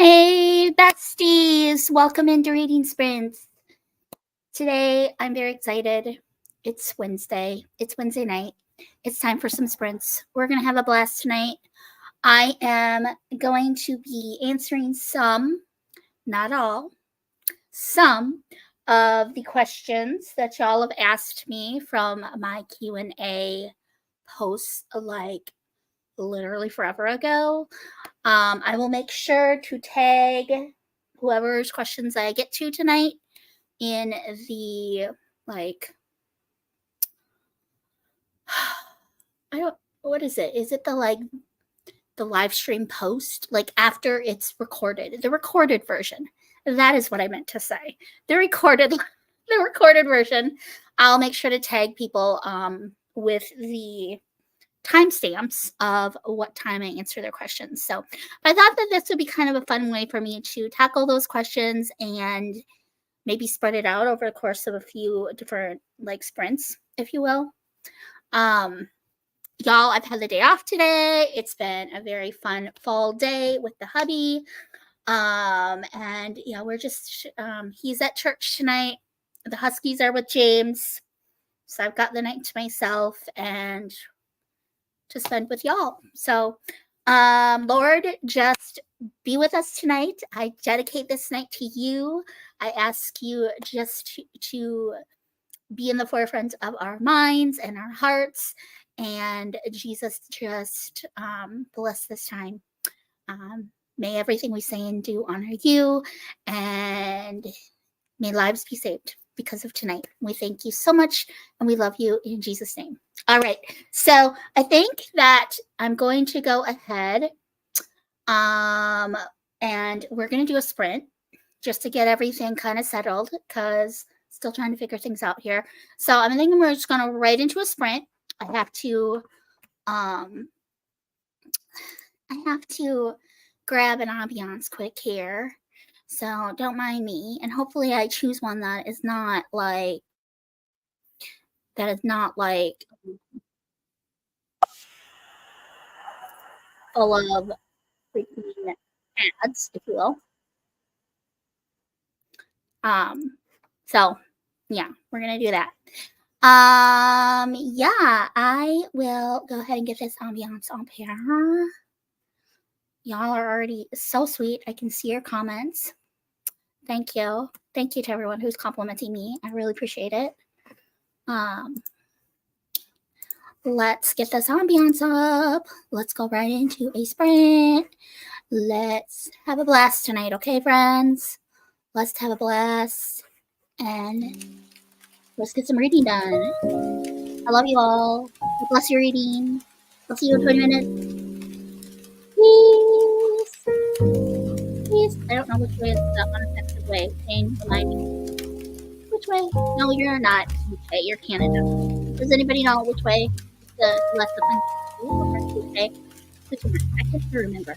Hey, besties! Welcome into Reading Sprints. Today, I'm very excited. It's Wednesday. It's Wednesday night. It's time for some sprints. We're going to have a blast tonight. I am going to be answering some, not all, some of the questions that y'all have asked me from my Q&A posts, like literally forever ago. I will make sure to tag whoever's questions I get to tonight in the what is it? Is it the live stream post, like after it's recorded, the recorded version? That is what I meant to say. The recorded version. I'll make sure to tag people with the timestamps of what time I answer their questions. So I thought that this would be kind of a fun way for me to tackle those questions and maybe spread it out over the course of a few different sprints, if you will. Y'all, I've had the day off today. It's been a very fun fall day with the hubby. And yeah, we're just he's at church tonight. The Huskies are with James. So I've got the night to myself and to spend with y'all. So Lord, just be with us tonight. I dedicate this night to you. I ask you just to be in the forefront of our minds and our hearts. And Jesus, just bless this time. May everything we say and do honor you, and may lives be saved because of tonight. We thank you so much, and we love you in Jesus' name. All right, so I think that I'm going to go ahead and we're going to do a sprint just to get everything kind of settled, because still trying to figure things out here. So I'm thinking we're just going to right into a sprint. I have to grab an ambiance quick here, so don't mind me, and hopefully I choose one that is not full of freaking ads, if you will. So yeah, we're gonna do that. Yeah, I will go ahead and get this ambiance on here. Y'all are already so sweet. I can see your comments. Thank you. Thank you to everyone who's complimenting me. I really appreciate it. Let's get this ambiance up. Let's go right into a sprint. Let's have a blast tonight, okay, friends? Let's have a blast and let's get some reading done. I love you all. Bless your reading. I'll see you in 20 minutes. Please. I don't know which way is the unaffected way. Jane, remind me. Which way? No, you're not. Okay, you're Canada. Does anybody know which way the left of okay? I can't remember.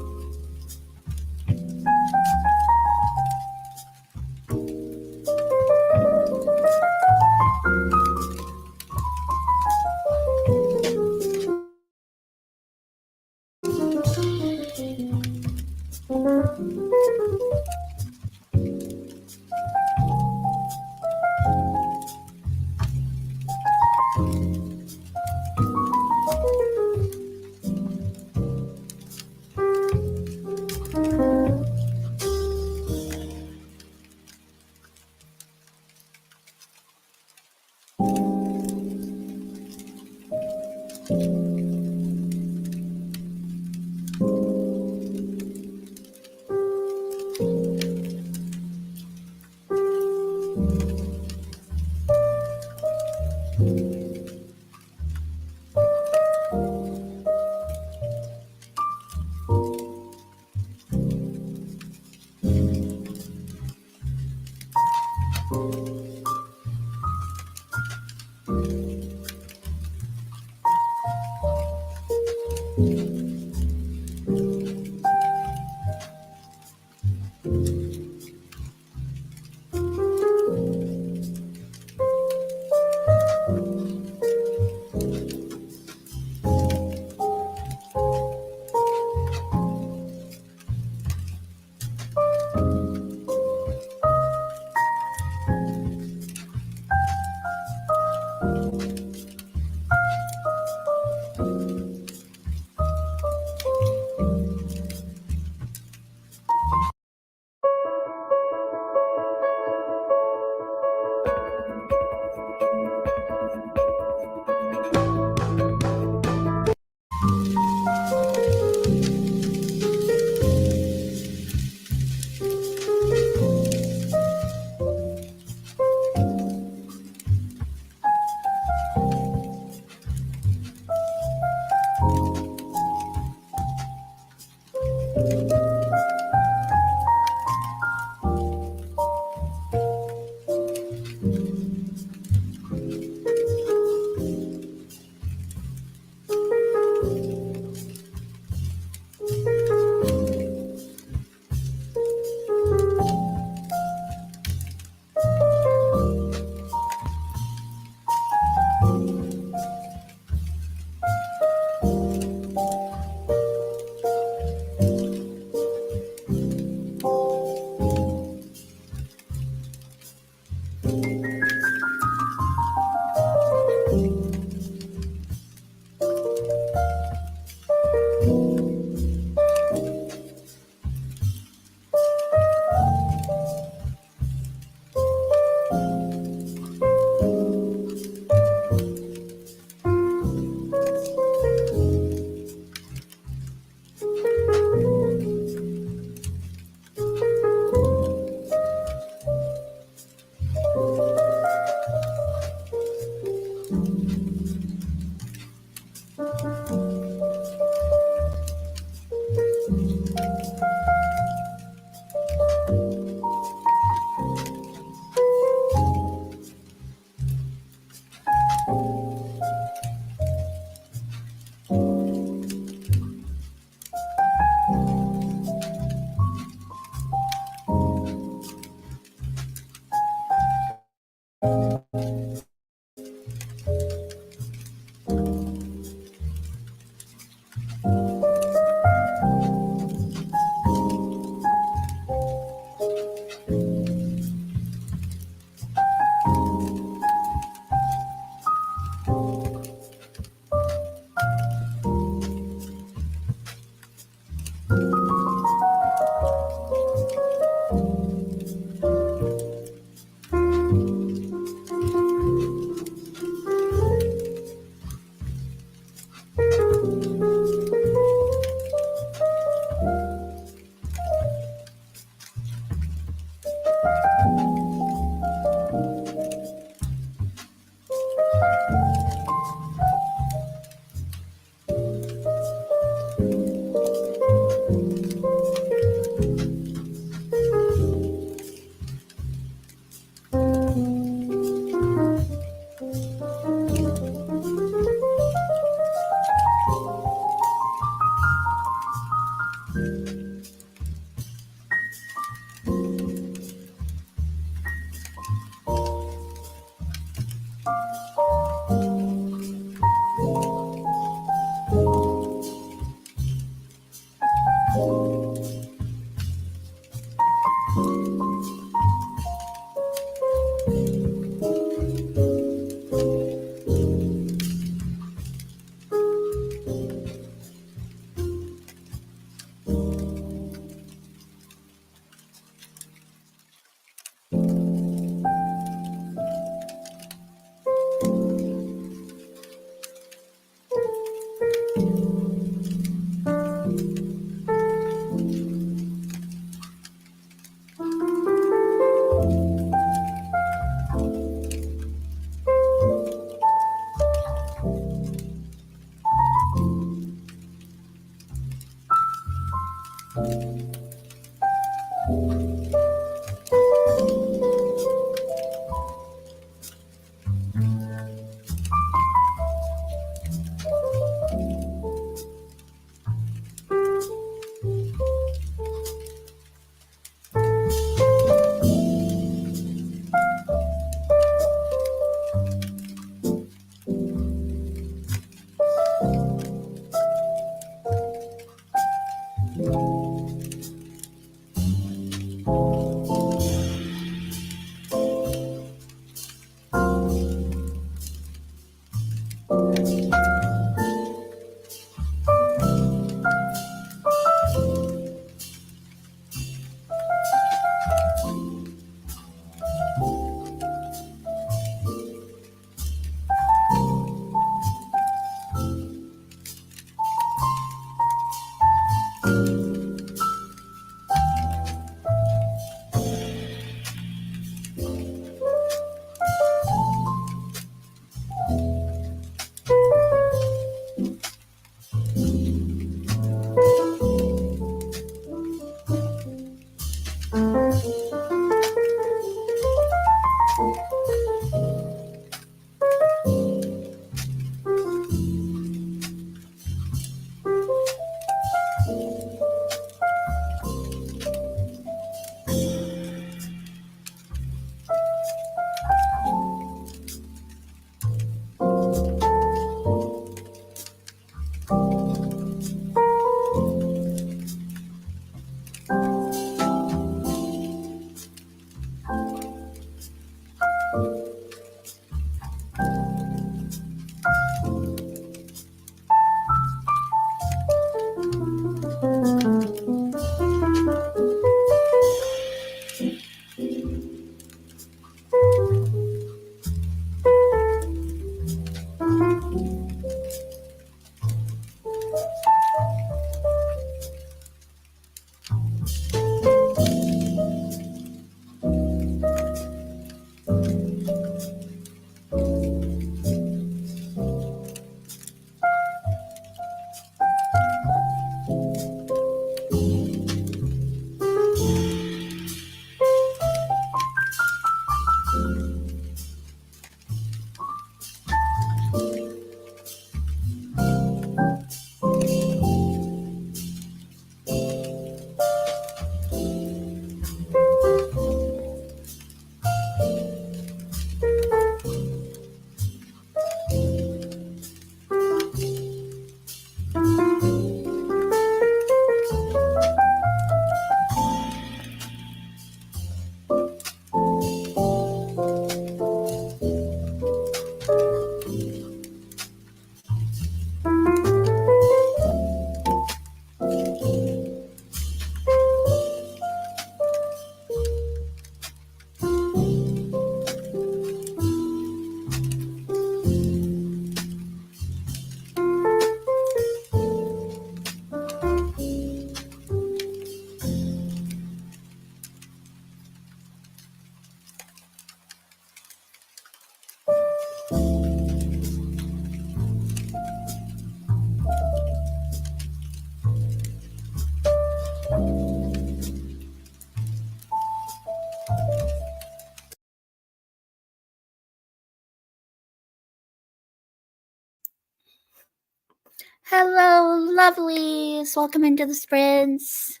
Hello, lovelies. Welcome into the sprints.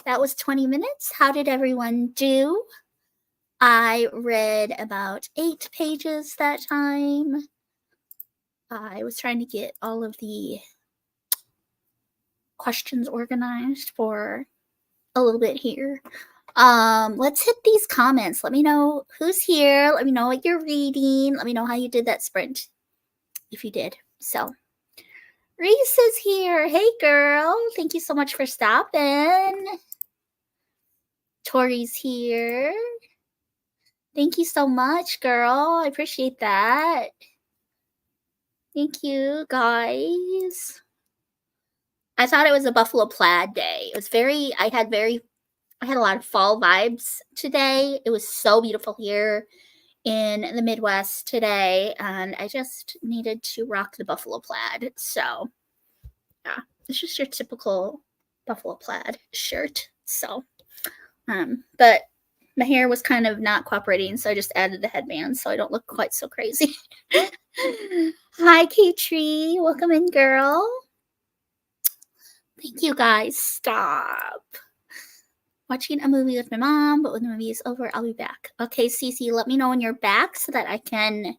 That was 20 minutes. How did everyone do? I read about 8 pages that time. I was trying to get all of the questions organized for a little bit here. Let's hit these comments. Let me know who's here. Let me know what you're reading. Let me know how you did that sprint, if you did. So, Reese is here. Hey, girl. Thank you so much for stopping. Tori's here. Thank you so much, girl. I appreciate that. Thank you, guys. I thought it was a buffalo plaid day. It was I had a lot of fall vibes today. It was so beautiful here in the Midwest today, and I just needed to rock the buffalo plaid. So, yeah, it's just your typical buffalo plaid shirt. So, but my hair was kind of not cooperating, so I just added the headband so I don't look quite so crazy. Hi, K-Tree. Welcome in, girl. Thank you, guys. Stop. Watching a movie with my mom, but when the movie is over, I'll be back. Okay, Cece, let me know when you're back so that I can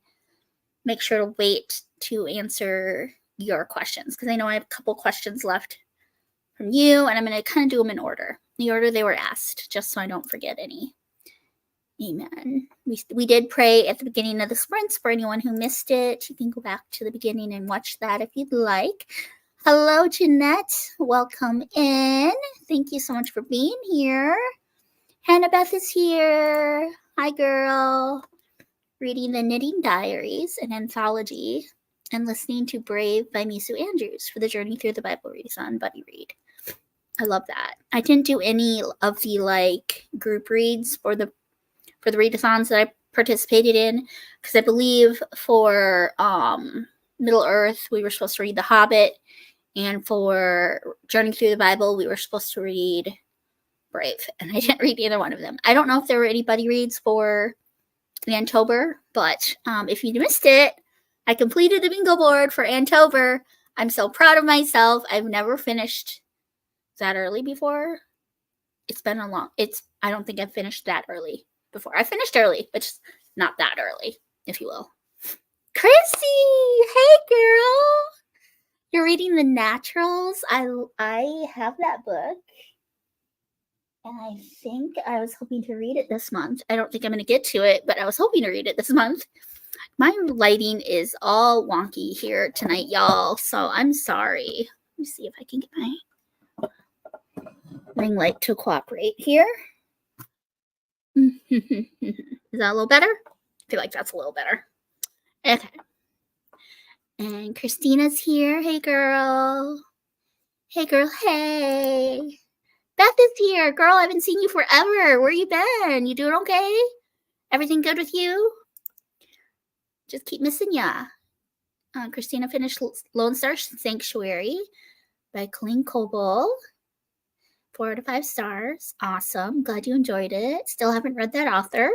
make sure to wait to answer your questions, because I know I have a couple questions left from you, and I'm going to kind of do them in order, the order they were asked, just so I don't forget any. Amen. We did pray at the beginning of the sprints. For anyone who missed it, you can go back to the beginning and watch that if you'd like. Hello, Jeanette. Welcome in. Thank you so much for being here. Hannah Beth is here. Hi, girl. Reading the Knitting Diaries, an anthology, and listening to Brave by Misu Andrews for the Journey Through the Bible Readathon buddy read. I love that. I didn't do any of the group reads for the readathons that I participated in, because I believe for Middle Earth we were supposed to read The Hobbit, and for Journey Through the Bible we were supposed to read Brave, and I didn't read either one of them. I don't know if there were any buddy reads for Antober, but if you missed it, I completed the bingo board for Antober. I'm so proud of myself. I've never finished that early before. It's been a long, I don't think I've finished that early before. I finished early, but just not that early, if you will. Kristi, hey girl. You're reading The Naturals. I have that book. And I think I was hoping to read it this month. I don't think I'm going to get to it, but I was hoping to read it this month. My lighting is all wonky here tonight, y'all, so I'm sorry. Let me see if I can get my ring light to cooperate here. Is that a little better? I feel like that's a little better. Okay. And Christina's here. Hey, girl. Hey, girl. Hey. Beth is here. Girl, I haven't seen you forever. Where you been? You doing okay? Everything good with you? Just keep missing ya. Christina finished Lone Star Sanctuary by Colleen Coble. 4 out of 5 stars. Awesome. Glad you enjoyed it. Still haven't read that author.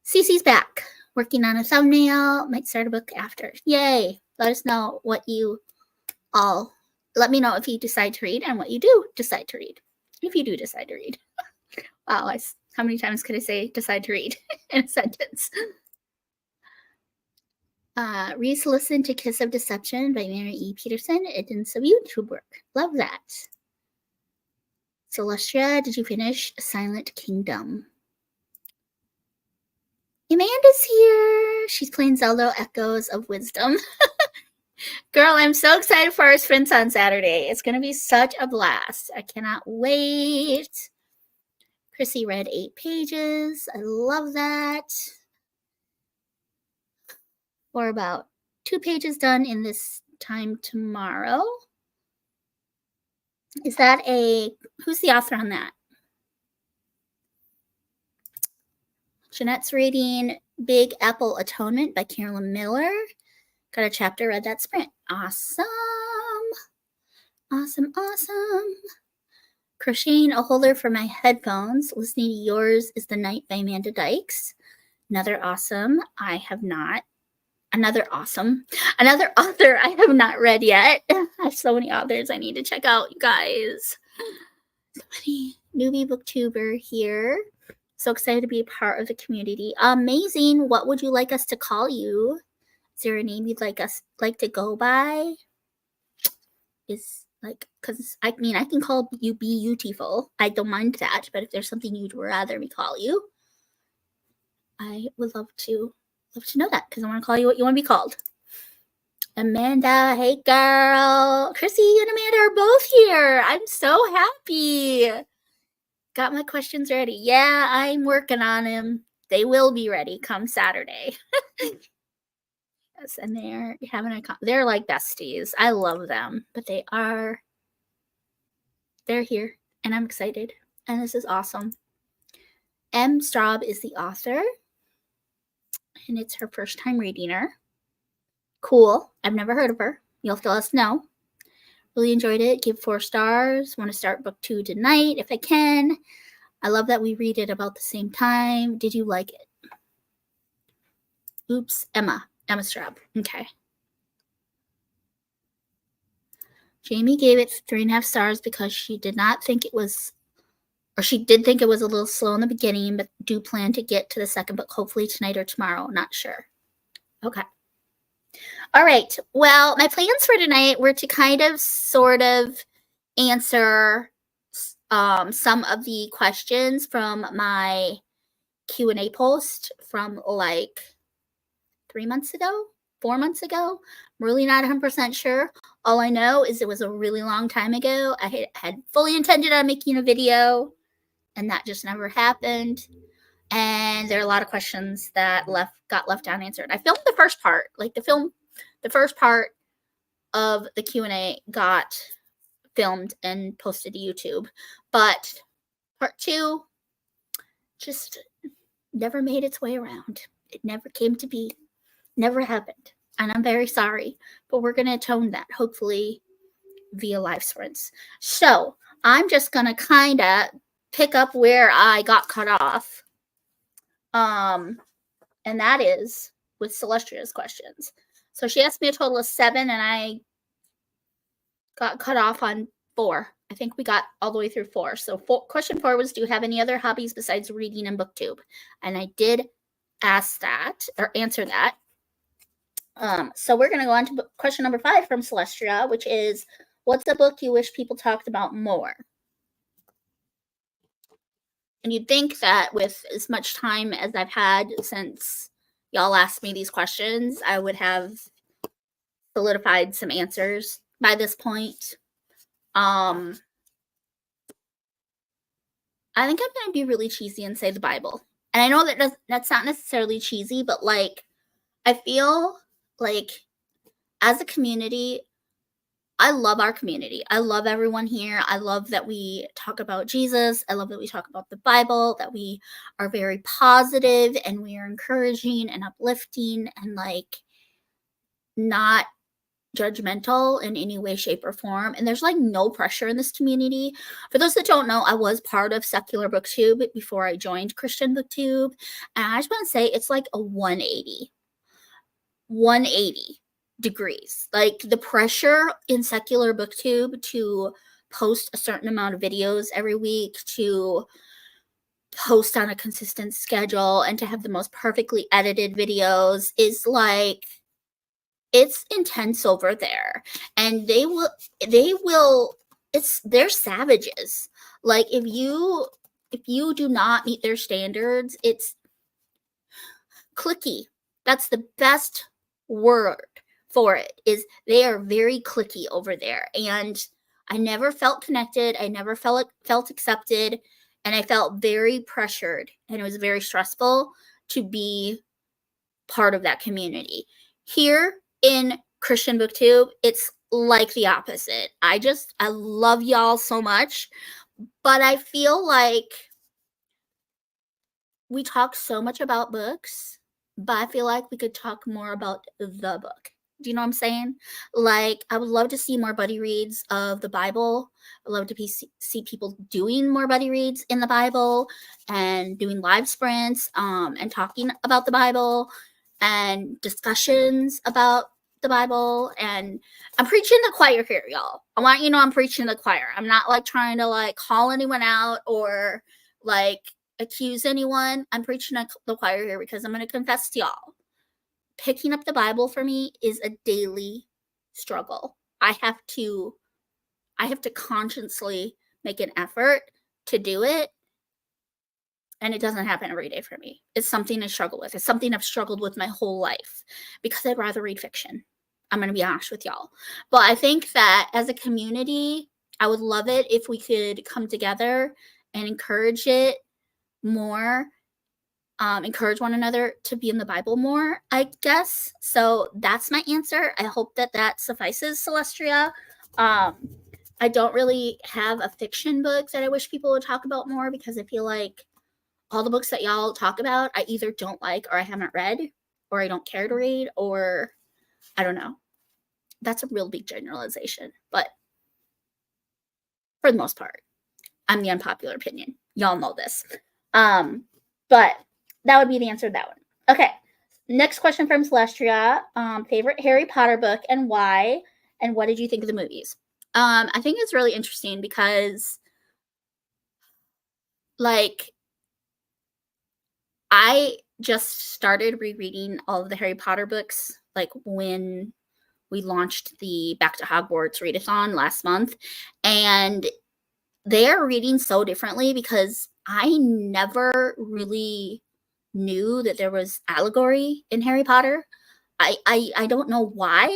Cece's back. Working on a thumbnail. Might start a book after. Yay. Let us know what you all... Let me know if you decide to read and what you do decide to read. If you do decide to read. Wow, how many times could I say decide to read in a sentence? Reese listened to Kiss of Deception by Mary E. Peterson. It did some YouTube work. Love that. Celestria, did you finish Silent Kingdom? Amanda's here. She's playing Zelda Echoes of Wisdom. Girl, I'm so excited for our sprints on Saturday. It's going to be such a blast. I cannot wait. Chrissy read 8 pages. I love that. We're about 2 pages done in this time tomorrow. Is that who's the author on that? Jeanette's reading Big Apple Atonement by Carolyn Miller. Got a chapter, read that sprint. Awesome. Awesome, awesome. Crocheting a holder for my headphones. Listening to Yours is the Night by Amanda Dykes. Another awesome. I have not. Another awesome. Another author I have not read yet. I have so many authors I need to check out, you guys. So many newbie booktuber here. So excited to be a part of the community. Amazing. What would you like us to call you? Is there a name you'd like to go by? Because I can call you Beautiful. I don't mind that, but if there's something you'd rather me call you, I would love to know that, because I want to call you what you want to be called. Amanda, hey girl. Chrissy and Amanda are both here. I'm so happy. Got my questions ready. Yeah, I'm working on them. They will be ready come Saturday. Yes, and they're like besties. I love them, but they're here, and I'm excited, and this is awesome. M. Straub is the author, and it's her first time reading her. Cool. I've never heard of her. You'll have to let us know. Really enjoyed it. Give 4 stars. Want to start book 2 tonight if I can. I love that we read it about the same time. Did you like it? Oops. Emma Straub. Okay. Jamie gave it 3.5 stars because she did not think it was, or she did think it was a little slow in the beginning, but do plan to get to the second book hopefully tonight or tomorrow. Not sure. Okay. All right. Well, my plans for tonight were to kind of sort of answer some of the questions from my Q&A post from like 3 months ago, 4 months ago. I'm really not 100% sure. All I know is it was a really long time ago. I had fully intended on making a video, and that just never happened. And there are a lot of questions that got left unanswered. I filmed the first part, the first part of the Q&A got filmed and posted to YouTube, but part 2 just never made its way around. It never came to be, never happened, and I'm very sorry, but we're going to atone that, hopefully via live sprints. So I'm just going to kind of pick up where I got cut off. and that is with Celestria's questions. So she asked me a total of 7, and I got cut off on 4. I think we got all the way through 4. So question 4 was, do you have any other hobbies besides reading and booktube? And I did ask that, or answer that. So we're going to go on to question number 5 from Celestria, which is, what's a book you wish people talked about more? And you'd think that with as much time as I've had since y'all asked me these questions, I would have solidified some answers by this point. I think I'm going to be really cheesy and say the Bible. And I know that that's not necessarily cheesy, but like, I feel like as a community, I love our community. I love everyone here. I love that we talk about Jesus. I love that we talk about the Bible, that we are very positive and we are encouraging and uplifting and like not judgmental in any way, shape, or form. And there's like no pressure in this community. For those that don't know, I was part of Secular Booktube before I joined Christian Booktube. And I just want to say it's like a 180 degrees. Like the pressure in Secular Booktube to post a certain amount of videos every week, to post on a consistent schedule, and to have the most perfectly edited videos is like, it's intense over there. And they're savages. Like if you do not meet their standards, it's cliquey. That's the best word for it, is they are very cliquey over there. And I never felt connected. I never felt accepted. And I felt very pressured. And it was very stressful to be part of that community. Here in Christian Booktube, it's like the opposite. I love y'all so much. But I feel like we talk so much about books, but I feel like we could talk more about the book. Do you know what I'm saying? Like, I would love to see more buddy reads of the Bible. I'd love to see people doing more buddy reads in the Bible and doing live sprints and talking about the Bible and discussions about the Bible. And I'm preaching the choir here, y'all. I want you to know I'm preaching the choir. I'm not like trying to like call anyone out or like accuse anyone. I'm preaching the choir here because I'm going to confess to y'all. Picking up the Bible for me is a daily struggle. I have to consciously make an effort to do it. And it doesn't happen every day for me. It's something I struggle with. It's something I've struggled with my whole life because I'd rather read fiction. I'm going to be honest with y'all. But I think that as a community, I would love it if we could come together and encourage it more. Encourage one another to be in the Bible more, I guess. So that's my answer. I hope that suffices, Celestria. I don't really have a fiction book that I wish people would talk about more because I feel like all the books that y'all talk about, I either don't like or I haven't read or I don't care to read, or I don't know. That's a real big generalization, but for the most part, I'm the unpopular opinion. Y'all know this. But that would be the answer to that one. Okay. Next question from Celestria. Favorite Harry Potter book and why? And what did you think of the movies? I think it's really interesting because, like, I just started rereading all of the Harry Potter books, like, when we launched the Back to Hogwarts readathon last month. And they are reading so differently because I never really knew that there was allegory in Harry Potter. I don't know why.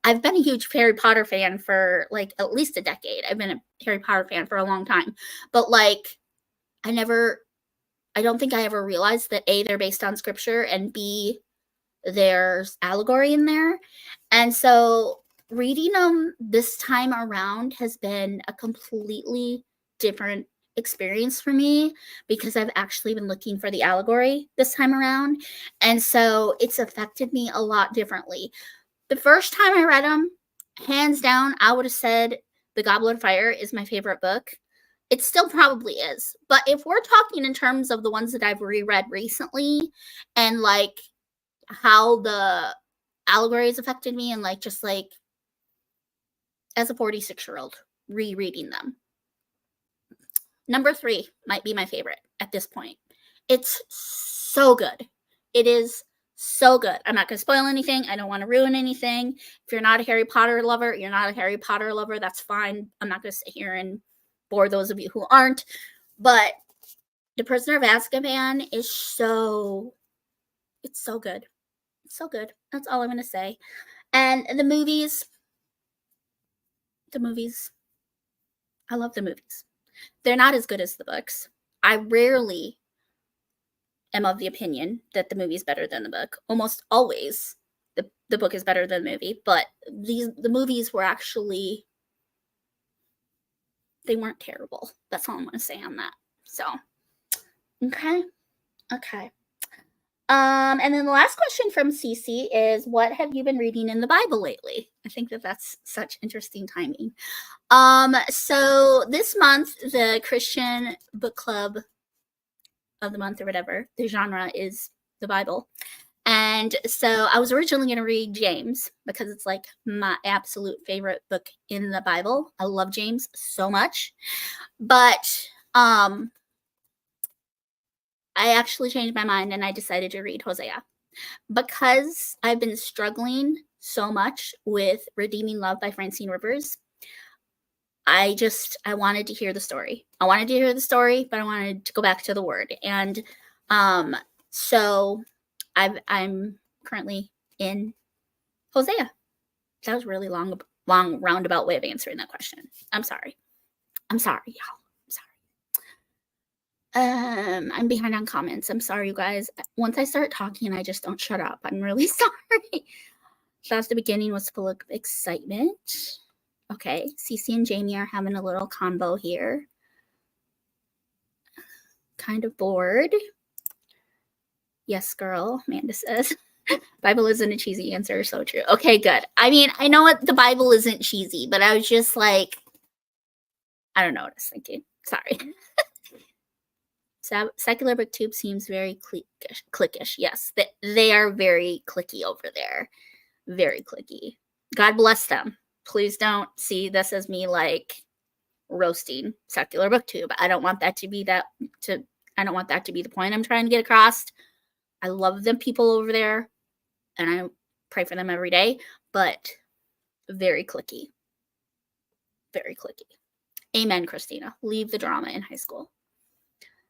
I've been a huge Harry Potter fan for like at least a decade. I've been a Harry Potter fan for a long time. But like I don't think I ever realized that A, they're based on scripture, and B, there's allegory in there. And so reading them this time around has been a completely different experience for me because I've actually been looking for the allegory this time around. And so it's affected me a lot differently. The first time I read them, hands down, I would have said The Goblet of Fire is my favorite book. It still probably is. But if we're talking in terms of the ones that I've reread recently and like how the allegories affected me, and like just like as a 46-year-old rereading them. Number 3 might be my favorite at this point. It's so good. It is so good. I'm not going to spoil anything. I don't want to ruin anything. If you're not a Harry Potter lover, you're not a Harry Potter lover. That's fine. I'm not going to sit here and bore those of you who aren't. But The Prisoner of Azkaban is it's so good. It's so good. That's all I'm going to say. And the movies, I love the movies. They're not as good as the books. I rarely am of the opinion that the movie is better than the book. Almost always the book is better than the movie, but the movies were actually, they weren't terrible. That's all I'm going to say on that. So, okay. And then the last question from Cece is, what have you been reading in the Bible lately? I think that's such interesting timing. So this month, the Christian book club of the month or whatever, the genre is the Bible. And so I was originally going to read James because it's like my absolute favorite book in the Bible. I love James so much. But I actually changed my mind and I decided to read Hosea because I've been struggling so much with Redeeming Love by Francine Rivers. I wanted to hear the story. But I wanted to go back to the word. And so I'm currently in Hosea. That was a really long roundabout way of answering that question. I'm sorry, y'all. I'm behind on comments. I'm sorry, you guys. Once I start talking, I just don't shut up. I'm really sorry. That's the beginning was full of excitement. Okay, Cece and Jamie are having a little combo here. Kind of bored. Yes, girl, Amanda says. Bible isn't a cheesy answer, so true. Okay, good. I mean, I know the Bible isn't cheesy, but I was just like, I don't know what I was thinking. Sorry. Secular booktube seems very cliquish. Yes, they are very clicky over there. Very clicky. God bless them. Please don't see this as me like roasting secular booktube. I don't want that to be the point I'm trying to get across. I love them people over there and I pray for them every day, but very clicky. Very clicky. Amen, Christina. Leave the drama in high school.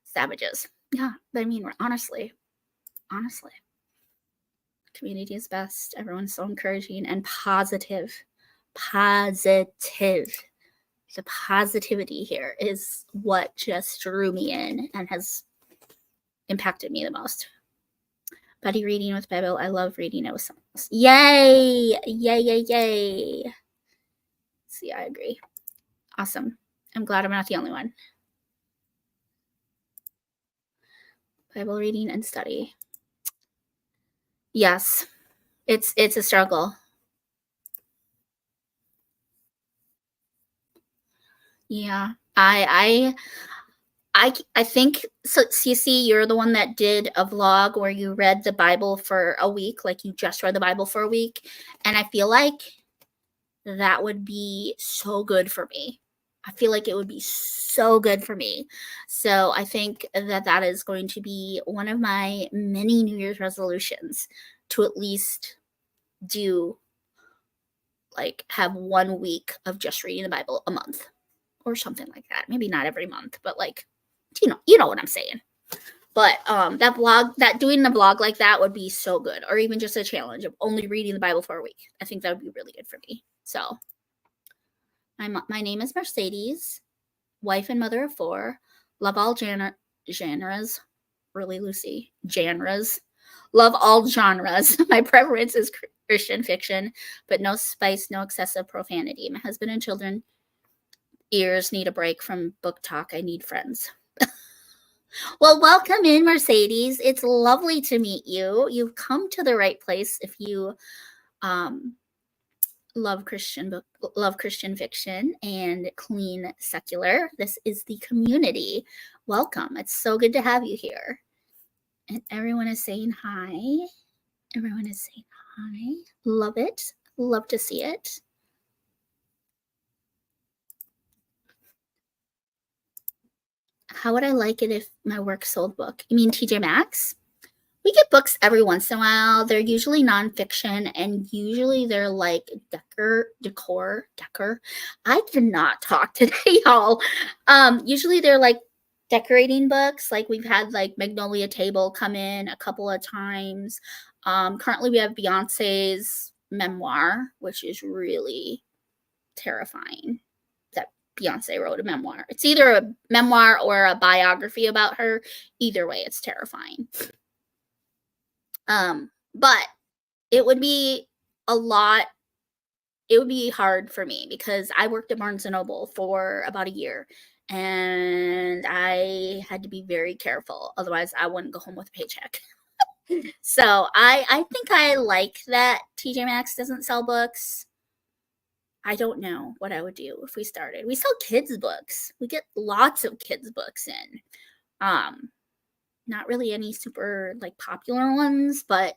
Savages. Yeah, I mean, honestly. Community is best. Everyone's so encouraging and positive. The positivity here is what just drew me in and has impacted me the most. Buddy reading with Bible. I love reading it with someone else. Yay! See, I agree. Awesome. I'm glad I'm not the only one. Bible reading and study. Yes, it's a struggle. Yeah, I think so. Cece, you're the one that did a vlog where you read the Bible for a week, like you just read the Bible for a week, and I feel like that would be so good for me. I feel like it would be so good for me. So I think that is going to be one of my many New Year's resolutions, to at least have 1 week of just reading the Bible a month or something like that. Maybe not every month, but like, you know what I'm saying. But doing the vlog like that would be so good. Or even just a challenge of only reading the Bible for a week. I think that would be really good for me. So my name is Mercedes, wife and mother of 4, love all genres, really Lucy, genres, love all genres. My preference is Christian fiction, but no spice, no excessive profanity. My husband and children ears need a break from book talk. I need friends. Well, welcome in, Mercedes. It's lovely to meet you. You've come to the right place if you love Christian fiction and clean secular. This is the community. Welcome. It's so good to have you here. And everyone is saying hi. Everyone is saying hi. Love it. Love to see it. How would I like it if my work sold book? You mean TJ Maxx? We get books every once in a while. They're usually nonfiction, and usually they're like decor. I cannot talk today, y'all. Usually they're like decorating books. Like we've had like Magnolia Table come in a couple of times. Currently we have Beyonce's memoir, which is really terrifying. That Beyonce wrote a memoir. It's either a memoir or a biography about her. Either way, it's terrifying. But it would be hard for me because I worked at Barnes & Noble for about a year and I had to be very careful. Otherwise, I wouldn't go home with a paycheck. So I think I like that TJ Maxx doesn't sell books. I don't know what I would do if we started. We sell kids books. We get lots of kids books in. Not really any super like popular ones, but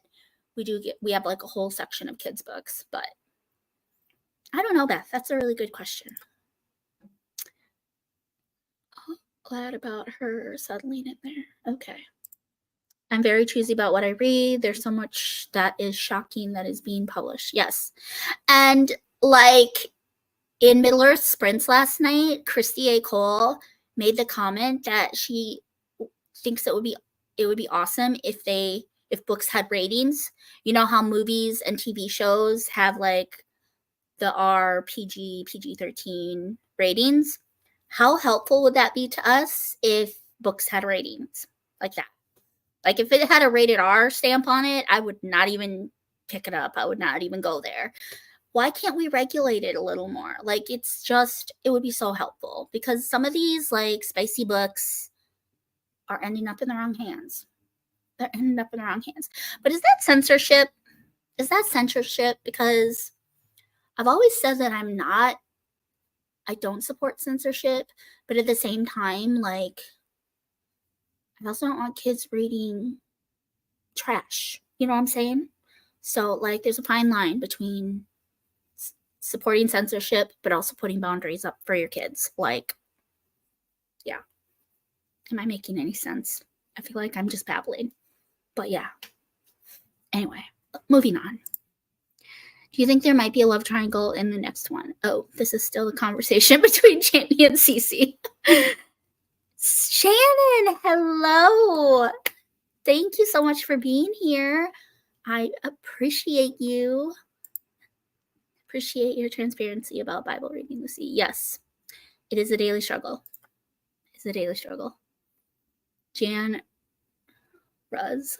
we have like a whole section of kids books. But I don't know, Beth. That's a really good question. Oh, glad about her settling in there. Okay. I'm very choosy about what I read. There's so much that is shocking that is being published. Yes. And like in Middle Earth Sprints last night, Kristi A. Cole made the comment that she thinks it would be awesome if books had ratings. You know how movies and TV shows have like the R, PG, PG-13 ratings? How helpful would that be to us if books had ratings like that? Like if it had a rated R stamp on it, I would not even pick it up. I would not even go there. Why can't we regulate it a little more? Like it would be so helpful because some of these like spicy books are ending up in the wrong hands. They're ending up in the wrong hands. But is that censorship? Is that censorship? Because I've always said that I don't support censorship, but at the same time, like, I also don't want kids reading trash. You know what I'm saying? So, like, there's a fine line between supporting censorship, but also putting boundaries up for your kids. Like, yeah. Am I making any sense? I feel like I'm just babbling. But yeah. Anyway, moving on. Do you think there might be a love triangle in the next one? Oh, this is still a conversation between Jamie and Cece. Shannon, hello. Thank you so much for being here. I appreciate you. Appreciate your transparency about Bible reading, Lucy. Yes, it is a daily struggle. It's a daily struggle. Jan Ruz.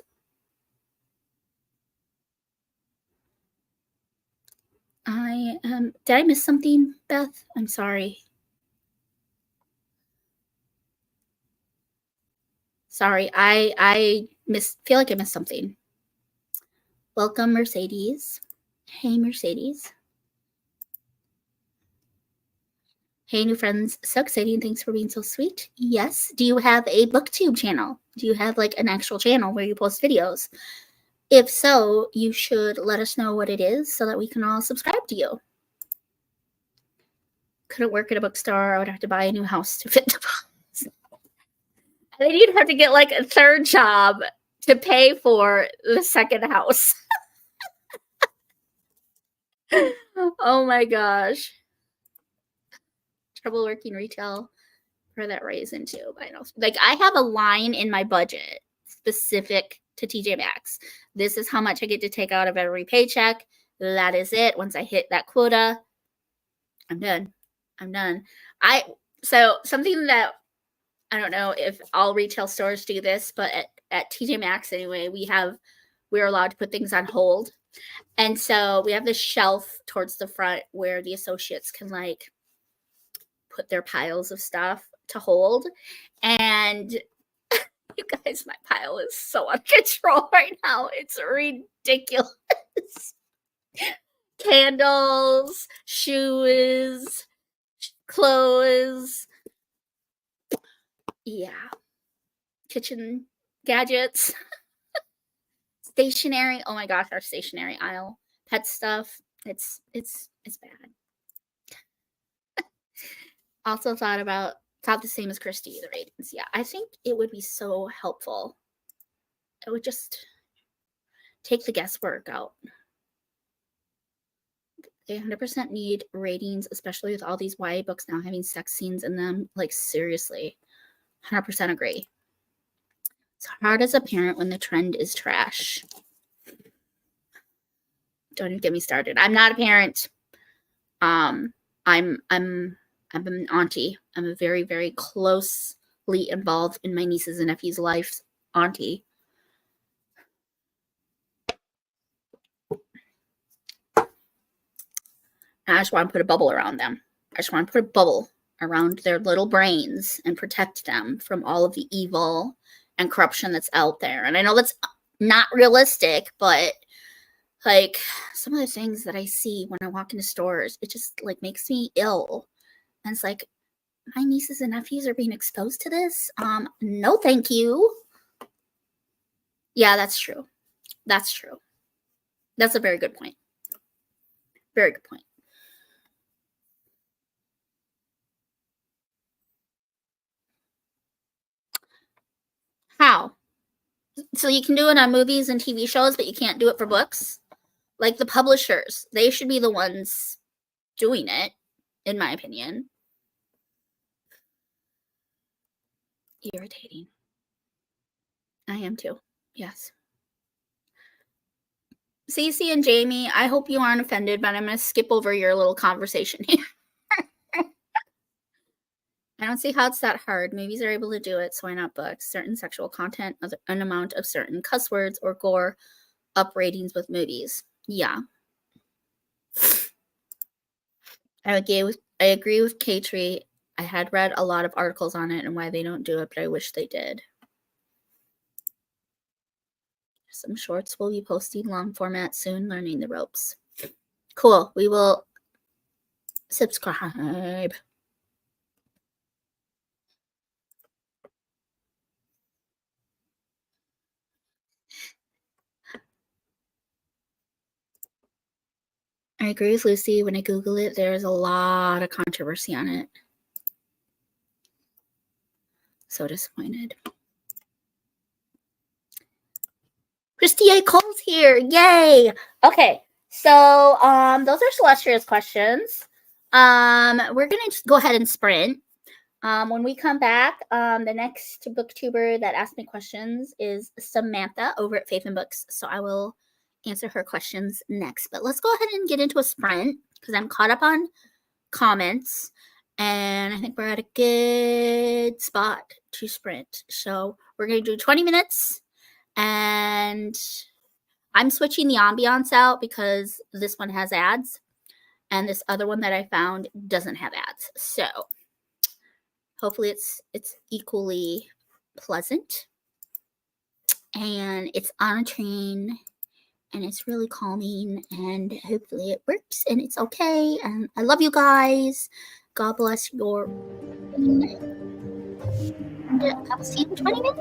Did I miss something, Beth? I'm sorry. Sorry, I feel like I missed something. Welcome, Mercedes. Hey, Mercedes. Hey, new friends. So exciting. Thanks for being so sweet. Yes. Do you have a booktube channel? Do you have like an actual channel where you post videos? If so, you should let us know what it is so that we can all subscribe to you. Couldn't work at a bookstore. I would have to buy a new house to fit the box. And then you'd have to get like a third job to pay for the second house. Oh my gosh. Trouble working retail for that raise into. Like I have a line in my budget specific to TJ Maxx. This is how much I get to take out of every paycheck. That is it. Once I hit that quota, I'm done. So something that I don't know if all retail stores do this, but at TJ Maxx anyway, we're allowed to put things on hold. And so we have this shelf towards the front where the associates can like put their piles of stuff to hold. And you guys, my pile is so out of control right now. It's ridiculous. Candles, shoes, clothes. Yeah. Kitchen gadgets. Stationery. Oh my gosh, our stationery aisle. Pet stuff. It's bad. Also thought the same as Kristi, the ratings. Yeah, I think it would be so helpful. It would just take the guesswork out. They 100% need ratings, especially with all these YA books now having sex scenes in them. Like, seriously. 100% agree. It's hard as a parent when the trend is trash. Don't even get me started. I'm not a parent. I'm an auntie. I'm a very, very closely involved in my nieces and nephews' lives auntie. And I just want to put a bubble around them. I just want to put a bubble around their little brains and protect them from all of the evil and corruption that's out there. And I know that's not realistic, but like some of the things that I see when I walk into stores, it just like makes me ill. And it's like, my nieces and nephews are being exposed to this? No, thank you. Yeah, that's true. That's true. That's a very good point. Very good point. How? So you can do it on movies and TV shows, but you can't do it for books? Like the publishers, they should be the ones doing it, in my opinion. Irritating. I am too. Yes. Cece and Jamie, I hope you aren't offended, but I'm going to skip over your little conversation here. I don't see how it's that hard. Movies are able to do it, so why not books? Certain sexual content, an amount of certain cuss words or gore up ratings with movies. Yeah. I agree with K-Tree. I had read a lot of articles on it and why they don't do it, but I wish they did. Some shorts will be posting long format soon, learning the ropes. Cool. We will subscribe. I agree with Lucy. When I Google it, there's a lot of controversy on it. So disappointed. Kristi A. Cole's here. Yay. Okay. So those are Celestria's questions. We're going to go ahead and sprint. When we come back, the next booktuber that asked me questions is Samantha over at Faith and Books. So I will answer her questions next. But let's go ahead and get into a sprint because I'm caught up on comments. And I think we're at a good spot to sprint. So we're going to do 20 minutes. And I'm switching the ambiance out because this one has ads. And this other one that I found doesn't have ads. So hopefully it's equally pleasant. And it's on a train. And it's really calming. And hopefully it works. And it's okay. And I love you guys. God bless your... And I'll see you in 20 minutes.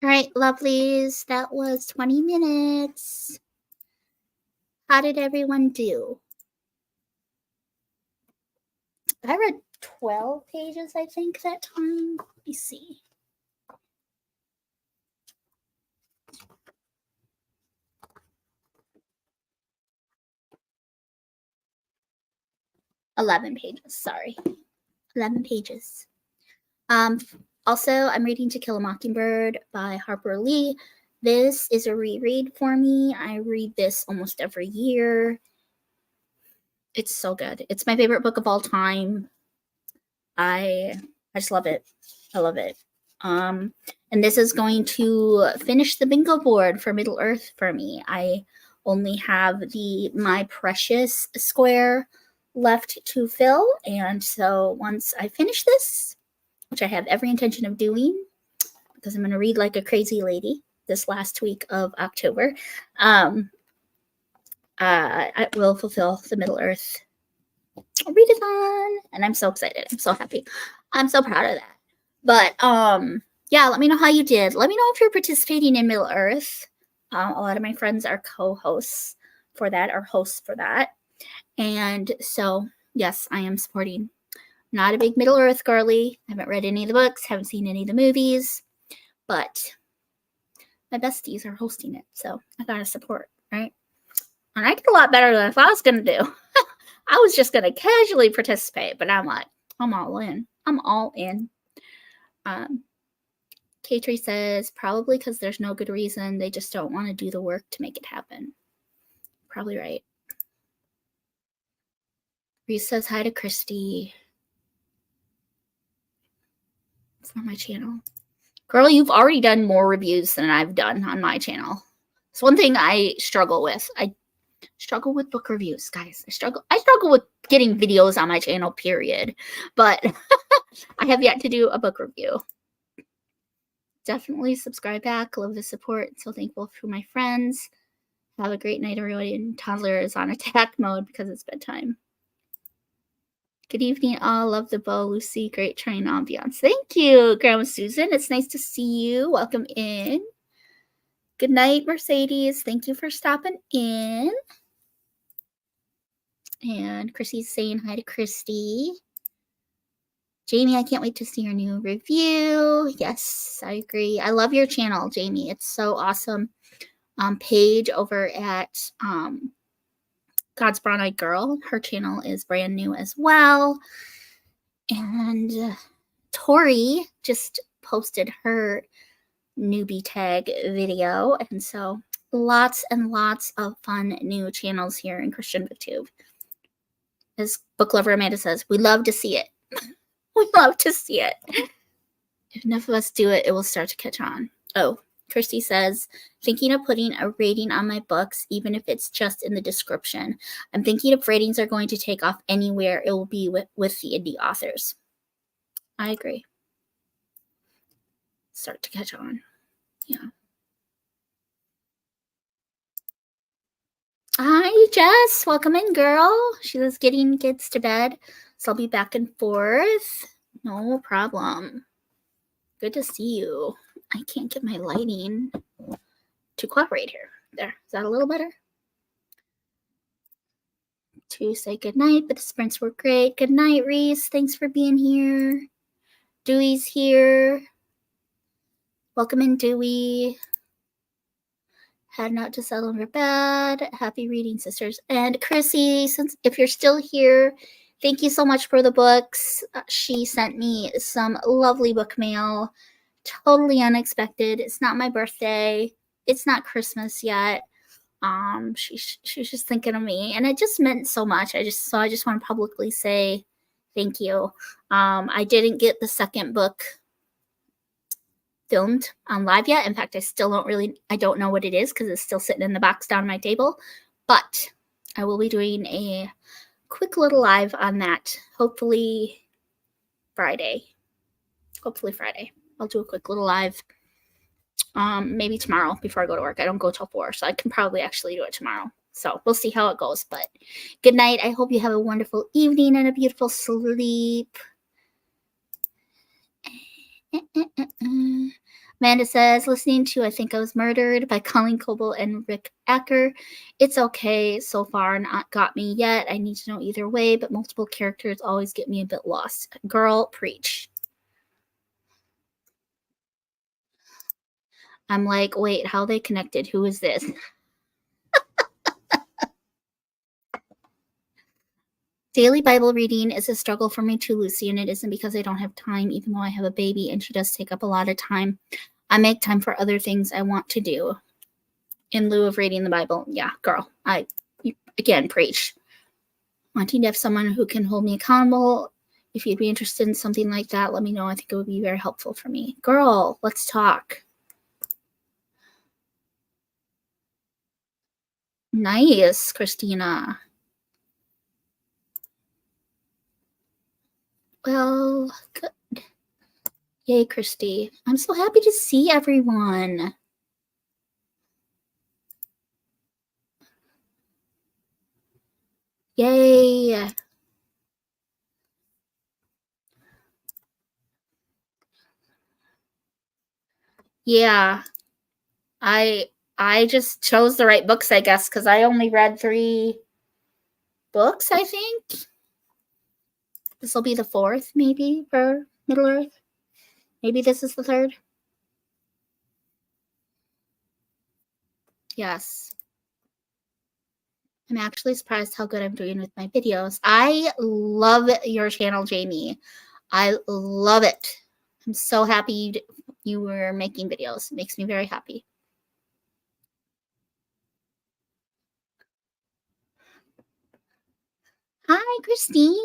All right, lovelies, that was 20 minutes. How did everyone do? I read 12 pages, I think, that time. Let me see. $11 pages, sorry. 11 pages. Also, I'm reading To Kill a Mockingbird by Harper Lee. This is a reread for me. I read this almost every year. It's so good. It's my favorite book of all time. I just love it. I love it. And this is going to finish the bingo board for Middle Earth for me. I only have the My Precious square left to fill. And so once I finish this, which I have every intention of doing, because I'm going to read like a crazy lady this last week of October, I will fulfill the Middle Earth readathon, and I'm so excited. I'm so happy. I'm so proud of that. But yeah, let me know how you did. Let me know if you're participating in Middle Earth. A lot of my friends are co-hosts for that, or hosts for that. And so, yes, I am supporting. Not a big Middle Earth girly. Haven't read any of the books, haven't seen any of the movies, but my besties are hosting it, so I gotta support, right? And I did a lot better than I thought I was gonna do. I was just gonna casually participate, but I'm like, I'm all in. I'm all in. K-Tree says, probably because there's no good reason. They just don't want to do the work to make it happen. Probably right. Reese says hi to Kristi. It's not my channel. Girl, you've already done more reviews than I've done on my channel. It's one thing I struggle with. I struggle with book reviews, guys. I struggle with getting videos on my channel, period. But I have yet to do a book review. Definitely subscribe back. Love the support. So thankful for my friends. Have a great night, everybody. And toddler is on attack mode because it's bedtime. Good evening, all. Love the bow, Lucy. Great train ambiance. Thank you, Grandma Susan. It's nice to see you. Welcome in. Good night, Mercedes. Thank you for stopping in. And Chrissy's saying hi to Kristi. Jamie, I can't wait to see your new review. Yes, I agree. I love your channel, Jamie. It's so awesome. Paige over at God's Brown Eyed Girl. Her channel is brand new as well. And Tori just posted her newbie tag video. And so lots and lots of fun new channels here in Christian BookTube. As book lover Amanda says, we love to see it. We love to see it. If enough of us do it, it will start to catch on. Oh, Kristi says, thinking of putting a rating on my books, even if it's just in the description. I'm thinking if ratings are going to take off anywhere, it will be with the indie authors. I agree. Start to catch on. Yeah. Hi, Jess. Welcome in, girl. She was getting kids to bed, so I'll be back and forth. No problem. Good to see you. I can't get my lighting to cooperate here. There. Is that a little better? To say goodnight, but the sprints were great. Good night, Reese. Thanks for being here. Dewey's here. Welcome in, Dewey. Heading out to settle in her bed. Happy reading, sisters. And Chrissy, since if you're still here, thank you so much for the books. She sent me some lovely book mail. Totally unexpected. It's not my birthday. It's not Christmas yet. She's just thinking of me, and it just meant so much. I just want to publicly say thank you. I didn't get the second book filmed on live yet. In fact, I don't know what it is because it's still sitting in the box down my table, but I will be doing a quick little live on that. Hopefully Friday. I'll do a quick little live. Maybe tomorrow before I go to work. I don't go till 4, so I can probably actually do it tomorrow. So we'll see how it goes. But good night. I hope you have a wonderful evening and a beautiful sleep. Amanda says, listening to I Think I Was Murdered by Colleen Coble and Rick Acker. It's okay so far, not got me yet. I need to know either way, but multiple characters always get me a bit lost. Girl, preach. I'm like, wait, how are they connected? Who is this? Daily Bible reading is a struggle for me too, Lucy, and it isn't because I don't have time, even though I have a baby and she does take up a lot of time. I make time for other things I want to do in lieu of reading the Bible. Yeah, girl, again, preach. Wanting to have someone who can hold me accountable. If you'd be interested in something like that, let me know. I think it would be very helpful for me. Girl, let's talk. Nice, Christina. Well, good. Yay, Kristi. I'm so happy to see everyone. Yay. Yeah. I just chose the right books, I guess, because I only read 3 books, I think. This will be the 4th, maybe, for Middle Earth. Maybe this is the 3rd. Yes. I'm actually surprised how good I'm doing with my videos. I love your channel, Jamie. I love it. I'm so happy you were making videos. It makes me very happy. Hi, Christine.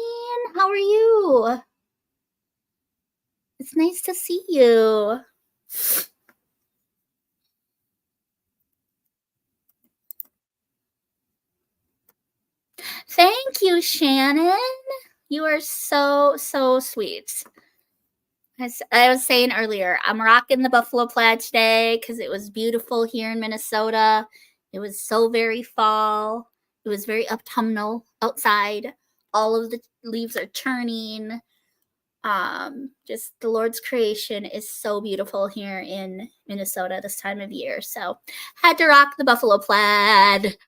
How are you? It's nice to see you. Thank you, Shannon. You are so, so sweet. As I was saying earlier, I'm rocking the buffalo plaid today because it was beautiful here in Minnesota. It was so very fall. It was very autumnal outside. All of the leaves are turning. Just the Lord's creation is so beautiful here in Minnesota this time of year. So had to rock the buffalo plaid.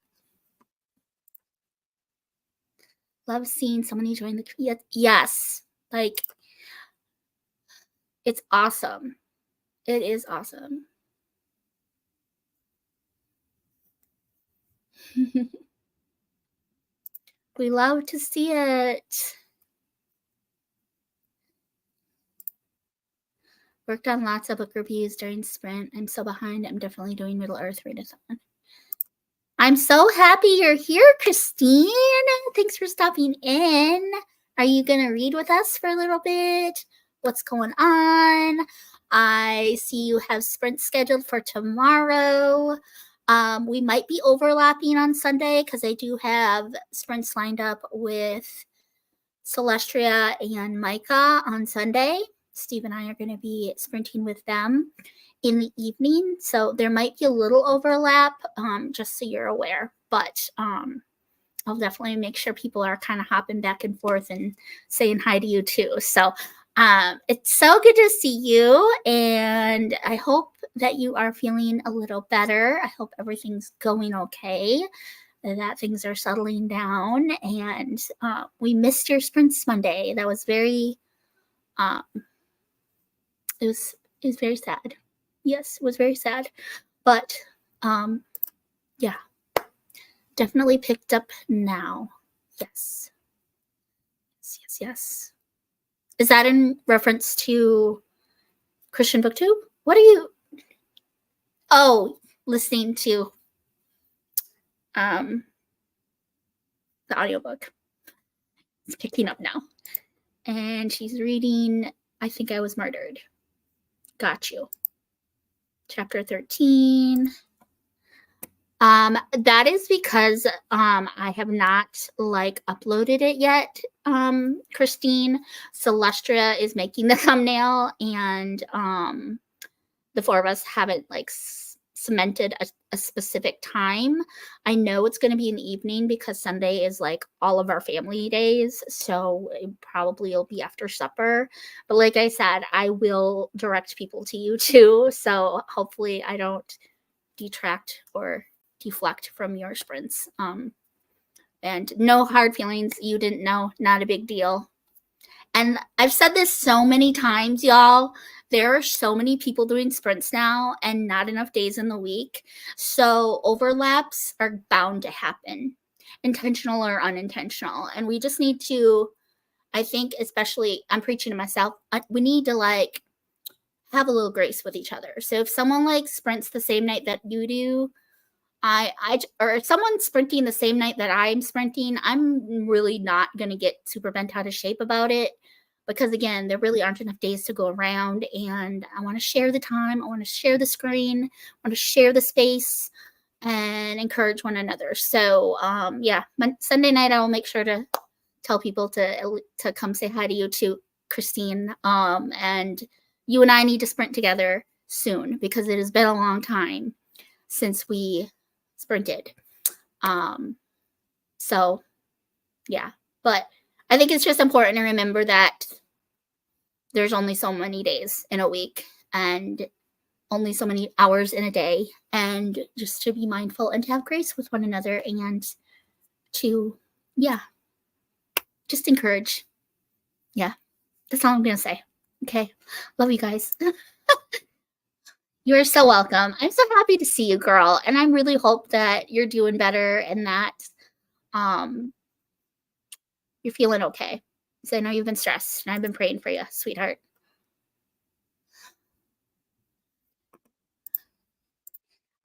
Love seeing so many join the yes, like it's awesome. It is awesome. We love to see it. Worked on lots of book reviews during sprint. I'm so behind. I'm definitely doing Middle Earth readathon. I'm so happy you're here, Christine. Thanks for stopping in. Are you going to read with us for a little bit? What's going on? I see you have sprint scheduled for tomorrow. We might be overlapping on Sunday because I do have sprints lined up with Celestria and Micah on Sunday. Steve and I are going to be sprinting with them in the evening, so there might be a little overlap, just so you're aware, but I'll definitely make sure people are kind of hopping back and forth and saying hi to you too. So it's so good to see you, and I hope that you are feeling a little better. I hope everything's going okay, that things are settling down, and we missed your sprints Monday. That was very it was very sad. Yes, it was very sad, but yeah, definitely picked up now. Yes. Is that in reference to Christian BookTube? What are you? Oh, listening to the audiobook. It's picking up now, and she's reading I Think I Was Murdered. Got you. Chapter 13. That is because I have not uploaded it yet, Christine. Celestria is making the thumbnail, and the four of us haven't cemented a specific time. I know it's going to be in the evening because Sunday is all of our family days, so it probably will be after supper. But like I said, I will direct people to you too, so hopefully I don't detract or deflect from your sprints. And no hard feelings. You didn't know, not a big deal. And I've said this so many times, y'all. There are so many people doing sprints now and not enough days in the week. So overlaps are bound to happen, intentional or unintentional. And we just need to, I think, especially, I'm preaching to myself, we need to have a little grace with each other. So if someone sprints the same night that you do, or if someone's sprinting the same night that I'm sprinting, I'm really not going to get super bent out of shape about it, because again, there really aren't enough days to go around, and I want to share the time. I want to share the screen. I want to share the space and encourage one another. So yeah, Sunday night, I will make sure to tell people to come say hi to you too, Christine. And you and I need to sprint together soon, because it has been a long time since we sprinted. So yeah, but I think it's just important to remember that there's only so many days in a week and only so many hours in a day, and just to be mindful and to have grace with one another, and to, yeah, just encourage. Yeah, that's all I'm going to say. Okay. Love you guys. You're so welcome. I'm so happy to see you, girl. And I really hope that you're doing better and that you're feeling okay. So I know you've been stressed, and I've been praying for you, sweetheart.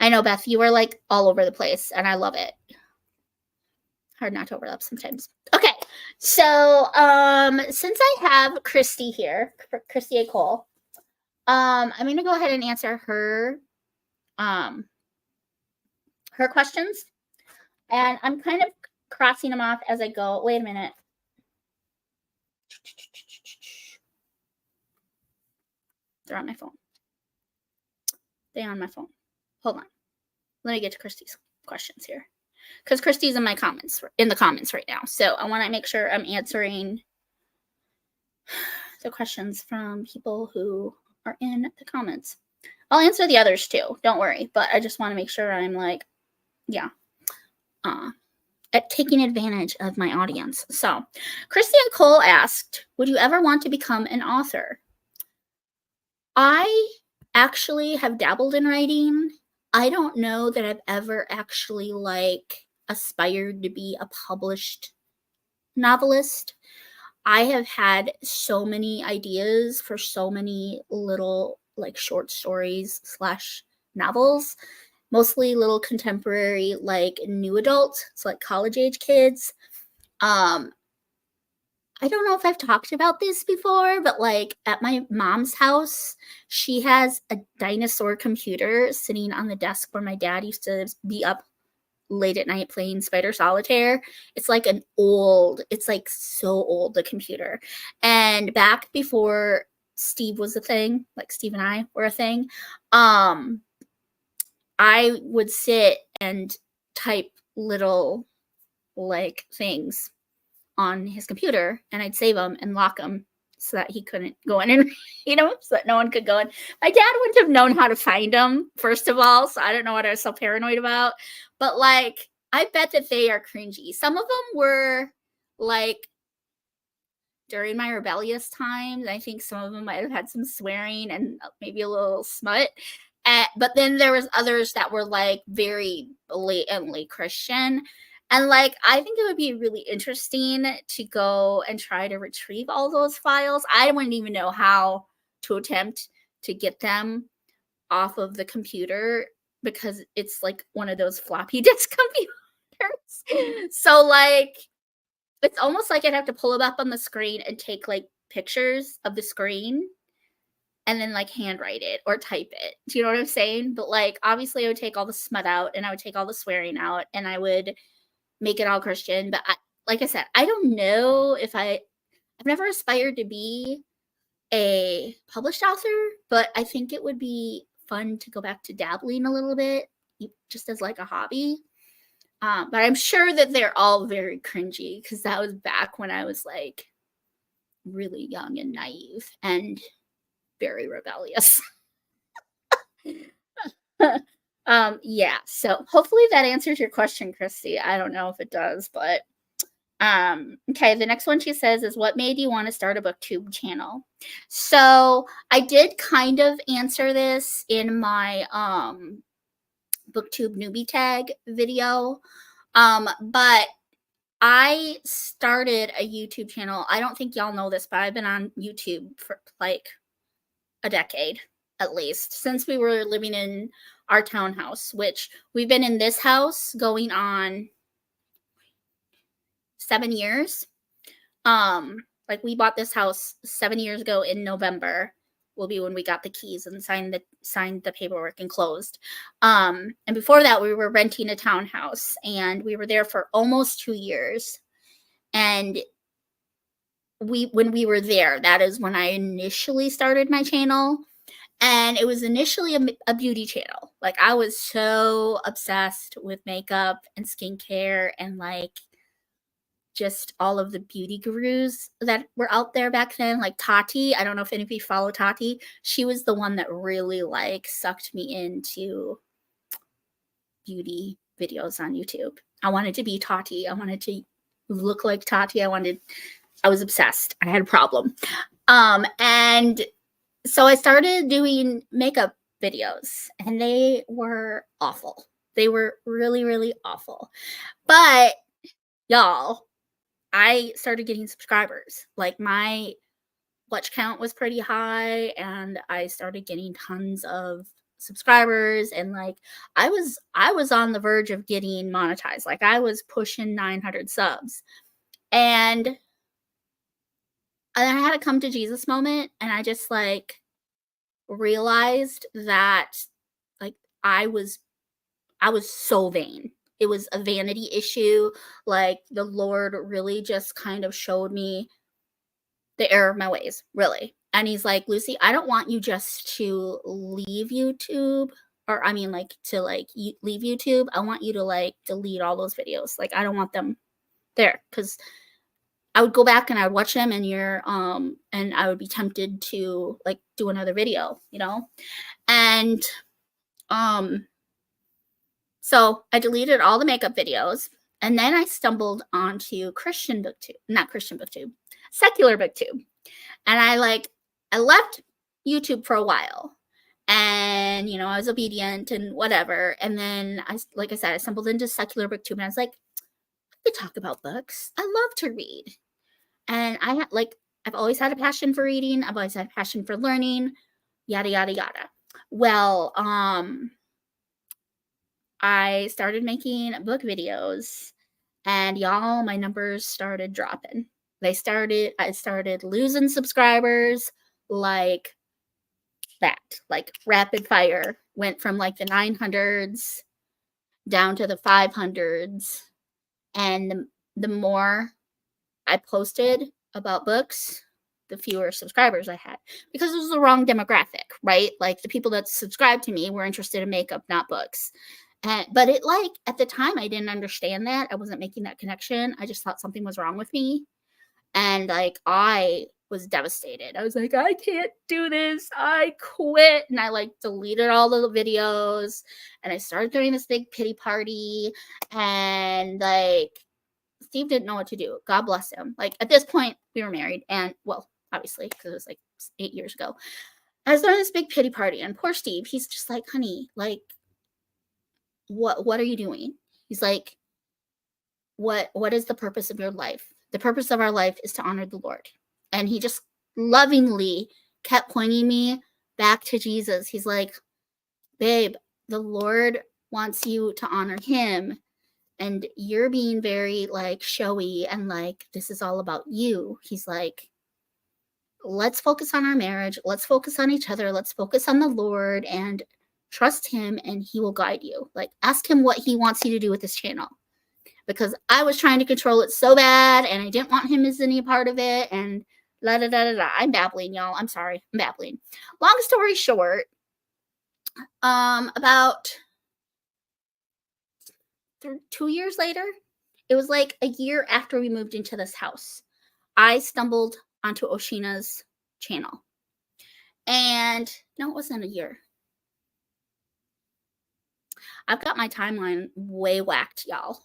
I know, Beth, you are all over the place, and I love it. Hard not to overlap sometimes. Okay, so since I have Kristi here, Kristi A. Cole, I'm going to go ahead and answer her questions, and I'm kind of crossing them off as I go. Wait a minute. They're on my phone. They're on my phone. Hold on. Let me get to Kristi's questions here, because Kristi's in the comments right now. So I want to make sure I'm answering the questions from people who are in the comments. I'll answer the others too, don't worry, but I just want to make sure I'm like, yeah, at taking advantage of my audience. So, Kristi and Cole asked, would you ever want to become an author? I actually have dabbled in writing. I don't know that I've ever actually like aspired to be a published novelist. I have had so many ideas for so many little like short stories / novels, mostly little contemporary, like new adult, so like college age kids. I don't know if I've talked about this before, but like at my mom's house, she has a dinosaur computer sitting on the desk where my dad used to be up late at night playing Spider Solitaire. It's like it's like so old, the computer. And back before Steve was a thing, like Steve and I were a thing, I would sit and type little like things on his computer, and I'd save them and lock them so that he couldn't go in and so that no one could go in. My dad wouldn't have known how to find them, first of all, so I don't know what I was so paranoid about. But like, I bet that they are cringy. Some of them were like during my rebellious times. I think some of them might have had some swearing and maybe a little smut. But then there was others that were like very blatantly Christian. And like, I think it would be really interesting to go and try to retrieve all those files. I wouldn't even know how to attempt to get them off of the computer because it's like one of those floppy disk computers. So like, it's almost like I'd have to pull it up on the screen and take like pictures of the screen and then like handwrite it or type it. Do you know what I'm saying? But like, obviously I would take all the smut out and I would take all the swearing out and I would make it all Christian. But like I said, I don't know if I've never aspired to be a published author, but I think it would be fun to go back to dabbling a little bit, just as like a hobby. But I'm sure that they're all very cringy because that was back when I was like really young and naive and very rebellious. Yeah, so hopefully that answers your question, Kristi. I don't know if it does, but okay, the next one she says is, what made you want to start a booktube channel? So I did kind of answer this in my booktube newbie tag video, but I started a YouTube channel. I don't think y'all know this, but I've been on YouTube for like a decade at least, since we were living in our townhouse, which we've been in this house going on 7 years. Like we bought this house 7 years ago in November. Will be when we got the keys and signed the paperwork and closed. And before that, we were renting a townhouse, and we were there for almost 2 years. And when we were there, that is when I initially started my channel. And it was initially a beauty channel. Like I was so obsessed with makeup and skincare and like just all of the beauty gurus that were out there back then, like Tati. I don't know if any of you follow Tati. She was the one that really like sucked me into beauty videos on YouTube. I wanted to be Tati. I wanted to look like Tati. I was obsessed. I had a problem. And so I started doing makeup videos, and they were awful. They were really, really awful. But y'all, I started getting subscribers. Like my watch count was pretty high, and I started getting tons of subscribers, and like I was on the verge of getting monetized. Like I was pushing 900 subs. And I had a come to Jesus moment, and I just like realized that like I was so vain. It was a vanity issue. Like the Lord really just kind of showed me the error of my ways, really. And he's like, Lucy, I don't want you just to leave YouTube, or I mean like to like leave YouTube. I want you to like delete all those videos. Like I don't want them there, because I would go back and I would watch them, and and I would be tempted to like do another video, and um so I deleted all the makeup videos, and then I stumbled onto Christian booktube, not Christian booktube, secular booktube. And I left YouTube for a while, and I was obedient and whatever. And then like I said, I stumbled into secular booktube, and I was like, I could talk about books. I love to read. And I've always had a passion for reading. I've always had a passion for learning, yada, yada, yada. Well, I started making book videos, and y'all, my numbers started dropping. I started losing subscribers like that, like rapid fire. Went from like the 900s down to the 500s. And the more I posted about books, the fewer subscribers I had, because it was the wrong demographic, right? Like the people that subscribed to me were interested in makeup, not books. But at the time, I didn't understand that. I wasn't making that connection. I just thought something was wrong with me. And I was devastated. I was like, I can't do this. I quit. And I deleted all the videos, and I started doing this big pity party. And Steve didn't know what to do. God bless him. At this point, we were married, and well, obviously, because it was 8 years ago. I was doing this big pity party, and poor Steve, he's just like, honey, what are you doing? He's like, what is the purpose of your life? The purpose of our life is to honor the Lord. And he just lovingly kept pointing me back to Jesus. He's like, babe, the Lord wants you to honor him, and you're being very showy, and this is all about you. He's like, let's focus on our marriage. Let's focus on each other. Let's focus on the Lord and trust him, and he will guide you. Ask him what he wants you to do with this channel. Because I was trying to control it so bad, and I didn't want him as any part of it, and la da da da da. I'm babbling, y'all. I'm sorry. I'm babbling. Long story short, about 2 years later, it was like a year after we moved into this house, I stumbled onto Oshina's channel. And no, it wasn't a year. I've got my timeline way whacked, y'all.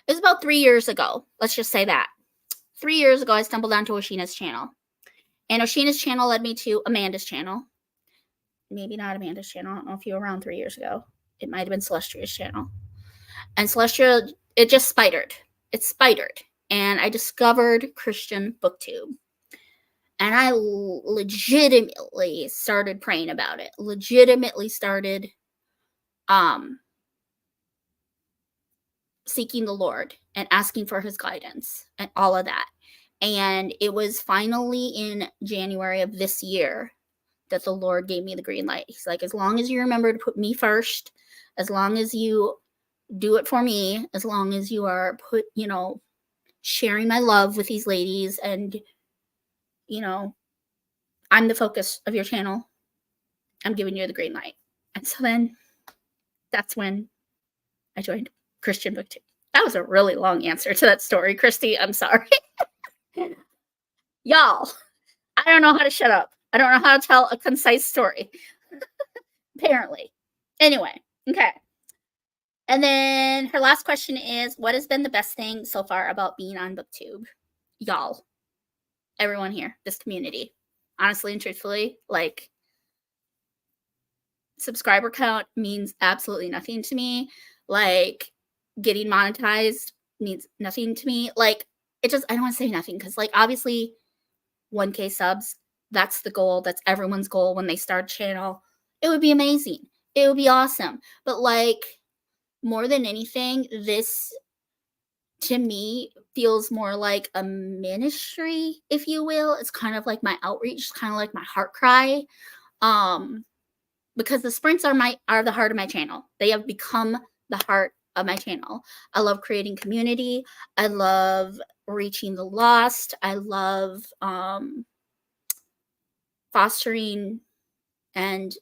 It was about 3 years ago. Let's just say that. 3 years ago, I stumbled onto Oshina's channel. And Oshina's channel led me to Amanda's channel. Maybe not Amanda's channel. I don't know if you were around 3 years ago. It might have been Celestria's channel. And Celestria, it just spidered. It spidered. And I discovered Christian BookTube. And I legitimately started praying about it. Legitimately started seeking the Lord and asking for his guidance and all of that. And it was finally in January of this year that the Lord gave me the green light. He's like, as long as you remember to put me first, as long as you do it for me, as long as you are sharing my love with these ladies, and I'm the focus of your channel, I'm giving you the green light. And so then that's when I joined Christian BookTube. That was a really long answer to that story, Kristi. I'm sorry. Y'all, I don't know how to shut up. I don't know how to tell a concise story. Apparently. Anyway, okay. And then her last question is, what has been the best thing so far about being on BookTube? Y'all, everyone here, this community. Honestly and truthfully, subscriber count means absolutely nothing to me. Getting monetized means nothing to me. I don't want to say nothing, because obviously 1K subs, that's the goal. That's everyone's goal when they start a channel. It would be amazing. It would be awesome. But more than anything, this to me feels more like a ministry, if you will. It's kind of like my outreach, kind of like my heart cry. Because the sprints are the heart of my channel. They have become the heart of my channel. I love creating community. I love reaching the lost. I love fostering and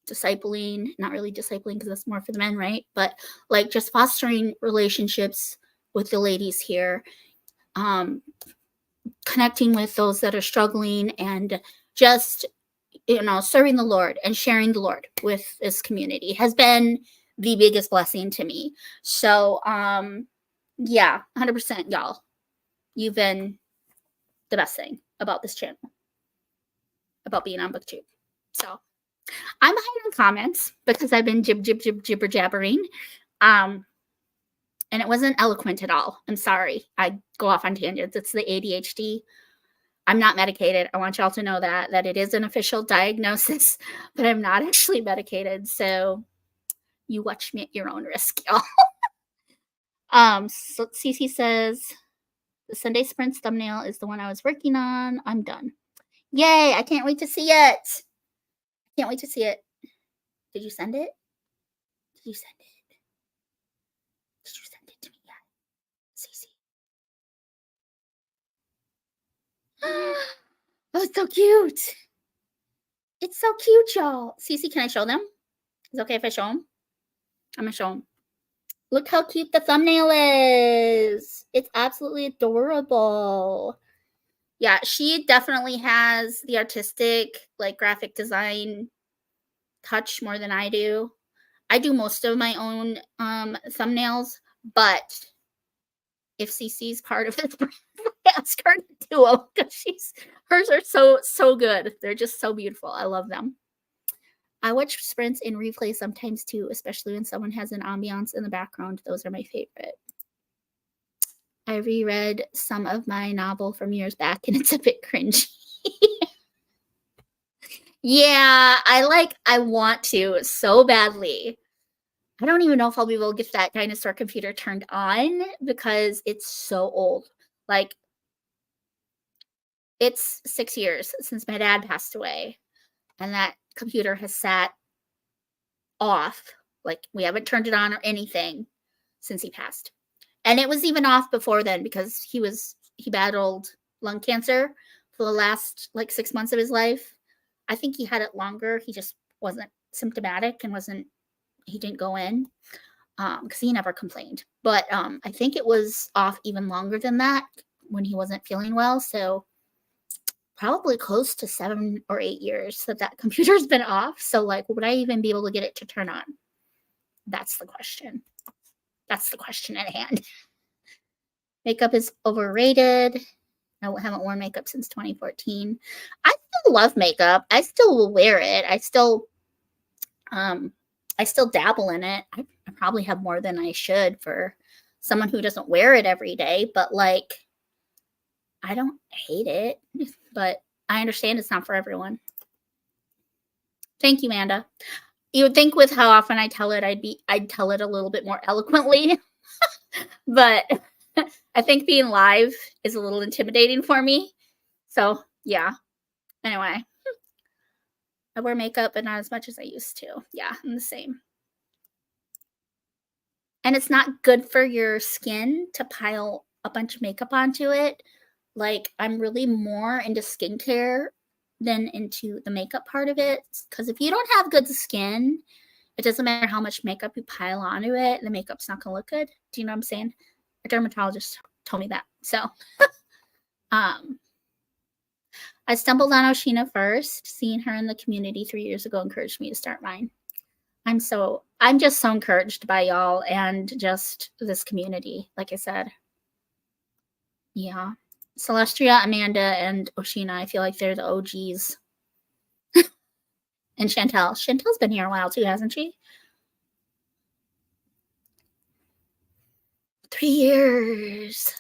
discipling, not really discipling because that's more for the men, right? But like just fostering relationships with the ladies here, connecting with those that are struggling, and just, serving the Lord and sharing the Lord with this community has been the biggest blessing to me. So, yeah, 100%, y'all. You've been the best thing about this channel, about being on BookTube. So I'm hiding comments because I've been jibber jabbering. And it wasn't eloquent at all. I'm sorry. I go off on tangents. It's the ADHD. I'm not medicated. I want y'all to know that it is an official diagnosis, but I'm not actually medicated. So you watch me at your own risk, y'all. So Cece says, the Sunday Sprints thumbnail is the one I was working on. I'm done. Yay, I can't wait to see it. Can't wait to see it. Did you send it? Did you send it? Did you send it to me yet, Cece? Oh, it's so cute. It's so cute, y'all. Cece, can I show them? Is it okay if I show them? I'm going to show them. Look how cute the thumbnail is. It's absolutely adorable. Yeah, she definitely has the artistic, like, graphic design touch more than I do. I do most of my own thumbnails, but if Cece's part of it, ask her to do them because hers are so good. They're just so beautiful. I love them. I watch sprints in replay sometimes too, especially when someone has an ambiance in the background. Those are my favorite. I reread some of my novel from years back and it's a bit cringy. Yeah, I want to so badly. I don't even know if I'll be able to get that dinosaur computer turned on because it's so old. Like, it's 6 years since my dad passed away, and that computer has sat off. Like, we haven't turned it on or anything since he passed. And it was even off before then because he battled lung cancer for the last, like, 6 months of his life. I think he had it longer. He just wasn't symptomatic and he didn't go in because he never complained. But I think it was off even longer than that when he wasn't feeling well. So probably close to 7 or 8 years that computer's been off. So, like, would I even be able to get it to turn on? That's the question. That's the question at hand. Makeup is overrated. I haven't worn makeup since 2014. I still love makeup. I still will wear it. I still dabble in it. I probably have more than I should for someone who doesn't wear it every day, but, like, I don't hate it, but I understand it's not for everyone. Thank you, Amanda. You would think with how often I tell it, I'd tell it a little bit more eloquently, but I think being live is a little intimidating for me. So, yeah. Anyway, I wear makeup, but not as much as I used to. Yeah, I'm the same. And it's not good for your skin to pile a bunch of makeup onto it. Like, I'm really more into skincare than into the makeup part of it. Because if you don't have good skin, it doesn't matter how much makeup you pile onto it, the makeup's not gonna look good. Do you know what I'm saying? A dermatologist told me that. So, I stumbled on Oshina first. Seeing her in the community 3 years ago encouraged me to start mine. I'm just so encouraged by y'all and just this community, like I said. Yeah. Celestria, Amanda, and Oshina, I feel like they're the OGs. And Chantel. Chantel's been here a while too, hasn't she? 3 years.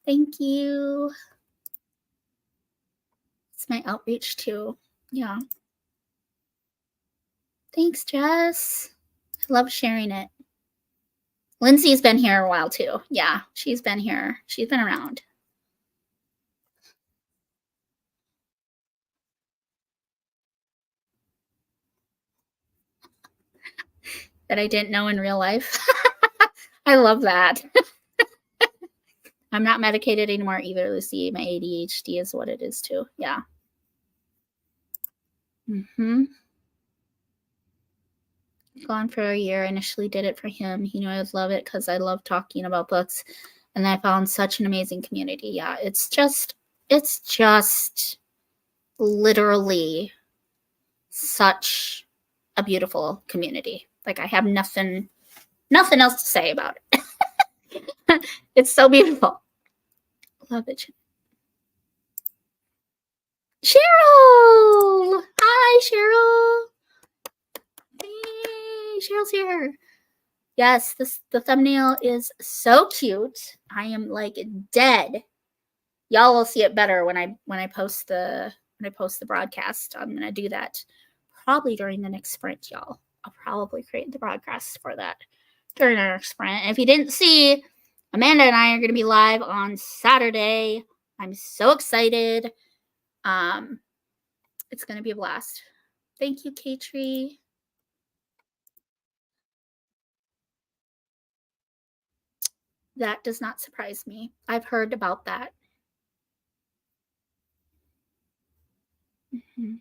Thank you. It's my outreach too. Yeah. Thanks, Jess. I love sharing it. Lindsay's been here a while too. Yeah, she's been here. She's been around. That I didn't know in real life. I love that. I'm not medicated anymore either, Lucy. My ADHD is what it is too. Yeah. Mm-hmm. Gone for a year. I initially did it for him. He knew I would love it because I love talking about books. And I found such an amazing community. Yeah, it's just literally such a beautiful community. Like, I have nothing else to say about it. It's so beautiful. Love it. Cheryl! Hi, Cheryl! Hey, Cheryl's here. Yes, the thumbnail is so cute. I am like dead. Y'all will see it better when I post the broadcast. I'm gonna do that probably during the next sprint, y'all. I'll probably create the broadcast for that during our next sprint. And if you didn't see, Amanda and I are gonna be live on Saturday. I'm so excited. It's gonna be a blast. Thank you, Katrie. That does not surprise me. I've heard about that. Mm-hmm.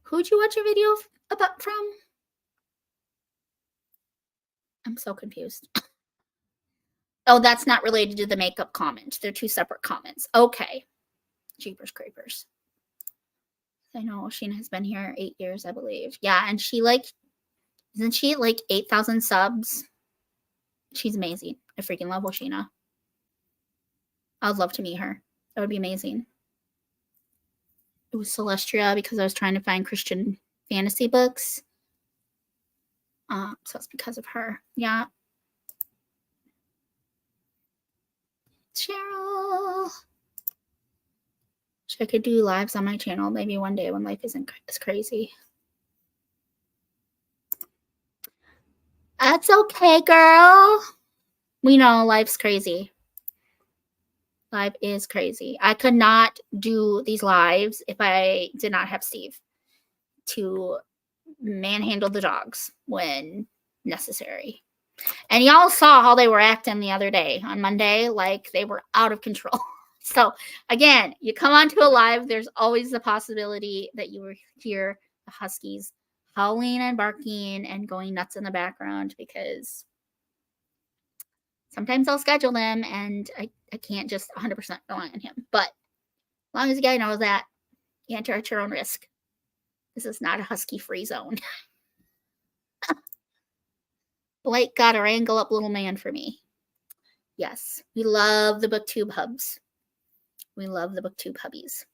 Who'd you watch a video about from? I'm so confused. Oh, that's not related to the makeup comment. They're two separate comments. Okay. Jeepers creepers. I know Sheena has been here 8 years, I believe. Yeah, and she isn't she at 8,000 subs? She's amazing. I freaking love Sheena. I would love to meet her. That would be amazing. It was Celestria because I was trying to find Christian fantasy books. So it's because of her. Yeah. Cheryl. I could do lives on my channel maybe one day when life isn't as crazy. That's okay, girl. We know life's crazy. Life is crazy. I could not do these lives if I did not have Steve to manhandle the dogs when necessary. And y'all saw how they were acting the other day on Monday, like they were out of control. So again, you come onto a live, there's always the possibility that you will hear the huskies howling and barking and going nuts in the background because sometimes I'll schedule them and I can't just 100% rely on him. But as long as you guys know that, you enter at your own risk. This is not a husky-free zone. Blake got a wrangle up little man for me. Yes, we love the booktube hubs. We love the booktube hubbies.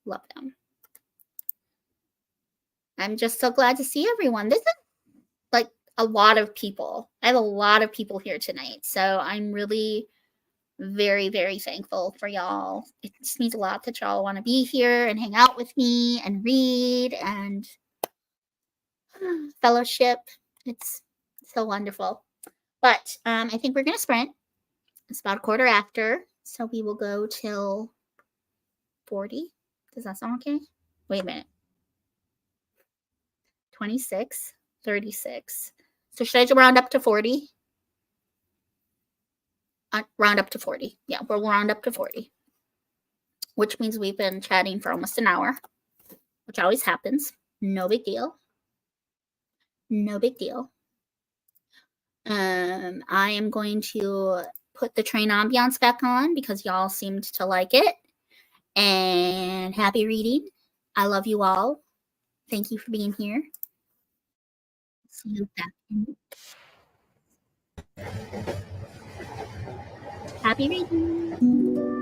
Love them. I'm just so glad to see everyone. This is like a lot of people. I have a lot of people here tonight. So I'm really very, very thankful for y'all. It just means a lot that y'all want to be here and hang out with me and read and fellowship. It's so wonderful. But I think we're going to sprint. It's about a quarter after. So we will go till 40. Does that sound okay? Wait a minute. 26, 36. So should I round up to 40? Round up to 40. Yeah, we'll round up to 40. Which means we've been chatting for almost an hour, which always happens. No big deal. No big deal. I am going to put the train ambiance back on because y'all seemed to like it. And happy reading. I love you all. Thank you for being here. See you back in. Happy reading.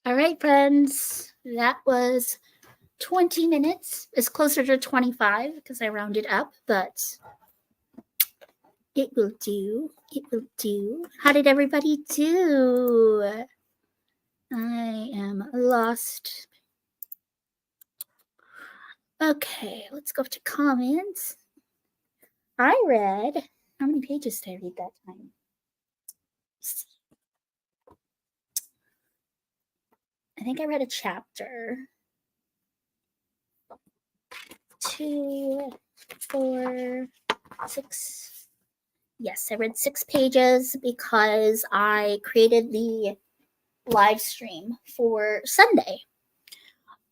All right, friends. That was 20 minutes. It's closer to 25 because I rounded up, but it will do. It will do. How did everybody do? I am lost. Okay, let's go to comments. I read, how many pages did I read that time? I think I read a chapter. 2, 4, 6. Yes, I read 6 pages because I created the live stream for Sunday.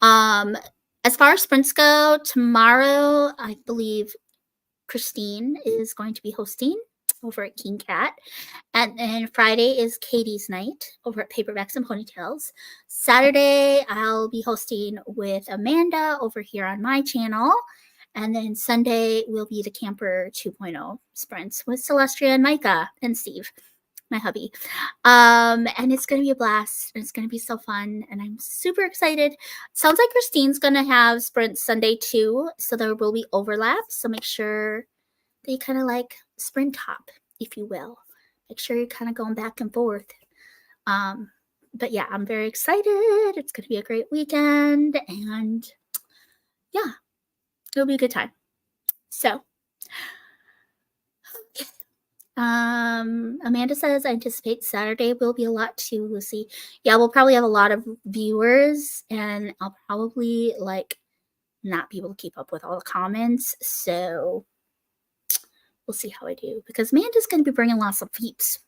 As far as sprints go, tomorrow I believe Christine is going to be hosting over at King Cat. And then Friday is Katie's night over at Paperbacks and Ponytails. Saturday, I'll be hosting with Amanda over here on my channel. And then Sunday will be the Camper 2.0 sprints with Celestria and Micah and Steve, my hubby. And it's going to be a blast. It's going to be so fun. And I'm super excited. Sounds like Christine's going to have sprints Sunday too. So there will be overlap. So make sure that you kind of like sprint hop, if you will. Make sure you're kind of going back and forth. But yeah, I'm very excited. It's going to be a great weekend. And yeah, it'll be a good time. So, Amanda says, I anticipate Saturday will be a lot too, Lucy. Yeah, we'll probably have a lot of viewers, and I'll probably like not be able to keep up with all the comments. So we'll see how I do, because Amanda's going to be bringing lots of peeps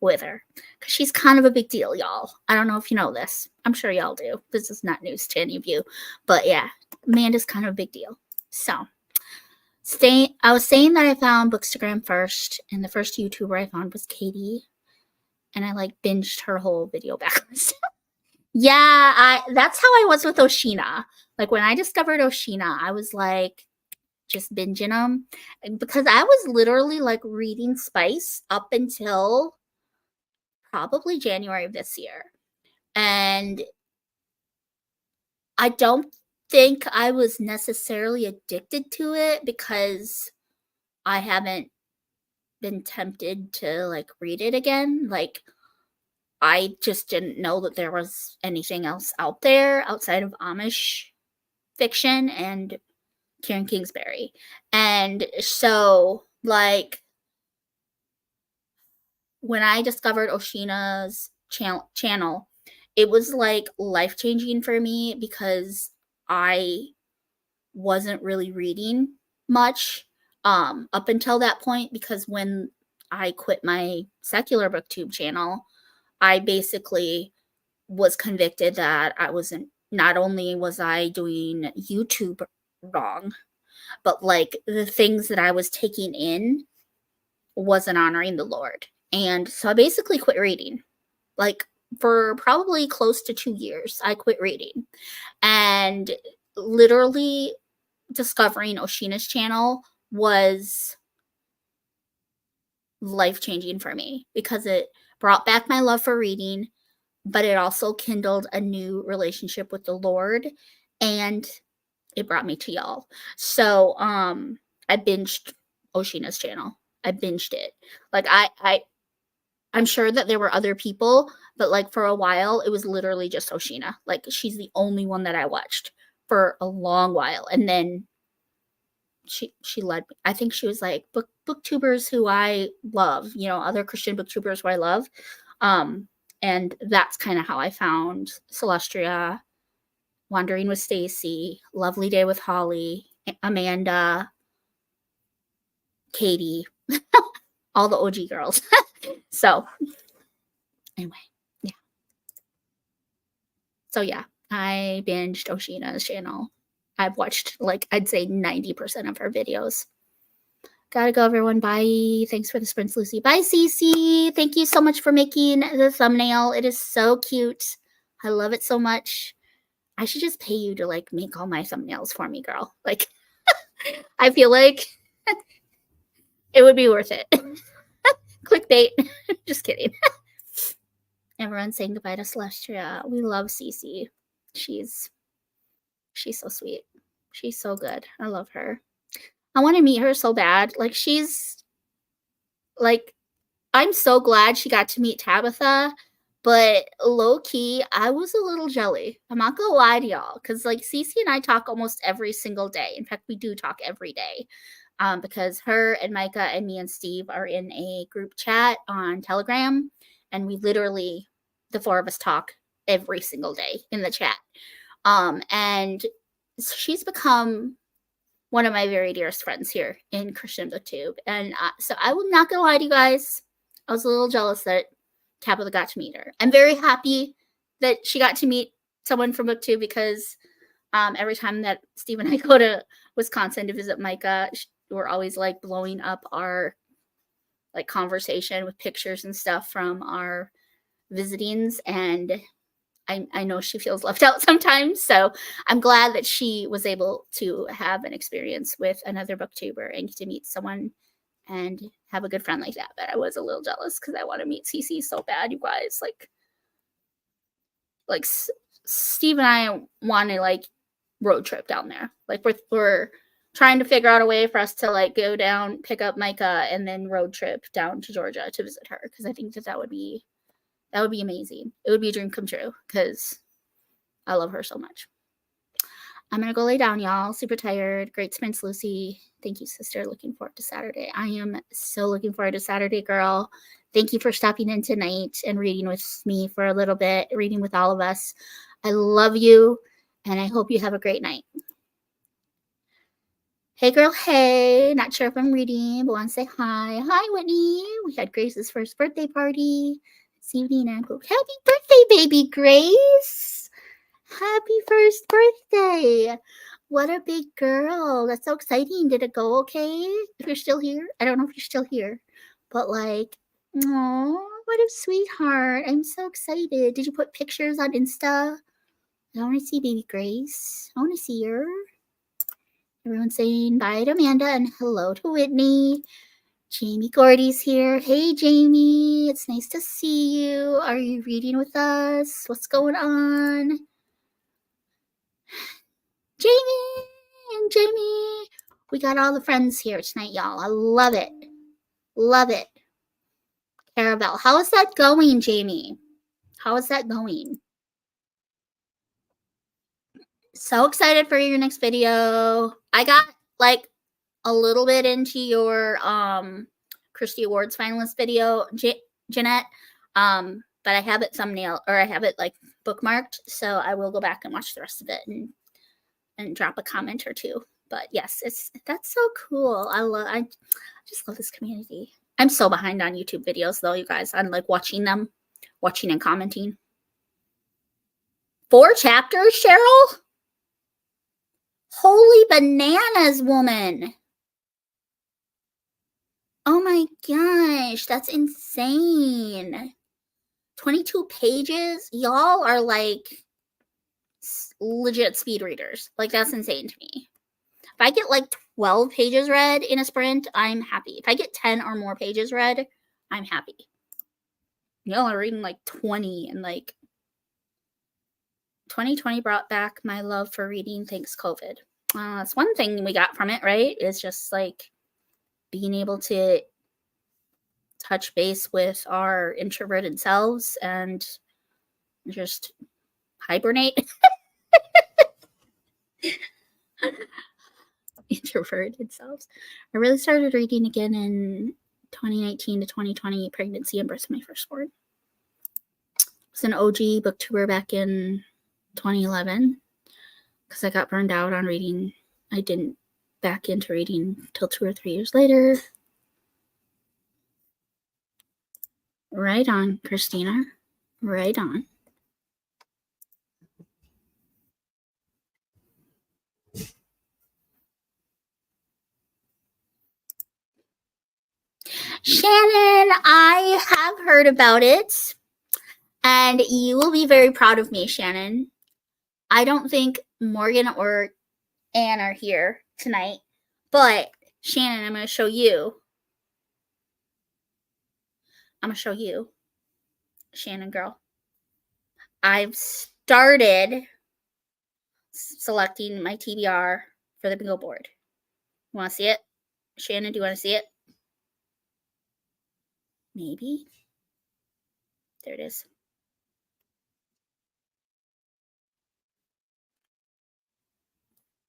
with her, because she's kind of a big deal, y'all. I don't know if you know this. I'm sure y'all do. This is not news to any of you. But yeah, Amanda's kind of a big deal. So I was saying that I found Bookstagram first, and the first YouTuber I found was Katie, and I like binged her whole video backwards. Yeah, that's how I was with Oshina. Like when I discovered Oshina, I was like just binging them, because I was literally like reading Spice up until probably January of this year. And I don't think I was necessarily addicted to it because I haven't been tempted to like read it again. Like I just didn't know that there was anything else out there outside of Amish fiction and Karen Kingsbury. And so like when I discovered Oshina's channel, it was like life-changing for me, because I wasn't really reading much up until that point, because when I quit my secular booktube channel, I basically was convicted that I wasn't, not only was I doing YouTube wrong, but like the things that I was taking in wasn't honoring the Lord. And so I basically quit reading. Like for probably close to 2 years, I quit reading. And literally discovering Oshina's channel was life-changing for me, because it brought back my love for reading, but it also kindled a new relationship with the Lord, and it brought me to y'all. So I binged Oshina's channel. I binged it. Like I'm sure that there were other people, but like for a while it was literally just Oshina. Like she's the only one that I watched for a long while. And then she led me. I think she was like booktubers who I love, you know, other Christian booktubers who I love. And that's kind of how I found Celestria, Wandering with Stacy, Lovely Day with Holly, Amanda, Katie, all the OG girls. So anyway, yeah. So yeah, I binged Oshina's channel. I've watched like I'd say 90% of her videos. Gotta go, everyone. Bye. Thanks for the sprints, Lucy. Bye, Cece. Thank you so much for making the thumbnail. It is so cute. I love it so much. I should just pay you to like make all my thumbnails for me, girl. Like, I feel like it would be worth it. Clickbait. Just kidding. Everyone's saying goodbye to Celestria. We love Cece. She's so sweet. She's so good. I love her. I want to meet her so bad. Like, she's like, I'm so glad she got to meet Tabitha, but low key, I was a little jelly. I'm not gonna lie to y'all, because like Cece and I talk almost every single day. In fact, we do talk every day. Because her and Micah and me and Steve are in a group chat on Telegram, and we literally, the four of us, talk every single day in the chat. And she's become one of my very dearest friends here in Christian BookTube. And so I will not gonna lie to you guys, I was a little jealous that Tabitha got to meet her. I'm very happy that she got to meet someone from BookTube, because every time that Steve and I go to Wisconsin to visit Micah, we're always like blowing up our like conversation with pictures and stuff from our visitings, and I know she feels left out sometimes. So I'm glad that she was able to have an experience with another booktuber and get to meet someone and have a good friend like that. But I was a little jealous because I want to meet Cece so bad, you guys. Like Steve and I want to like road trip down there. Like we're trying to figure out a way for us to like go down, pick up Micah, and then road trip down to Georgia to visit her, because I think that would be amazing. It would be a dream come true, because I love her so much. I'm gonna go lay down, y'all. Super tired. Great sprints, Lucy. Thank you, sister. Looking forward to Saturday. I am so looking forward to Saturday, girl. Thank you for stopping in tonight and reading with me for a little bit, reading with all of us. I love you, and I hope you have a great night. Hey, girl, hey. Not sure if I'm reading, but want to say hi. Hi, Whitney. We had Grace's first birthday party this evening. And happy birthday, baby Grace. Happy first birthday. What a big girl. That's so exciting. Did it go okay? If you're still here. I don't know if you're still here, but like, oh, what a sweetheart. I'm so excited. Did you put pictures on Insta? I want to see baby Grace. I want to see her. Everyone's saying bye to Amanda and hello to Whitney. Jamie Gordy's here. Hey, Jamie. It's nice to see you. Are you reading with us? What's going on? Jamie. We got all the friends here tonight, y'all. I love it. Love it. Carabelle. How is that going, Jamie? How is that going? So excited for your next video. I got like a little bit into your Kristi Awards finalist video, Jeanette. But I have it thumbnail, or I have it like bookmarked, so I will go back and watch the rest of it and drop a comment or two. But yes, that's so cool. I just love this community. I'm so behind on YouTube videos though, you guys. I'm like watching and commenting. 4 chapters, Cheryl? Holy bananas, woman. Oh my gosh, that's insane. 22 pages? Y'all are like legit speed readers. Like, that's insane to me. If I get like 12 pages read in a sprint, I'm happy. If I get 10 or more pages read, I'm happy. Y'all are reading like 20, and like 2020 brought back my love for reading, thanks COVID. That's one thing we got from it, right? Is just like being able to touch base with our introverted selves and just hibernate. Introverted selves. I really started reading again in 2019 to 2020, pregnancy and birth of my firstborn. I was an OG booktuber back in 2011 because I got burned out on reading. I didn't back into reading till 2 or 3 years later. Right on, Christina. Right on. Shannon, I have heard about it, and you will be very proud of me, Shannon. I don't think Morgan or Anne are here tonight, but Shannon, I'm going to show you. I'm going to show you, Shannon girl. I've started selecting my TBR for the bingo board. You want to see it? Shannon, do you want to see it? Maybe. There it is.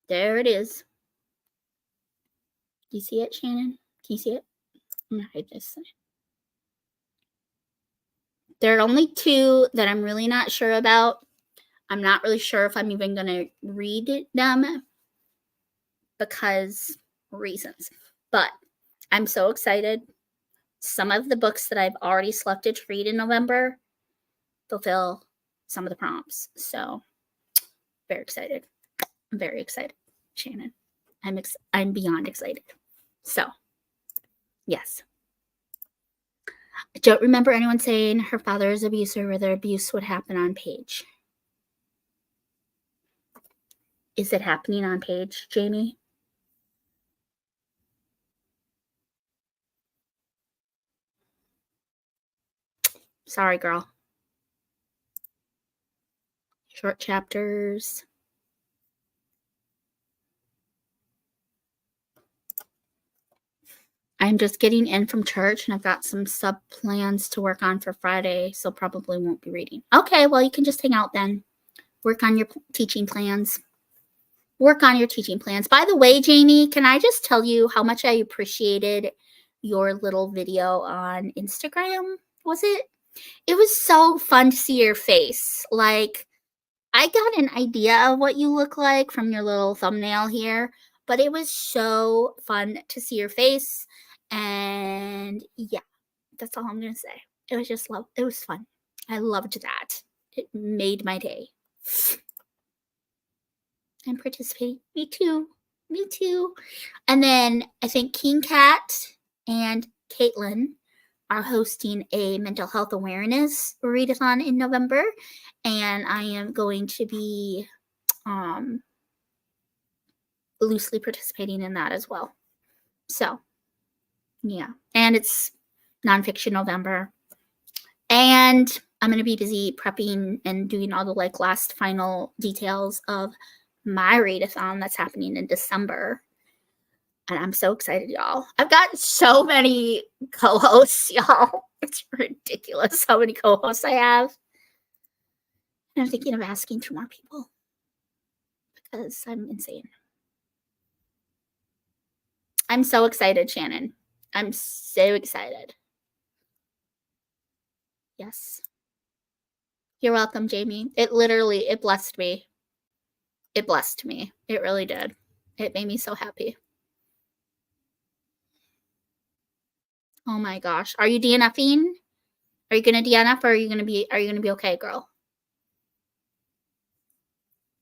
There it is. Do you see it, Shannon? Can you see it? I'm going to hide this. There are only 2 that I'm really not sure about. I'm not really sure if I'm even going to read them because reasons. But I'm so excited. Some of the books that I've already selected to read in November fulfill some of the prompts. So very excited. I'm very excited, Shannon. I'm beyond excited. So, yes. I don't remember anyone saying her father is abusive or the abuse would happen on page. Is it happening on page, Jamie? Sorry, girl. Short chapters. I'm just getting in from church and I've got some sub plans to work on for Friday, so probably won't be reading. Okay, well, you can just hang out then. Work on your teaching plans. Work on your teaching plans. By the way, Jamie, can I just tell you how much I appreciated your little video on Instagram? Was it? It was so fun to see your face. Like, I got an idea of what you look like from your little thumbnail here, but it was so fun to see your face. And yeah, that's all I'm going to say. It was just it was fun. I loved that. It made my day. And participate. Me too. Me too. And then I think King Cat and Caitlin are hosting a mental health awareness readathon in November. And I am going to be loosely participating in that as well. So, yeah. And it's nonfiction November. And I'm going to be busy prepping and doing all the last final details of my readathon that's happening in December. And I'm so excited, y'all. I've got so many co-hosts, y'all. It's ridiculous how many co-hosts I have. And I'm thinking of asking 2 more people because I'm insane. I'm so excited, Shannon. I'm so excited. Yes. You're welcome, Jamie. It blessed me. It blessed me. It really did. It made me so happy. Oh my gosh. Are you DNFing? Are you gonna DNF or are you gonna be okay, girl?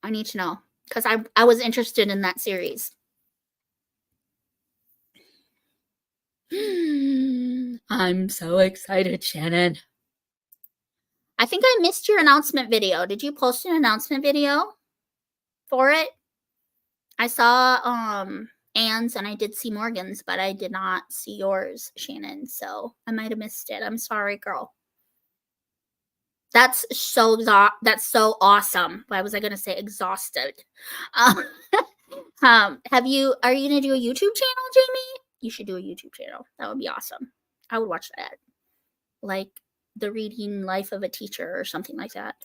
I need to know. Because I was interested in that series. I'm so excited, Shannon. I think I missed your announcement video. Did you post an announcement video for it? I saw Anne's and I did see Morgan's, but I did not see yours, Shannon. So I might have missed it. I'm sorry, girl. That's so awesome. Why was I gonna say exhausted? Are you gonna do a YouTube channel, Jamie? You should do a YouTube channel. That would be awesome. I would watch that. Like the reading life of a teacher or something like that.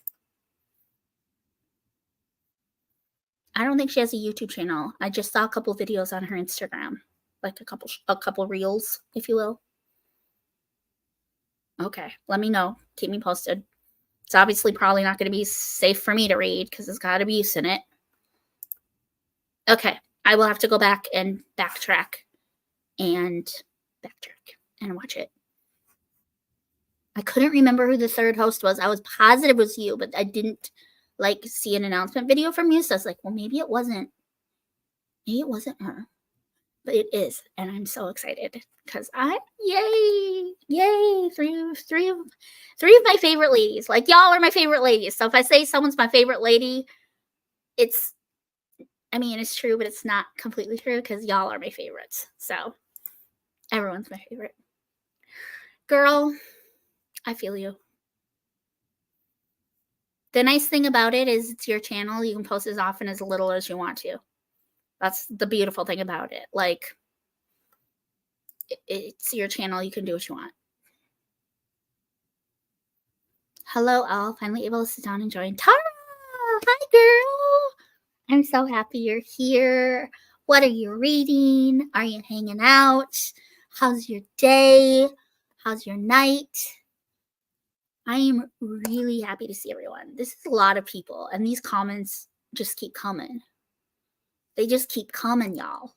I don't think she has a YouTube channel. I just saw a couple videos on her Instagram, like a couple reels, if you will. Okay, let me know. Keep me posted. It's obviously probably not going to be safe for me to read because it's got abuse in it. Okay, I will have to go back and backtrack and watch it. I couldn't remember who the third host was. I was positive it was you, but I didn't see an announcement video from you. So I was like, well, maybe it wasn't her, but it is. And I'm so excited because yay, three of my favorite ladies. Like y'all are my favorite ladies. So if I say someone's my favorite lady, it's true, but it's not completely true because y'all are my favorites. So everyone's my favorite. Girl, I feel you. The nice thing about it is it's your channel. You can post as often as little as you want to. That's the beautiful thing about it. Like, it's your channel. You can do what you want. Hello, all. Finally able to sit down and join. Tara! Hi, girl! I'm so happy you're here. What are you reading? Are you hanging out? How's your day? How's your night? I am really happy to see everyone. This is a lot of people, and these comments just keep coming. They just keep coming, y'all.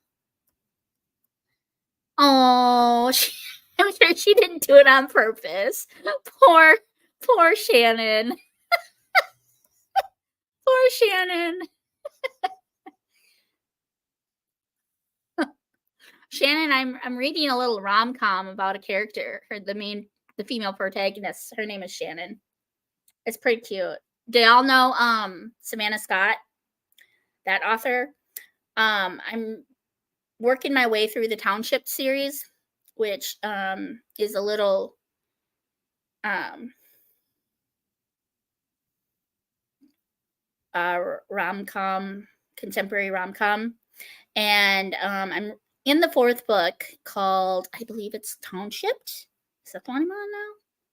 Oh, I'm sure she didn't do it on purpose. Poor Shannon. Poor Shannon. Shannon, I'm reading a little rom-com about a character. The female protagonist. Her name is Shannon. It's pretty cute. Do y'all know Samantha Scott, that author? I'm working my way through the Township series, which is a little rom-com, contemporary rom-com. And I'm in the 4th book called, I believe it's Townshipped. Is that the one I'm on now?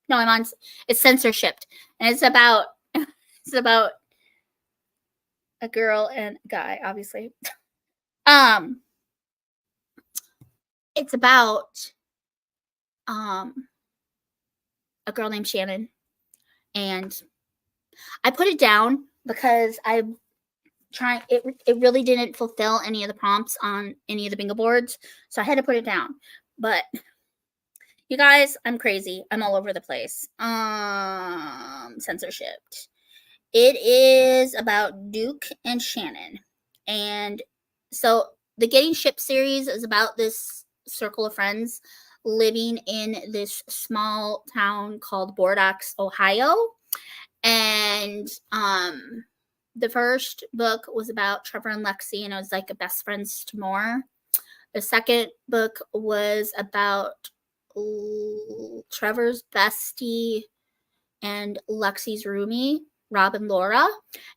No, I'm on, it's Censorshiped. And it's about a girl and a guy, obviously. It's about a girl named Shannon, and I put it down because it really didn't fulfill any of the prompts on any of the bingo boards, so I had to put it down. But you guys, I'm crazy. I'm all over the place. Censorshiped. It is about Duke and Shannon. And so the Getting Ship series is about this circle of friends living in this small town called Bordox, Ohio. And the first book was about Trevor and Lexi, and it was like a best friends to more. The second book was about Trevor's bestie and Lexi's roomie, Rob and Laura,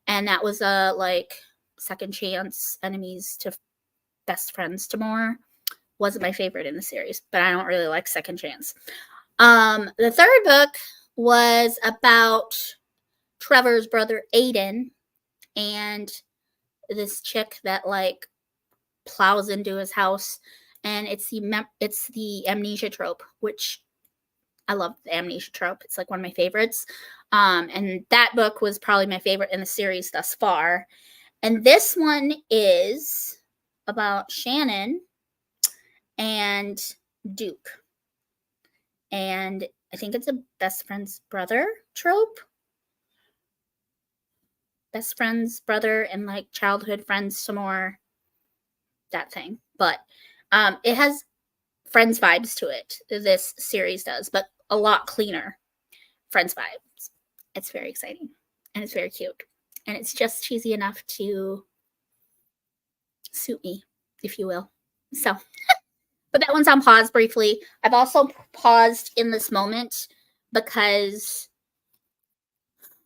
and that was a like second chance, enemies to best friends to more. Wasn't my favorite in the series, but I don't really like second chance. The third book was about Trevor's brother Aiden and this chick that like plows into his house, and it's the amnesia trope, which I love the amnesia trope. It's like one of my favorites. And that book was probably my favorite in the series thus far. And this one is about Shannon and Duke. And I think it's a best friend's brother trope. Best friend's brother and like childhood friends some more. That thing. But it has Friends vibes to it. This series does, but a lot cleaner Friends vibes. It's very exciting and it's very cute, and it's just cheesy enough to suit me, if you will. So, but that one's on pause briefly. I've also paused in this moment because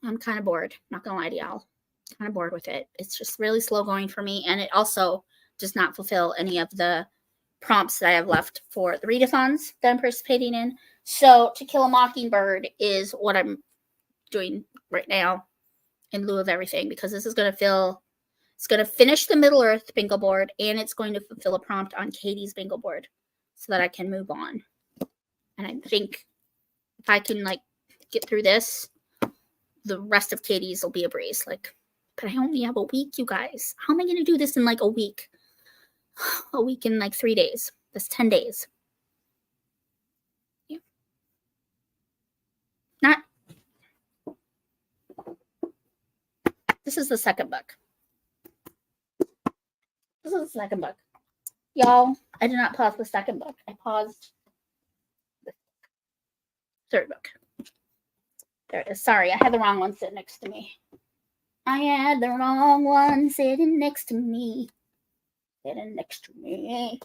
I'm kind of bored. Not gonna lie to y'all, kind of bored with it. It's just really slow going for me, and it also does not fulfill any of the prompts that I have left for the readathons that I'm participating in. So To Kill a Mockingbird is what I'm doing right now in lieu of everything, because this is going to finish the Middle Earth bingo board, and it's going to fulfill a prompt on Katie's bingo board so that I can move on. And I think if I can like get through this, the rest of Katie's will be a breeze. Like, but I only have a week, you guys. How am I going to do this in like a week? A week in like 3 days. That's 10 days. Yeah. Not. This is the second book. This is the second book. Y'all, I did not pause the second book. I paused the third book. There it is. Sorry, I had the wrong one sitting next to me. I had the wrong one sitting next to me. Sitting next to me.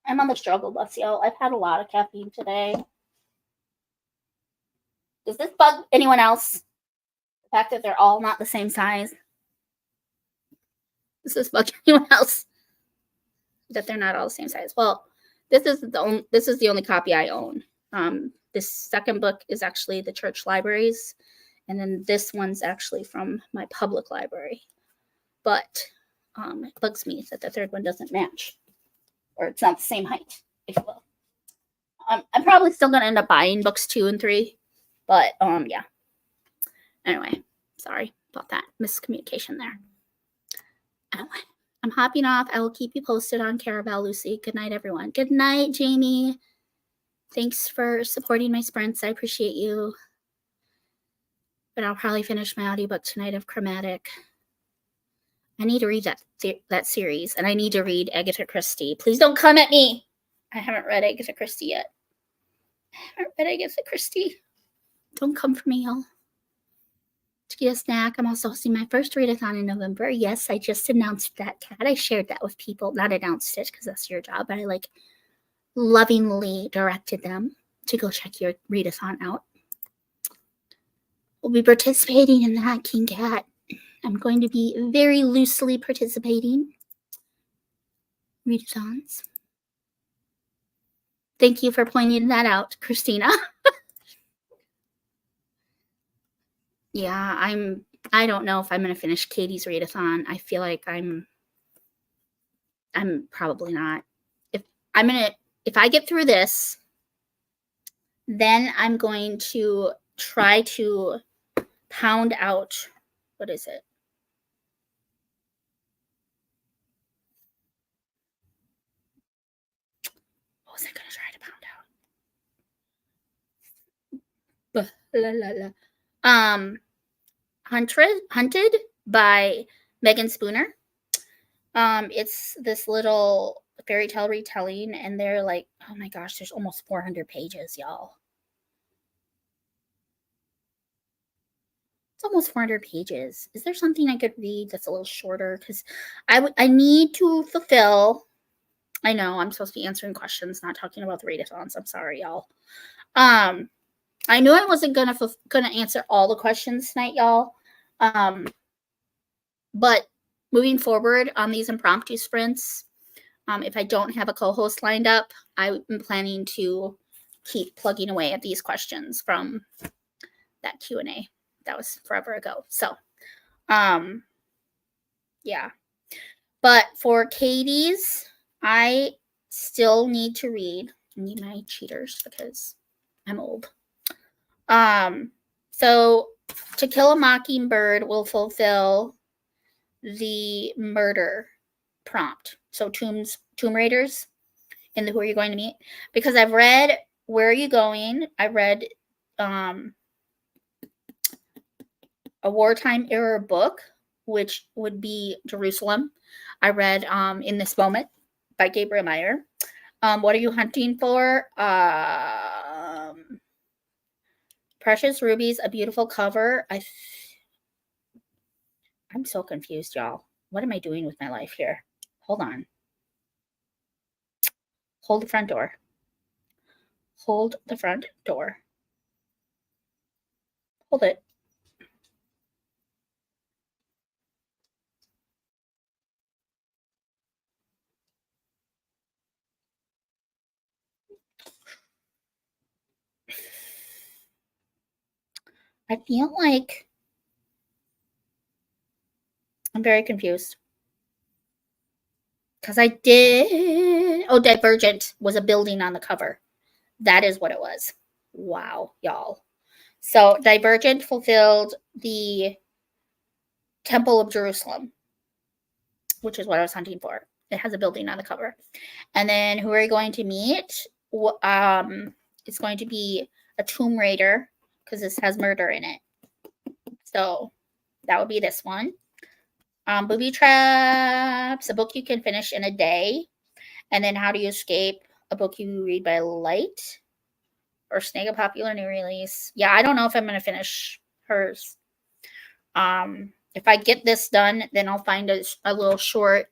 I'm on the struggle bus, y'all. I've had a lot of caffeine today. Does this bug anyone else? The fact that they're all not the same size. Does this bug anyone else? That they're not all the same size. Well, this is the only copy I own. This second book is actually the church libraries, and then this one's actually from my public library. But it bugs me that the third one doesn't match, or it's not the same height, if you will. I'm probably still gonna end up buying books 2 and 3, but yeah. Anyway, sorry about that miscommunication there. Anyway, I'm hopping off. I will keep you posted on Caraval, Lucy. Good night, everyone. Good night, Jamie. Thanks for supporting my sprints. I appreciate you. But I'll probably finish my audiobook tonight of Chromatic. I need to read that series, and I need to read Agatha Christie. Please don't come at me. I haven't read Agatha Christie yet. Don't come for me, y'all. To get a snack, I'm also hosting my first readathon in November. Yes, I just announced that, Kat. I shared that with people. Not announced it, because that's your job, but I lovingly directed them to go check your readathon out. We'll be participating in that, King Cat. I'm going to be very loosely participating. Readathons. Thank you for pointing that out, Christina. Yeah, I don't know if I'm going to finish Katie's readathon. I feel like I'm probably not. If I get through this, then I'm going to try to pound out, what is it? What was I going to try to pound out? Hunted by Megan Spooner. It's this little fairy tale retelling, and they're like, oh my gosh, there's almost 400 pages, y'all. It's almost 400 pages. Is there something I could read that's a little shorter? Because I need to fulfill. I know I'm supposed to be answering questions, not talking about the readathons. I'm sorry, y'all. I knew I wasn't gonna answer all the questions tonight, y'all. But moving forward on these impromptu sprints, if I don't have a co-host lined up, I'm planning to keep plugging away at these questions from that Q&A. That was forever ago. So, yeah. But for Katie's, I still need to read. I need my cheaters because I'm old. So To Kill a Mockingbird will fulfill the murder prompt. So Tomb Raiders in the Who Are You Going to Meet? Because I've read Where Are You Going? I read a wartime era book, which would be Jerusalem. I read In This Moment by Gabriel Meyer. What Are You Hunting For? Precious Rubies, A Beautiful Cover. I'm so confused, y'all. What am I doing with my life here? Hold on. Hold the front door. Hold the front door. Hold it. I feel like I'm very confused. Because I did. Oh, Divergent was a building on the cover. That is what it was. Wow, y'all. So Divergent fulfilled the Temple of Jerusalem, which is what I was hunting for. It has a building on the cover. And then Who Are You Going to Meet? It's going to be a Tomb Raider because this has murder in it. So that would be this one. Booby Traps, a book you can finish in a day. And then How Do You Escape? A book you read by light. Or Snag a Popular New Release. Yeah, I don't know if I'm going to finish hers. If I get this done, then I'll find a little short,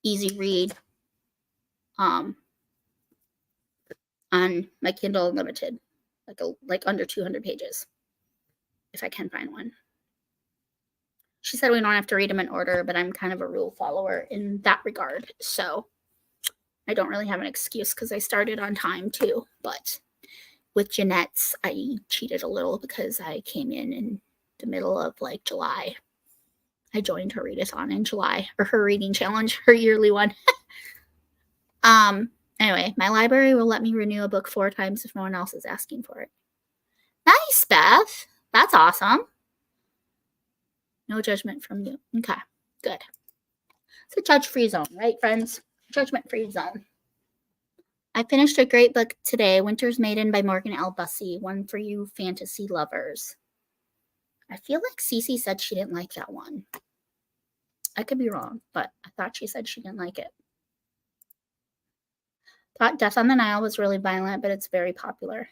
easy read on my Kindle Unlimited. like under 200 pages, if I can find one. She said we don't have to read them in order, but I'm kind of a rule follower in that regard. So I don't really have an excuse because I started on time too. But with Jeanette's, I cheated a little because I came in the middle of like July. I joined her readathon in July, or her reading challenge, her yearly one. Anyway, my library will let me renew a book 4 times if no one else is asking for it. Nice, Beth. That's awesome. No judgment from you. Okay, good. It's a judge-free zone, right, friends? Judgment-free zone. I finished a great book today, Winter's Maiden by Morgan L. Bussey, one for you fantasy lovers. I feel like Cece said she didn't like that one. I could be wrong, but I thought she said she didn't like it. Thought Death on the Nile was really violent, but it's very popular.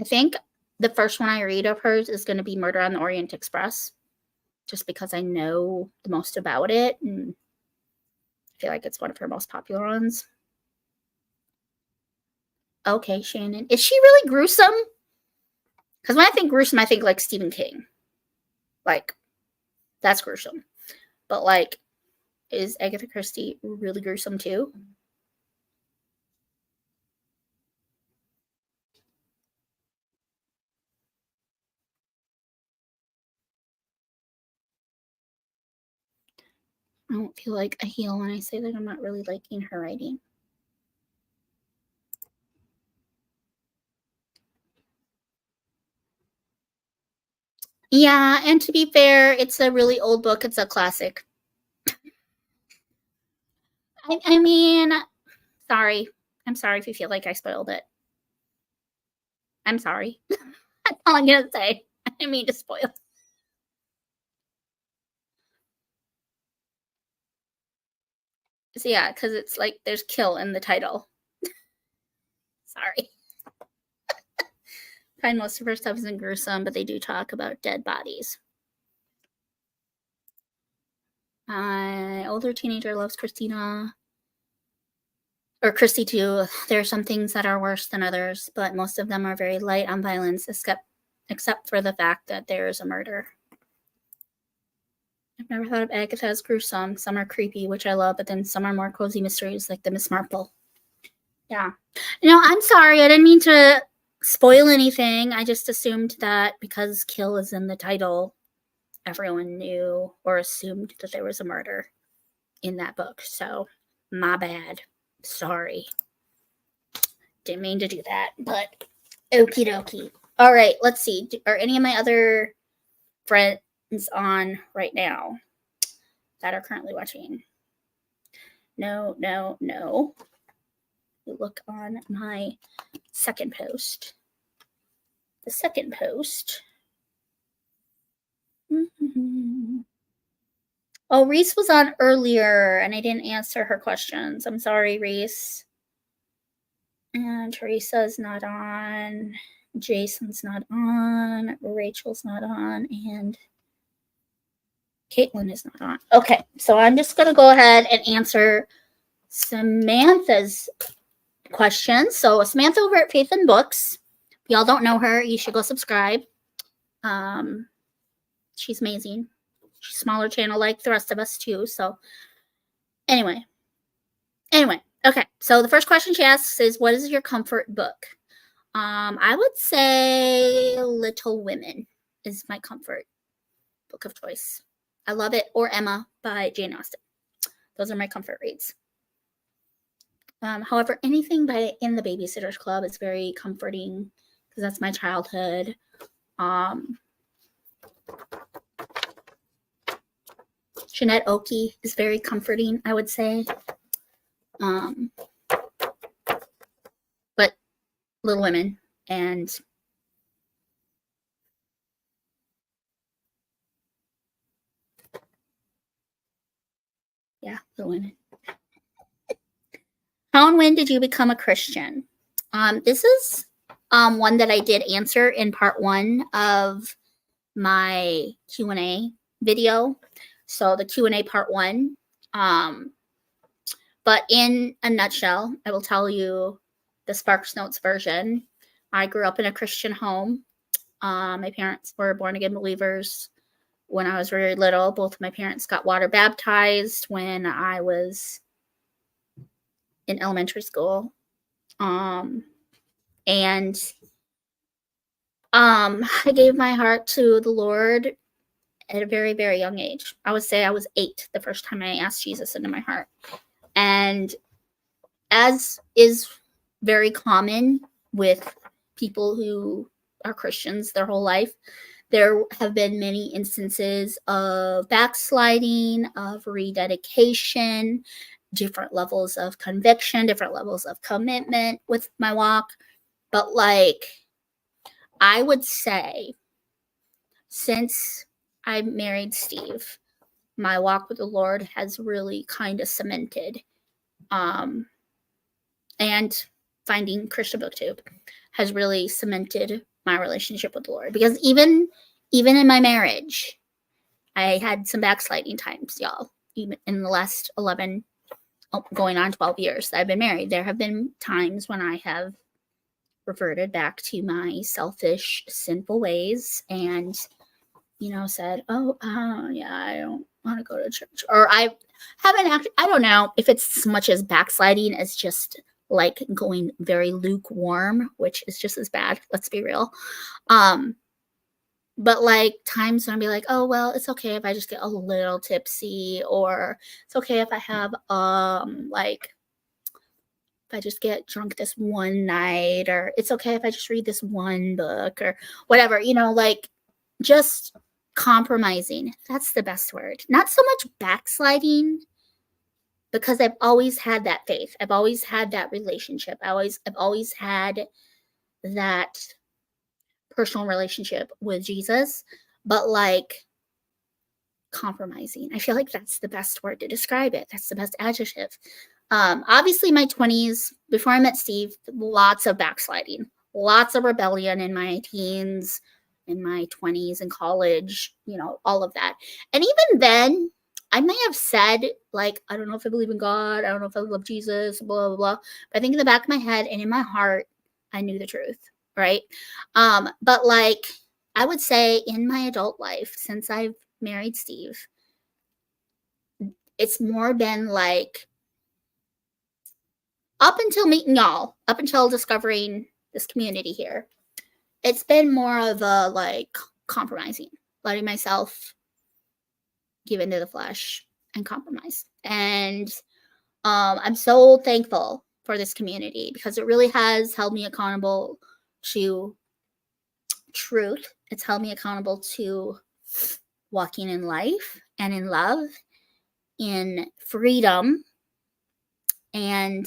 I think the first one I read of hers is going to be Murder on the Orient Express, just because I know the most about it, and I feel like it's one of her most popular ones. Okay, Shannon. Is she really gruesome? Because when I think gruesome, I think like Stephen King. Like, that's gruesome. But like, is Agatha Christie really gruesome too? I don't feel like a heel when I say that I'm not really liking her writing. Yeah, and to be fair, it's a really old book. It's a classic. I mean, sorry. I'm sorry if you feel like I spoiled it. I'm sorry. That's all I'm going to say. I didn't mean to spoil. So yeah, because it's like there's kill in the title. Sorry. I find most of her stuff isn't gruesome, but they do talk about dead bodies. My older teenager loves Christina. Or Kristi too. There are some things that are worse than others, but most of them are very light on violence, except for the fact that there is a murder. I've never thought of Agatha as gruesome. Some are creepy, which I love, but then some are more cozy mysteries like the Miss Marple. Yeah. No, I'm sorry. I didn't mean to spoil anything. I just assumed that because kill is in the title, everyone knew or assumed that there was a murder in that book. So, my bad. Sorry. Didn't mean to do that, but okie dokie. All right, let's see. Are any of my other friends on right now that are currently watching? No. Look on my second post. The second post. Oh, Reese was on earlier and I didn't answer her questions. I'm sorry, Reese. And Teresa's not on. Jason's not on. Rachel's not on. And Caitlin is not on. Okay, so I'm just going to go ahead and answer Samantha's questions. So Samantha over at Faith in Books. If y'all don't know her, you should go subscribe. She's amazing. She's a smaller channel like the rest of us too. So anyway. Okay, so the first question she asks is, what is your comfort book? I would say Little Women is my comfort book of choice. I love it. Or Emma by Jane Austen. Those are my comfort reads. However, anything by In the Babysitter's Club is very comforting because that's my childhood. Jeanette Oakey is very comforting, I would say. But Little Women and yeah, Little Women. How and when did you become a Christian? This is one that I did answer in part 1 of my Q&A video. So the Q&A part 1. But in a nutshell, I will tell you the Sparks Notes version. I grew up in a Christian home. My parents were born again believers when I was very little. Both of my parents got water baptized when I was in elementary school. And I gave my heart to the Lord at a very, very young age. I would say I was 8 the first time I asked Jesus into my heart. And as is very common with people who are Christians their whole life, there have been many instances of backsliding, of rededication, different levels of conviction, different levels of commitment with my walk. But like, I would say since I married Steve, my walk with the Lord has really kind of cemented. And finding Christian BookTube has really cemented my relationship with the Lord. Because even in my marriage, I had some backsliding times, y'all. Even in the last 11, going on 12 years that I've been married, there have been times when I have reverted back to my selfish, sinful ways and, said, yeah, I don't want to go to church. Or I haven't actually, I don't know if it's as much as backsliding as just like going very lukewarm, which is just as bad. Let's be real. But like times when I'll be like, oh, well, it's okay if I just get a little tipsy, or it's okay if I have, if I just get drunk this one night, or it's okay if I just read this one book or whatever, like just compromising. That's the best word. Not so much backsliding, because I've always had that faith. I've always had that relationship. I've always had that personal relationship with Jesus, but like compromising. I feel like that's the best word to describe it. That's the best adjective. Obviously my 20s, before I met Steve, lots of backsliding, lots of rebellion in my teens, in my 20s, in college, all of that. And even then, I may have said, like, I don't know if I believe in God. I don't know if I love Jesus, blah, blah, blah. But I think in the back of my head and in my heart, I knew the truth, right? But like, I would say in my adult life, since I've married Steve, it's more been like, up until meeting y'all, up until discovering this community here, it's been more of a like compromising, letting myself give into the flesh and compromise. And I'm so thankful for this community because it really has held me accountable to truth. It's held me accountable to walking in life and in love, in freedom, and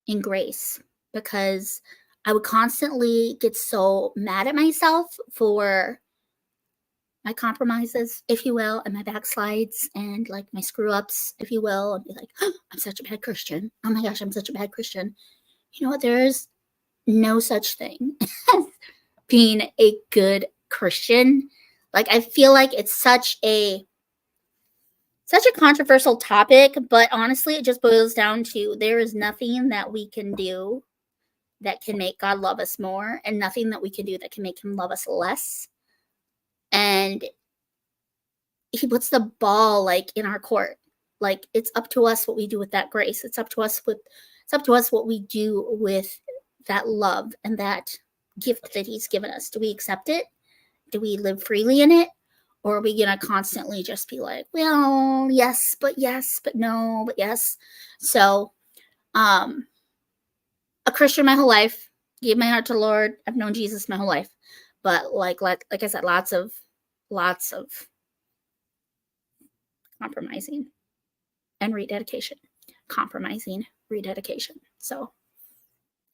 in grace, because I would constantly get so mad at myself for my compromises, if you will, and my backslides and like my screw ups, if you will, and be like, oh, I'm such a bad Christian. Oh my gosh, I'm such a bad Christian. You know what? There's no such thing as being a good Christian. Like, I feel like it's such a controversial topic, but honestly, it just boils down to there is nothing that we can do that can make God love us more, and nothing that we can do that can make him love us less. And he puts the ball like in our court. Like, it's up to us what we do with that grace. It's up to us what we do with that love and that gift that he's given us. Do we accept it? Do we live freely in it? Or are we going to constantly just be like, well, yes, but no, but yes. So, a Christian my whole life, gave my heart to the Lord. I've known Jesus my whole life. But like I said, lots of compromising and rededication. Compromising, rededication. So,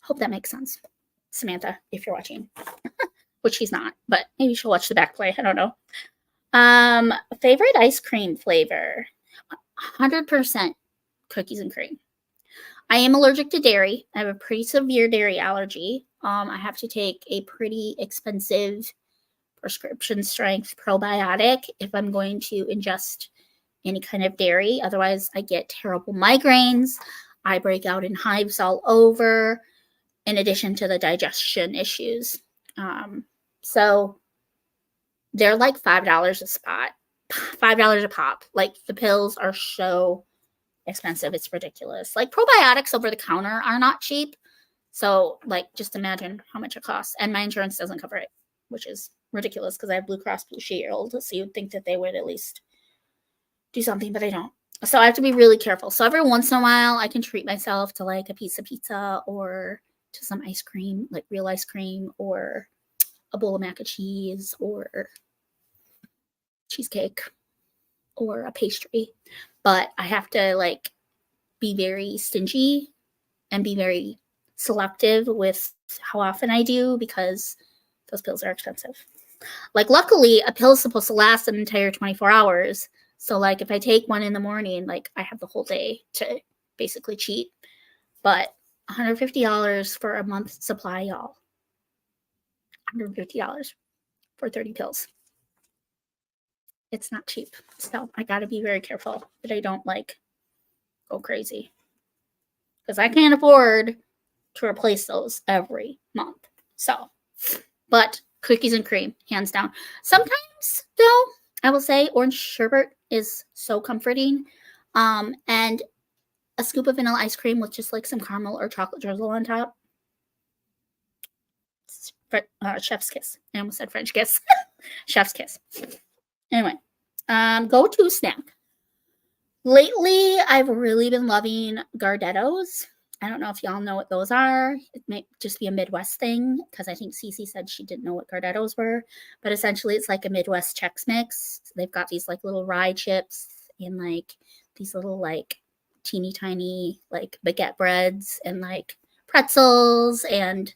hope that makes sense. Samantha, if you're watching, which she's not, but maybe she'll watch the back play. I don't know. Favorite ice cream flavor, 100% cookies and cream. I am allergic to dairy. I have a pretty severe dairy allergy. I have to take a pretty expensive prescription strength probiotic if I'm going to ingest any kind of dairy. Otherwise, I get terrible migraines. I break out in hives all over. in addition to the digestion issues. So they're like $5 a spot, $5 a pop. Like the pills are so expensive, it's ridiculous. Like probiotics over the counter are not cheap. So like just imagine how much it costs. And my insurance doesn't cover it, which is ridiculous because I have Blue Cross Blue Shield. So you'd think that they would at least do something, but they don't. So I have to be really careful. So every once in a while I can treat myself to like a piece of pizza or to some ice cream, like real ice cream, or a bowl of mac and cheese, or cheesecake, or a pastry. But I have to like be very stingy and be very selective with how often I do, because those pills are expensive. Like luckily a pill is supposed to last an entire 24 hours. So like if I take one in the morning, like I have the whole day to basically cheat. But $150 for a month supply, y'all. $150 for 30 pills. It's not cheap. So I got to be very careful that I don't like go crazy, because I can't afford to replace those every month. So, but cookies and cream, hands down. Sometimes though, I will say orange sherbet is so comforting. And a scoop of vanilla ice cream with just like some caramel or chocolate drizzle on top. Chef's kiss. I almost said French kiss. Chef's kiss. Anyway, go-to snack. Lately, I've really been loving Gardettos. I don't know if y'all know what those are. It may just be a Midwest thing, because I think Cece said she didn't know what Gardettos were. But essentially, it's like a Midwest Chex Mix. So they've got these like little rye chips and like these little like teeny tiny like baguette breads and like pretzels, and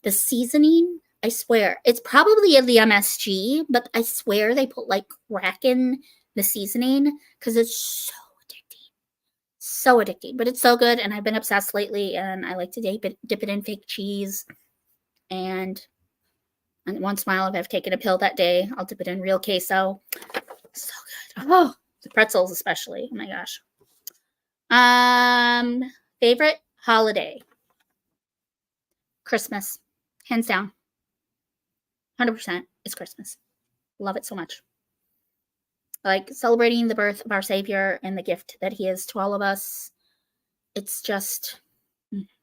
the seasoning, I swear, it's probably in the MSG, but I swear they put like crack in the seasoning because it's so addicting, but it's so good. And I've been obsessed lately, and I like to dip it in fake cheese. And once in a while, if I've taken a pill that day, I'll dip it in real queso. So good. Oh, the pretzels especially. Oh my gosh. Favorite holiday? Christmas. Hands down. 100%. It's Christmas. Love it so much. Like celebrating the birth of our Savior and the gift that he is to all of us. It's just,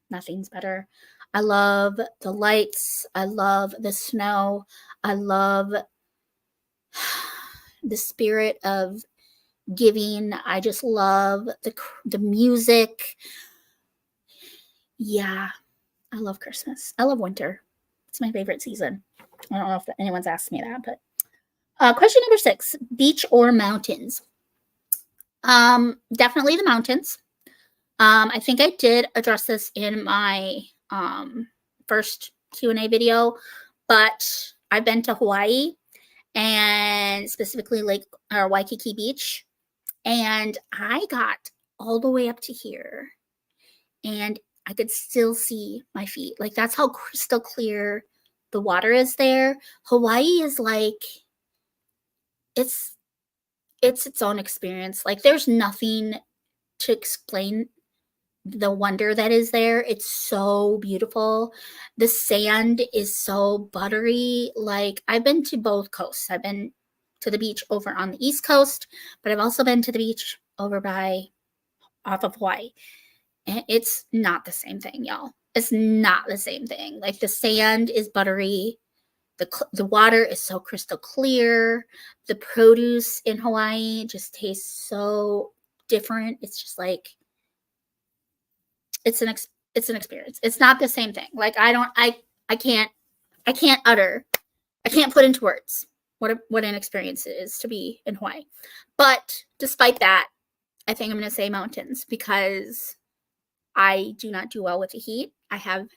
nothing's better. I love the lights. I love the snow. I love the spirit of giving. I just love the music. Yeah, I love Christmas. I love winter. It's my favorite season. I don't know if anyone's asked me that, but question number 6, beach or mountains? Definitely the mountains. I think I did address this in my first Q&A video, but I've been to Hawaii, and specifically Waikiki Beach, and I got all the way up to here, and I could still see my feet. Like, that's how crystal clear the water is there. Hawaii is like, it's its own experience. Like, there's nothing to explain the wonder that is there. It's so beautiful. The sand is so buttery. Like, I've been to both coasts. I've been to the beach over on the East Coast, but I've also been to the beach over off of Hawaii. And it's not the same thing, y'all. It's not the same thing. Like, the sand is buttery. The water is so crystal clear. The produce in Hawaii just tastes so different. It's just like, it's an experience. It's not the same thing. Like, I can't put into words what an experience it is to be in Hawaii. But despite that, I think I'm going to say mountains, because I do not do well with the heat. I have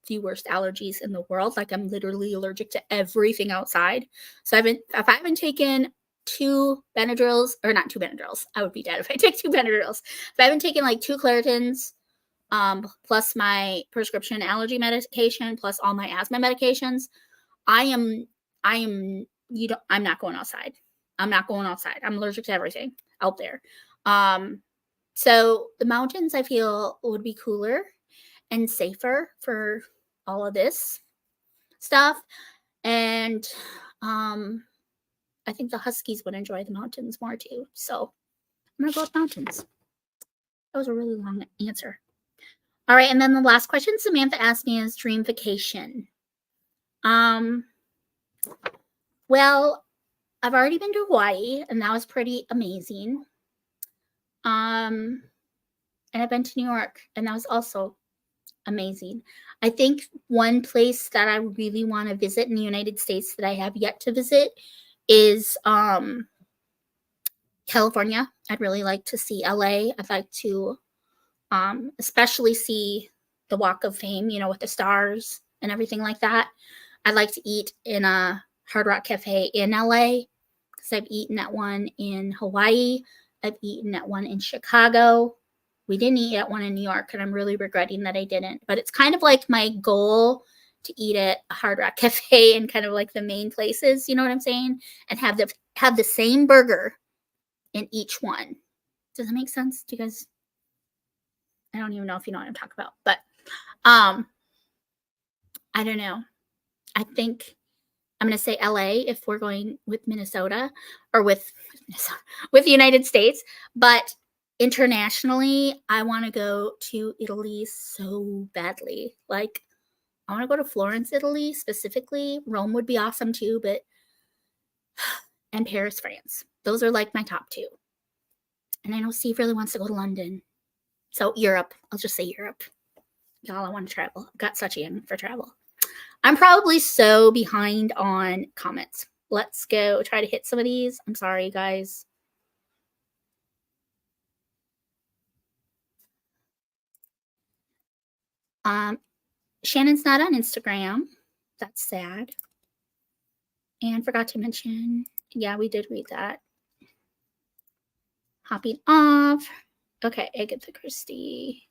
the worst allergies in the world. Like, I'm literally allergic to everything outside. So if I haven't taken 2 Benadryls, or not 2 Benadryls, I would be dead if I take 2 Benadryls. If I haven't taken like 2 Claritins, plus my prescription allergy medication, plus all my asthma medications, I'm not going outside. I'm not going outside. I'm allergic to everything out there. So the mountains, I feel, would be cooler. and safer for all of this stuff. And I think the huskies would enjoy the mountains more too. So I'm going to go with mountains. That was a really long answer. All right, and then the last question Samantha asked me is dream vacation. Well, I've already been to Hawaii, and that was pretty amazing. And I've been to New York, and that was also amazing. I think one place that I really want to visit in the United States that I have yet to visit is California. I'd really like to see LA. I'd like to especially see the Walk of Fame, with the stars and everything like that. I'd like to eat in a Hard Rock Cafe in LA because I've eaten at one in Hawaii. I've eaten at one in Chicago. We didn't eat at one in New York, and I'm really regretting that I didn't. But it's kind of like my goal to eat at a Hard Rock Cafe in kind of like the main places, you know what I'm saying? And have the same burger in each one. Does that make sense? Do you guys? I don't even know if you know what I'm talking about, but I don't know. I think I'm going to say LA if we're going with Minnesota or with the United States, but internationally, I want to go to Italy so badly. Like, I want to go to Florence, Italy specifically. Rome would be awesome too, and Paris, France. Those are like my top two. And I know Steve really wants to go to London. So Europe, I'll just say Europe. Y'all, I want to travel. I've got such a yearning for travel. I'm probably so behind on comments. Let's go try to hit some of these. I'm sorry, guys. Shannon's not on Instagram. That's sad. And forgot to mention, yeah, we did read that. Hopping off. Okay, Agatha Christie.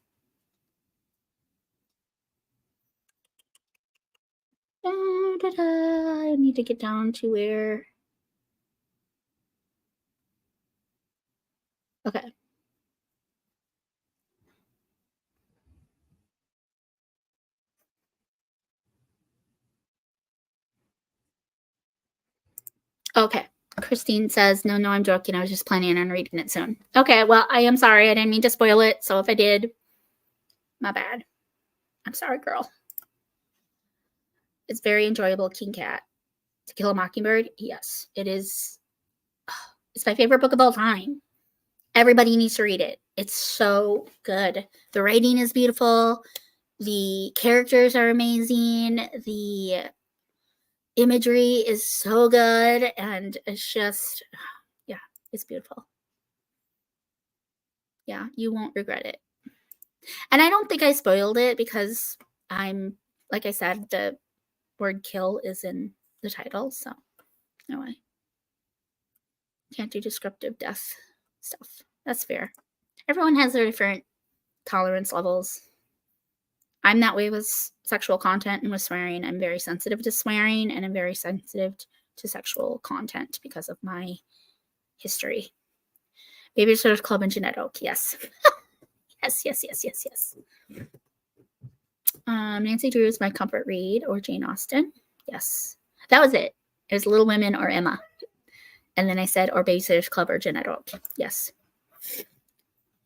I need to get down to where. Okay. Okay. Christine says, no, I'm joking. I was just planning on reading it soon. Okay, well, I am sorry. I didn't mean to spoil it. So if I did, my bad. I'm sorry, girl. It's very enjoyable, King Cat. To Kill a Mockingbird? Yes, it is. It's my favorite book of all time. Everybody needs to read it. It's so good. The writing is beautiful. The characters are amazing. The imagery is so good. And it's just, yeah, it's beautiful. Yeah, you won't regret it. And I don't think I spoiled it because like I said, the word kill is in the title. So, anyway. Can't do descriptive death stuff. That's fair. Everyone has their different tolerance levels. I'm that way with sexual content and with swearing. I'm very sensitive to swearing, and I'm very sensitive to sexual content because of my history. Babysitter's Club and Jeanette Oak, yes. yes. Nancy Drew is my comfort read, or Jane Austen. Yes. That was it. It was Little Women or Emma. And then I said, or Babysitter's Club or Jeanette Oak. Yes.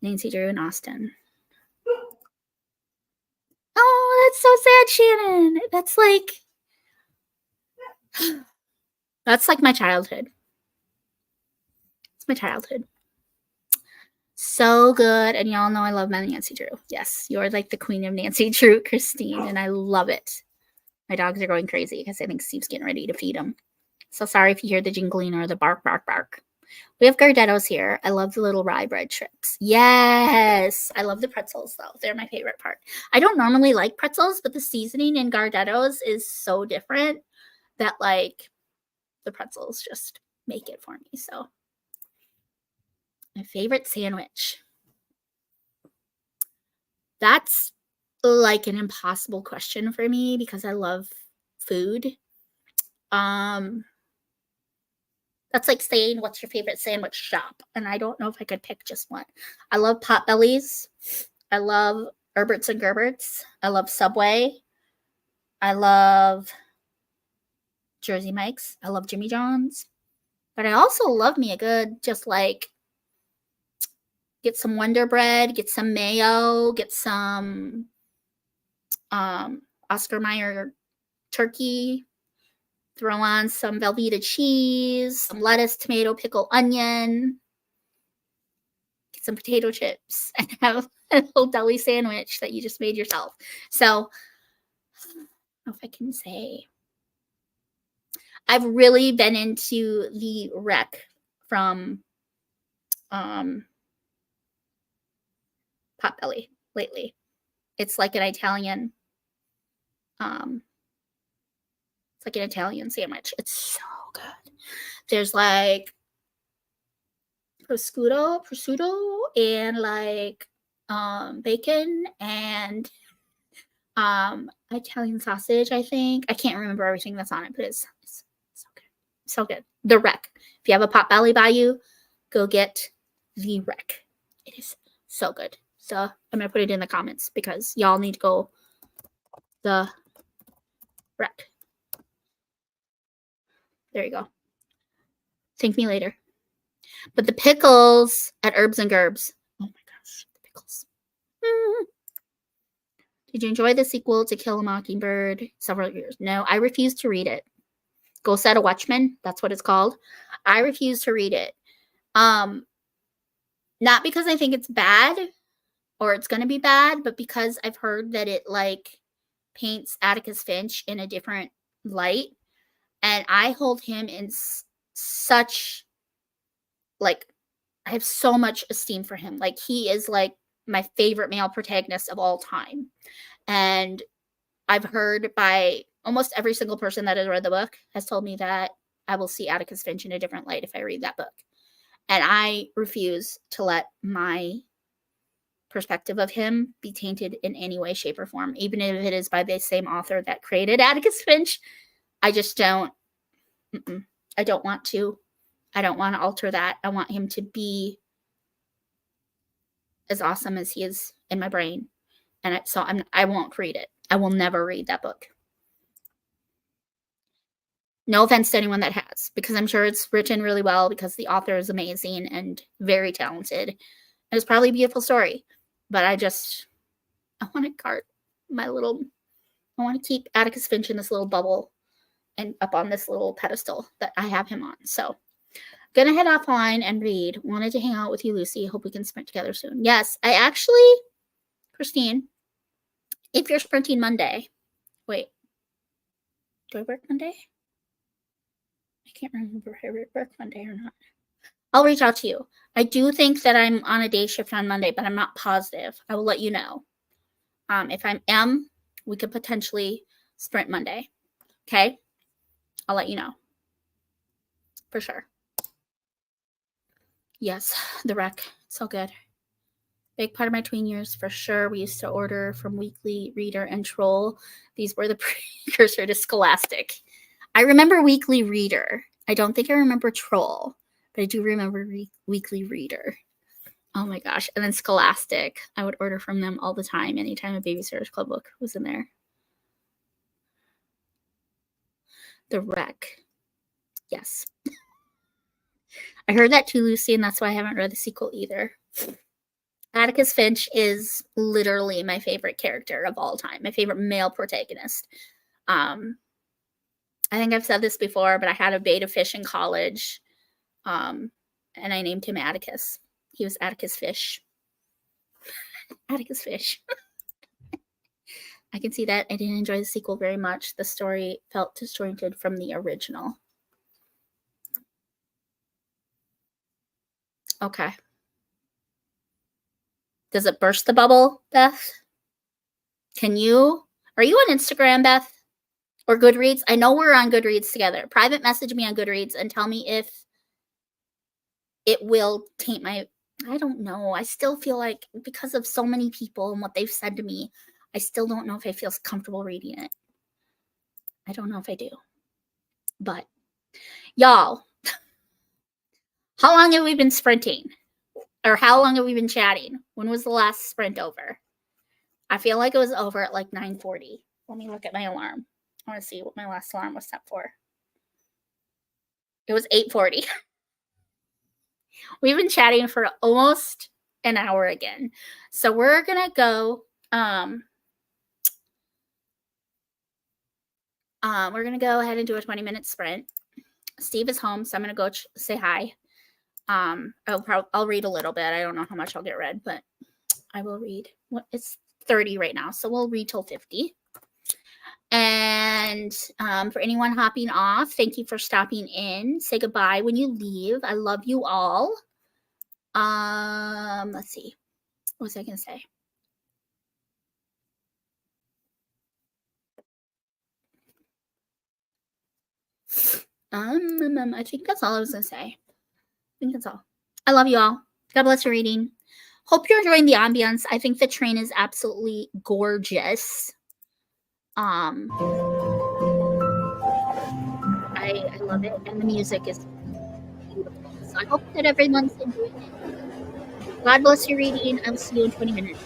Nancy Drew and Austen. Oh, that's so sad, Shannon. That's like my childhood. It's my childhood. So good. And y'all know I love my Nancy Drew. Yes, you're like the queen of Nancy Drew, Christine, and I love it. My dogs are going crazy because I think Steve's getting ready to feed them. So sorry if you hear the jingling or the bark, bark, bark. We have Gardettos here. I love the little rye bread strips. Yes. I love the pretzels, though. They're my favorite part. I don't normally like pretzels, but the seasoning in Gardettos is so different that, like, the pretzels just make it for me. So, my favorite sandwich. That's like an impossible question for me because I love food. That's like saying, what's your favorite sandwich shop? And I don't know if I could pick just one. I love Potbellies. I love Herberts and Gerberts. I love Subway. I love Jersey Mike's. I love Jimmy John's. But I also love me a good, just like, get some Wonder Bread, get some mayo, get some Oscar Mayer turkey, throw on some Velveeta cheese, some lettuce, tomato, pickle, onion, get some potato chips, and have a little deli sandwich that you just made yourself. So, I don't know if I can say, I've really been into the wreck from Potbelly lately. It's like an Italian sandwich. It's so good. There's like prosciutto and like bacon and Italian sausage, I think. I can't remember everything that's on it, but it's so good. So good. The Wreck. If you have a Potbelly by you, go get the Wreck. It is so good. So I'm going to put it in the comments because y'all need to go the Wreck. There you go. Thank me later. But the pickles at Herbs and Gerbs. Oh my gosh, the pickles. Did you enjoy the sequel to Kill a Mockingbird several years? No, I refuse to read it. Go Set a Watchman. That's what it's called. I refuse to read it. Not because I think it's bad or it's going to be bad, but because I've heard that it like paints Atticus Finch in a different light. And I hold him in such, like, I have so much esteem for him. Like, he is like my favorite male protagonist of all time. And I've heard by almost every single person that has read the book has told me that I will see Atticus Finch in a different light if I read that book. And I refuse to let my perspective of him be tainted in any way, shape, or form, even if it is by the same author that created Atticus Finch. I just don't. I don't want to. I don't want to alter that. I want him to be as awesome as he is in my brain. And I won't read it. I will never read that book. No offense to anyone that has, because I'm sure it's written really well because the author is amazing and very talented. And it's probably a beautiful story. But I want to guard I want to keep Atticus Finch in this little bubble and up on this little pedestal that I have him on. So gonna head offline and read. Wanted to hang out with you, Lucy. Hope we can sprint together soon. Yes, I actually, Christine, if you're sprinting Monday, wait, do I work Monday? I can't remember if I work Monday or not. I'll reach out to you. I do think that I'm on a day shift on Monday, but I'm not positive. I will let you know. If I am, we could potentially sprint Monday. Okay? I'll let you know. For sure. Yes, the Wreck. So good. Big part of my tween years, for sure. We used to order from Weekly, Reader, and Troll. These were the precursor to Scholastic. I remember Weekly Reader. I don't think I remember Troll, but I do remember Weekly Reader. Oh my gosh. And then Scholastic. I would order from them all the time, anytime a Babysitter's Club book was in there. The Wreck. Yes. I heard that too, Lucy, and that's why I haven't read the sequel either. Atticus Finch is literally my favorite character of all time, my favorite male protagonist. I think I've said this before, but I had a betta fish in college, and I named him Atticus. He was Atticus Fish. Atticus Fish. I can see that. I didn't enjoy the sequel very much. The story felt disjointed from the original. Okay. Does it burst the bubble, Beth? Are you on Instagram, Beth? Or Goodreads? I know we're on Goodreads together. Private message me on Goodreads and tell me if it will taint my... I don't know. I still feel like because of so many people and what they've said to me, I still don't know if I feel comfortable reading it. I don't know if I do. But, y'all, how long have we been sprinting? Or how long have we been chatting? When was the last sprint over? I feel like it was over at like 9:40. Let me look at my alarm. I want to see what my last alarm was set for. It was 8:40. We've been chatting for almost an hour again. So we're going to go we're going to go ahead and do a 20-minute sprint. Steve is home, so I'm going to go say hi. I'll read a little bit. I don't know how much I'll get read, but I will read. It's 30 right now, so we'll read till 50. And for anyone hopping off, thank you for stopping in. Say goodbye when you leave. I love you all. Let's see. What was I going to say? I think that's all I was going to say. I think that's all. I love you all. God bless your reading. Hope you're enjoying the ambience. I think the train is absolutely gorgeous. I love it, and the music is beautiful. So I hope that everyone's enjoying it. God bless your reading. I will see you in 20 minutes.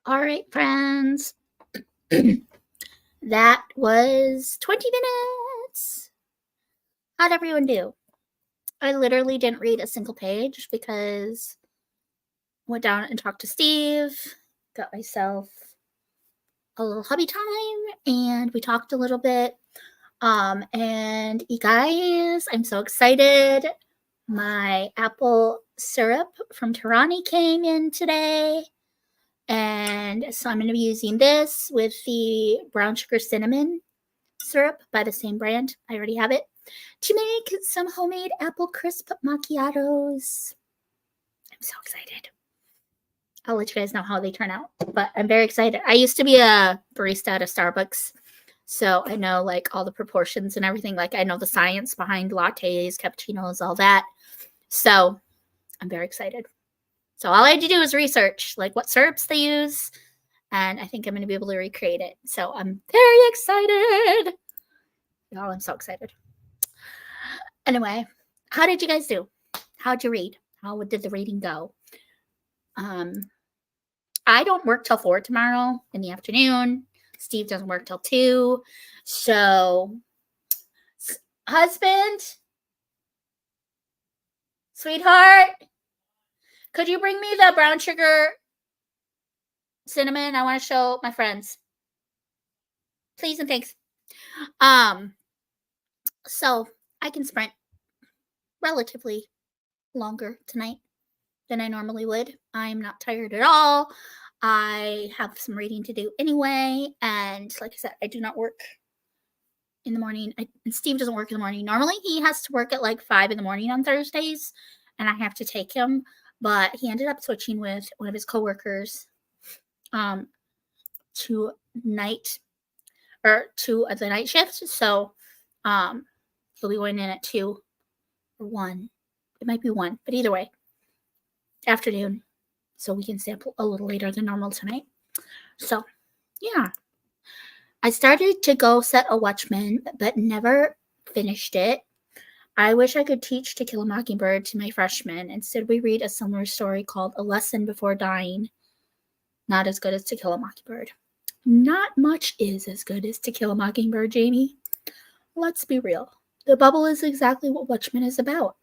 All right, friends. That was 20 minutes. How'd everyone do? I literally didn't read a single page because I went down and talked to Steve, got myself a little hubby time, and we talked a little bit. And you guys, I'm so excited. My apple syrup from Tarani came in today. And so I'm going to be using this with the brown sugar cinnamon syrup by the same brand. I already have it, to make some homemade apple crisp macchiatos. I'm so excited. I'll let you guys know how they turn out, but I'm very excited. I used to be a barista at a Starbucks, so I know like all the proportions and everything. Like I know the science behind lattes, cappuccinos, all that. So I'm very excited. So all I had to do is research like what syrups they use, and I think I'm going to be able to recreate it. So I'm very excited. Y'all, I'm so excited. Anyway, how did you guys do? How'd you read? How did the reading go? I don't work till 4 tomorrow in the afternoon. Steve doesn't work till 2. So, husband, sweetheart, could you bring me the brown sugar cinnamon? I want to show my friends. Please and thanks. So I can sprint relatively longer tonight than I normally would. I'm not tired at all. I have some reading to do anyway. And like I said, I do not work in the morning. And Steve doesn't work in the morning. Normally he has to work at like 5 in the morning on Thursdays, and I have to take him. But he ended up switching with one of his coworkers to the night shift. So he'll be going in at 2 or 1. It might be 1, but either way, afternoon. So we can sample a little later than normal tonight. So, yeah. I started to go set a Watchmen, but never finished it. I wish I could teach To Kill a Mockingbird to my freshmen. Instead, we read a similar story called A Lesson Before Dying. Not as good as To Kill a Mockingbird. Not much is as good as To Kill a Mockingbird, Jamie. Let's be real. The Bubble is exactly what Watchmen is about.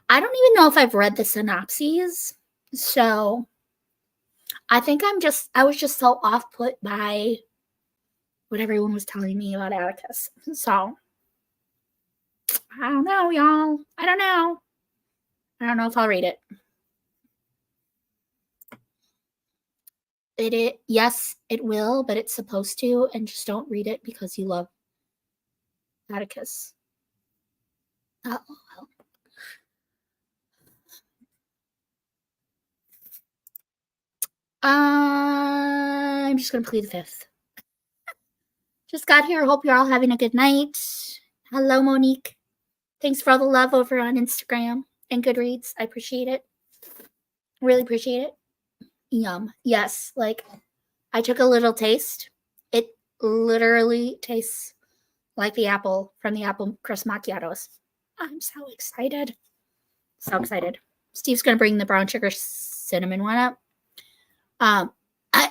I don't even know if I've read the synopses, so I think I was just so off-put by what everyone was telling me about Atticus. So, I don't know, y'all. I don't know if I'll read it. Yes, it will, but it's supposed to, and just don't read it because you love Atticus. I'm just gonna plead the fifth. Just got here. Hope you're all having a good night. Hello, Monique. Thanks for all the love over on Instagram and Goodreads. I appreciate it. Really appreciate it. Yum. Yes, like I took a little taste. It literally tastes like the apple from the apple crisp macchiatos. I'm so excited. So excited. Steve's gonna bring the brown sugar cinnamon one up.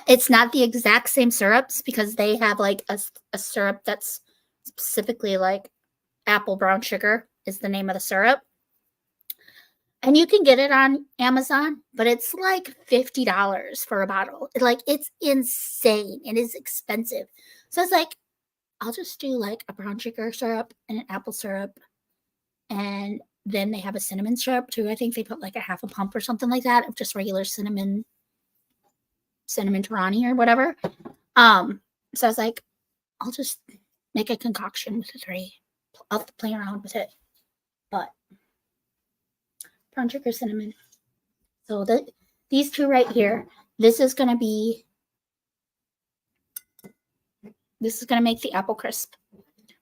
It's not the exact same syrups because they have like a syrup that's specifically like apple brown sugar is the name of the syrup. And you can get it on Amazon, but it's like $50 for a bottle. Like it's insane. It is expensive. So it's like, I'll just do like a brown sugar syrup and an apple syrup. And then they have a cinnamon syrup too. I think they put like a half a pump or something like that of just regular cinnamon Torani or whatever. So I was like, I'll just make a concoction with the three. I'll play around with it. But brown sugar cinnamon. So these two right here, this is going to make the apple crisp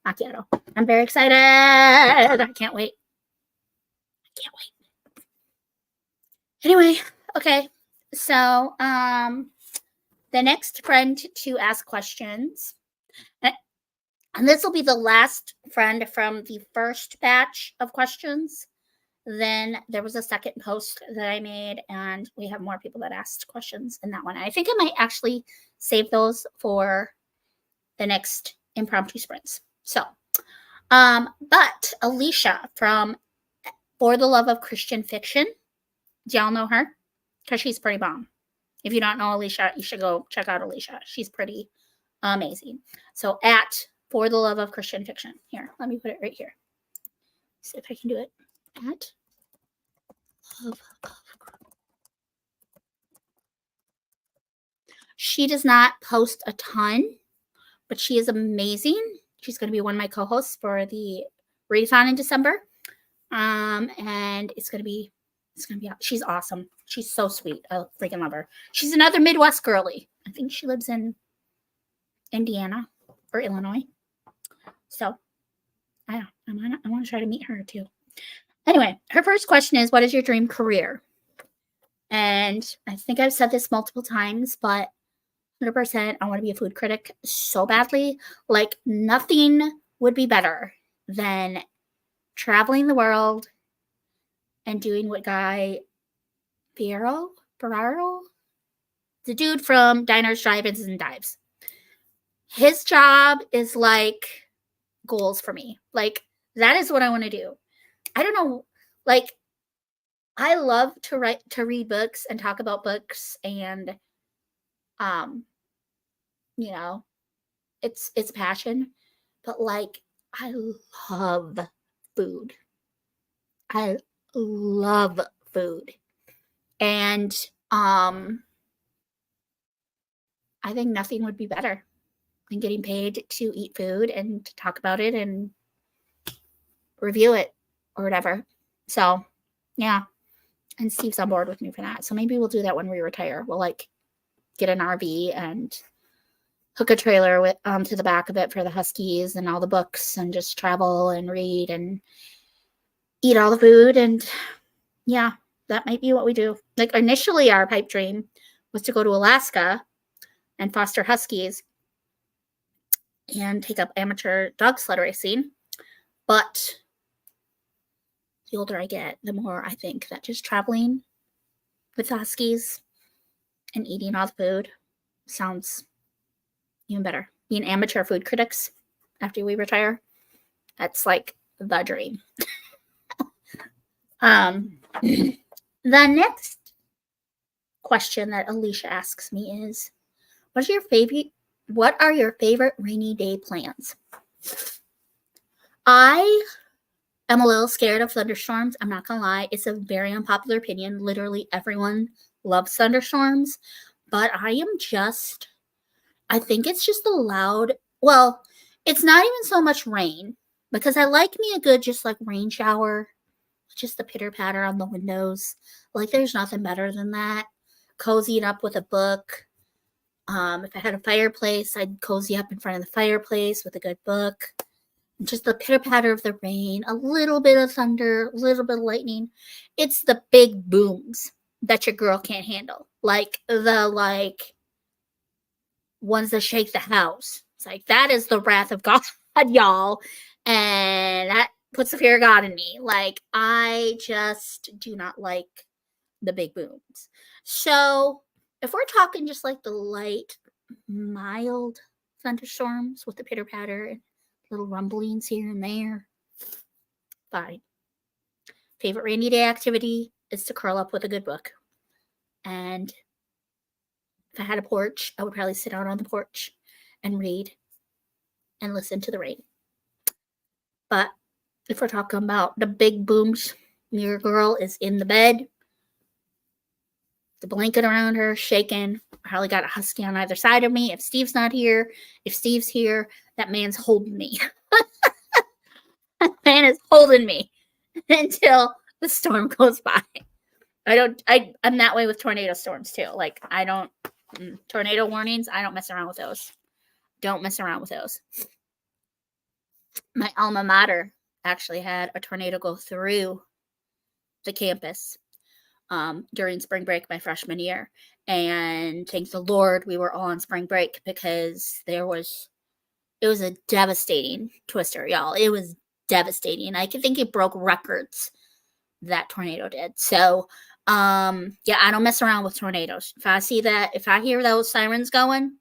macchiato. I'm very excited. I can't wait. Anyway, okay. So, the next friend to ask questions, and this will be the last friend from the first batch of questions. Then there was a second post that I made, and we have more people that asked questions in that one. I think I might actually save those for the next impromptu sprints. So, but Alysha from For the Love of Christian Fiction, do y'all know her? Because she's pretty bomb. If you don't know Alysha, you should go check out Alysha. She's pretty amazing. So at For the Love of Christian Fiction. Here, let me put it right here. See if I can do it. At Love of. She does not post a ton, but she is amazing. She's going to be one of my co-hosts for the readathon in December. And it's going to be, she's awesome. She's so sweet. I freaking love her. She's another Midwest girly. I think she lives in Indiana or Illinois. So I want to try to meet her too. Anyway, her first question is, what is your dream career? And I think I've said this multiple times, but 100%, I want to be a food critic so badly. Like nothing would be better than traveling the world and doing what Guy Ferraro, the dude from Diners, Drive-Ins, and Dives. His job is like goals for me. Like that is what I want to do. I don't know. Like I love to read books and talk about books, and you know, it's passion. But like I love food. I love food. And I think nothing would be better than getting paid to eat food and to talk about it and review it or whatever. So yeah. And Steve's on board with me for that. So maybe we'll do that when we retire. We'll like get an RV and hook a trailer with to the back of it for the Huskies and all the books and just travel and read and eat all the food. And yeah, that might be what we do. Like initially our pipe dream was to go to Alaska and foster Huskies and take up amateur dog sled racing. But the older I get, the more I think that just traveling with the Huskies and eating all the food sounds even better. Being amateur food critics after we retire, that's like the dream. The next question that Alysha asks me is, what are your favorite rainy day plans? I am a little scared of thunderstorms. I'm not gonna lie. It's a very unpopular opinion. Literally everyone loves thunderstorms, but I think it's just the loud, well, it's not even so much rain. because I like me a good just like rain shower, just the pitter patter on the windows. Like there's nothing better than that. Cozying up with a book. If I had a fireplace, I'd cozy up in front of the fireplace with a good book. Just the pitter patter of the rain, a little bit of thunder, a little bit of lightning. It's the big booms that your girl can't handle. Like the ones that shake the house. It's like that is the wrath of God, y'all. And that puts the fear of God in me. Like I just do not like the big booms. So if we're talking just like the light, mild thunderstorms with the pitter patter and little rumblings here and there, fine. Favorite rainy day activity is to curl up with a good book. And if I had a porch, I would probably sit out on the porch and read and listen to the rain. But if we're talking about the big booms, your girl is in the bed, the blanket around her, shaking. I probably got a husky on either side of me. If Steve's not here, if Steve's here, that man's holding me. That man is holding me until the storm goes by. I'm that way with tornado storms too. Like tornado warnings, I don't mess around with those. Don't mess around with those. My alma mater actually had a tornado go through the campus during spring break my freshman year. And thank the Lord we were all on spring break because it was a devastating twister, y'all. It was devastating. I think it broke records, that tornado did. So, yeah, I don't mess around with tornadoes. If I hear those sirens going,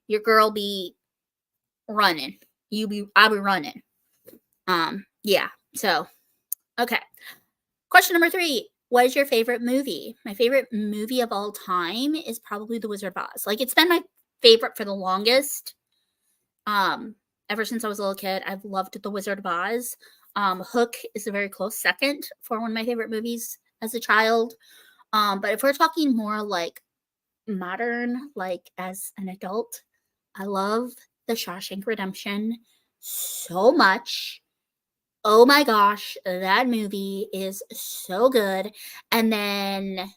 your girl be running. I'll be running. Yeah. So, okay. Question number 3. What is your favorite movie? My favorite movie of all time is probably The Wizard of Oz. Like it's been my favorite for the longest. Ever since I was a little kid, I've loved The Wizard of Oz. Hook is a very close second for one of my favorite movies as a child. But if we're talking more like modern, like as an adult, I love The Shawshank Redemption so much. Oh my gosh, that movie is so good. And then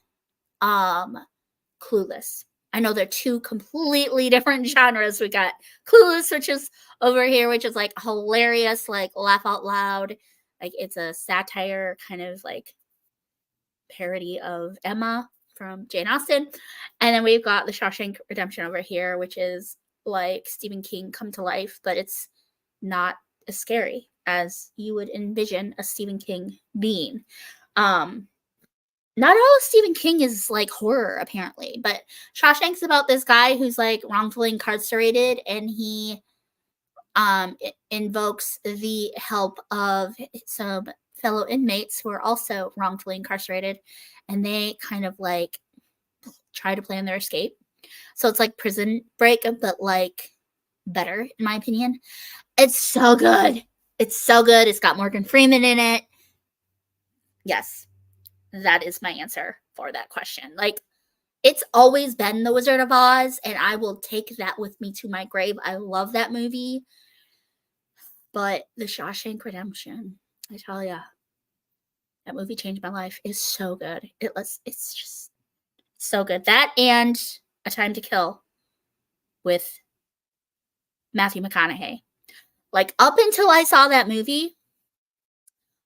Clueless. I know they're two completely different genres. We got Clueless, which is over here, which is like hilarious, like laugh out loud. Like it's a satire kind of like parody of Emma from Jane Austen. And then we've got The Shawshank Redemption over here, which is like Stephen King come to life, but it's not as scary as you would envision a Stephen King being. Not all of Stephen King is like horror, apparently, but Shawshank's about this guy who's like wrongfully incarcerated, and he invokes the help of some fellow inmates who are also wrongfully incarcerated, and they kind of like try to plan their escape. So it's like Prison Break, but like better, in my opinion. It's so good. It's so good. It's got Morgan Freeman in it. Yes, that is my answer for that question. Like, it's always been The Wizard of Oz, and I will take that with me to my grave. I love that movie. But The Shawshank Redemption, I tell ya, that movie changed my life. It's so good. It's just so good. That and A Time to Kill with Matthew McConaughey. Like, up until I saw that movie,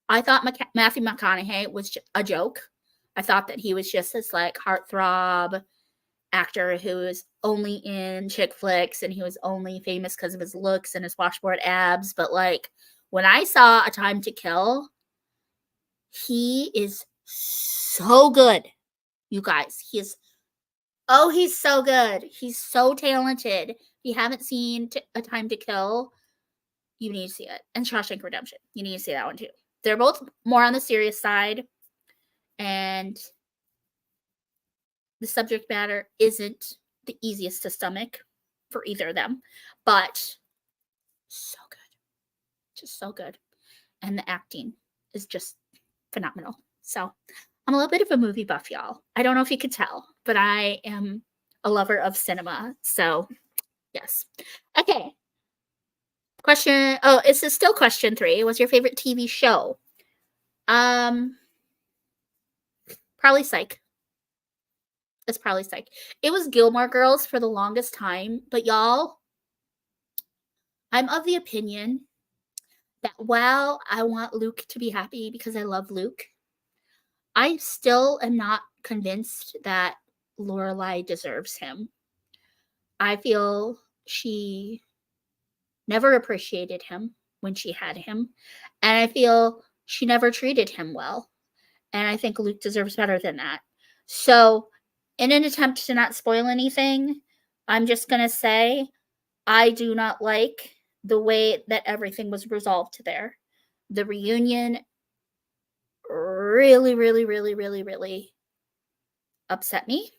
I thought Matthew McConaughey was a joke. I thought that he was just this, like, heartthrob actor who was only in chick flicks, and he was only famous because of his looks and his washboard abs. But, like, when I saw A Time to Kill, he is so good, you guys. He's so good. He's so talented. If you haven't seen A Time to Kill, you need to see it. And Shawshank Redemption, you need to see that one too. They're both more on the serious side, and the subject matter isn't the easiest to stomach for either of them, but so good. Just so good. And the acting is just phenomenal. So I'm a little bit of a movie buff, y'all. I don't know if you could tell, but I am a lover of cinema. So yes. Okay. This is still question 3. What's your favorite TV show? Probably Psych. It's probably Psych. It was Gilmore Girls for the longest time, but y'all, I'm of the opinion that while I want Luke to be happy because I love Luke, I still am not convinced that Lorelai deserves him. I feel she never appreciated him when she had him, and I feel she never treated him well. And I think Luke deserves better than that. So, in an attempt to not spoil anything, I'm just going to say I do not like the way that everything was resolved there. The reunion really, really, really, really, really upset me.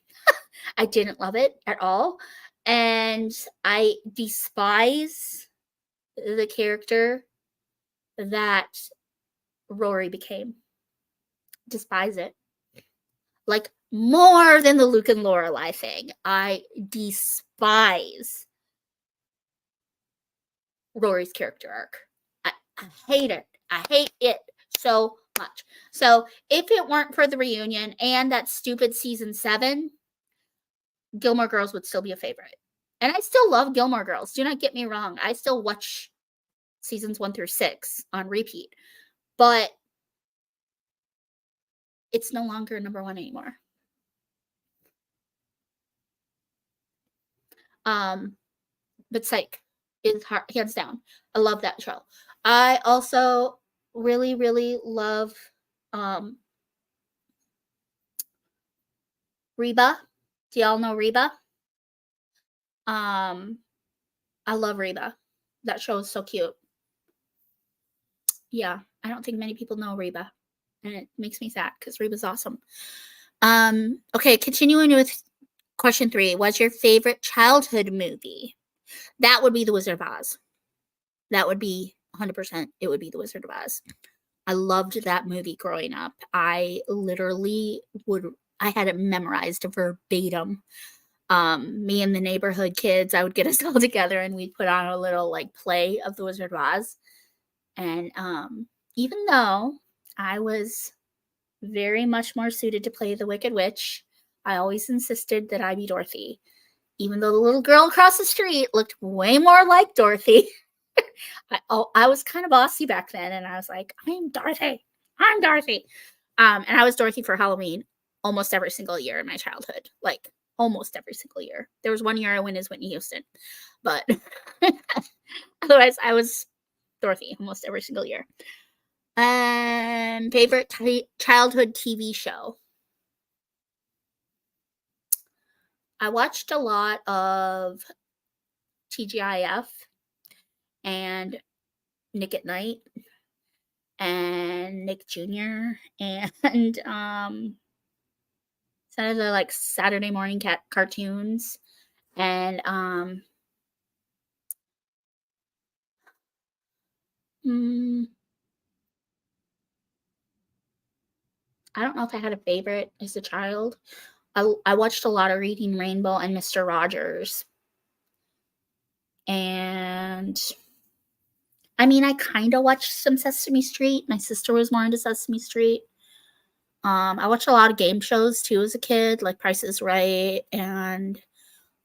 I didn't love it at all. And I despise the character that Rory became. Despise it. Like, more than the Luke and Lorelai thing. I despise Rory's character arc. I hate it. I hate it so much. So if it weren't for the reunion and that stupid season 7, Gilmore Girls would still be a favorite. And I still love Gilmore Girls. Do not get me wrong. I still watch seasons 1 through 6 on repeat. But it's no longer number 1 anymore. But Psych is hands down. I love that show. I also really, really love Reba. Do y'all know Reba? I love Reba. That show is so cute. Yeah, I don't think many people know Reba, and it makes me sad because Reba's awesome. Okay, continuing with question 3. What's your favorite childhood movie? That would be The Wizard of Oz. That would be 100%. It would be The Wizard of Oz. I loved that movie growing up. I had it memorized verbatim. Me and the neighborhood kids, I would get us all together and we'd put on a little like play of The Wizard of Oz. And even though I was very much more suited to play the Wicked Witch, I always insisted that I be Dorothy. Even though the little girl across the street looked way more like Dorothy. I was kind of bossy back then, and I was like, I'm Dorothy. And I was Dorothy for Halloween almost every single year in my childhood. Like, almost every single year. There was one year I went as Whitney Houston. But otherwise, I was Dorothy almost every single year. Favorite childhood TV show? I watched a lot of TGIF and Nick at Night and Nick Jr. and some of the like Saturday morning cartoons and I don't know if I had a favorite as a child. I watched a lot of Reading Rainbow and Mr. Rogers. And I mean, I kind of watched some Sesame Street. My sister was more into Sesame Street. I watched a lot of game shows too as a kid, like Price is Right and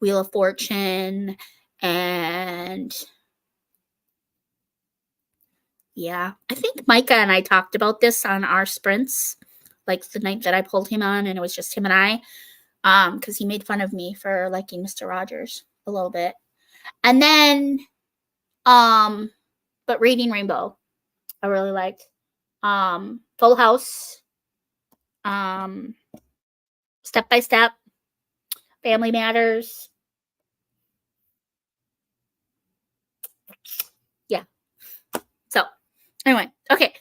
Wheel of Fortune. And yeah, I think Micah and I talked about this on our sprints, like the night that I pulled him on, and it was just him and I, because he made fun of me for liking Mr. Rogers a little bit. And then, but Reading Rainbow, I really liked. Full House, Step by Step, Family Matters. Yeah. So, anyway, okay.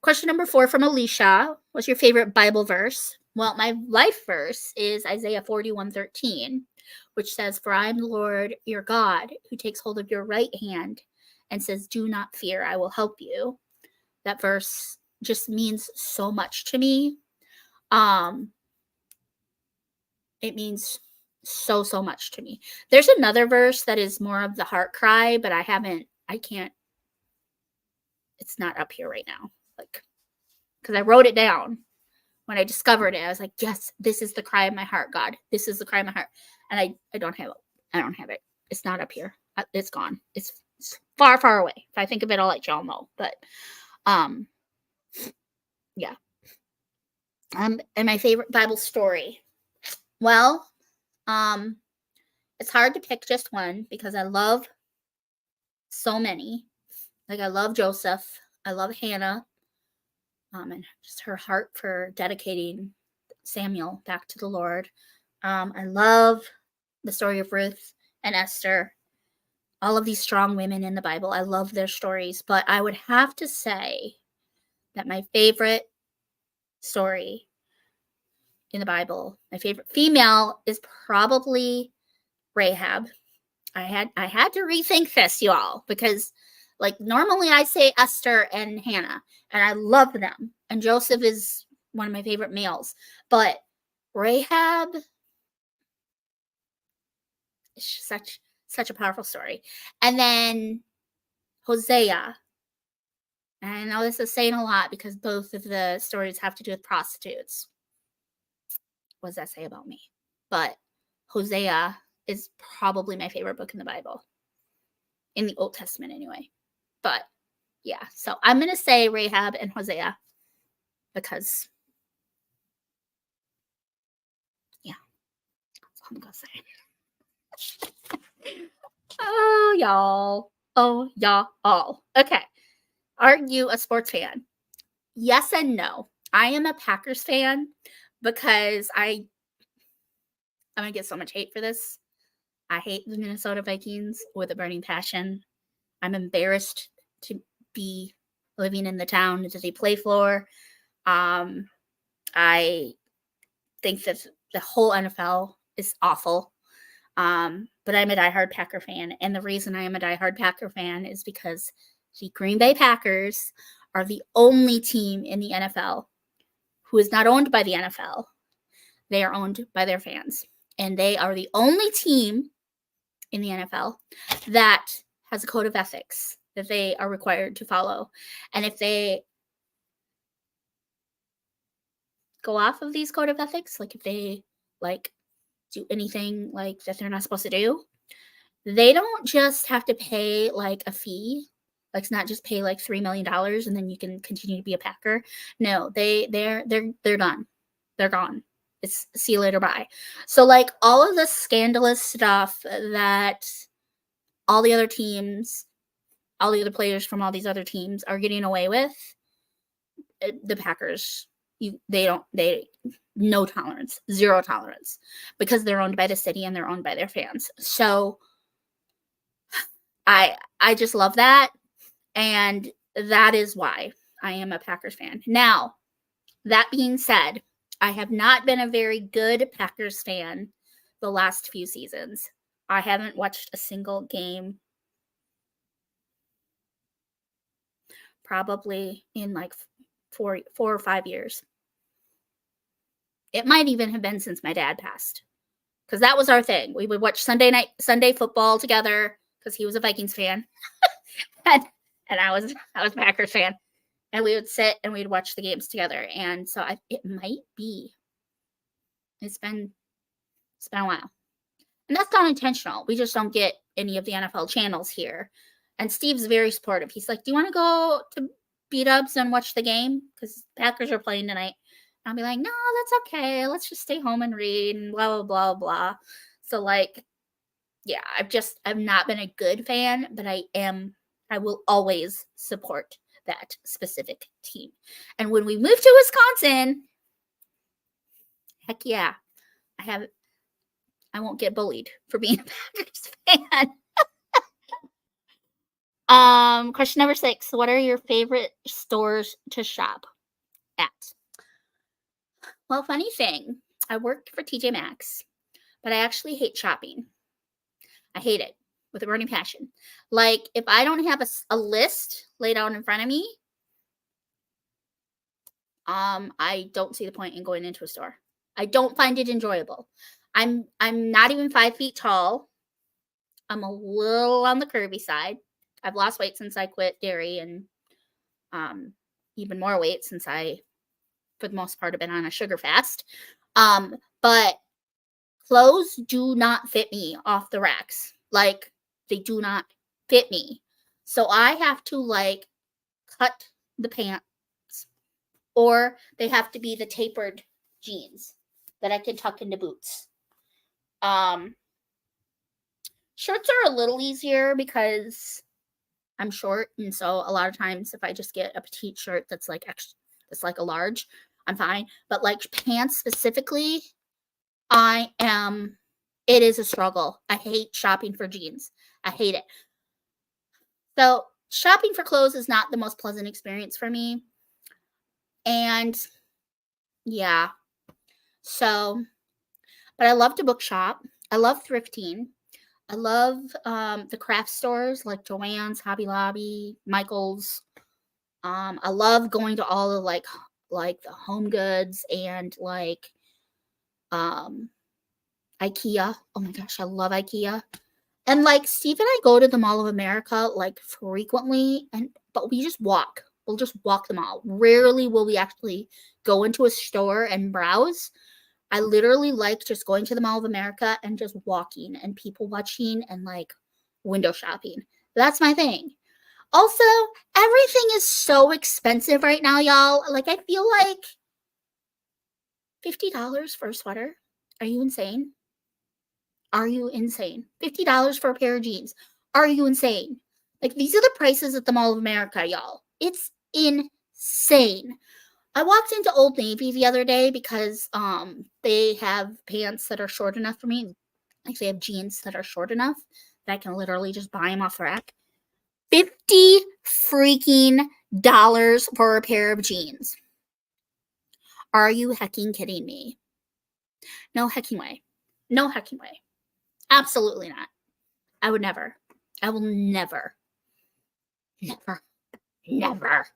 Question number 4 from Alysha. What's your favorite Bible verse? Well, my life verse is Isaiah 41:13, which says, "For I am the Lord your God, who takes hold of your right hand and says, 'Do not fear, I will help you.'" That verse just means so much to me. It means so much to me. There's another verse that is more of the heart cry, but I can't it's not up here right now. Like, because I wrote it down when I discovered it. I was like, yes, this is the cry of my heart, God. This is the cry of my heart. And I don't have it. I don't have it. It's not up here. It's gone. It's far, far away. If I think of it, I'll let y'all know. But yeah. And my favorite Bible story. Well, it's hard to pick just one because I love so many. Like, I love Joseph. I love Hannah. And just her heart for dedicating Samuel back to the Lord. I love the story of Ruth and Esther. All of these strong women in the Bible. I love their stories. But I would have to say that my favorite story in the Bible, my favorite female, is probably Rahab. I had to rethink this, you all, because like normally I say Esther and Hannah, and I love them. And Joseph is one of my favorite males. But Rahab is such a powerful story. And then Hosea. And I know this is saying a lot because both of the stories have to do with prostitutes. What does that say about me? But Hosea is probably my favorite book in the Bible. In the Old Testament anyway. But yeah, so I'm going to say Rahab and Hosea because, yeah, that's all I'm going to say. Oh, y'all. Oh, y'all. Okay. Are you a sports fan? Yes and no. I am a Packers fan because I'm going to get so much hate for this. I hate the Minnesota Vikings with a burning passion. I'm embarrassed to be living in the town that they play for. I think that the whole NFL is awful. But I'm a diehard Packer fan. And the reason I am a diehard Packer fan is because the Green Bay Packers are the only team in the NFL who is not owned by the NFL. They are owned by their fans. And they are the only team in the NFL that has a code of ethics that they are required to follow. And if they go off of these code of ethics, like if they like do anything like that they're not supposed to do, they don't just have to pay like a fee. Like, it's not just pay like $3 million and then you can continue to be a Packer. No, they're done. They're gone. It's see you later, bye. So like all of the scandalous stuff that all the other teams, all the other players from all these other teams are getting away with, the Packers, no tolerance, zero tolerance, because they're owned by the city and they're owned by their fans. So I just love that. And that is why I am a Packers fan. Now, that being said, I have not been a very good Packers fan the last few seasons. I haven't watched a single game probably in like 4 or 5 years. It might even have been since my dad passed, because that was our thing. We would watch Sunday football together because he was a Vikings fan, and I was a Packers fan, and we would sit and we'd watch the games together. And so it might be. It's been a while, and that's not intentional. We just don't get any of the NFL channels here. And Steve's very supportive. He's like, "Do you want to go to B-Dubs and watch the game? Because Packers are playing tonight." I'll be like, "No, that's okay. Let's just stay home and read and blah, blah, blah, blah." So like, yeah, I've not been a good fan, but I will always support that specific team. And when we moved to Wisconsin, heck yeah, I won't get bullied for being a Packers fan. Question number 6. What are your favorite stores to shop at? Well, funny thing, I worked for TJ Maxx, but I actually hate shopping. I hate it with a burning passion. Like, if I don't have a list laid out in front of me, I don't see the point in going into a store. I don't find it enjoyable. I'm not even 5 feet tall. I'm a little on the curvy side. I've lost weight since I quit dairy and even more weight since I, for the most part, have been on a sugar fast. But clothes do not fit me off the racks. Like, they do not fit me. So I have to, like, cut the pants, or they have to be the tapered jeans that I can tuck into boots. Shirts are a little easier because I'm short, and so a lot of times if I just get a petite shirt that's like extra, that's like a large, I'm fine. But like pants specifically, it is a struggle. I hate shopping for jeans. I hate it. So shopping for clothes is not the most pleasant experience for me. And yeah, so, but I love to book shop. I love thrifting. I love the craft stores like Joann's, Hobby Lobby, Michael's. I love going to all the like the Home Goods and like IKEA. Oh my gosh, I love IKEA. And like Steve and I go to the Mall of America like frequently, but we just walk. We'll just walk the mall. Rarely will we actually go into a store and browse. I literally like just going to the Mall of America and just walking and people watching and like window shopping. That's my thing. Also, everything is so expensive right now, y'all. Like, I feel like $50 for a sweater. Are you insane? Are you insane? $50 for a pair of jeans. Are you insane? Like, these are the prices at the Mall of America, y'all. It's insane. I walked into Old Navy the other day because they have pants that are short enough for me. Like, they have jeans that are short enough that I can literally just buy them off the rack. $50 freaking dollars for a pair of jeans. Are you hecking kidding me? No hecking way. No hecking way. Absolutely not. I would never. I will never. Never. Never.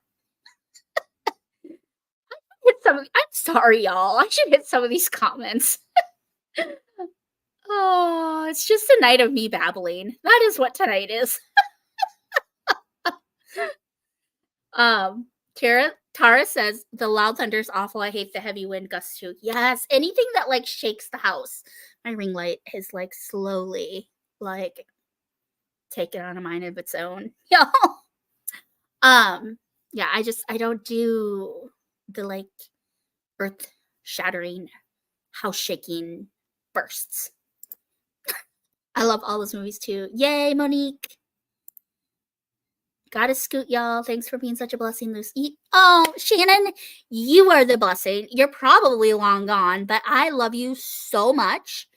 I'm sorry, y'all. I should hit some of these comments. Oh, it's just a night of me babbling. That is what tonight is. Tara says the loud thunder's awful. I hate the heavy wind gusts too. Yes, anything that like shakes the house. My ring light is like slowly like taken on a mind of its own. Y'all. Yeah, I don't do the like earth shattering, house shaking bursts. I love all those movies too. Yay, Monique. Gotta scoot, y'all. Thanks for being such a blessing, Lucy. Oh, Shannon, you are the blessing. You're probably long gone, but I love you so much.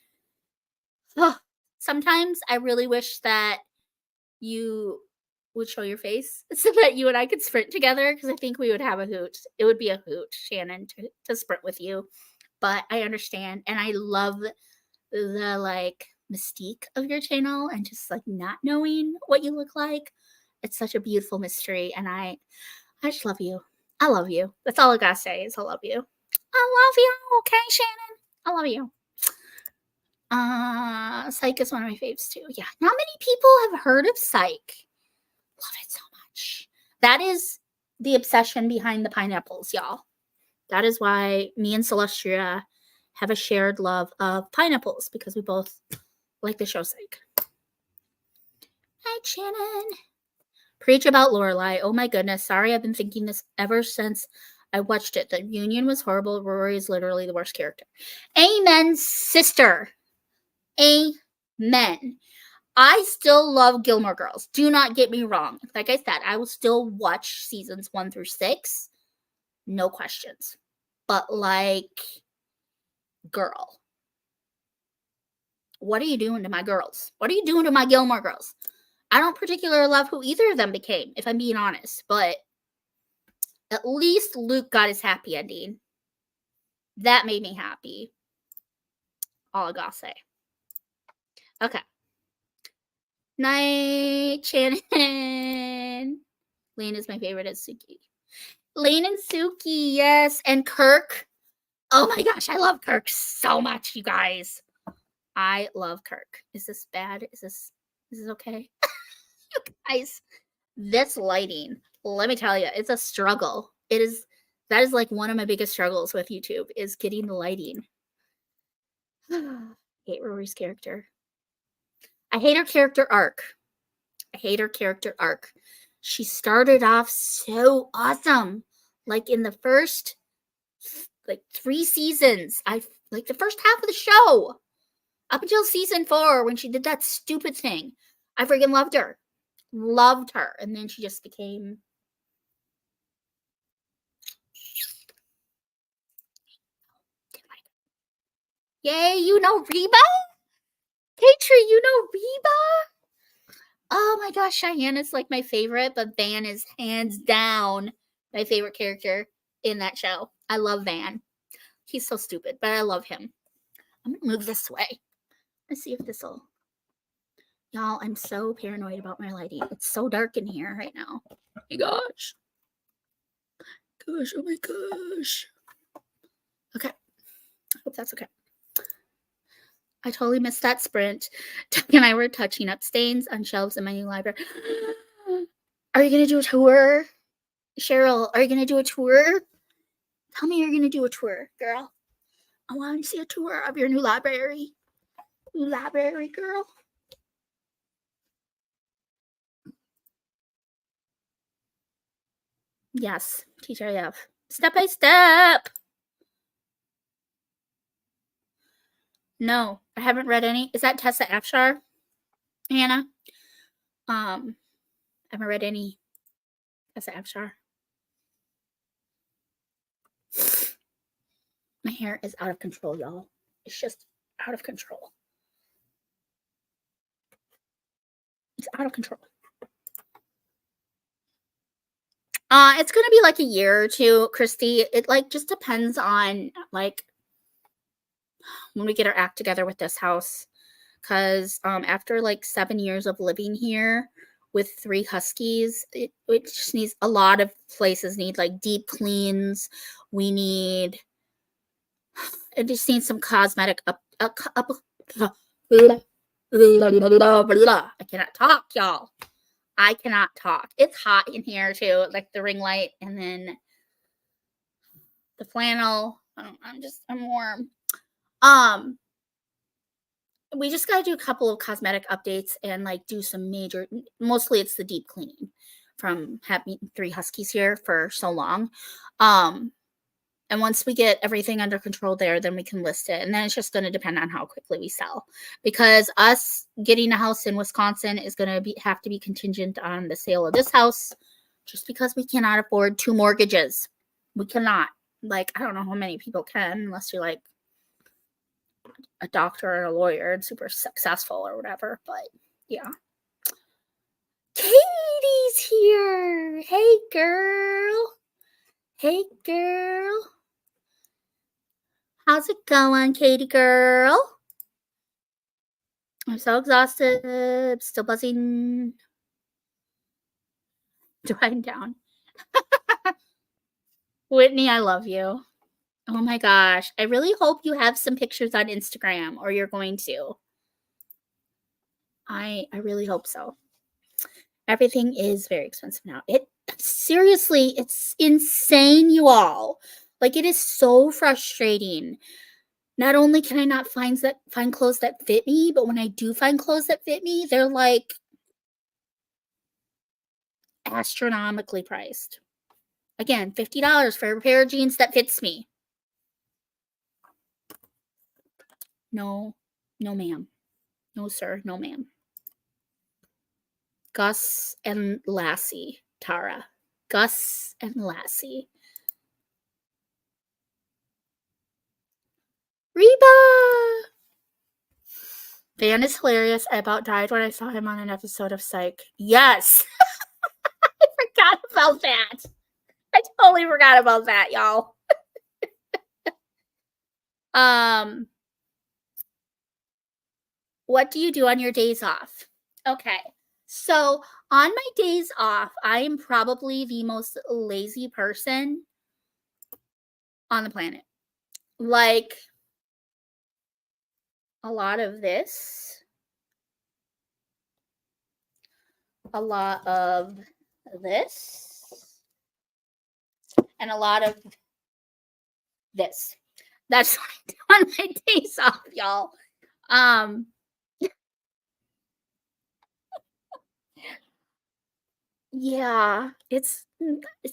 Oh, sometimes I really wish that you would show your face so that you and I could sprint together, because I think we would have a hoot. It would be a hoot, Shannon, to sprint with you. But I understand, and I love the like mystique of your channel and just like not knowing what you look like. It's such a beautiful mystery, and I just love you. I love you. That's all I gotta say is I love you. I love you. Okay, Shannon. I love you. Psych is one of my faves too. Yeah. Not many people have heard of Psych. Love it so much. That is the obsession behind the pineapples, y'all. That is why me and Celestria have a shared love of pineapples, because we both like the show Psych. Hi, Shannon. Preach about Lorelai. Oh my goodness. Sorry, I've been thinking this ever since I watched it. The union was horrible. Rory is literally the worst character. Amen, sister. Amen. I still love Gilmore Girls. Do not get me wrong. Like I said, I will still watch seasons 1 through 6. No questions. But like, girl, what are you doing to my girls? What are you doing to my Gilmore Girls? I don't particularly love who either of them became, if I'm being honest, but at least Luke got his happy ending. That made me happy. All I gotta say. Okay. Night, Shannon. Lane is my favorite as Suki. Lane and Suki, yes. And Kirk. Oh my gosh, I love Kirk so much, you guys. I love Kirk. Is this bad? Is this okay? You guys, this lighting let me tell you, it's a struggle. That is like one of my biggest struggles with YouTube is getting the lighting. Hate Rory's character. I hate her character arc. She started off so awesome. Like in the first 3 seasons, like the first half of the show, up until season 4 when she did that stupid thing. I freaking loved her. And then she just became Yay, you know Reba? Katri, you know Reba? Oh my gosh, Cheyenne is like my favorite, but Van is hands down my favorite character in that show. I love Van. He's so stupid, but I love him. I'm gonna move this way. Let's see if this will. Y'all, I'm so paranoid about my lighting. It's so dark in here right now. Oh my gosh. Oh my gosh. Okay. I hope that's okay. I totally missed that sprint. Doug and I were touching up stains on shelves in my new library. Are you going to do a tour? Cheryl, are you going to do a tour? Tell me you're going to do a tour, girl. I want to see a tour of your new library. New library, girl. Yes, TGIF. Step by step. No, I haven't read any. Is that Tessa Afshar, Hannah? I haven't read any Tessa Afshar. My hair is out of control, y'all. It's just out of control. It's out of control. It's gonna be like a year or two, Kristi. It like just depends on like when we get our act together with this house. Cause after like 7 years of living here with 3 huskies, it just needs a lot of places need like deep cleans. It just needs some cosmetic up. I cannot talk, y'all. I cannot talk. It's hot in here too, like the ring light and then the flannel. I'm warm. We just got to do a couple of cosmetic updates and like do some major, mostly it's the deep cleaning from having 3 huskies here for so long. And once we get everything under control there, then we can list it. And then it's just going to depend on how quickly we sell. Because us getting a house in Wisconsin is going to have to be contingent on the sale of this house. Just because we cannot afford 2 mortgages. We cannot. Like, I don't know how many people can, unless you're like a doctor or a lawyer and super successful or whatever. But, yeah. Katie's here. Hey, girl. Hey, girl. How's it going, Katie girl? I'm so exhausted. Still buzzing. Writing down. Whitney, I love you. Oh my gosh. I really hope you have some pictures on Instagram or you're going to. I really hope so. Everything is very expensive now. Seriously, it's insane, you all. Like, it is so frustrating. Not only can I not find clothes that fit me, but when I do find clothes that fit me, they're like astronomically priced. Again, $50 for a pair of jeans that fits me. No, ma'am. No, sir. No, ma'am. Gus and Lassie, Tara. Gus and Lassie. Reba! Van is hilarious. I about died when I saw him on an episode of Psych. Yes! I forgot about that. I totally forgot about that, y'all. What do you do on your days off? Okay. So on my days off, I am probably the most lazy person on the planet. Like, a lot of this, a lot of this, and a lot of this. That's what I do on my days off, y'all. Yeah, it's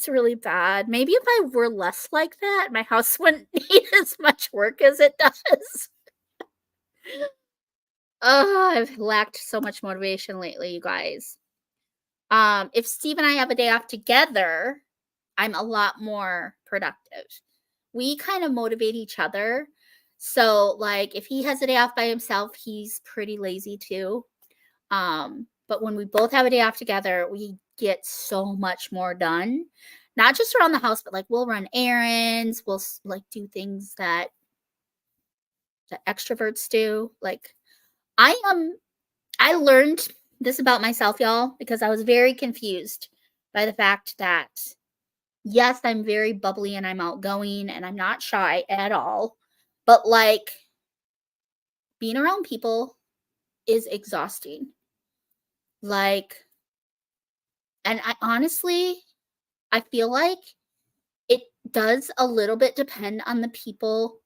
really bad. Maybe if I were less like that, my house wouldn't need as much work as it does. Oh, I've lacked so much motivation lately, you guys. If Steve and I have a day off together, I'm a lot more productive. We kind of motivate each other. So, like, if he has a day off by himself, he's pretty lazy too. But when we both have a day off together, we get so much more done. Not just around the house, but like we'll run errands, like do things that extroverts do. Like I I learned this about myself, y'all, because I was very confused by the fact that yes, I'm very bubbly and I'm outgoing and I'm not shy at all. But like being around people is exhausting. Like, and I honestly, I feel like it does a little bit depend on the people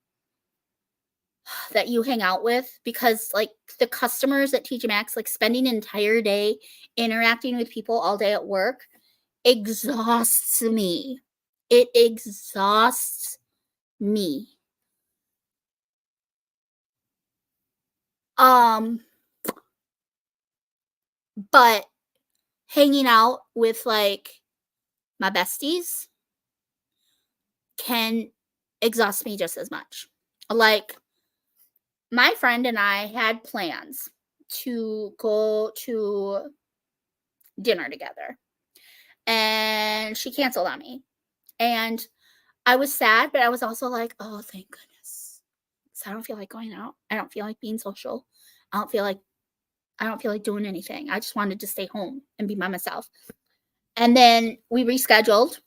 that you hang out with because like the customers at TJ Maxx, like spending an entire day interacting with people all day at work exhausts me. It exhausts me. Um, but hanging out with like my besties can exhaust me just as much. Like my friend and I had plans to go to dinner together and she canceled on me. And I was sad, but I was also like, oh, thank goodness. So I don't feel like going out. I don't feel like being social. I don't feel like I don't feel like doing anything. I just wanted to stay home and be by myself. And then we rescheduled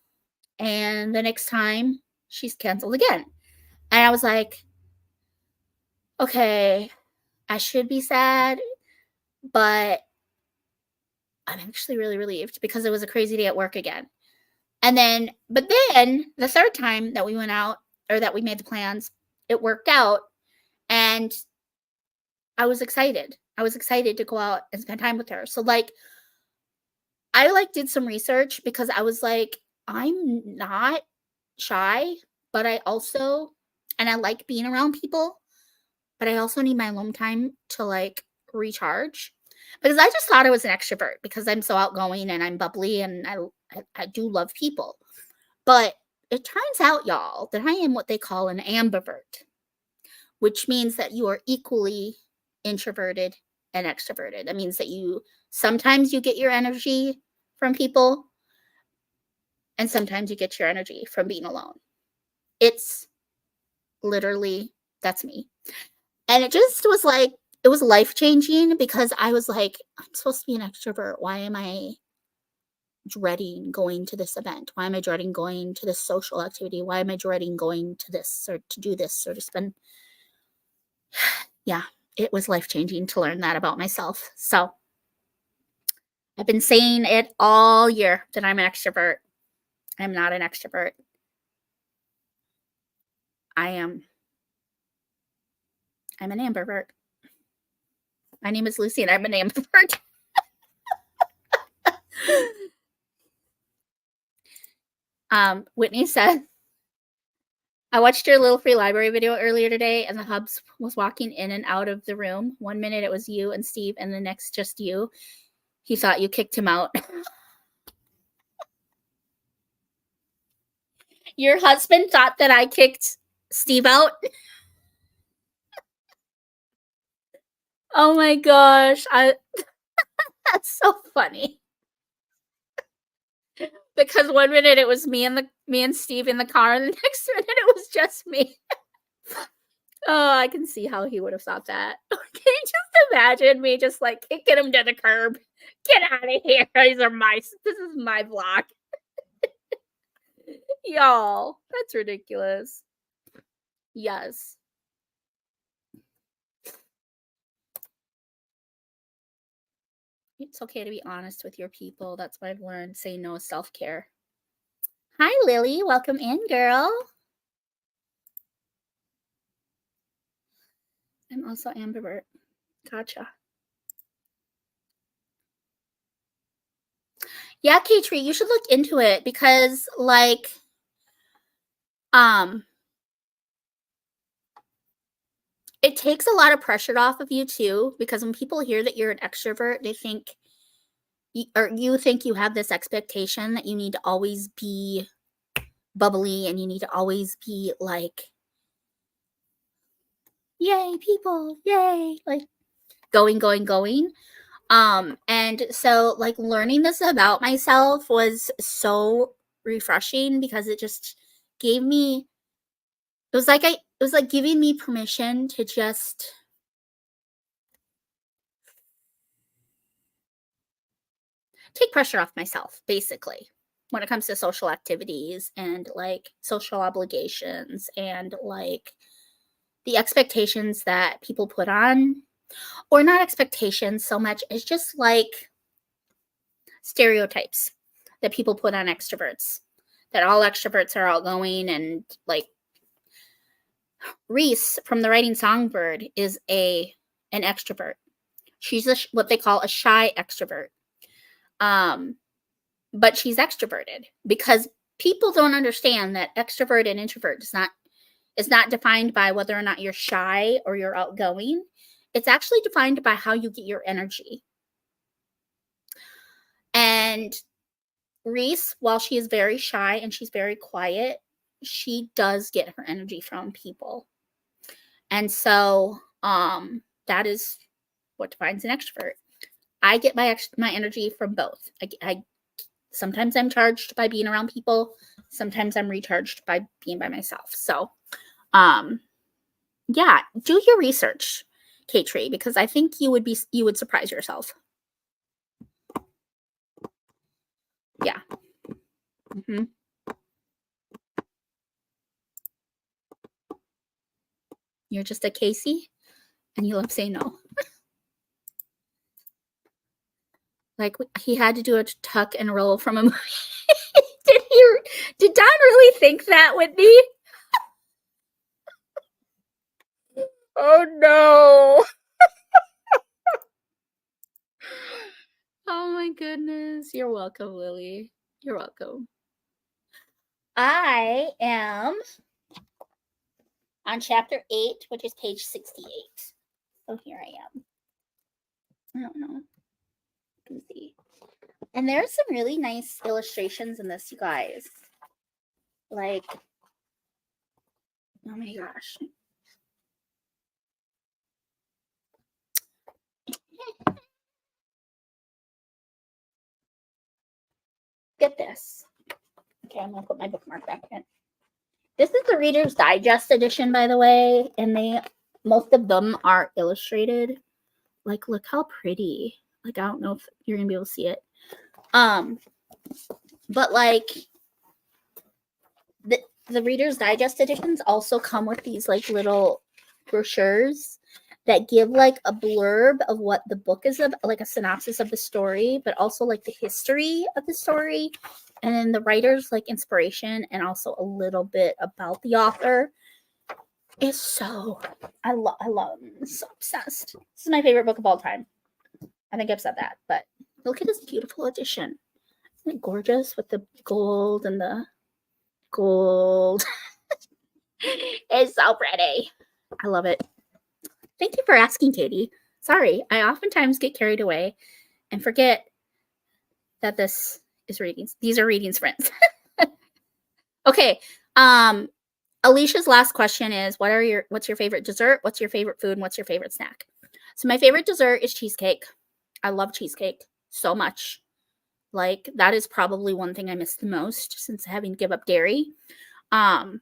and the next time she's canceled again. And I was like, okay, I should be sad, but I'm actually really relieved because it was a crazy day at work again. But then the third time that we went out or that we made the plans, it worked out and I was excited. I was excited to go out and spend time with her. So like I like did some research because I was like, I'm not shy, but I like being around people, but I also need my alone time to like recharge because I just thought I was an extrovert because I'm so outgoing and I'm bubbly and I do love people. But it turns out, y'all, that I am what they call an ambivert, which means that you are equally introverted and extroverted. That means that you sometimes you get your energy from people and sometimes you get your energy from being alone. It's literally that's me. And it just was like it was life changing because I was like, I'm supposed to be an extrovert. Why am I dreading going to this event? Why am I dreading going to this social activity? Why am I dreading going to this or to do this or to spend? Yeah, it was life changing to learn that about myself. So I've been saying it all year that I'm an extrovert. I'm not an extrovert. I'm an ambivert. My name is Lucy and I'm an ambivert. Whitney said, I watched your little free library video earlier today and the hubs was walking in and out of the room. 1 minute it was you and Steve and the next just you. He thought you kicked him out. Your husband thought that I kicked Steve out? Oh my gosh. That's so funny. Because 1 minute it was me and Steve in the car and the next minute it was just me. Oh, I can see how he would have thought that. Can you just imagine me just like kicking him to the curb? Get out of here. This is my block. Y'all, that's ridiculous. Yes. It's okay to be honest with your people. That's what I've learned. Say no self-care. Hi, Lily. Welcome in, girl. I'm also ambivert. Gotcha. Yeah, K-Tree, you should look into it because, like, it takes a lot of pressure off of you too, because when people hear that you're an extrovert, they think, you think you have this expectation that you need to always be bubbly and you need to always be like, yay, people, yay, like going. And so like learning this about myself was so refreshing because it just gave me, it was like giving me permission to just take pressure off myself, basically, when it comes to social activities and like social obligations and like the expectations that people put on, or not expectations so much as just like stereotypes that people put on extroverts, that all extroverts are outgoing. And like Reese from the Writing Songbird is an extrovert. She's what they call a shy extrovert. But she's extroverted because people don't understand that extrovert and introvert is not defined by whether or not you're shy or you're outgoing. It's actually defined by how you get your energy. And Reese, while she is very shy and she's very quiet, she does get her energy from people. And so that is what defines an extrovert. I get my energy from both. Sometimes I'm charged by being around people. Sometimes I'm recharged by being by myself. So, yeah, do your research, K-Tree, because I think you would surprise yourself. Yeah. Mm-hmm. You're just a Casey, and you love saying no. Like he had to do a tuck and roll from a movie. Did Don really think that, Whitney? Oh no. Oh my goodness. You're welcome, Lily. You're welcome. I am on chapter 8, which is page 68. So here I am. I don't know. You can see. And there's some really nice illustrations in this, you guys. Like, oh my gosh. Get this. Okay, I'm gonna put my bookmark back in. This is the Reader's Digest edition, by the way, and most of them are illustrated. Like, look how pretty. Like, I don't know if you're gonna be able to see it. But like the Reader's Digest editions also come with these like little brochures that give like a blurb of what the book is about, like a synopsis of the story, but also like the history of the story, and then the writer's like inspiration, and also a little bit about the author. It's so I love it. I'm so obsessed. This is my favorite book of all time. I think I've said that, but look at this beautiful edition. Isn't it gorgeous with the gold and the gold? It's so pretty. I love it. Thank you for asking, Katie. Sorry, I oftentimes get carried away and forget that this is readings. These are readings, friends. Okay. Alysha's last question is, what's your favorite dessert? What's your favorite food? And what's your favorite snack? So my favorite dessert is cheesecake. I love cheesecake so much. Like that is probably one thing I miss the most since having to give up dairy. And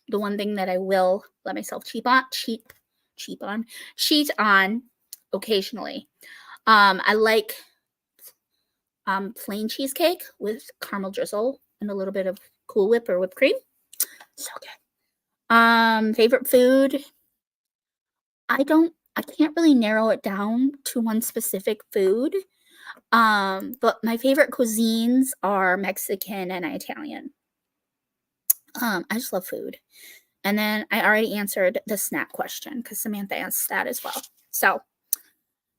the one thing that I will let myself cheat on occasionally. I like plain cheesecake with caramel drizzle and a little bit of Cool Whip or whipped cream. So good. Favorite food? I can't really narrow it down to one specific food. But my favorite cuisines are Mexican and Italian. I just love food. And then I already answered the snack question because Samantha asked that as well. So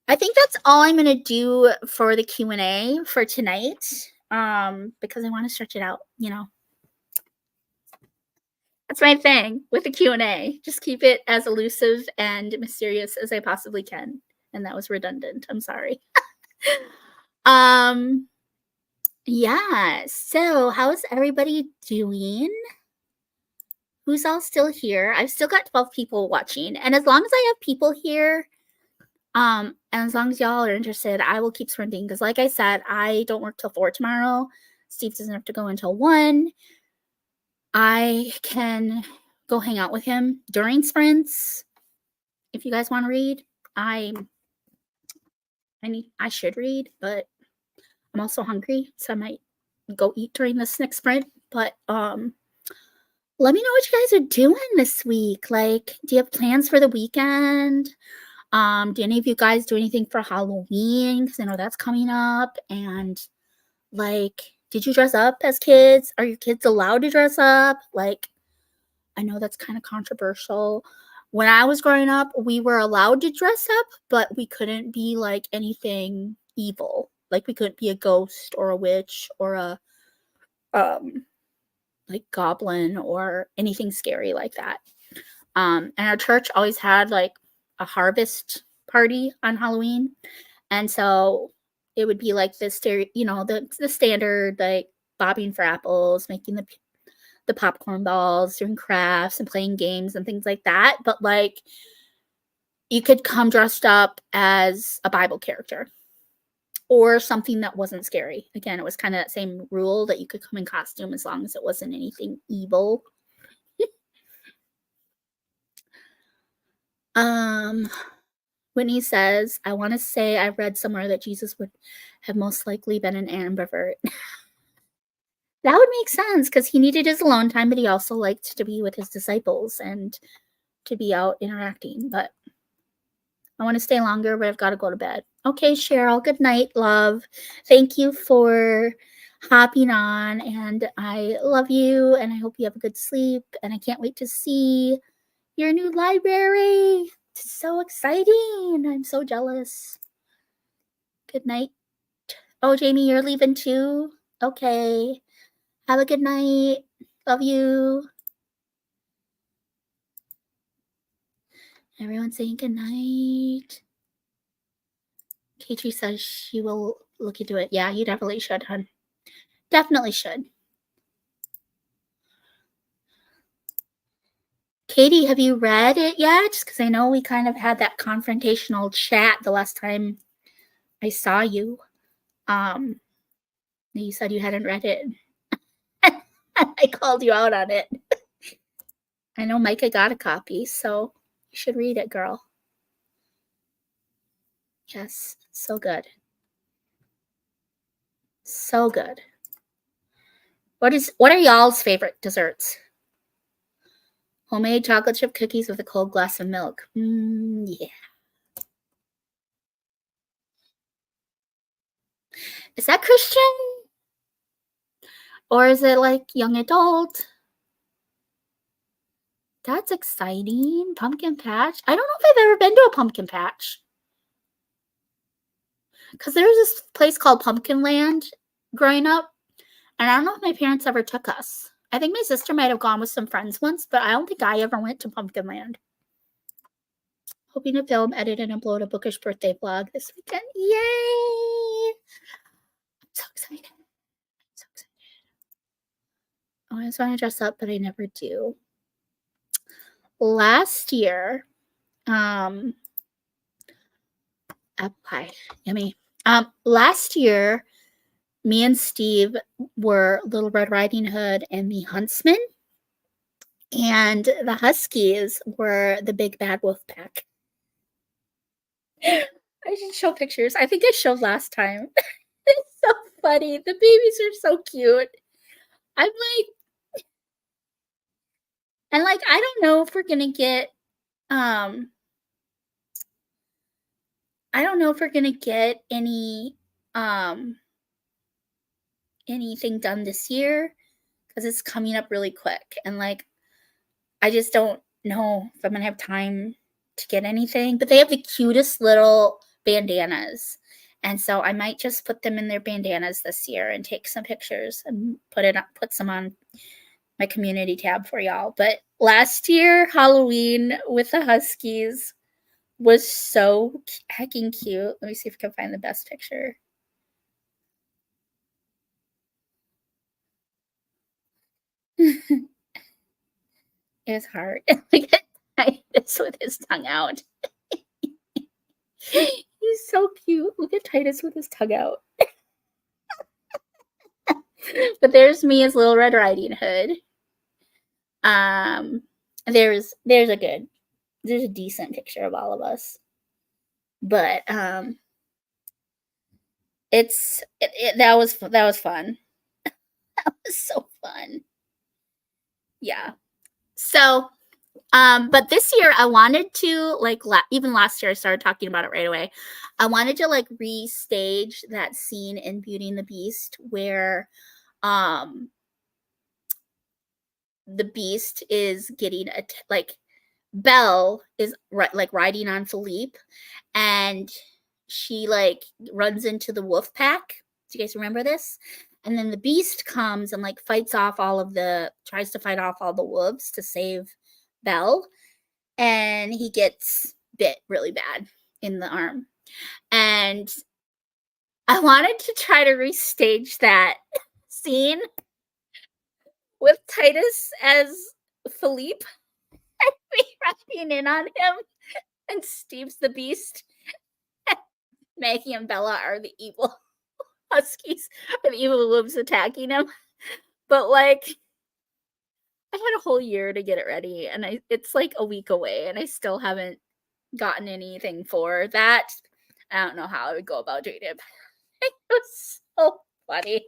I think that's all I'm gonna do for the Q&A for tonight. Because I want to stretch it out, That's my thing with the Q&A. Just keep it as elusive and mysterious as I possibly can. And that was redundant. I'm sorry. Yeah. So, how's everybody doing? Who's all still here? I've still got 12 people watching. And as long as I have people here, and as long as y'all are interested, I will keep sprinting because like I said, I don't work till 4 tomorrow. Steve doesn't have to go until 1. I can go hang out with him during sprints. If you guys want to read, I should read, but I'm also hungry, so I might go eat during this next sprint. But let me know what you guys are doing this week. Like, do you have plans for the weekend? Do any of you guys do anything for Halloween? Because I know that's coming up. And like, did you dress up as kids? Are your kids allowed to dress up? Like, I know that's kind of controversial. When I was growing up, we were allowed to dress up, but we couldn't be like anything evil. Like, we couldn't be a ghost or a witch or a like goblin or anything scary like that. And our church always had like a harvest party on Halloween. And so it would be like the standard, like bobbing for apples, making the popcorn balls, doing crafts and playing games and things like that. But like, you could come dressed up as a Bible character or something that wasn't scary. Again, it was kind of that same rule that you could come in costume as long as it wasn't anything evil. Whitney says, I want to say I read somewhere that Jesus would have most likely been an ambivert. That would make sense because he needed his alone time, but he also liked to be with his disciples and to be out interacting. But I want to stay longer, but I've got to go to bed. Okay, Cheryl, good night, love. Thank you for hopping on, and I love you, and I hope you have a good sleep, and I can't wait to see your new library. It's so exciting. I'm so jealous. Good night. Oh, Jamie, you're leaving too? Okay. Have a good night. Love you. Everyone saying good night. Katie says she will look into it. Yeah, you definitely should, hun. Definitely should. Katie, have you read it yet? Just because I know we kind of had that confrontational chat the last time I saw you. You said you hadn't read it. I called you out on it. I know Micah got a copy, so you should read it, girl. Yes, so good. So good. What are y'all's favorite desserts? Homemade chocolate chip cookies with a cold glass of milk. Yeah. Is that Christian? Or is it like young adult? That's exciting. Pumpkin patch. I don't know if I've ever been to a pumpkin patch. Because there was this place called Pumpkin Land growing up. And I don't know if my parents ever took us. I think my sister might have gone with some friends once, but I don't think I ever went to Pumpkin Land. Hoping to film, edit, and upload a bookish birthday vlog this weekend. Yay! I'm so excited. So excited. Oh, I just want to dress up, but I never do. Last year, apple pie, yummy. Last year, me and Steve were Little Red Riding Hood and the Huntsman, and the Huskies were the Big Bad Wolf Pack. I should show pictures. I think I showed last time. It's so funny. The babies are so cute. I'm like, and like, I don't know if we're gonna get, I don't know if we're gonna get any anything done this year because it's coming up really quick, and like I just don't know if I'm gonna have time to get anything. But they have the cutest little bandanas, and so I might just put them in their bandanas this year and take some pictures and put some on my community tab for y'all. But last year Halloween with the Huskies was so hecking cute. Let me see if I can find the best picture. It was hard. Look at Titus with his tongue out. He's so cute. Look at Titus with his tongue out. But there's me as Little Red Riding Hood. There's a decent picture of all of us. But that was fun. That was so fun. Yeah. So but this year I wanted to, like, even last year I started talking about it right away. I wanted to like restage that scene in Beauty and the Beast where the Beast is getting like Belle is like riding on Philippe, and she like runs into the wolf pack. Do you guys remember this? And then the Beast comes and like tries to fight off all the wolves to save Belle, and he gets bit really bad in the arm. And I wanted to try to restage that scene with Titus as Philippe and me riding in on him, and Steve's the Beast. Maggie and Bella are the evil Huskies, or the evil wolves attacking him. But like, I had a whole year to get it ready, and it's like a week away, and I still haven't gotten anything for that. I don't know how I would go about doing it. It was so funny.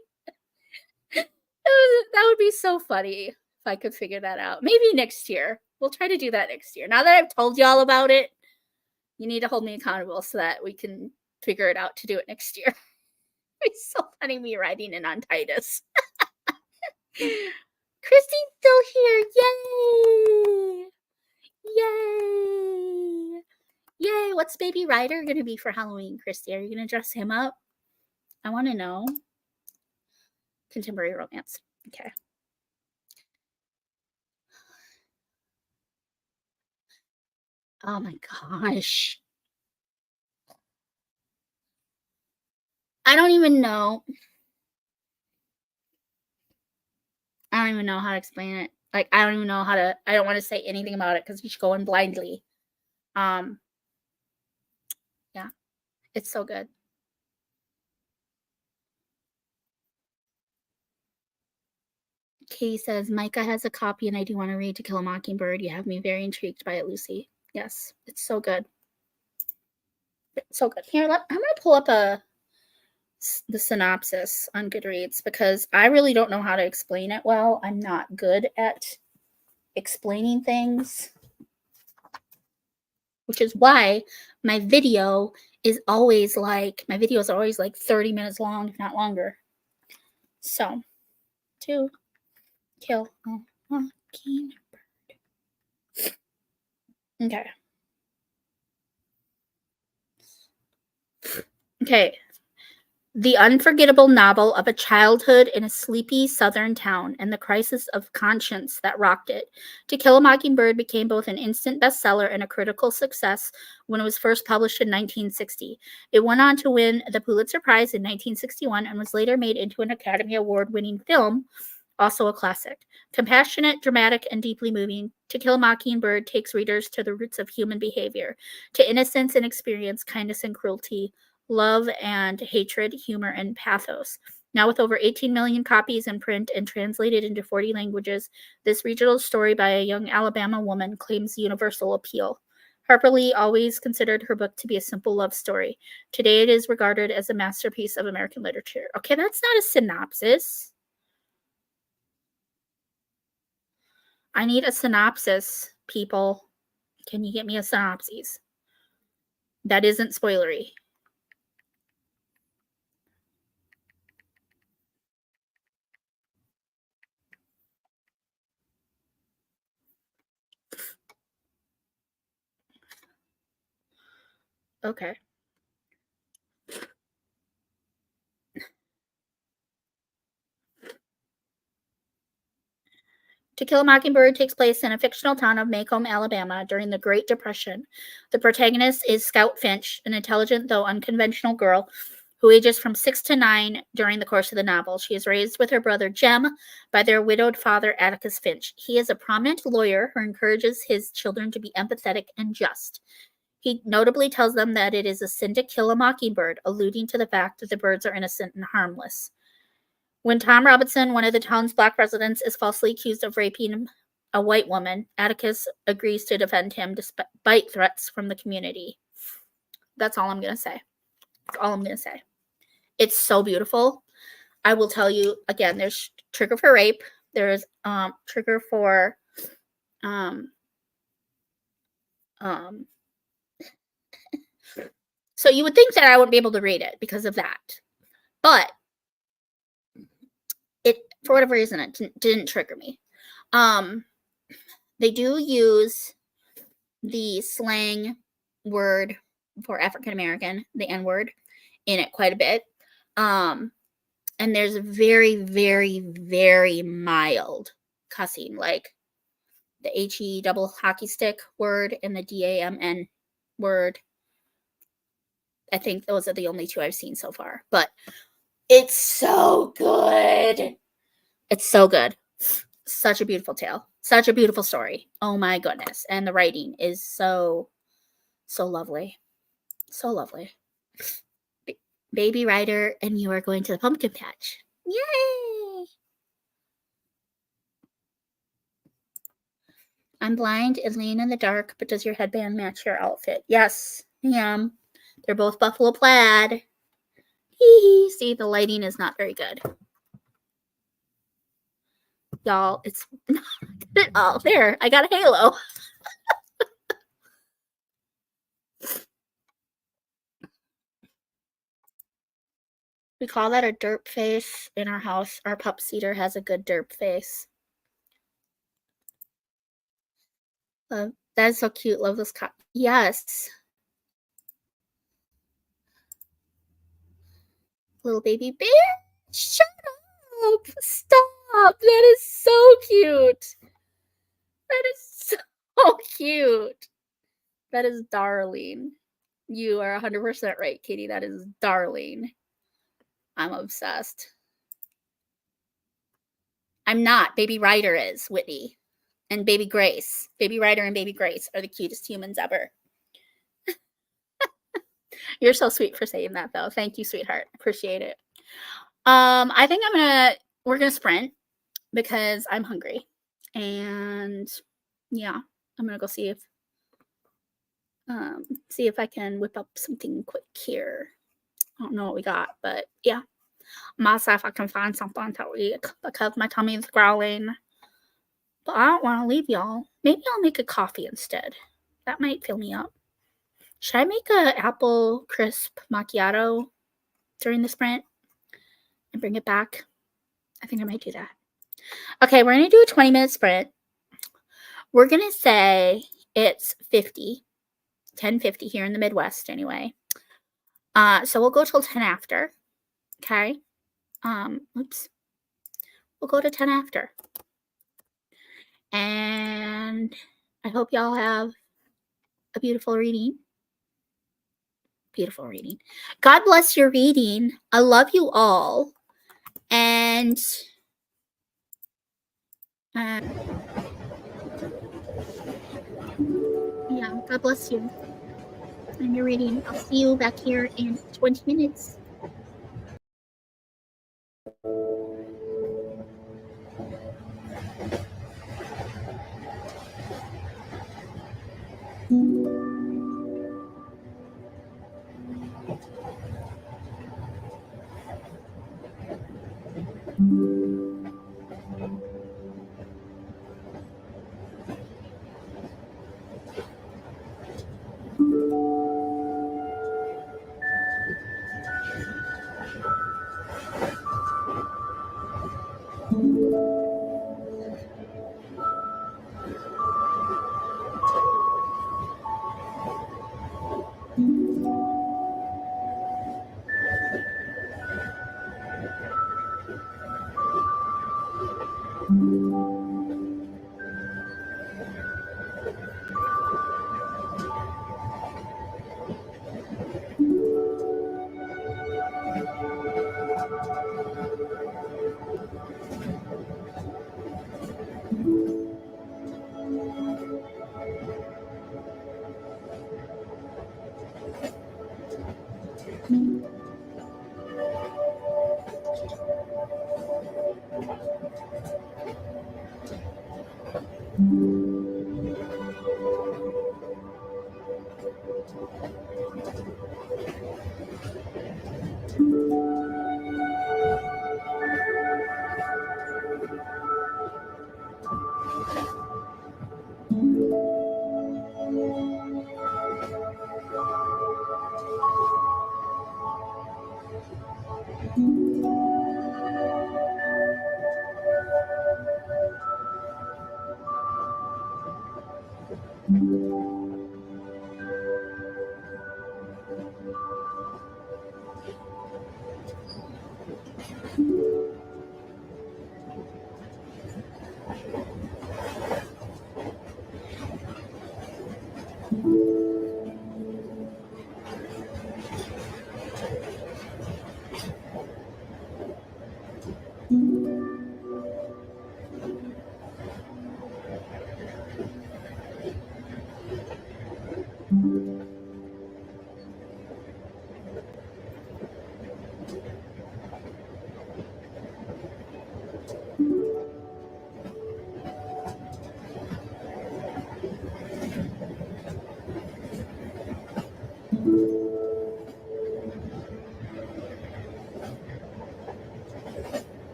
That would be so funny if I could figure that out. Maybe next year. We'll try to do that next year. Now that I've told y'all about it, you need to hold me accountable so that we can figure it out to do it next year. It's so funny me riding in on Titus. Kristi's still here. Yay! Yay! Yay! What's Baby Ryder going to be for Halloween, Kristi? Are you going to dress him up? I want to know. Contemporary romance. Okay. Oh my gosh. I don't even know. I don't even know how to explain it. Like, I don't even know how to, I don't want to say anything about it because you should go in blindly. Yeah. It's so good. Katie says, Micah has a copy and I do want to read To Kill a Mockingbird. You have me very intrigued by it, Lucy. Yes, it's so good. It's so good. Here, I'm going to pull up the synopsis on Goodreads because I really don't know how to explain it well. I'm not good at explaining things, which is why my video is always like 30 minutes long, if not longer. So, To Kill a Mockingbird. Okay. Okay. The unforgettable novel of a childhood in a sleepy southern town and the crisis of conscience that rocked it. To Kill a Mockingbird became both an instant bestseller and a critical success when it was first published in 1960. It went on to win the Pulitzer Prize in 1961 and was later made into an Academy Award-winning film, also a classic. Compassionate, dramatic, and deeply moving, To Kill a Mockingbird takes readers to the roots of human behavior, to innocence and experience, kindness and cruelty, love and hatred, humor, and pathos. Now, with over 18 million copies in print and translated into 40 languages, this regional story by a young Alabama woman claims universal appeal. Harper Lee always considered her book to be a simple love story. Today, it is regarded as a masterpiece of American literature. Okay, that's not a synopsis. I need a synopsis, people. Can you get me a synopsis? That isn't spoilery. Okay. To Kill a Mockingbird takes place in a fictional town of Macomb, Alabama during the Great Depression. The protagonist is Scout Finch, an intelligent though unconventional girl who ages from 6 to 9 during the course of the novel. She is raised with her brother Jem by their widowed father, Atticus Finch. He is a prominent lawyer who encourages his children to be empathetic and just. He notably tells them that it is a sin to kill a mockingbird, alluding to the fact that the birds are innocent and harmless. When Tom Robinson, one of the town's black residents, is falsely accused of raping a white woman, Atticus agrees to defend him despite threats from the community. That's all I'm going to say. That's all I'm going to say. It's so beautiful. I will tell you, again, there's trigger for rape. There's trigger for so you would think that I wouldn't be able to read it because of that. But it, for whatever reason, it didn't trigger me. They do use the slang word for African American, the N word, in it quite a bit. And there's very, very, very mild cussing, like the HE double hockey stick word and the DAMN word. I think those are the only two I've seen so far. But it's so good. It's so good. Such a beautiful tale. Such a beautiful story. Oh my goodness. And the writing is so lovely. So lovely. Baby Ryder and you are going to the pumpkin patch. Yay! I'm blind and laying in the dark, but does your headband match your outfit? Yes, I am. They're both buffalo plaid. See, the lighting is not very good. Y'all, it's not good at all. There, I got a halo. We call that a derp face in our house. Our pup Cedar has a good derp face. That is so cute. Love this cat. Yes. Little baby bear. Shut up. Stop. That is so cute. That is so cute. That is darling. You are 100% right, Katie. That is darling. I'm obsessed. I'm not. Baby Ryder is, Whitney. And Baby Grace. Baby Ryder and Baby Grace are the cutest humans ever. You're so sweet for saying that, though. Thank you, sweetheart. Appreciate it. I think we're gonna sprint because I'm hungry. And yeah, I'm gonna go see if I can whip up something quick here. I don't know what we got, but yeah. I'm gonna see if I can find something to eat because my tummy is growling. But I don't want to leave y'all. Maybe I'll make a coffee instead. That might fill me up. Should I make a apple crisp macchiato during the sprint and bring it back? I think I might do that. Okay, we're going to do a 20-minute sprint. We're going to say it's 10:50 here in the Midwest anyway. So we'll go till 10 after. Okay. Oops. We'll go to 10 after. And I hope y'all have a beautiful reading. Beautiful reading. God bless your reading. I love you all. And yeah, God bless you. And your reading. I'll see you back here in 20 minutes.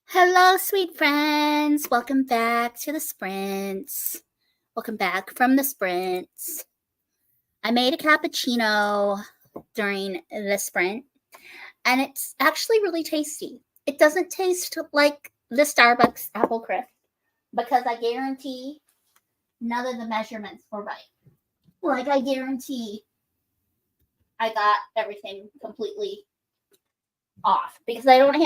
Hello, sweet friends. Welcome back to the sprints. Welcome back from the sprints. I made a cappuccino during the sprint, and it's actually really tasty. It doesn't taste like the Starbucks apple crisp because I guarantee none of the measurements were right. Like, I guarantee I got everything completely off because I don't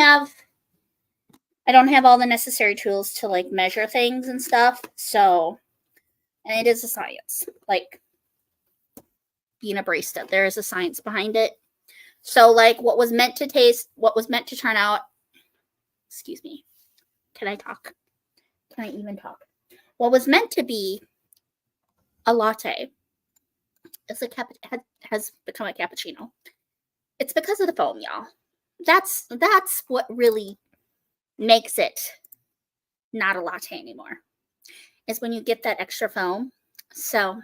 have all the necessary tools to like measure things and stuff. So, and it is a science. Like being a barista, there is a science behind it. So, like what was meant to turn out, excuse me. Can I talk? Can I even talk? What was meant to be a latte has become a cappuccino. It's because of the foam, y'all. That's what really makes it not a latte anymore, is when you get that extra foam. So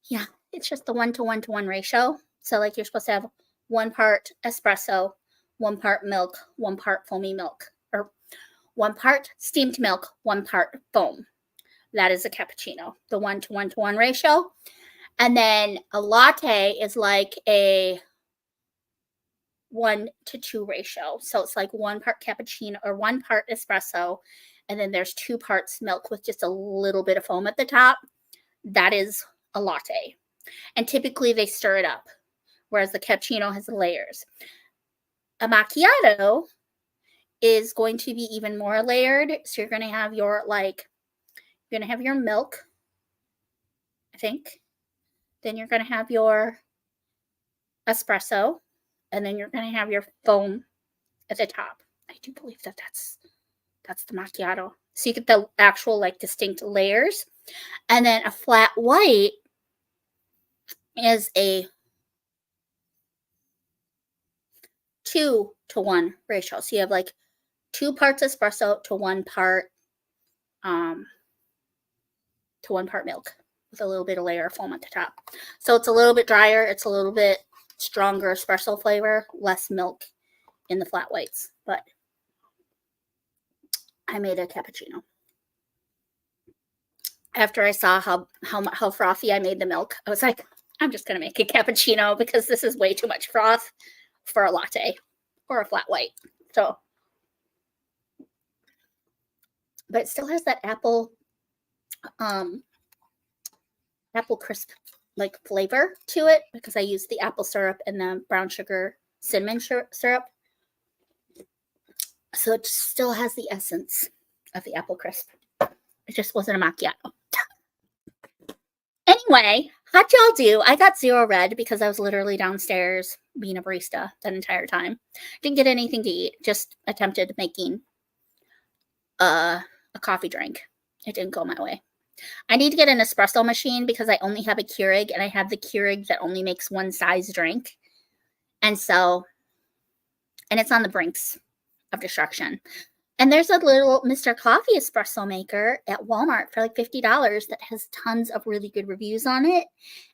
yeah, it's just the 1-to-1-to-1 ratio. So like you're supposed to have 1 part espresso, 1 part milk, 1 part foamy milk, or 1 part steamed milk, 1 part foam. That is a cappuccino, the 1-to-1-to-1 ratio. And then a latte is like a 1-to-2 ratio. So it's like 1 part cappuccino or 1 part espresso, and then there's 2 parts milk with just a little bit of foam at the top. That is a latte. And typically they stir it up, whereas the cappuccino has layers. A macchiato is going to be even more layered. So you're going to have your milk, I think. Then you're going to have your espresso, and then you're going to have your foam at the top. I do believe that's the macchiato. So you get the actual like distinct layers. And then a flat white is a 2-to-1 ratio. So you have like 2 parts espresso to 1 part milk with a little bit of layer of foam at the top. So it's a little bit drier. It's a little bit stronger espresso flavor, less milk in the flat whites. But I made a cappuccino. After I saw how frothy I made the milk, I was like, I'm just going to make a cappuccino because this is way too much froth for a latte or a flat white. So, but it still has that apple crisp like flavor to it because I used the apple syrup and the brown sugar cinnamon syrup. So it still has the essence of the apple crisp. It just wasn't a macchiato. Anyway, how'd y'all do? I got 0 red because I was literally downstairs being a barista that entire time. Didn't get anything to eat. Just attempted making a coffee drink. It didn't go my way. I need to get an espresso machine because I only have a Keurig, and I have the Keurig that only makes one size drink. And so, and it's on the brinks of destruction. And there's a little Mr. Coffee espresso maker at Walmart for like $50 that has tons of really good reviews on it.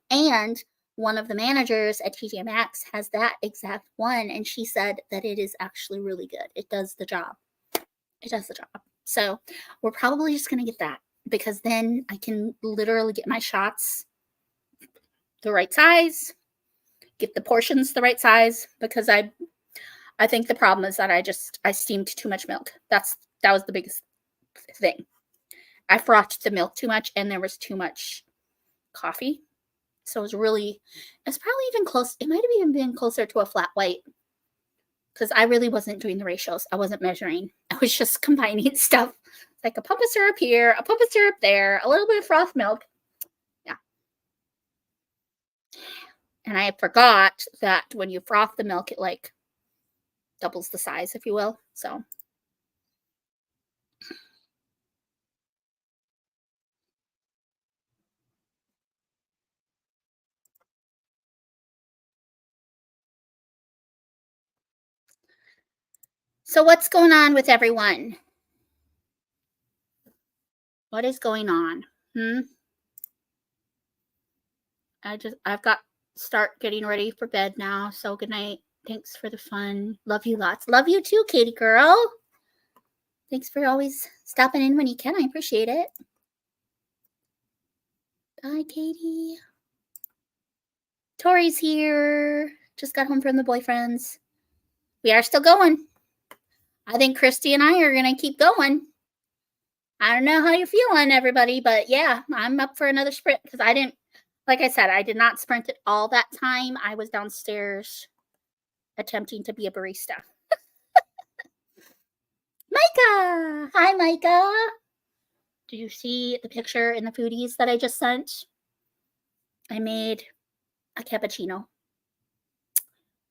And one of the managers at TJ Maxx has that exact one, and she said that it is actually really good. It does the job. It does the job. So we're probably just going to get that, because then I can literally get my shots the right size, get the portions the right size, because I think the problem is that I steamed too much milk. That was the biggest thing. I frothed the milk too much, and there was too much coffee. So it was probably even close. It might have even been closer to a flat white, because I really wasn't doing the ratios. I wasn't measuring. I was just combining stuff. Like a pump of syrup here, a pump of syrup there, a little bit of froth milk. Yeah. And I forgot that when you froth the milk, it like doubles the size, if you will. So what's going on with everyone? What is going on? I've got start getting ready for bed now. So good night. Thanks for the fun. Love you lots. Love you too, Katie girl. Thanks for always stopping in when you can. I appreciate it. Bye, Katie. Tori's here. Just got home from the boyfriends. We are still going. I think Kristi and I are going to keep going. I don't know how you're feeling, everybody, but yeah, I'm up for another sprint, because like I said, I did not sprint it all that time. I was downstairs attempting to be a barista. Micah! Hi, Micah. Do you see the picture in the foodies that I just sent? I made a cappuccino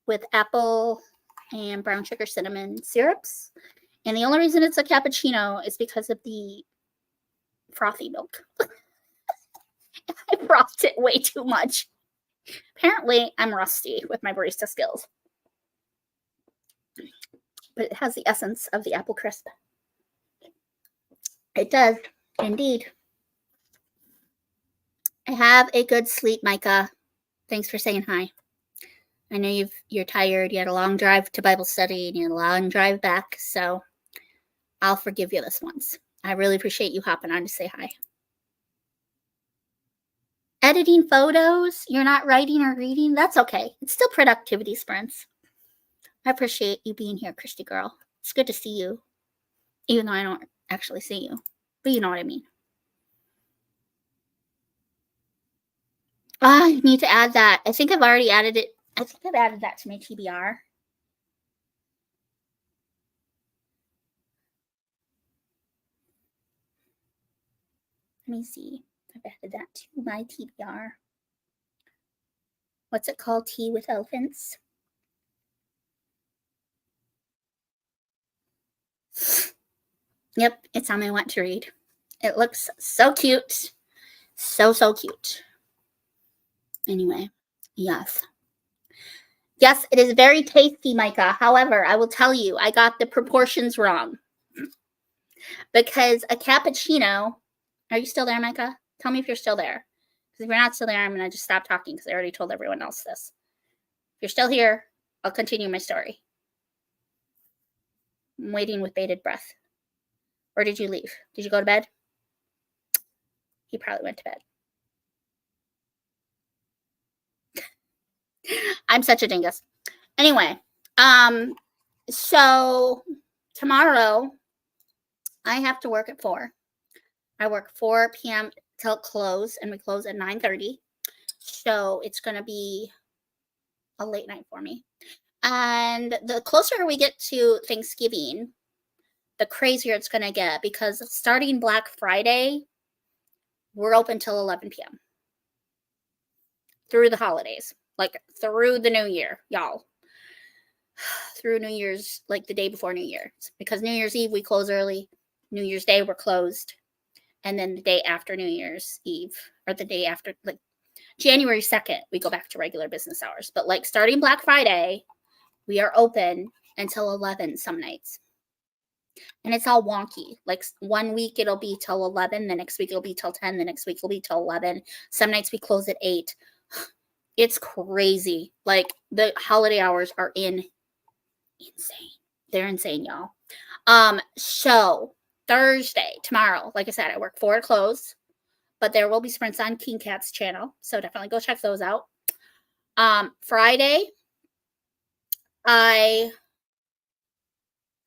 with apple and brown sugar cinnamon syrups. And the only reason it's a cappuccino is because of the frothy milk. I frothed it way too much. Apparently, I'm rusty with my barista skills. But it has the essence of the apple crisp. It does, indeed. I have a good sleep, Micah. Thanks for saying hi. I know you're tired. You had a long drive to Bible study, and you had a long drive back, so I'll forgive you this once. I really appreciate you hopping on to say hi. Editing photos, you're not writing or reading, that's okay. It's still productivity sprints. I appreciate you being here, Kristi girl. It's good to see you, even though I don't actually see you, but you know what I mean. I need to add that. I think I've already added it. I think I've added that to my TBR. Let me see. I've added that to my TBR. What's it called? Tea with Elephants. Yep, it's on my want to read. It looks so cute. So cute. Anyway, yes. Yes, it is very tasty, Micah. However, I will tell you, I got the proportions wrong. Because a cappuccino, are you still there, Micah? Tell me if you're still there. Because if you're not still there, I'm going to just stop talking, because I already told everyone else this. If you're still here, I'll continue my story. I'm waiting with bated breath. Or did you leave? Did you go to bed? He probably went to bed. I'm such a dingus. Anyway, so tomorrow I have to work at 4. I work 4 p.m. till close, and we close at 9:30. So it's going to be a late night for me. And the closer we get to Thanksgiving, the crazier it's going to get, because starting Black Friday, we're open till 11 p.m. through the holidays, like through the new year, y'all. Through New Year's, like the day before New Year's, because New Year's Eve we close early, New Year's Day we're closed, and then the day after New Year's Eve, or the day after, like January 2nd, we go back to regular business hours. But like starting Black Friday, we are open until 11 some nights. And it's all wonky. Like 1 week it'll be till 11, the next week it'll be till 10, the next week it'll be till 11. Some nights we close at 8. It's crazy. Like the holiday hours are insane. They're insane, y'all. So Thursday, tomorrow, like I said, I work 4 to close, but there will be sprints on King Cat's channel, so definitely go check those out. Friday, I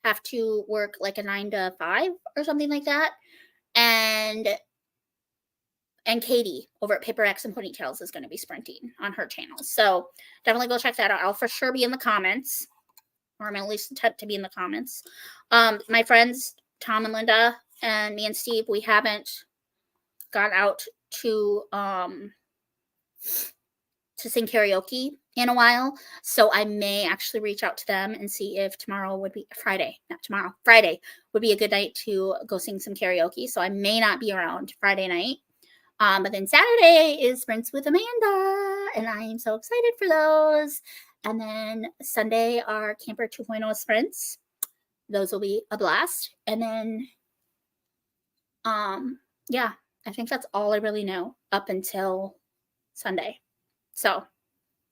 have to work like a 9 to 5 or something like that, and Katie over at Paper X and Ponytails is going to be sprinting on her channel, so definitely go check that out. I'll for sure be in the comments, or I'm going to at least attempt to be in the comments. My friends Tom and Linda and me and Steve, we haven't gone out to sing karaoke in a while, so I may actually reach out to them and see if tomorrow would be Friday would be a good night to go sing some karaoke. So I may not be around Friday night, but then Saturday is sprints with Amanda, and I am so excited for those. And then Sunday are Camper 2.0 sprints. Those will be a blast. And then yeah, I think that's all I really know up until Sunday. So,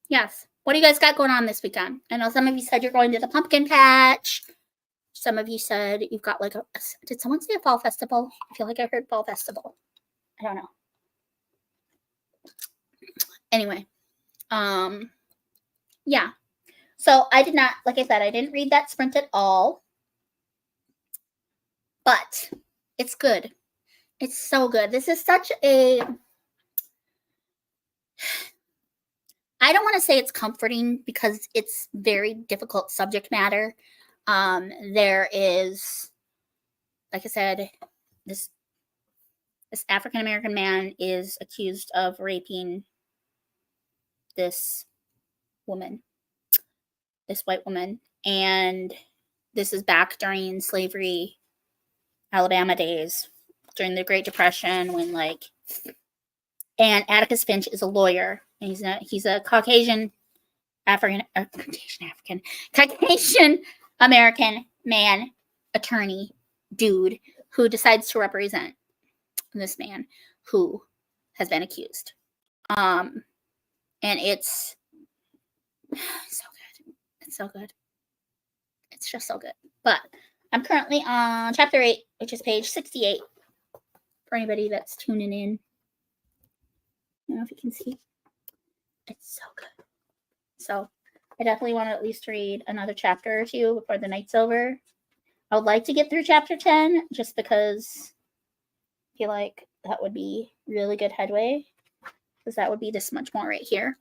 yes. What do you guys got going on this weekend? I know some of you said you're going to the pumpkin patch. Some of you said you've got like did someone say a fall festival? I feel like I heard fall festival. I don't know. Anyway, yeah. So I did not, like I said, I didn't read that sprint at all. But it's good. It's so good. This is such a, I don't want to say it's comforting, because it's very difficult subject matter. There is, like I said, this African-American man is accused of raping this woman, this white woman. And this is back during slavery, Alabama days, during the Great Depression, when and Atticus Finch is a lawyer, and he's a Caucasian American man, attorney, dude, who decides to represent this man who has been accused. And it's so good. It's so good. It's just so good. But I'm currently on chapter 8, which is page 68. For anybody that's tuning in. I don't know if you can see. It's so good. So I definitely want to at least read another chapter or two before the night's over. I would like to get through chapter 10, just because I feel like that would be really good headway, because that would be this much more right here.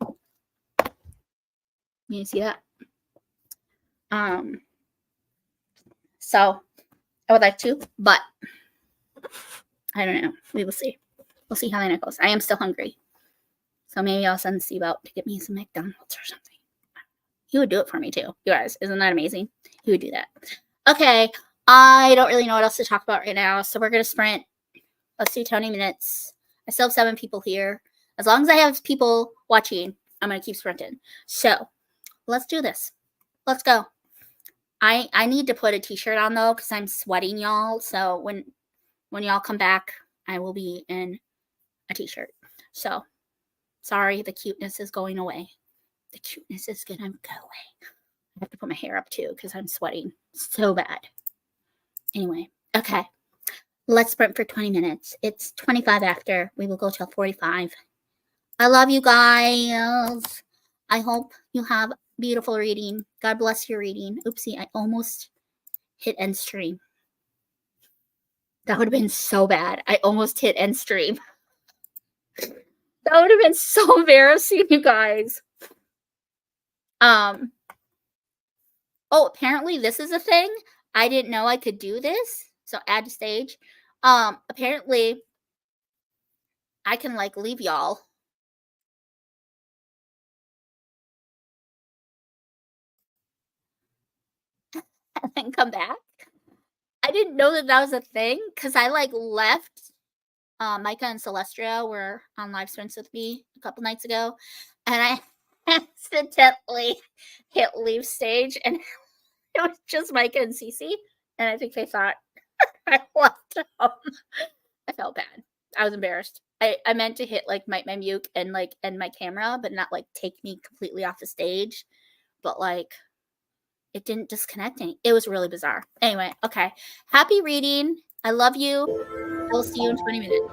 You see that? So I would like to, but I don't know. We will see. We'll see how that goes. I am still hungry, so maybe I'll send Steve out to get me some McDonald's or something. He would do it for me too. You guys, isn't that amazing? He would do that. Okay, I don't really know what else to talk about right now, so we're going to sprint. Let's do 20 minutes. I still have 7 people here. As long as I have people watching, I'm going to keep sprinting. So let's do this. Let's go. I need to put a t-shirt on, though, because I'm sweating, y'all. So when y'all come back, I will be in a t-shirt. So sorry, the cuteness is going away. The cuteness is going to go away. I have to put my hair up, too, because I'm sweating so bad. Anyway, okay. Let's sprint for 20 minutes. It's 25 after. We will go till 45. I love you guys. I hope you have beautiful reading. God bless your reading. Oopsie, I almost hit end stream. That would have been so bad. I almost hit end stream. That would have been so embarrassing, you guys. Oh, apparently this is a thing. I didn't know I could do this. So add to stage. Apparently I can like leave y'all and then come back. I didn't know that that was a thing because I like left. Micah and Celestria were on live streams with me a couple nights ago, and I accidentally hit leave stage, and it was just Micah and Cece, and I think they thought I left home. I felt bad. I was embarrassed. I meant to hit like my mute and like end my camera, but not like take me completely off the stage. But like it didn't disconnect any. It was really bizarre. Anyway, okay. Happy reading. I love you. We'll see you in 20 minutes.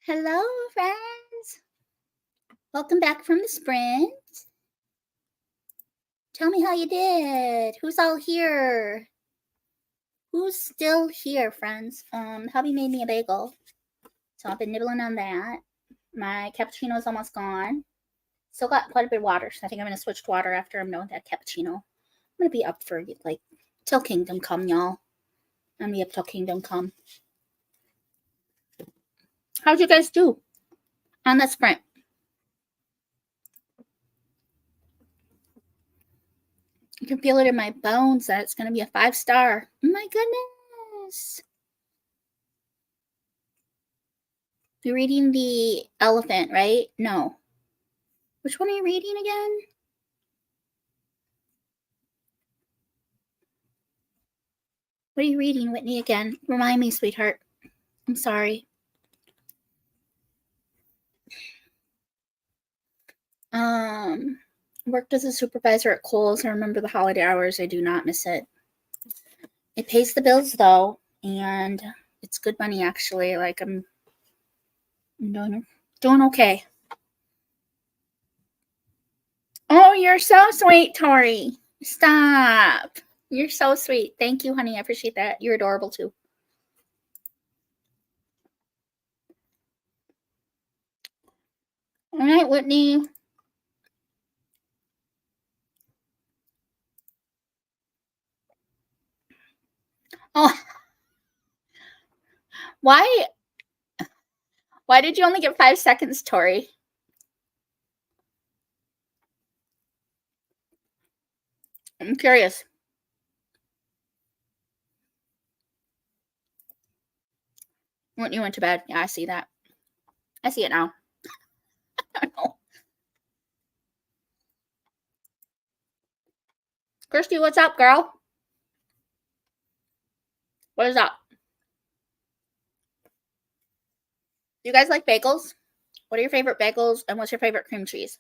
Hello, friends. Welcome back from the sprint. Tell me how you did. Who's all here? Who's still here, friends? Hubby made me a bagel, so I've been nibbling on that. My cappuccino is almost gone. Still got quite a bit of water, so I think I'm going to switch to water after I'm done with that cappuccino. I'm going to be up for, like, till kingdom come, y'all. I'm going to be up till kingdom come. How'd you guys do on the sprint? I can feel it in my bones that it's going to be a 5-star. Oh my goodness. You're reading the elephant, right? No. Which one are you reading again? What are you reading, Whitney, again? Remind me, sweetheart. I'm sorry. Worked as a supervisor at Kohl's. I remember the holiday hours. I do not miss it. It pays the bills, though, and it's good money, actually. Like, I'm doing okay. Oh, you're so sweet, Tori. Stop. You're so sweet. Thank you, honey. I appreciate that. You're adorable, too. All right, Whitney. Oh, why did you only get 5 seconds, Tori? I'm curious. When you went to bed. Yeah, I see that. I see it now. I know. Kristi, what's up, girl? What is up? You guys like bagels? What are your favorite bagels, and what's your favorite cream cheese?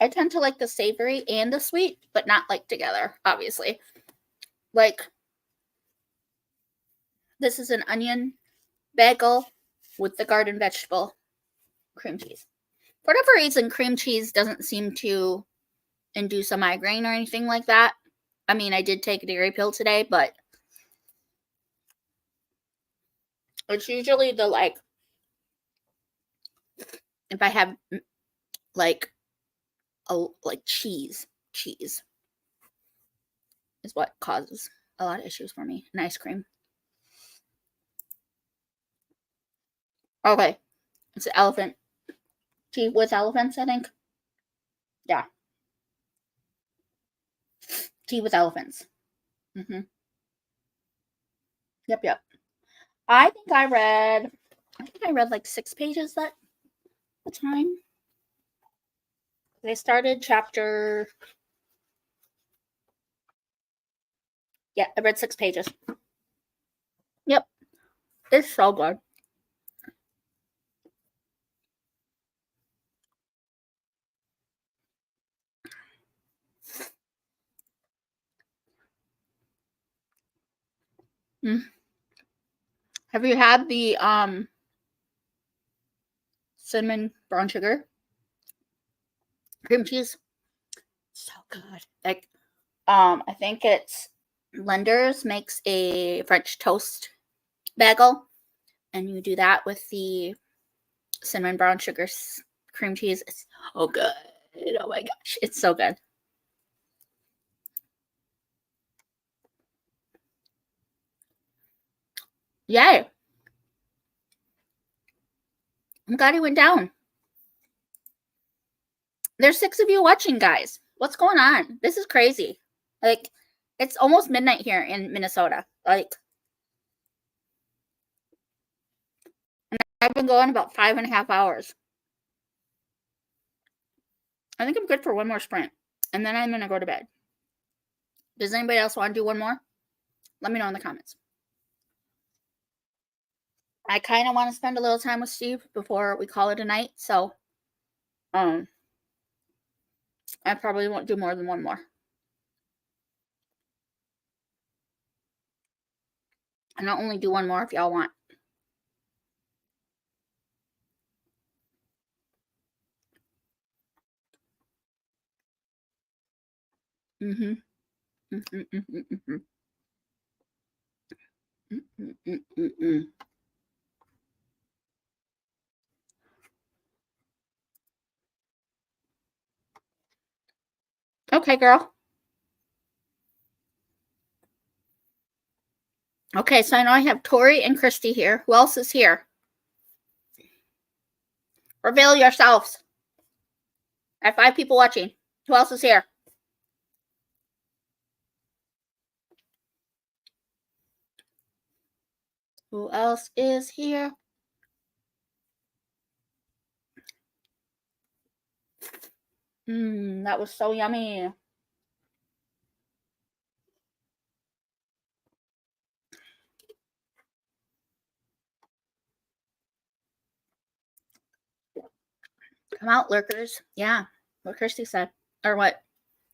I tend to like the savory and the sweet, but not like together, obviously. Like, this is an onion bagel with the garden vegetable cream cheese. For whatever reason, cream cheese doesn't seem to induce a migraine or anything like that. I mean, I did take a dairy pill today, but it's usually the, like, if I have, like, cheese is what causes a lot of issues for me. And ice cream. Okay. It's an elephant. Tea with elephants, I think. Yeah. Tea with elephants. Mm-hmm. Yep. I think I read like 6 pages that the time. They started chapter. Yeah, I read 6 pages. Yep. It's so good. Have you had the cinnamon brown sugar cream cheese? So good. Like, I think it's Lender's makes a French toast bagel, and you do that with the cinnamon brown sugar cream cheese. It's so good. Oh my gosh, it's so good. Yay. I'm glad he went down. There's 6 of you watching, guys. What's going on? This is crazy. Like, it's almost midnight here in Minnesota. Like, and I've been going about 5.5 hours. I think I'm good for one more sprint, and then I'm going to go to bed. Does anybody else want to do one more? Let me know in the comments. I kind of want to spend a little time with Steve before we call it a night, so I probably won't do more than one more. And I'll only do one more if y'all want. Mm-hmm. Mm-hmm. Mm-hmm. Mm-hmm. Okay, girl. Okay, so I know I have Tori and Kristi here. Who else is here? Reveal yourselves. I have 5 people watching. Who else is here? Who else is here? That was so yummy. Come out, lurkers. Yeah, what Kristi said. Or what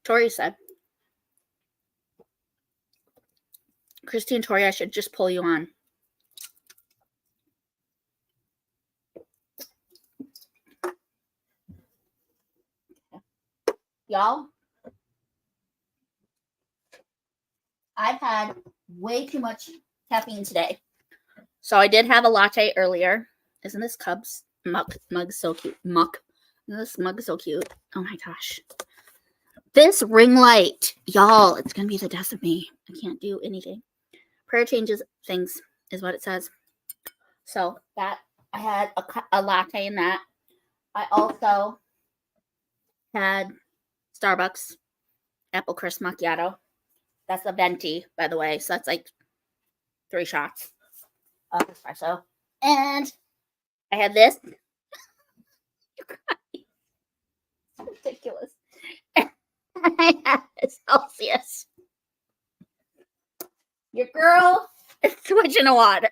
Tori said. Kristi and Tori, I should just pull you on. Y'all, I've had way too much caffeine today. So I did have a latte earlier. Isn't this Cubs mug so cute? Isn't this mug so cute? Oh my gosh. This ring light, y'all, it's going to be the death of me. I can't do anything. Prayer changes things, is what it says. So that, I had a latte in that. I also had Starbucks apple crisp macchiato. That's a venti, by the way. So that's like 3 shots of espresso. And I had this. It's ridiculous. I had this Celsius. Your girl is switching to water.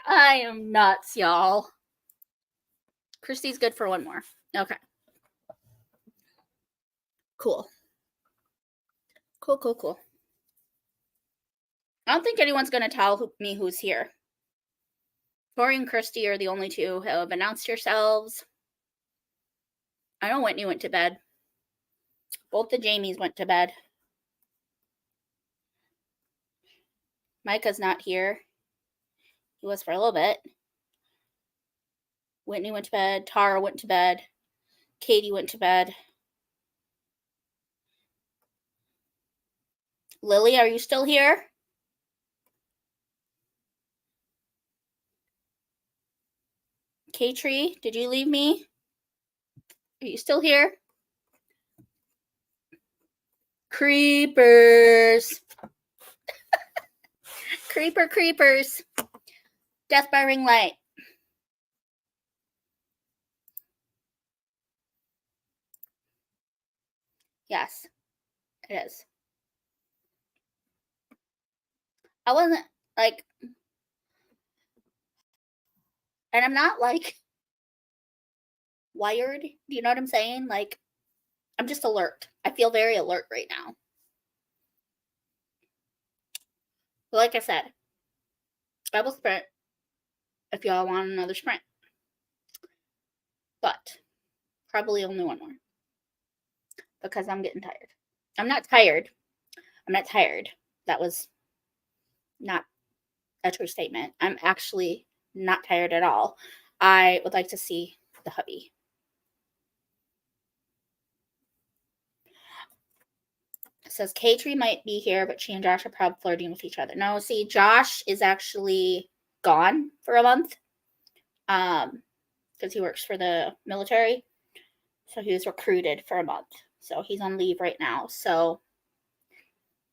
I am nuts, y'all. Kristi's good for one more. Okay. Cool. Cool. I don't think anyone's going to tell me who's here. Tori and Kristi are the only 2 who have announced yourselves. I know Whitney went to bed. Both the Jamies went to bed. Micah's not here. He was for a little bit. Whitney went to bed. Tara went to bed. Katie went to bed. Lily, are you still here? K-Tree, did you leave me? Are you still here? Creepers. Creepers. Death by ring light. Yes, it is. I wasn't like, and I'm not like wired. Do you know what I'm saying? Like, I'm just alert. I feel very alert right now. But like I said, I will sprint if y'all want another sprint. But probably only one more. Because I'm getting tired. I'm not tired. That was not a true statement. I'm actually not tired at all. I would like to see the hubby. It says K-Tree might be here, but she and Josh are probably flirting with each other. No, see, Josh is actually gone for a month. Because he works for the military. So he was recruited for a month. So he's on leave right now. So,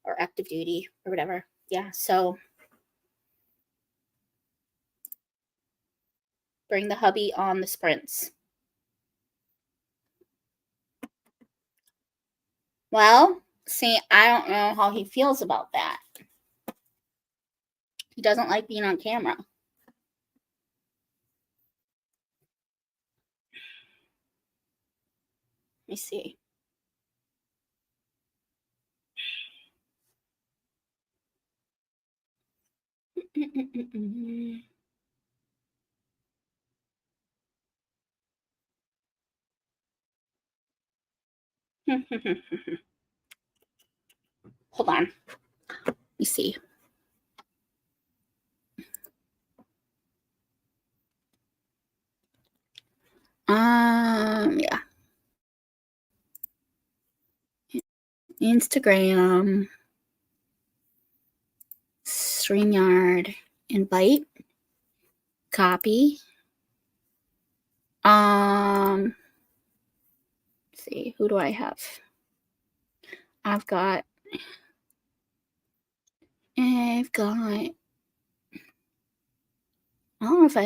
or active duty or whatever. Yeah, so bring the hubby on the sprints. Well, see, I don't know how he feels about that. He doesn't like being on camera. Let me see. Hold on. Let me see. Yeah. Instagram, StreamYard, invite, copy. Let's see, who do I have? I've got, I don't know if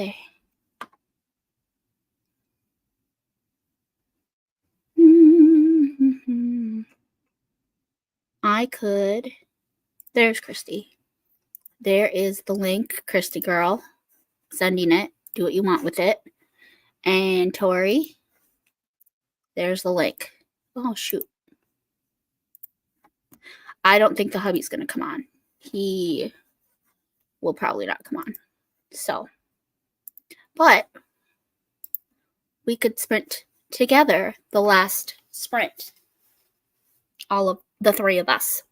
I could, there's Kristi. There is the link, Kristi girl, sending it, do what you want with it. And Tori, there's the link. Oh, shoot. I don't think the hubby's going to come on. He will probably not come on. So, but we could sprint together the last sprint. All of the three of us.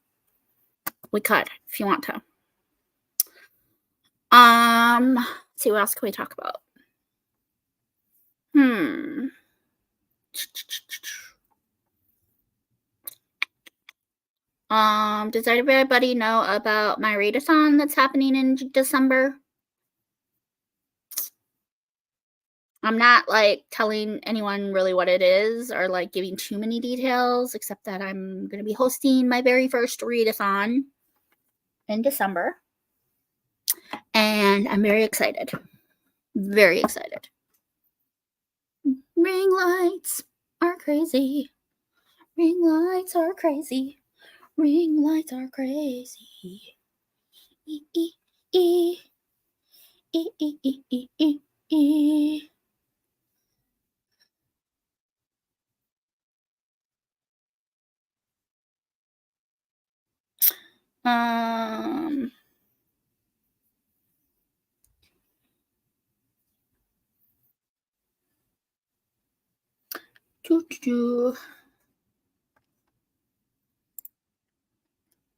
We could, if you want to. Let's see, what else can we talk about? Does everybody know about my readathon that's happening in December? I'm not like telling anyone really what it is or like giving too many details, except that I'm going to be hosting my very first readathon in December. And I'm very excited. Very excited. Ring lights are crazy. Ring lights are crazy. Ring lights are crazy. E e e e e e e e e.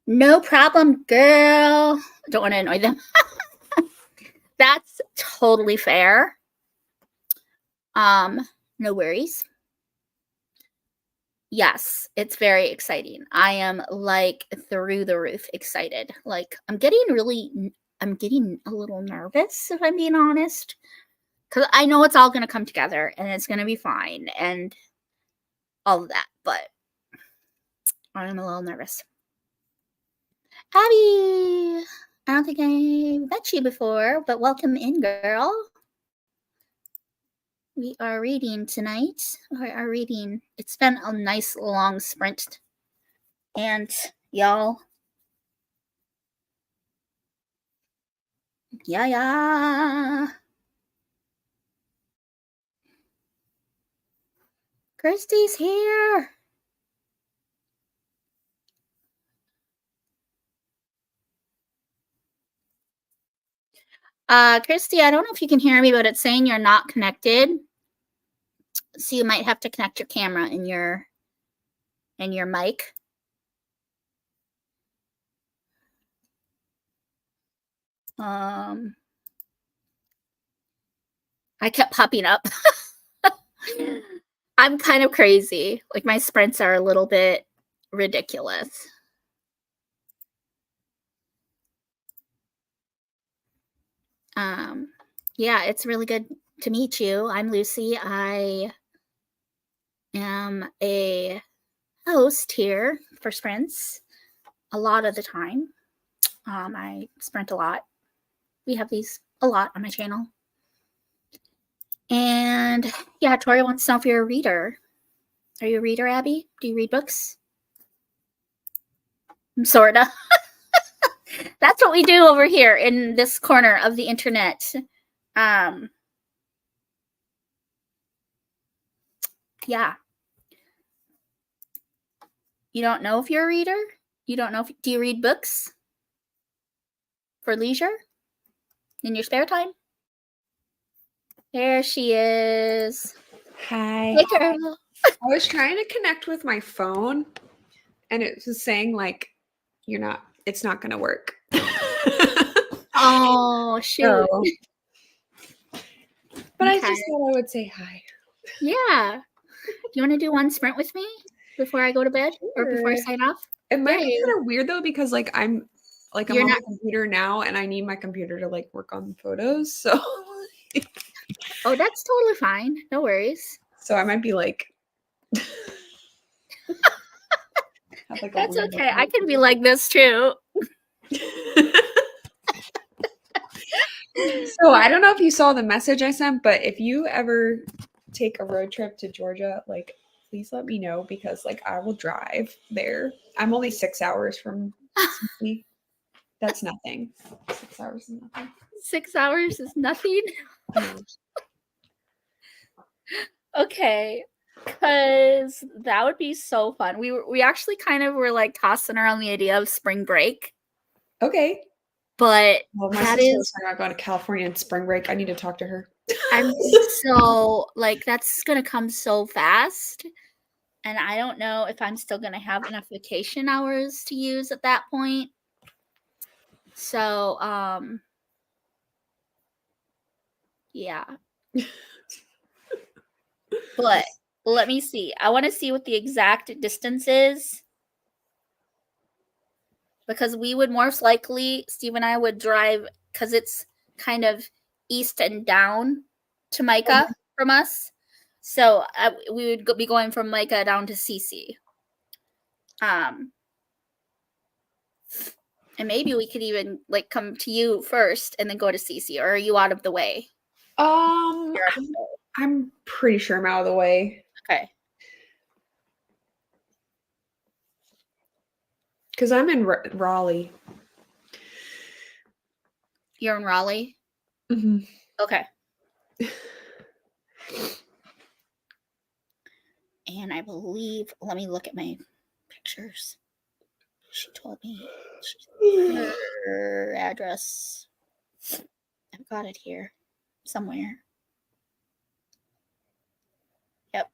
No problem, girl. Don't want to annoy them. That's totally fair. No worries. Yes, it's very exciting. I am like through the roof excited. Like I'm getting a little nervous, if I'm being honest, because I know it's all going to come together and it's going to be fine and all of that, but I'm a little nervous. Abby, I don't think I met you before, but welcome in, girl. We are reading tonight. Our reading. It's been a nice long sprint. And y'all. Yeah. Kristi's here. Kristi, I don't know if you can hear me, but it's saying you're not connected. So you might have to connect your camera and your mic. I kept popping up. I'm kind of crazy. Like my sprints are a little bit ridiculous. Yeah, it's really good to meet you. I'm Lucy. I am a host here for sprints a lot of the time. I sprint a lot. We have these a lot on my channel. And yeah, Tori wants to know if you're a reader. Are you a reader, Abby? Do you read books? Sorta. That's what we do over here in this corner of the internet. Yeah. You don't know if you're a reader? You don't know if, do you read books for leisure in your spare time? There she is. Hi. Hey, girl. I was trying to connect with my phone, and it was saying like, it's not gonna work. Oh, shoot. So, but I Okay. just thought I would say hi. Yeah. Do you want to do one sprint with me before I go to bed or before I Sure. sign off? It might be Yay. kind of weird though, because like I'm You're on not. my computer now, and I need my computer to like work on photos. So, Oh, that's totally fine. No worries. so I might be like, have like a That's weird okay. I can be like this too. So I don't know if you saw the message I sent, but if you ever take a road trip to Georgia, like please let me know, because like I will drive there. I'm only 6 hours from CC. That's nothing. 6 hours is nothing. 6 hours is nothing. No. Okay. Because that would be so fun. We actually kind of were like tossing around the idea of spring break, Okay. but Well, my that sister was is, talking about going to California in spring break. I need to talk to her. I'm so like, that's gonna come so fast. And I don't know if I'm still gonna have enough vacation hours to use at that point. So, yeah. But let me see. I want to see what the exact distance is. Because we would most likely, Steve and I would drive, because it's kind of east and down to Micah from us. So we would be going from Micah down to CC. And maybe we could even like come to you first and then go to CC. Or are you out of the way? I'm pretty sure I'm out of the way. Okay. Because I'm in Raleigh. You're in Raleigh? Mm-hmm. Okay. And I believe, let me look at my pictures. She told me her address. I've got it here somewhere. Yep.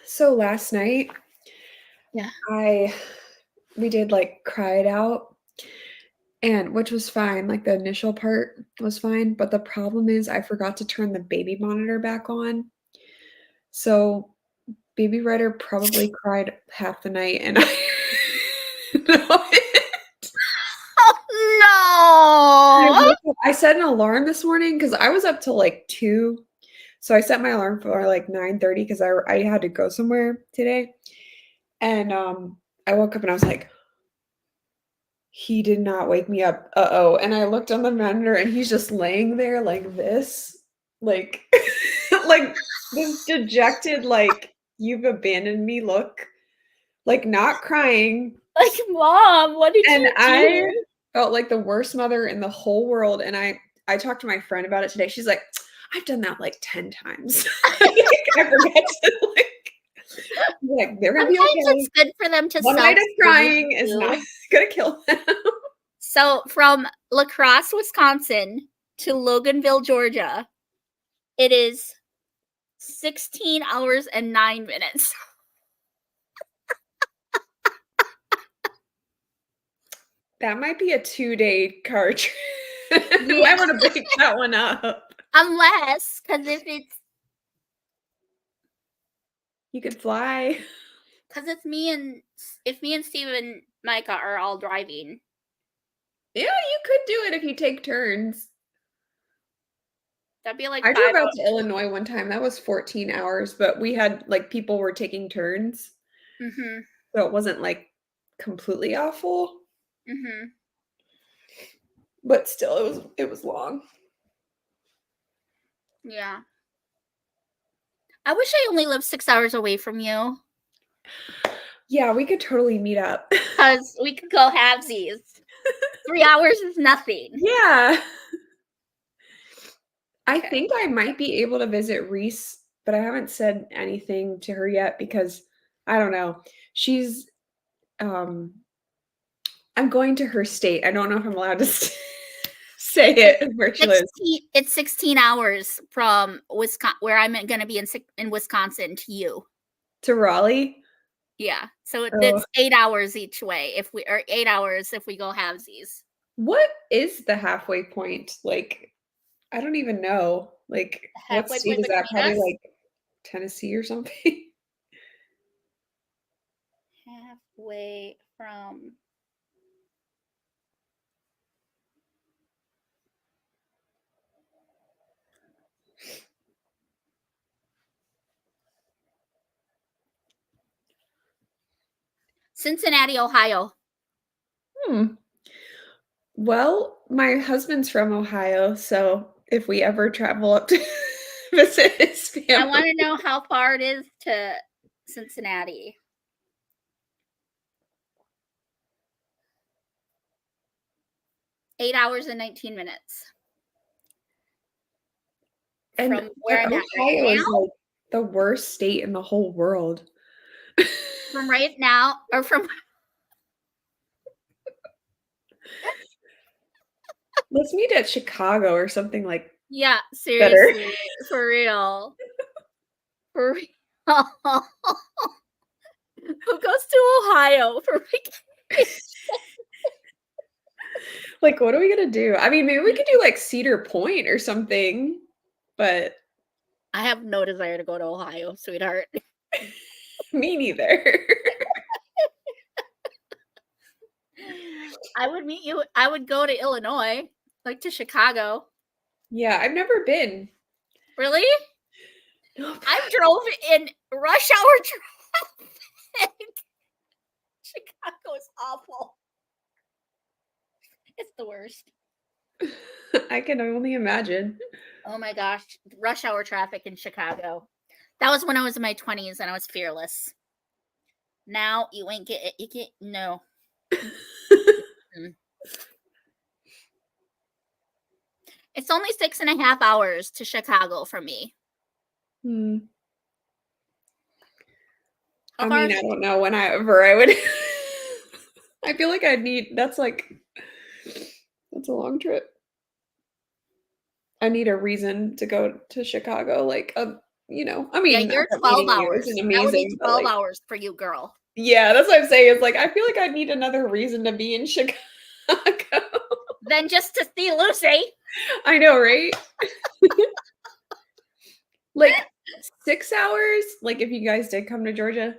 So last night, Yeah. we did like cry it out, and which was fine. Like the initial part was fine, but the problem is I forgot to turn the baby monitor back on. So baby Ryder probably cried half the night, and I know it. Oh no! I set an alarm this morning because I was up till like 2. So I set my alarm for like 9:30 because I had to go somewhere today. And I woke up and I was like, he did not wake me up. Uh-oh. And I looked on the monitor and he's just laying there like this. Like like this dejected, like you've abandoned me look. Like not crying. Like, Mom, what did And you I do? felt like the worst mother in the whole world. And I talked to my friend about it today. She's like, I've done that like 10 times. I forget to like they're gonna be Sometimes okay. it's good for them to One night of crying is you. not gonna kill them. So from La Crosse, Wisconsin to Loganville, Georgia, it is 16 hours and 9 minutes. That might be a 2-day car trip. Yeah. Might want to break that one up. Unless, because You could fly. if me and Steve and Micah are all driving. Yeah, you could do it if you take turns. That'd be like I 5 drove out hours. to Illinois one time. That was 14 hours, but we had like people were taking turns. Mm-hmm. So it wasn't like completely awful. Mm-hmm. But still it was long. Yeah. I wish I only lived 6 hours away from you. Yeah, we could totally meet up. Because we could go halvesies. 3 hours is nothing. Yeah. I Okay. think I might be able to visit Reese but I haven't said anything to her yet because I don't know. She's um I'm going to her state. I don't know if I'm allowed to say it where she lives. 16 hours from Wisconsin, where I'm going to be in Wisconsin, to you. To Raleigh? Yeah. So Oh. it's 8 hours each way, or 8 hours if we go halvesies. What is the halfway point? Like, I don't even know. Like, what Halfway state point is that? between Probably us. like Tennessee or something. Halfway from Cincinnati, Ohio. Hmm. Well, my husband's from Ohio, so if we ever travel up to visit his I want family. to know how far it is to Cincinnati. $8 and 19 minutes And from where I'm at right Ohio now. is like the worst state in the whole world. From right now, or from Let's meet at Chicago or something like yeah, better. seriously, for real, for real. Who goes to Ohio for vacation? Like, what are we gonna do? I mean, maybe we could do like Cedar Point or something, but I have no desire to go to Ohio, sweetheart. me neither. I would meet you. I would go to Illinois, like to Chicago. Yeah, I've never been. Really? Nope. I drove in rush hour traffic. Chicago is awful. It's the worst. I can only imagine. Oh my gosh, rush hour traffic in Chicago. That was when I was in my 20s and I was fearless. Now you ain't get it. You get no. Mm. It's only 6.5 hours to Chicago from me. Hmm. How I far mean, is I it? don't know whenever I would. I feel like I'd need. That's a long trip. I need a reason to go to Chicago. Like, I Yeah, mean, not you're that 12 meeting you isn't hours. That would be amazing, but 12 like, hours for you, girl. yeah, that's what I'm saying. It's like I feel like I need another reason to be in Chicago. Then just to see Lucy. I know, right? Like 6 hours, like if you guys did come to Georgia,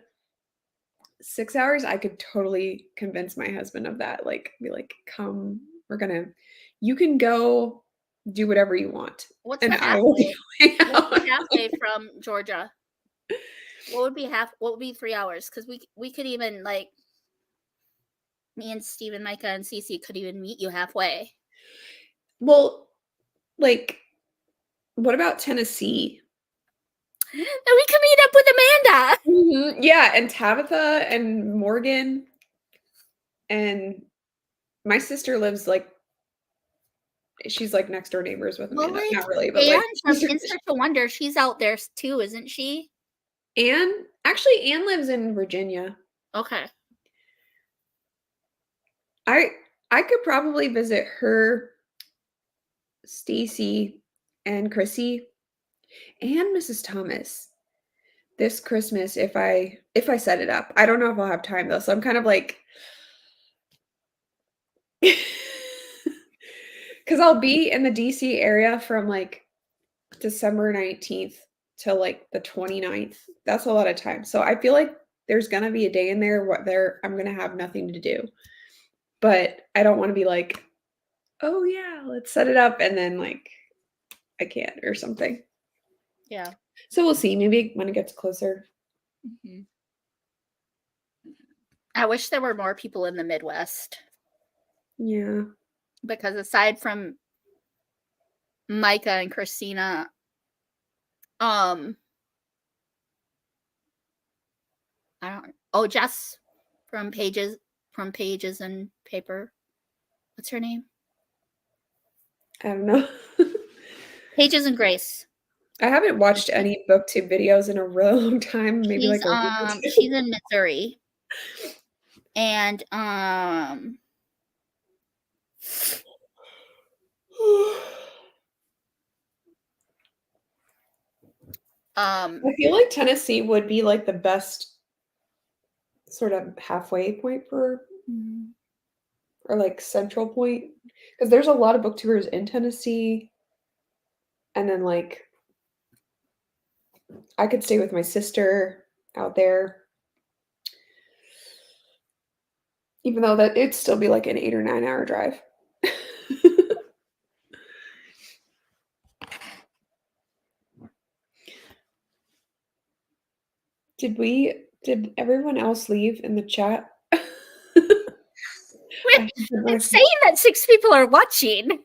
6 hours, I could totally convince my husband of that. Like, be like, "Come, you can go do whatever you want, What's and the I will be halfway? way What's the out." halfway from Georgia? What would be 3 hours? Because we could even like me and Stephen, Micah, and Cece could even meet you halfway. Well, like, what about Tennessee? And we could meet up with Amanda. Mhm, yeah, and Tabitha and Morgan, and my sister lives, like she's, like, next door neighbors with Well, Amanda. like Not really, but, Anne like, from In Search of Wonder, she's out there too, isn't she? Anne lives in Virginia. Okay. I I could probably visit her, Stacy, and Chrissy, and Mrs. Thomas this Christmas if I set it up. I don't know if I'll have time though, so I'm kind of like because 'cause I'll be in the DC area from, like, December 19th till, like, the 29th. That's a lot of time. So I feel like there's gonna be a day in there where I'm gonna have nothing to do. But I don't wanna be like, "Oh, yeah, let's set it up," and then, like, I can't or something. Yeah. So we'll see, maybe when it gets closer. Mhm. I wish there were more people in the Midwest Yeah. because aside from Micah and Christina, um, I don't. Oh, Jess from Pages and Paper. What's her name? I don't know. Pages and Grace. I haven't watched any booktube videos in a really long time, maybe like a week or She's 2. in Missouri, and I feel like Tennessee would be like the best sort of halfway point for mm, or like central point because there's a lot of booktubers in Tennessee, and then like I could stay with my sister out there, even though that it'd still be like an 8 or 9 hour drive. Did everyone else leave in the chat? I did my it's saying that 6 people are watching,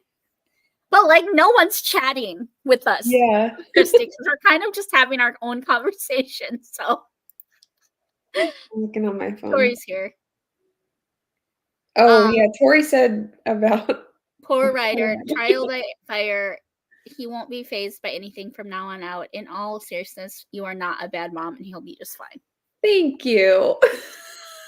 but like no one's chatting with us, Yeah. Kristi, 'cause we're kind of just having our own conversation. So I'm looking on my phone. Tori's here. Oh, yeah, Tori said about Poor Ryder, trial by fire. He won't be phased by anything from now on out. In all seriousness, you are not a bad mom, and he'll be just fine. Thank you.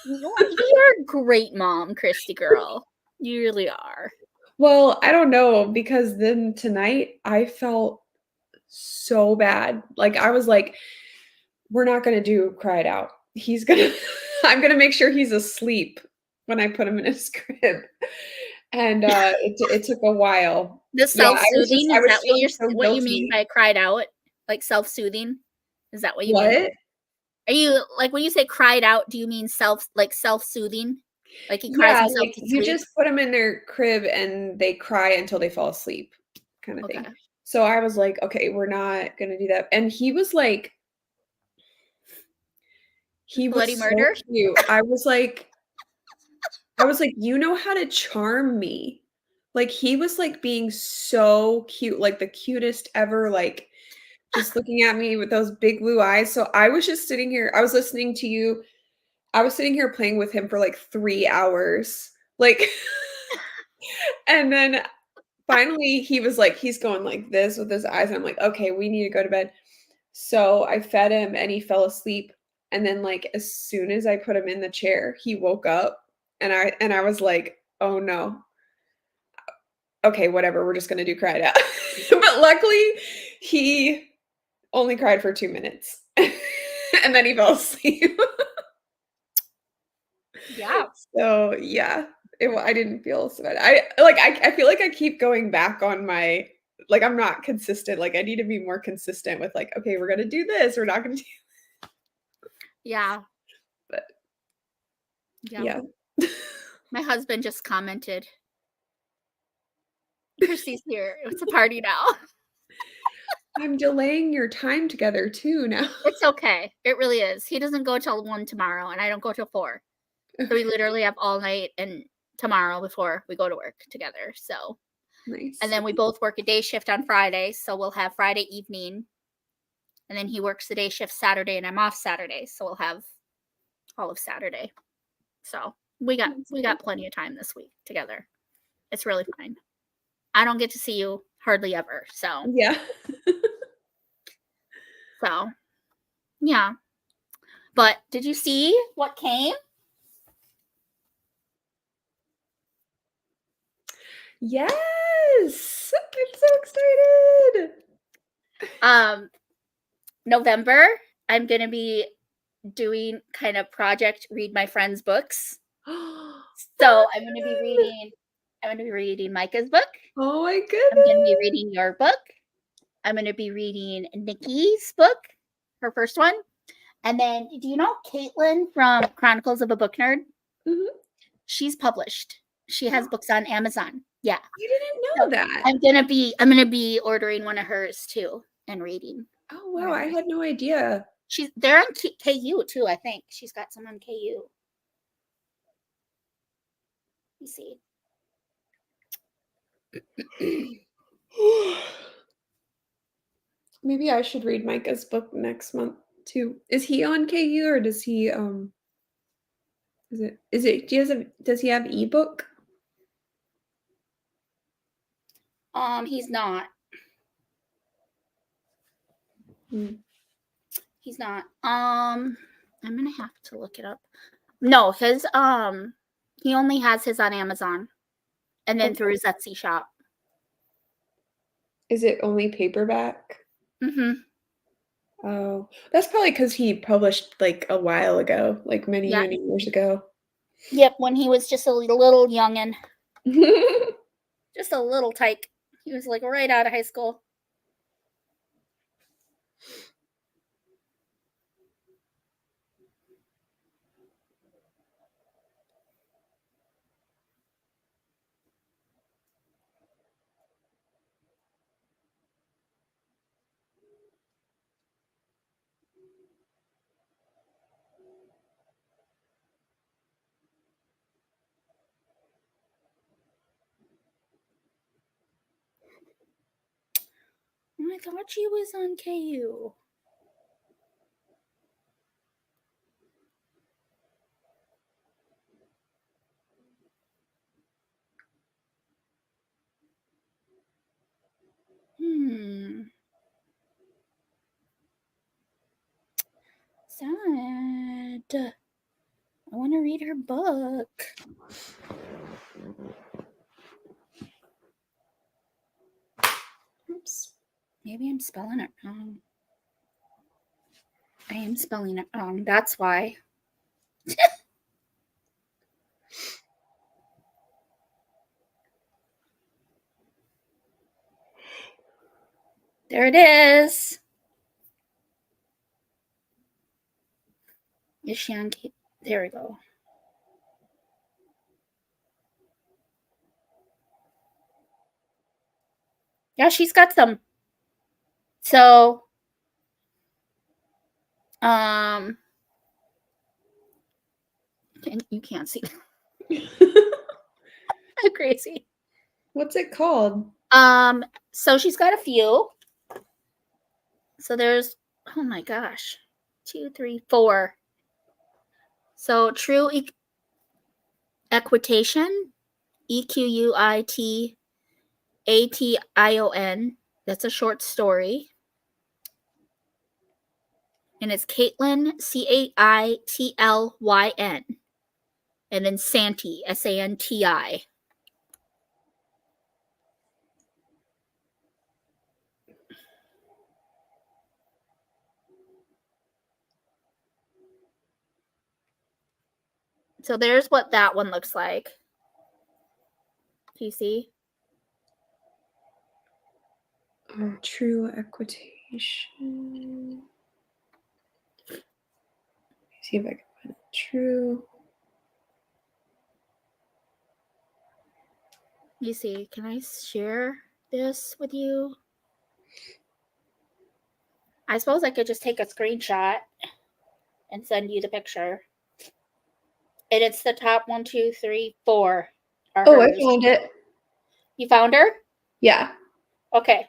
You're a great mom, Kristi girl. You really are. Well, I don't know because then tonight I felt so bad. Like I was like, we're not gonna do cry it out. He's gonna I'm gonna make sure he's asleep when I put him in his crib. And it took a while. The Yeah, self-soothing, I is was that feeling so what you mean guilty. by cried out? Like self-soothing? Is that what you mean? What? Are you like when you say cried out, do you mean self-soothing? Like he cries Yeah, himself like to you sleep? just put them in their crib and they cry until they fall asleep kind of thing. Okay. So I was like, okay, we're not gonna do that. And he Bloody was so murder? cute. You know how to charm me. Like he was like being so cute, like the cutest ever, like just looking at me with those big blue eyes. So I was just sitting here, I was listening to you. I was sitting here playing with him for like 3 hours. Like, and then finally he was like, he's going like this with his eyes. And I'm like, okay, we need to go to bed. So I fed him and he fell asleep. And then like as soon as I put him in the chair, he woke up and I was like, oh no. Okay, whatever. We're just gonna do cry it out. But luckily he only cried for 2 minutes. And then he fell asleep. Yeah. So yeah, I didn't feel so bad. I feel like I keep going back on my like I'm not consistent. Like I need to be more consistent with like, okay, we're gonna do this. We're not gonna do Yeah. but Yeah. yeah. My husband just commented, Kristi's here. It's a party now. I'm delaying your time together too now. It's okay. It really is. He doesn't go till 1 tomorrow, and I don't go till 4. So we Okay, literally have all night and tomorrow before we go to work together. So, and nice. then we both work a day shift on Friday. So we'll have Friday evening. And then he works the day shift Saturday, and I'm off Saturday. So we'll have all of Saturday. So That's we good. got plenty of time this week together. It's really fine. I don't get to see you hardly ever. Yeah. So yeah. But did you see what came? Yes. I'm so excited. November, I'm gonna be doing kind of project read my friends' books. So I'm gonna be reading Micah's book. Oh my I'm gonna be goodness. reading your book. I'm gonna be reading Nikki's book, her first one. And then do you know Caitlin from Chronicles of a Book Nerd? Mhm. She's published. She has books on Amazon. Yeah. I didn't So know that. I'm gonna be ordering one of hers too and reading Oh one wow, of I hers. had no idea. They're on KU too, I think. She's got some on KU. Let me see. Maybe I should read Micah's book next month too. Is he on KU or does he does he have ebook? He's not. Mm. He's not. I'm gonna have to look it up. No, his he only has his on Amazon and then through his Etsy shop. Is it only paperback? Mm-hmm. Oh, that's probably because he published like a while ago, like many, Yeah. many years ago. Yep, when he was just a little youngin'. Just a little tyke. He was like right out of high school. I thought she was on KU. Sad. I want to read her book. Oops. Maybe I'm spelling it wrong. I am spelling it wrong. That's why. There it is. Is she on? There we go. Yeah, she's got some. So, you can't see. Crazy. What's it called? So she's got a few. So there's, oh my gosh, 2, 3, 4. So true equitation, EQUITATION. That's a short story. And it's Caitlin, CAITLYN. And then Santi, SANTI. So there's what that one looks like. Do you see? Oh, true equitation. See if I can find it. True. You see, can I share this with you? I suppose I could just take a screenshot and send you the picture. And it's the top 1, 2, 3, 4 are Oh, I hers. found it. You found her? Yeah. Okay.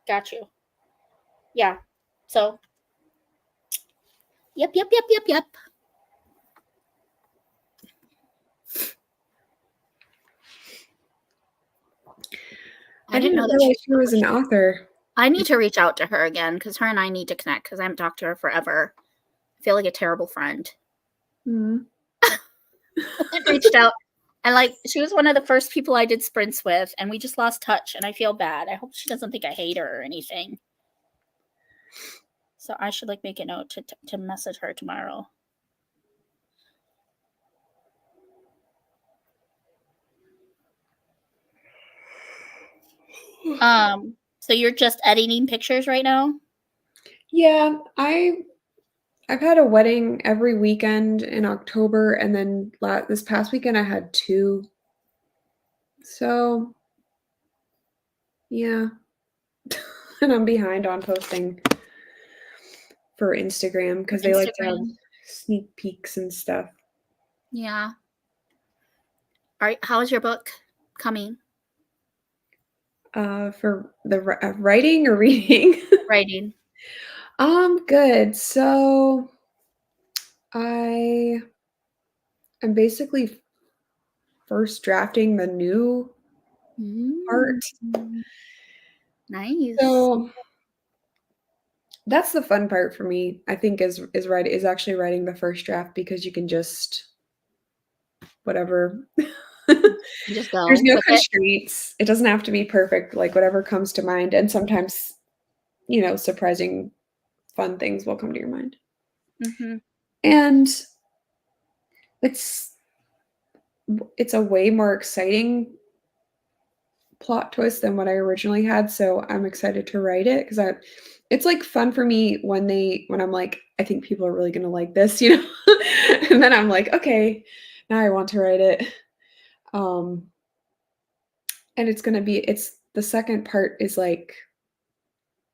Got you. Yeah. So, yep. I didn't know that realize she was an author. I need to reach out to her again because her and I need to connect because I haven't talked to her forever. I feel like a terrible friend. Mm. I reached out and like she was one of the first people I did sprints with, and we just lost touch, and I feel bad. I hope she doesn't think I hate her or anything. So I should like make a note to message her tomorrow. So you're just editing pictures right now? Yeah, I've had a wedding every weekend in October, and then this past weekend I had 2. So, yeah. And I'm behind on posting for Instagram because they like to have sneak peeks and stuff. Yeah. All right. How is your book coming? For the writing or reading? Writing. Good. So I am basically first drafting the new part. Nice. So That's the fun part for me, I think, is actually writing the first draft because you can just whatever. Just There's go no with it. constraints. It doesn't have to be perfect, like whatever comes to mind. And sometimes, surprising fun things will come to your mind. Hmm. And it's it's a way more exciting plot twist than what I originally had. So I'm excited to write it because it's like fun for me when I'm like, I think people are really gonna like this, and then I'm like, okay, now I want to write it. Um, and it's the second part is like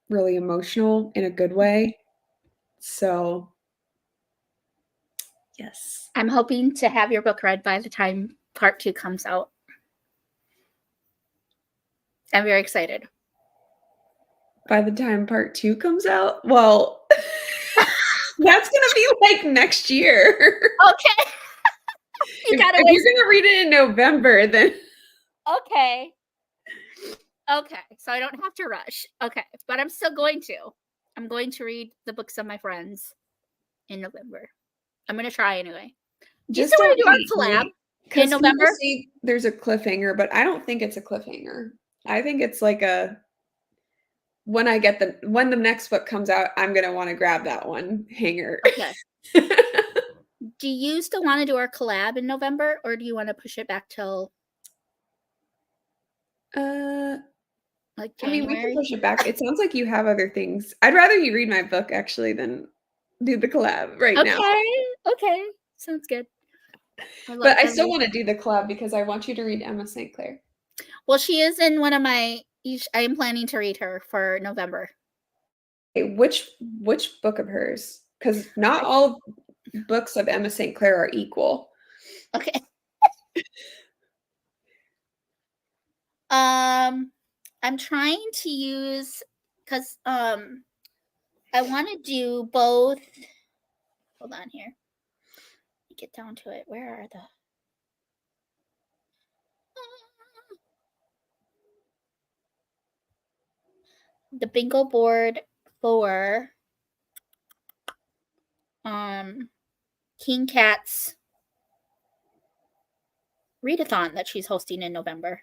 really emotional in a good way. So yes. I'm hoping to have your book read by the time part 2 comes out. I'm very excited. By the time part 2 comes out, well, that's gonna be like next year. Okay. You If, gotta if wait. you're gonna read it in November, then Okay. Okay. So I don't have to rush. Okay. But I'm still going to. I'm going to read the books of my friends in November. I'm going to try anyway. Do you just still want don't to do hate our collab me. in Because people November? say there's a cliffhanger, but I don't think it's a cliffhanger. I think it's like when the next book comes out, I'm gonna want to grab that one hanger. Okay. Do you still want to do our collab in November, or do you want to push it back till uh like I mean, we can January? push it back. It sounds like you have other things. I'd rather you read my book actually than do the collab right now. Okay. Okay. Sounds good. But I still want to do the collab because I want you to read Emma St. Clair. Well, she is in one of my. I am planning to read her for November. Okay, which book of hers? Because not all books of Emma St. Clair are equal. Okay. I'm trying to use because I want to do both. Hold on here. Get down to it. Where are the bingo board for King Cat's readathon that she's hosting in November?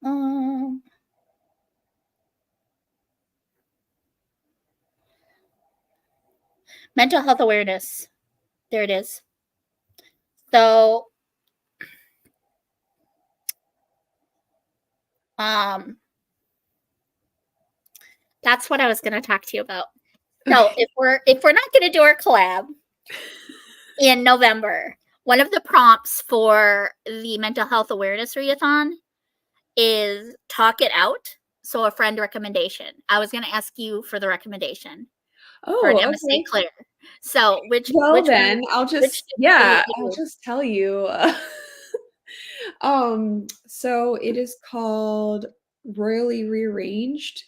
Um, mental health awareness. There it is. So, that's what I was going to talk to you about. So, Okay. if we're not going to do our collab in November, one of the prompts for the mental health awareness readathon is talk it out. So, a friend recommendation. I was going to ask you for the recommendation for an Oh, Emma St. okay. Clair. So, Well, which then which will you I'll do? just tell you. So it is called Royally Rearranged.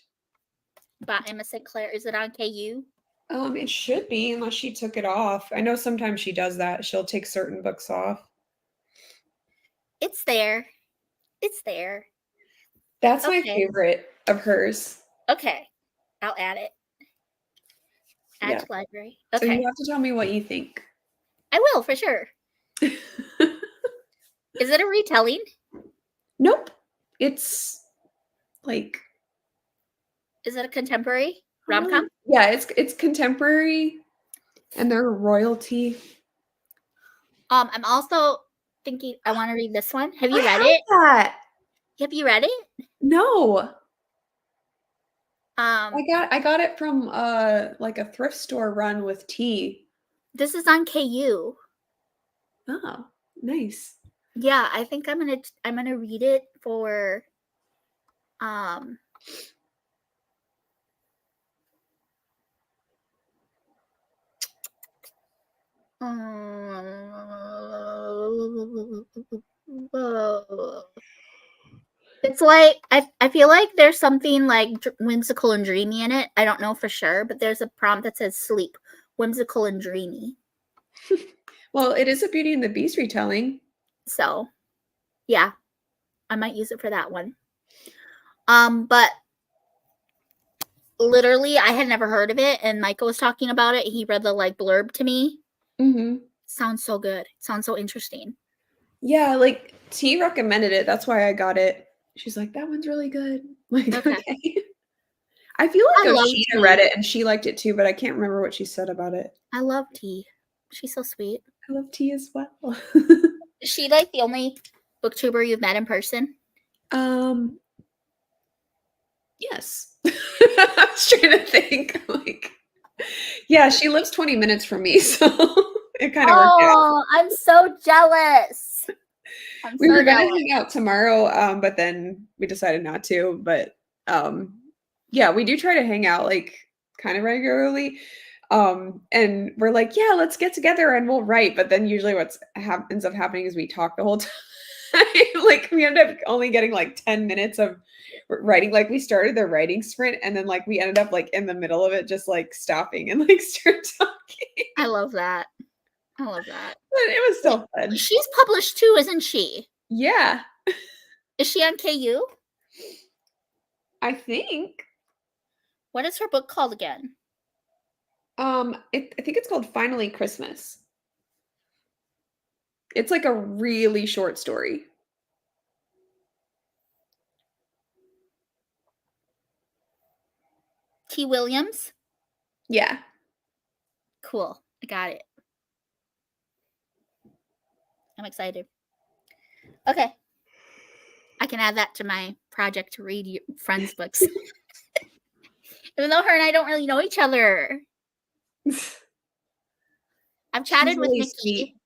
By Emma St. Clair. Is it on KU? It should be, unless she took it off. I know sometimes she does that. She'll take certain books off. It's there. It's there. That's my Okay. favorite of hers. Okay. I'll add it. Add Yeah. to library. So you Okay. have to tell me what you think. I will for sure. Is it a retelling? Nope. It's like Is it a contemporary rom-com? yeah, it's contemporary and they're royalty. I'm also thinking I want to read this one. Have I you read have it? that. Have you read it? No. Um, I got it from like a thrift store run with tea. this is on KU. Oh, nice. Yeah, I think I'm gonna read it for um it's like I feel like there's something like whimsical and dreamy in it. I don't know for sure, but there's a prompt that says sleep, whimsical and dreamy. Well, it is a Beauty and the Beast retelling. So Yeah, I might use it for that one. But literally, I had never heard of it, and Michael was talking about it. He read the like blurb to me. Sounds so good. Sounds so interesting. Yeah, like T recommended it. That's why I got it. She's like, that one's really good. Like, Okay. okay. I feel I like love Oshina tea. read it and she liked it too, but I can't remember what she said about it. I love T. She's so sweet. I love tea as well. Is she like the only booktuber you've met in person? um, yes. I was trying to think. Like, yeah, she lives 20 minutes from me, so it kind of worked out. Oh, I'm so jealous. I'm We so were gonna jealous. hang out tomorrow, but then we decided not to. But yeah, we do try to hang out like kind of regularly. And we're like, yeah, let's get together and we'll write. But then usually what ends up happening is we talk the whole time. Like we end up only getting like 10 minutes of writing. Like we started the writing sprint and then like we ended up like in the middle of it, just like stopping and like start talking. I love that. I love that. But it was still fun. She's published too, isn't she? Yeah, Is she on KU? I think. What is her book called again? I think it's called Finally Christmas. It's like a really short story. T. Williams? Yeah. Cool. I got it. I'm excited. Okay. I can add that to my project to read friends' books. Even though her and I don't really know each other. I've chatted with really Nikki sweet.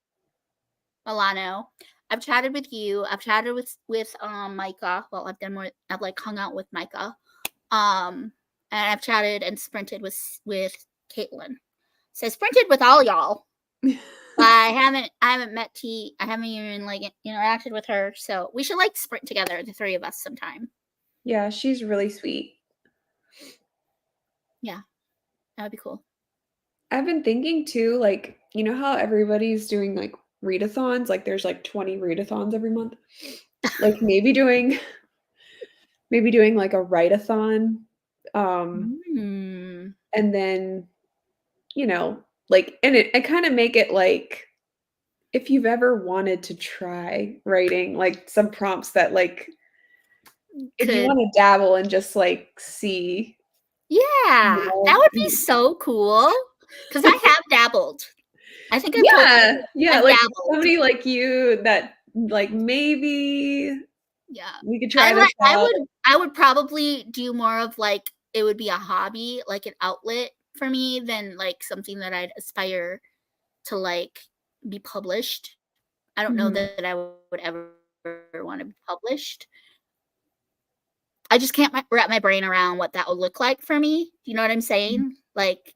Milano. I've chatted with you. I've chatted with Micah. Well, I've like hung out with Micah. And I've chatted and sprinted with Caitlin. So I sprinted with all y'all. I haven't met T. I haven't even like interacted with her. So we should like sprint together, the three of us, sometime. Yeah, she's really sweet. Yeah, that would be cool. I've been thinking too, like, you know how everybody's doing like readathons? Like there's like 20 readathons every month. Like maybe doing like a write-a-thon. Mm. And then, like and it kind of make it like if you've ever wanted to try writing, like some prompts that like if you want to dabble and just like see. Yeah, that would be so cool. Because I have dabbled. I think I've told you. Yeah, I've like dabbled. somebody like you that like maybe Yeah. we could try this out. I would probably do more of like it would be a hobby, like an outlet for me than like something that I'd aspire to like be published. I don't know that I would ever want to be published. I just can't wrap my brain around what that would look like for me. You know what I'm saying? Like,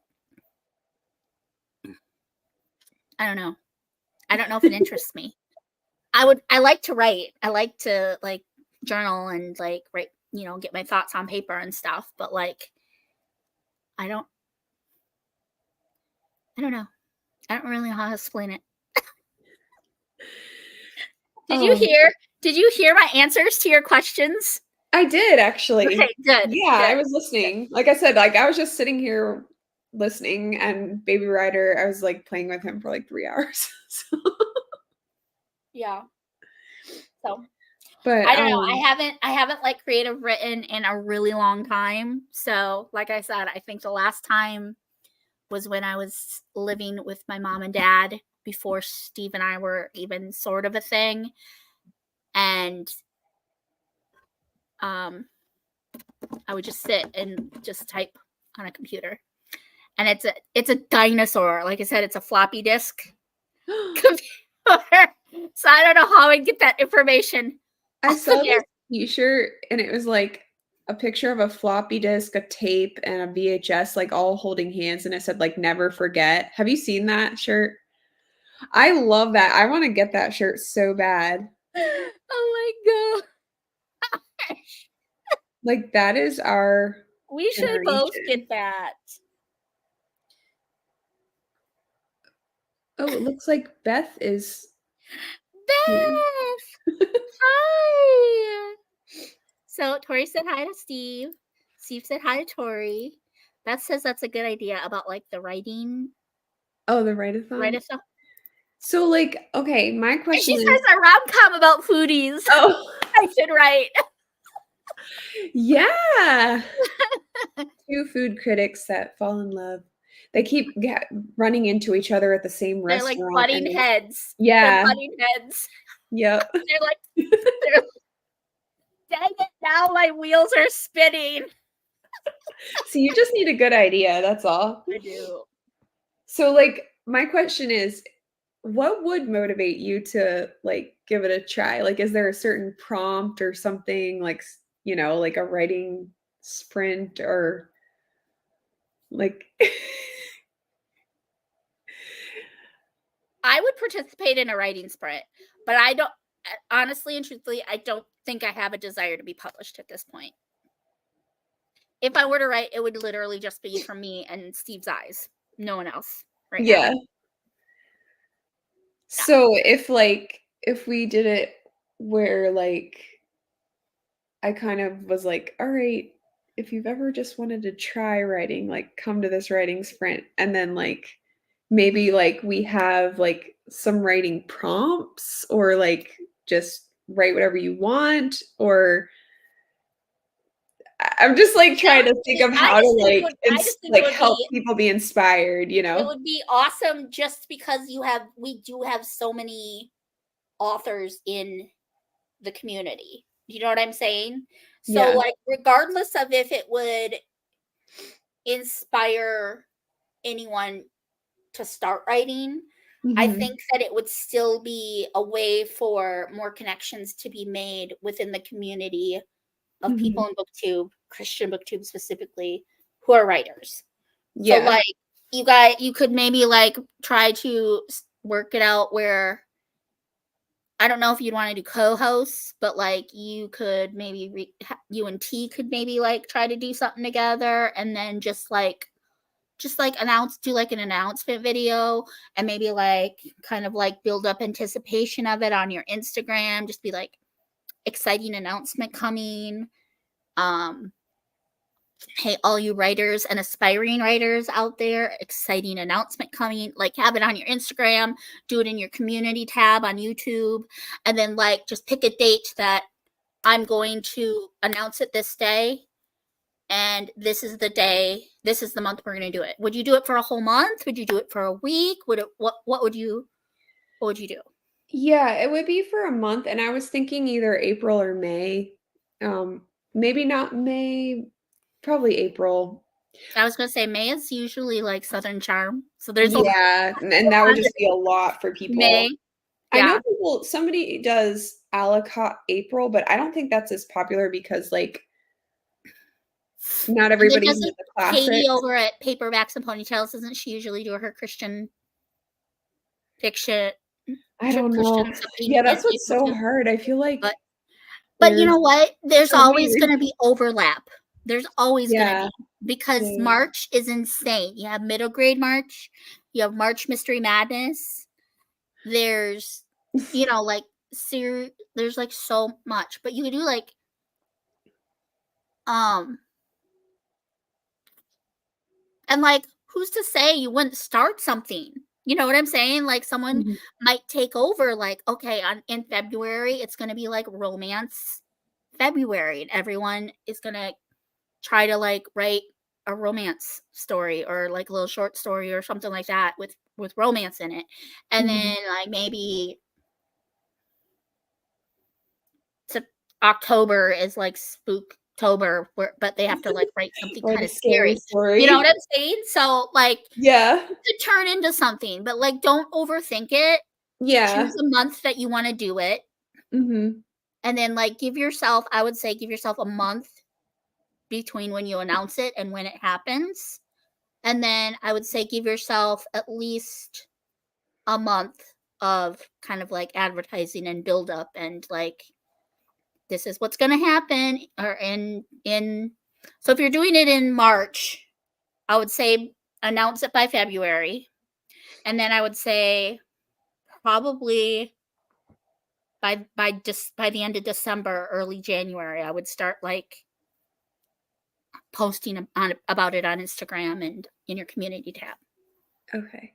I don't know. I don't know if it interests me. I like to write. I like to like journal and like write, get my thoughts on paper and stuff, but like I don't know. I don't really know how to explain it. Did you hear my answers to your questions? I did actually. Okay, good. Yeah, Good. I was listening. Like I said, like I was just sitting here listening and Baby Rider, I was like playing with him for like 3 hours. So. Yeah. So But I don't know. I haven't like creative written in a really long time. So like I said, I think the last time was when I was living with my mom and dad before Steve and I were even sort of a thing. And I would just sit and just type on a computer. And it's a dinosaur. Like I said, it's a floppy disk computer. So I don't know how I'd get that information. I saw this t-shirt and it was like a picture of a floppy disk, a tape, and a VHS, like all holding hands, and it said like never forget. Have you seen that shirt? I love that. I want to get that shirt so bad. Oh my gosh. Like that is our We should both get that. Oh, it looks like Beth is Beth! Hi! So Tori said hi to Steve. Steve said hi to Tori. Beth says that's a good idea about like the writing. Oh, the write-a-thon? Write-a-thon. So, like, okay, my And question she is says a rom-com about foodies. oh, I should write. yeah! 2 food critics that fall in love. They keep running into each other at the same They're like restaurant, and butting heads. They're yeah, butting heads. yep. They're dang it, now my wheels are spinning. So you just need a good idea, that's all. I do. So, like, my question is, what would motivate you to, like, give it a try? Like, is there a certain prompt or something, like, like a writing sprint or, like I would participate in a writing sprint, but I don't honestly and truthfully, I don't think I have a desire to be published at this point. If I were to write, it would literally just be from me and Steve's eyes. No one else right now. Yeah. So, if we did it where, like, I kind of was like, "All right, if you've ever just wanted to try writing, like, come to this writing sprint," and then, like, maybe, like, we have, like, some writing prompts or, like, just write whatever you want, or I'm just, like, trying to think of how to, like, I just think it would help be people be inspired, you it know? would be awesome just because we do have so many authors in the community. You know what I'm saying? So Yeah. like regardless of if it would inspire anyone to start writing, I Mhm. think that it would still be a way for more connections to be made within the community of people Mhm. in booktube, Christian booktube specifically, who are writers. So Yeah. like you could maybe like try to work it out where I don't know if you'd want to do co-hosts, but like you could maybe you and T could maybe like try to do something together, and then just like do like an announcement video, and maybe like kind of like build up anticipation of it on your Instagram. Just be like exciting announcement coming. Um, hey, all you writers and aspiring writers out there, exciting announcement coming. Like have it on your Instagram, do it in your community tab on YouTube, and then like just pick a date that I'm going to announce it this day, and this is the day, this is the month we're going to do it. Would you do it for a whole month? Would you do it for a week? What would you do? Yeah, it would be for a month, and I was thinking either April or May. Um, Maybe not May, probably April. I was going to say May is usually like Southern Charm, so there's a lot Yeah, and that would of just be a lot for May. people. I know Yeah, somebody does a April, but I don't think that's as popular because, like, not and then everybody has doesn't the Katie classics. over at Paperbacks and Ponytails, doesn't she usually do her Christian fiction, I don't know. Christian something Yeah, in that's what's April so too? hard. I feel But like But you there's know what? There's so many always gonna be overlap. There's always gonna Yeah, be, because yeah. March is insane. You have middle grade March, you have March Mystery Madness. There's, like there's like so much, but you could do like, um, and like, who's to say you wouldn't start something? You know what I'm saying? Like someone Mhm. might take over. Like, okay, in February, it's gonna be like romance February, and everyone is gonna try to like write a romance story or like a little short story or something like that with romance in it, and Mhm. then like maybe October is like Spooktober, but they have to like write something Write kind a of scary scary. You know what story. I'm saying? So like Yeah. it could turn into something, but like don't overthink it. Yeah. Choose a month that you want to do it, Mhm. and then like I would say give yourself a month between when you announce it and when it happens. And then I would say give yourself at least a month of kind of like advertising and build up, and like this is what's going to happen, or in so if you're doing it in March, I would say announce it by February. And then I would say probably by the end of December, early January, I would start like posting about it on Instagram and in your community tab. Okay.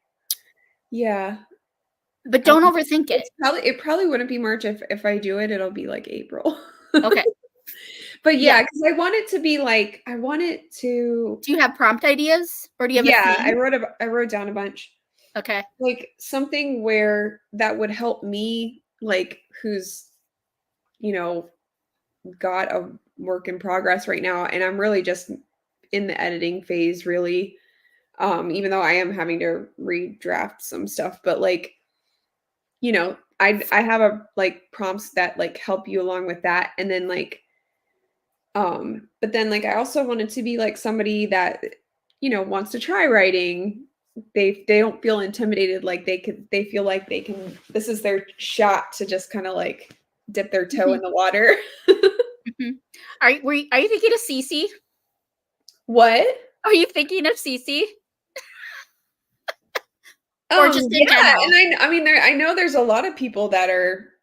Yeah. But don't overthink it. It probably wouldn't be March if I do it, it'll be like April. Okay. But Yeah. yeah, because I want it to be like I want it to Do you have prompt ideas or do you have a yeah, theme? I wrote down a bunch. Okay. Like something where that would help me, like who's, you know, got a work in progress right now, and I'm really just in the editing phase, really. Even though I am having to redraft some stuff, but like, you know, I have a like prompts that like help you along with that, and then like, but then like I also wanted to be like somebody that, you know, wants to try writing. They don't feel intimidated, like they feel like they can, this is their shot to just kind of like dip their toe in the water. Are you thinking of Cece? What? Are you thinking of Cece? Or just in Yeah, general? and I mean I know there's a lot of people that are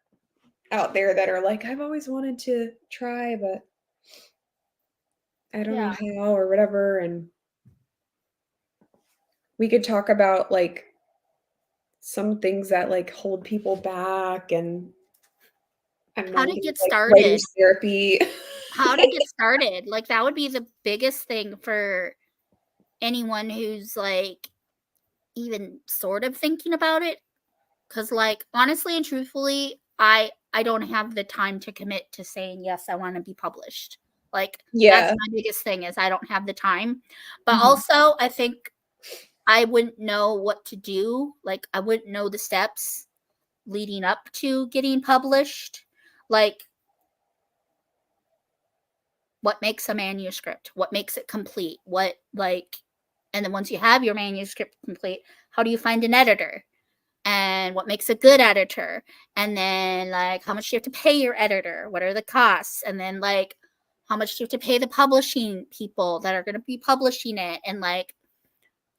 out there that are like, I've always wanted to try, but I don't know Yeah. how or whatever. And we could talk about like some things that like hold people back, and I don't How know, to things get like started. writer's therapy. How to get started. Like that would be the biggest thing for anyone who's like even sort of thinking about it. Cause like honestly and truthfully, I don't have the time to commit to saying yes, I want to be published. Like that's Yeah. my biggest thing is I don't have the time. But Mhm. also I think I wouldn't know what to do. Like I wouldn't know the steps leading up to getting published. Like what makes a manuscript? What makes it complete? What like and then once you have your manuscript complete, how do you find an editor? And what makes a good editor? And then like how much do you have to pay your editor? What are the costs? And then like how much do you have to pay the publishing people that are going to be publishing it? And like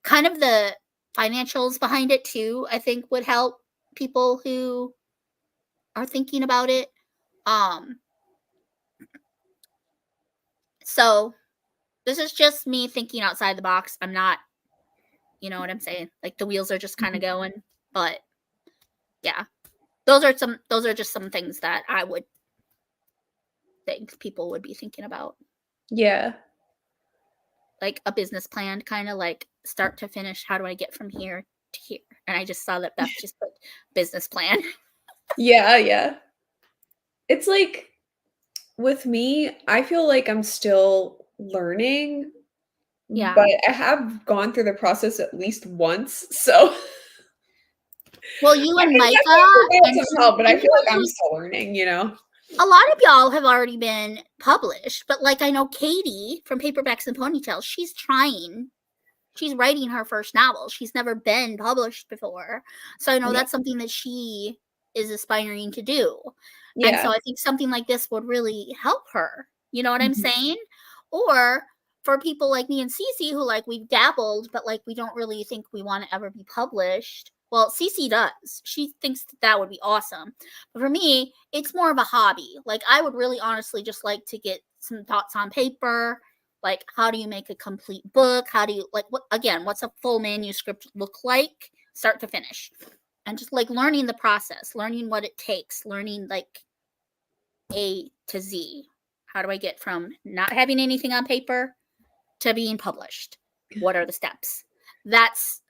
kind of the financials behind it too, I think would help people who are thinking about it. Um so this is just me thinking outside the box. I'm not, you know what I'm saying? Like the wheels are just kind of Mhm. going, but yeah. Those are just some things that I would think people would be thinking about. Yeah. Like a business plan, kind of like start to finish, how do I get from here to here? And I just saw that Beth just put business plan. Yeah, yeah. It's like with me, I feel like I'm still learning, Yeah. but I have gone through the process at least once. So Well, you I and can Micah definitely provide and some help, but I feel anyone like I'm who's still learning, you know? a lot of y'all have already been published, but like I know Katie from Paperbacks and Ponytails, she's trying. She's writing her first novel. She's never been published before. So I know Yeah. that's something that she is aspiring to do. And Yeah. so I think something like this would really help her. You know what I'm Mhm. saying? Or for people like me and Cece who like we've dabbled, but like we don't really think we want to ever be published. Well, Cece does. She thinks that would be awesome. But for me, it's more of a hobby. Like I would really honestly just like to get some thoughts on paper. Like how do you make a complete book? How do you like what again, what's a full manuscript look like start to finish? And just like learning the process, learning what it takes, learning like A to Z. How do I get from not having anything on paper to being published? What are the steps? That's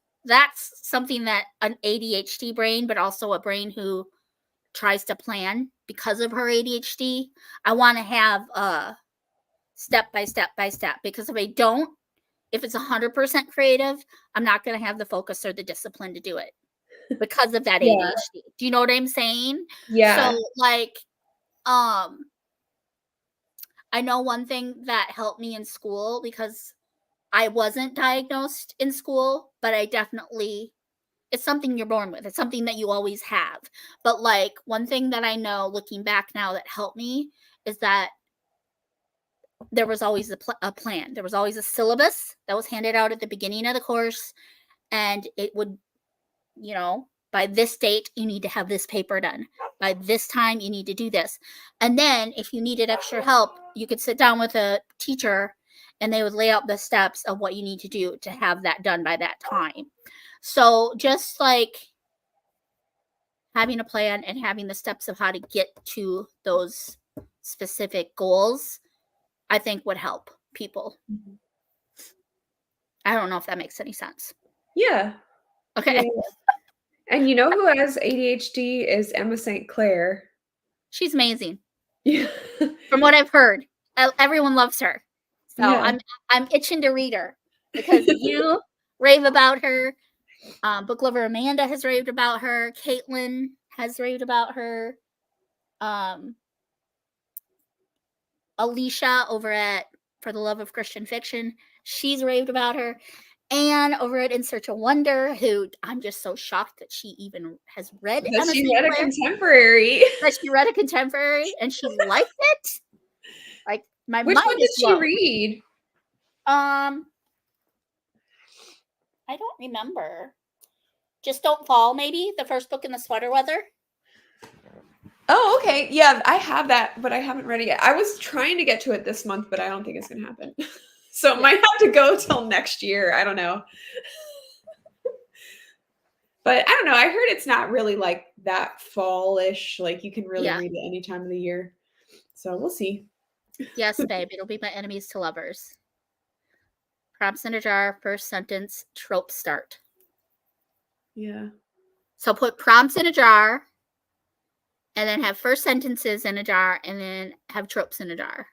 something that an ADHD brain, but also a brain who tries to plan because of her ADHD. I want to have a step by step by step because if I don't, if it's 100% creative, I'm not going to have the focus or the discipline to do it because of that Yeah. ADHD. Do you know what I'm saying? So Yeah. like I know one thing that helped me in school because I wasn't diagnosed in school, but I definitely it's something you're born with. It's something that you always have. But like one thing that I know looking back now that helped me is that there was always a plan. There was always a syllabus that was handed out at the beginning of the course and it would, you know, By this date, you need to have this paper done. By this time, you need to do this. And then if you needed extra help, you could sit down with a teacher and they would lay out the steps of what you need to do to have that done by that time. So just like having a plan and having the steps of how to get to those specific goals, I think would help people. Mhm. I don't know if that makes any sense. Yeah. Okay. Yeah. And you know who has ADHD is Emma St. Clair. She's amazing. Yeah. From what I've heard, everyone loves her. So Yeah. I'm itching to read her because you rave about her. Book lover Amanda has raved about her. Caitlin has raved about her. Alysha over at For the Love of Christian Fiction, she's raved about her. Anne over at In Search of Wonder, who I'm just so shocked that she even has read Because Emma she St. read a Clair. contemporary. That she read a contemporary and she liked it. Like my Which mind one did is she blown. read? I don't remember. Just Don't Fall, maybe the first book in the sweater weather. Oh, okay. Yeah, I have that, but I haven't read it yet. I was trying to get to it this month, but I don't think it's gonna happen. So it might have to go till next year. I don't know. But I don't know. I heard it's not really like that fallish. Like you can really read it any time of the year. So we'll see. Yes, babe. It'll be My Enemies to Lovers. Prompts in a jar, first sentence, trope start. Yeah. So put prompts in a jar and then have first sentences in a jar and then have tropes in a jar.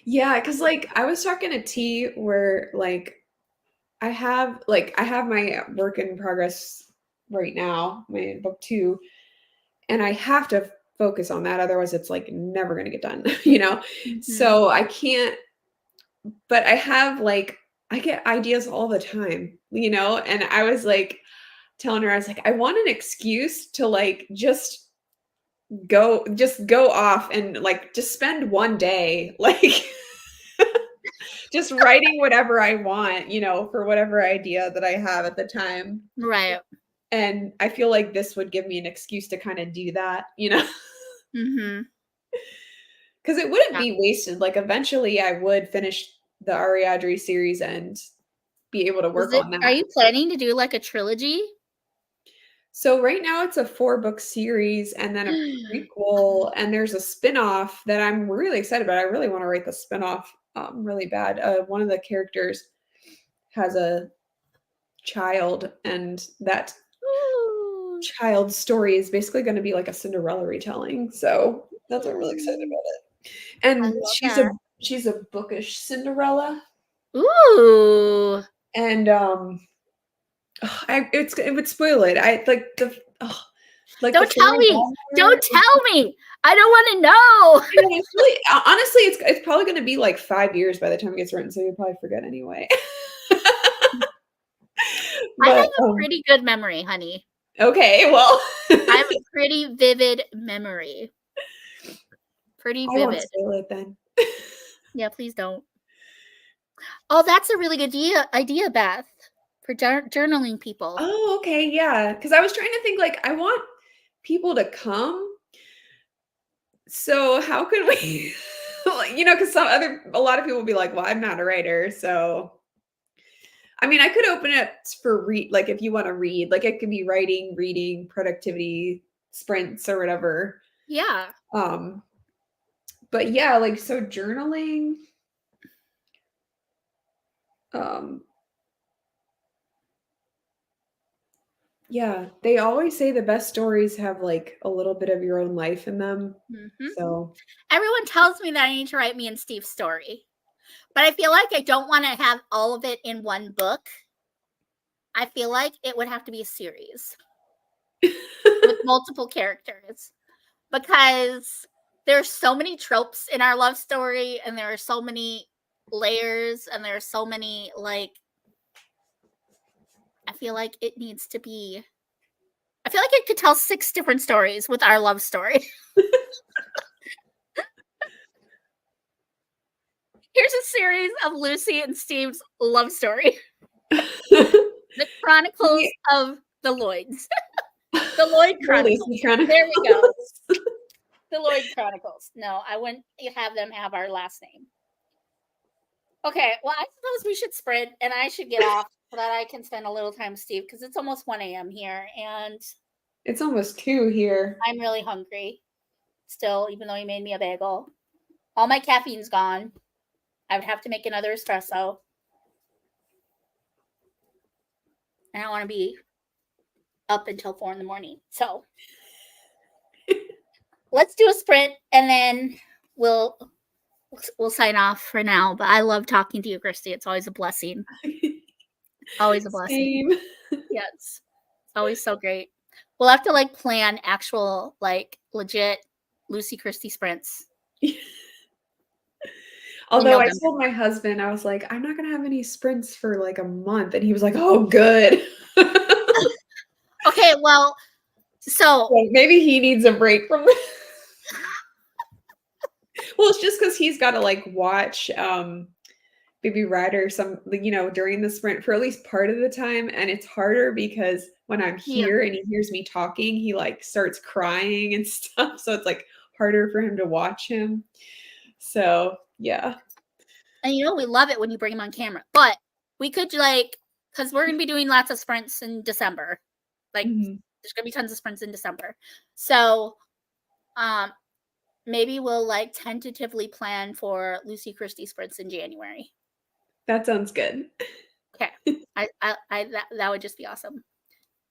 Yeah, because like I was talking to T where like I have my work in progress right now, my book 2, and I have to focus on that. Otherwise it's like never gonna get done, you know? Mm-hmm. So I can't, but I have like I get ideas all the time, you know? And I was like telling her, I was like, I want an excuse to like just go off and like just spend one day like just writing whatever I want, you know, for whatever idea that I have at the time. Right. And I feel like this would give me an excuse to kind of do that, you know? Mm-hmm. Because it wouldn't be wasted. Like eventually I would finish the Ariadne series and be able to work on that. Are you planning to do like a trilogy? So right now it's a 4-book series and then a prequel, and there's a spin-off that I'm really excited about. I really want to write the spin-off really bad. One of the characters has a child, and that child's story is basically going to be like a Cinderella retelling. So that's why I'm really excited about it. And she's a bookish Cinderella. Ooh. And it would spoil it. I like the like don't tell me. Don't tell me. I don't want to know. Yeah, it's really honestly, it's probably going to be like 5 years by the time it gets written, so you'll probably forget anyway. I have a pretty good memory, honey. Okay, well, I have a pretty vivid memory. Pretty vivid. I won't spoil it then. Yeah, please don't. Oh, that's a really good idea, Beth, for journaling people. Oh, okay, yeah. Because I was trying to think, like, I want people to come. So how can we, you know, because a lot of people will be like, well, I'm not a writer, so. I mean, I could open it for like if you want to read, like it could be writing, reading, productivity sprints or whatever. Yeah. But yeah, like so journaling. Yeah, they always say the best stories have like a little bit of your own life in them. Mm-hmm. So everyone tells me that I need to write me and Steve's story. But I feel like I don't want to have all of it in one book. I feel like it would have to be a series with multiple characters because there's so many tropes in our love story and there are so many layers and there are so many like I feel like it needs to be I feel like it could tell 6 different stories with our love story. Here's a series of Lucy and Steve's love story. The Chronicles of the Lloyds. The Lloyd Chronicles. Lucy Chronicles. There we go. The Lloyd Chronicles. No, I wouldn't have them have our last name. Okay, well, I suppose we should sprint and I should get off so that I can spend a little time with Steve because it's almost 1 a.m. here and it's almost 2 here. I'm really hungry still, even though he made me a bagel. All my caffeine's gone. I would have to make another espresso. And I don't want to be up until 4 in the morning. So let's do a sprint and then we'll sign off for now. But I love talking to you, Kristi. It's always a blessing. Always a blessing. Same. Yes. It's always so great. We'll have to like plan actual, like legit Lucy Kristi sprints. Although I told my husband, I was like, I'm not going to have any sprints for like a month. And he was like, oh, good. Okay, well, so. Well, maybe he needs a break from this. Well, it's just because he's got to like watch Baby Ryder during the sprint for at least part of the time. And it's harder because when I'm here and he hears me talking, he like starts crying and stuff. So it's like harder for him to watch him. So yeah. And we love it when you bring him on camera. But we could because we're gonna be doing lots of sprints in December. Like there's gonna be tons of sprints in December. So maybe we'll like tentatively plan for Lucy Kristi sprints in January. That sounds good. Okay. That would just be awesome.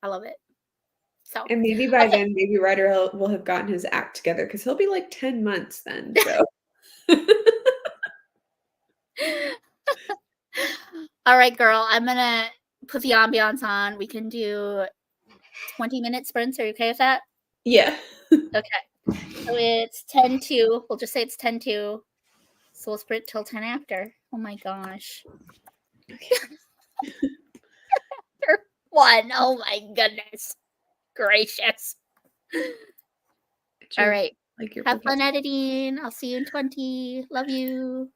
I love it. So and maybe by then Baby Ryder will have gotten his act together because he'll be like 10 months then. So all right, girl. I'm gonna put the ambiance on. We can do 20-minute sprints. Are you okay with that? Yeah. Okay. So it's 10-2. We'll just say it's 10-2. So we'll sprint till 10 after. Oh my gosh. Okay. After 1. Oh my goodness. Gracious. All right. Have fun editing. I'll see you in 20. Love you.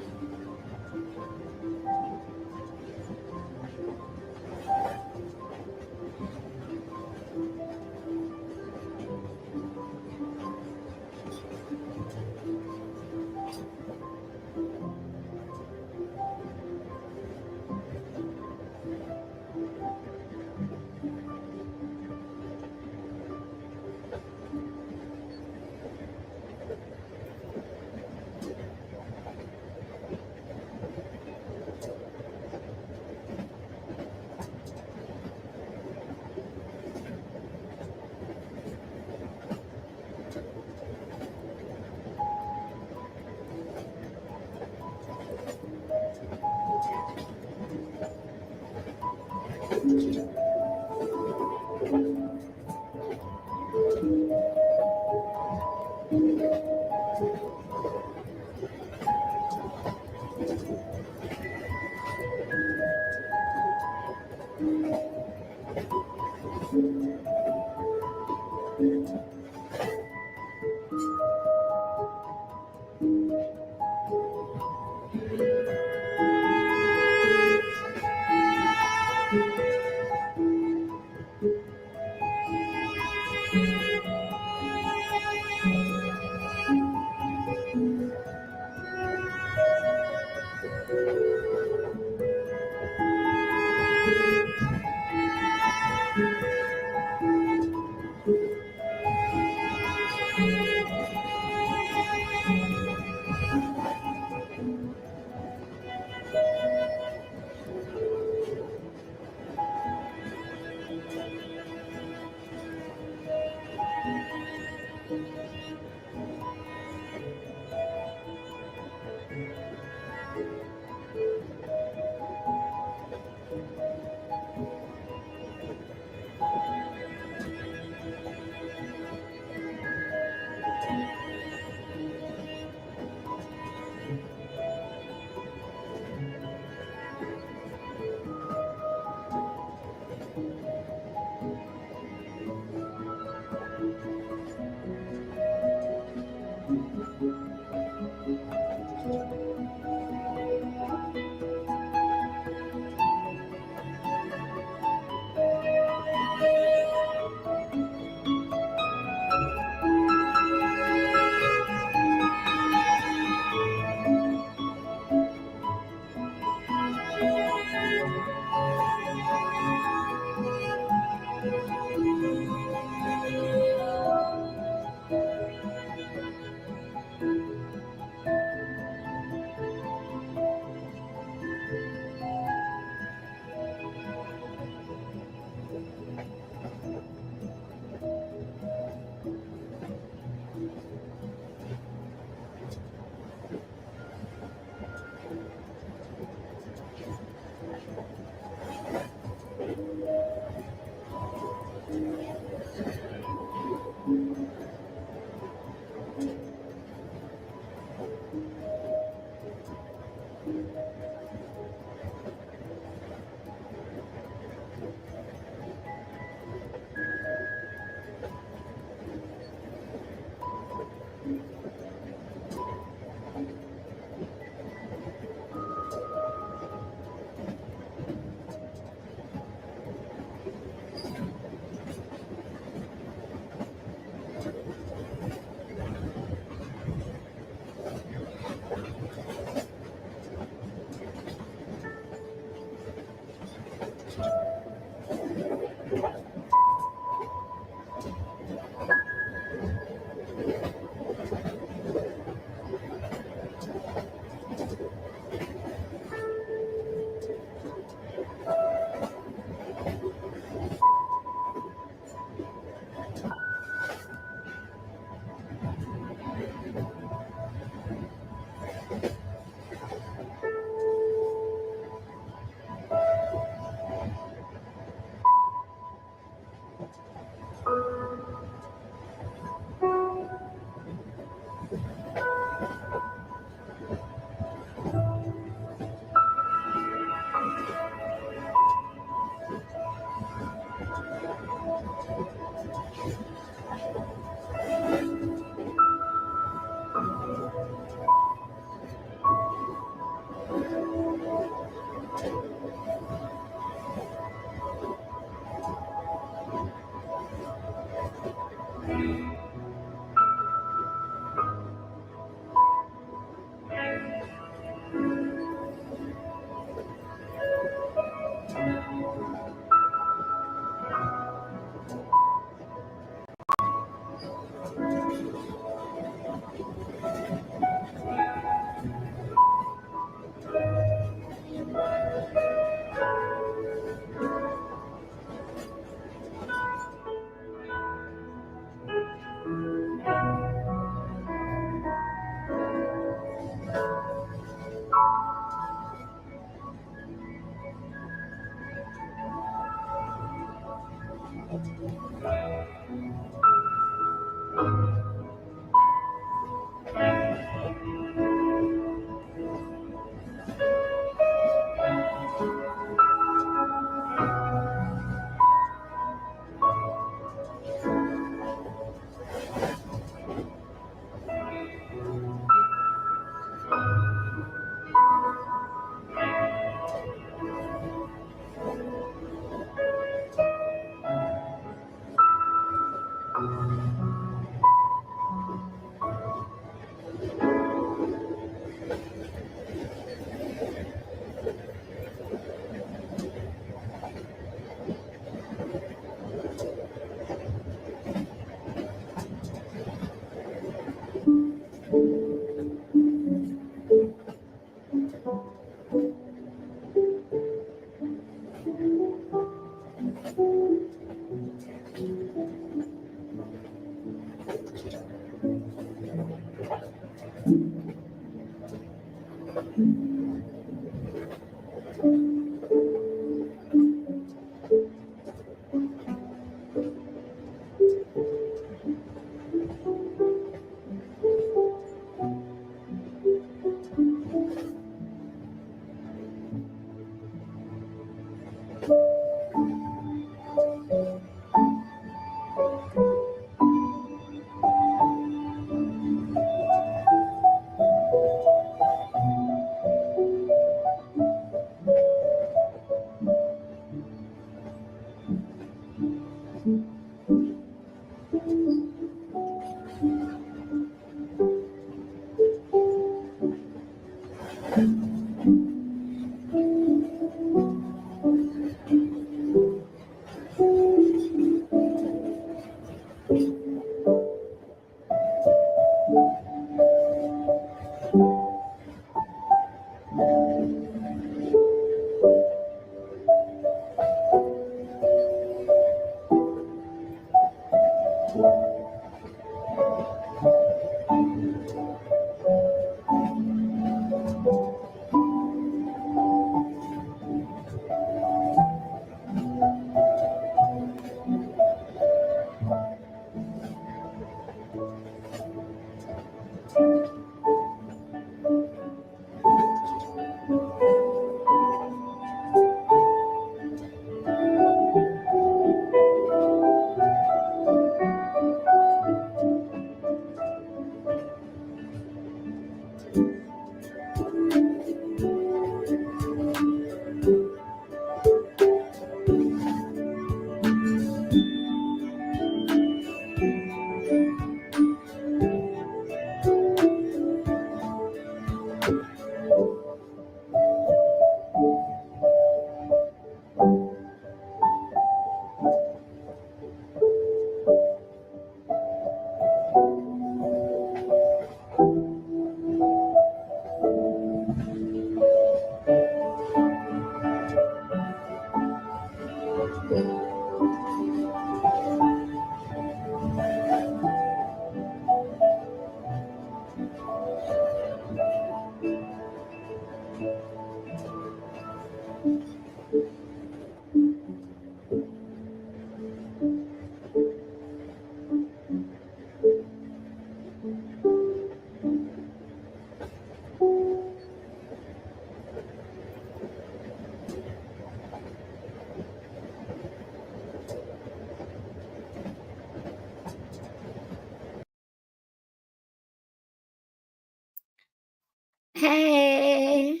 Hey.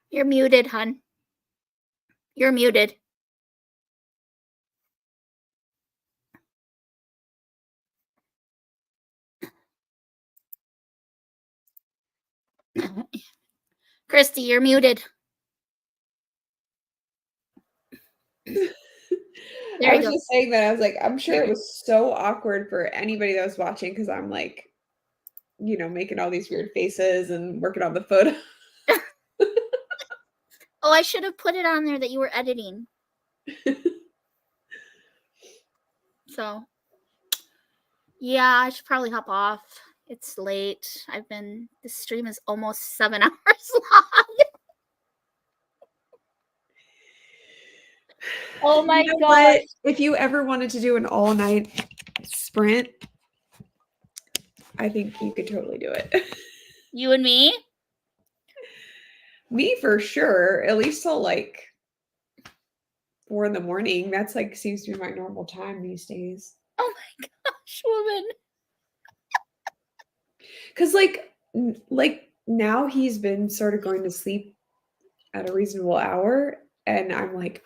You're muted, hun. You're muted. Kristi, you're muted. There I you was go. just saying that. I was like, I'm sure it was so awkward for anybody that was watching because I'm like, making all these weird faces and working on the photo. Oh, I should have put it on there that you were editing. So, yeah, I should probably hop off. It's late. This stream is almost 7 hours long. Oh You my know gosh. what? If you ever wanted to do an all-night sprint, I think you could totally do it. You and me? Me for sure, at least till like 4 in the morning. That's like seems to be my normal time these days. Oh my gosh, woman. Cause like now he's been sort of going to sleep at a reasonable hour, and I'm like,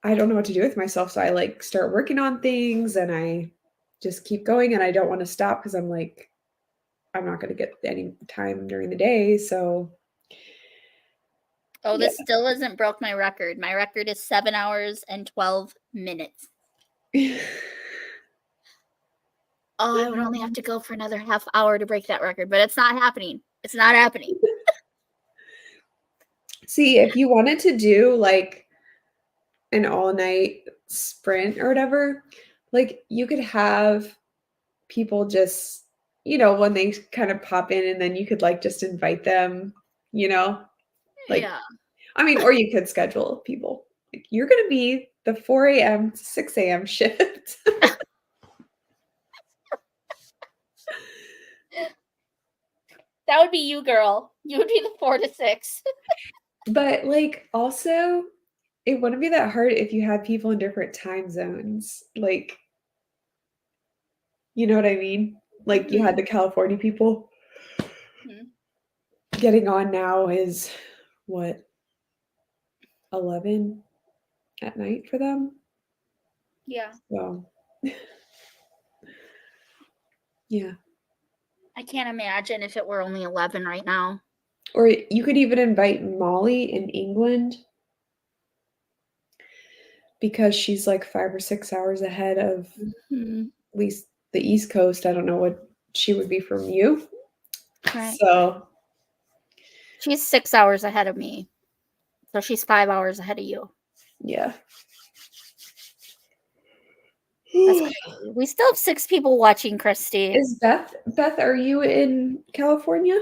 I don't know what to do with myself. So I like start working on things and I just keep going and I don't want to stop because I'm like, I'm not going to get any time during the day. So Oh, yeah. this still isn't broke my record. My record is 7 hours and 12 minutes. Oh, I would only have to go for another half hour to break that record, but it's not happening. It's not happening. See, if you wanted to do like an all night sprint or whatever, like you could have people just, when they kind of pop in and then you could like just invite them, like, Yeah. I mean, or you could schedule people. Like, you're going to be the 4 a.m. to 6 a.m. shift. That would be you, girl. You would be the 4 to 6. But like, also, it wouldn't be that hard if you had people in different time zones. Like, you know what I mean? Like, you had the California people. Mhm. Getting on now is what, 11 at night for them? Yeah. So, yeah. I can't imagine if it were only 11 right now. Or you could even invite Molly in England because she's like 5 or 6 hours ahead of Mhm. at least the East Coast. I don't know what she would be from you. Right. So, She's 6 hours ahead of me. So she's 5 hours ahead of you. yeah. That's crazy. We still have 6 people watching, Kristi. Is Beth, are you in California?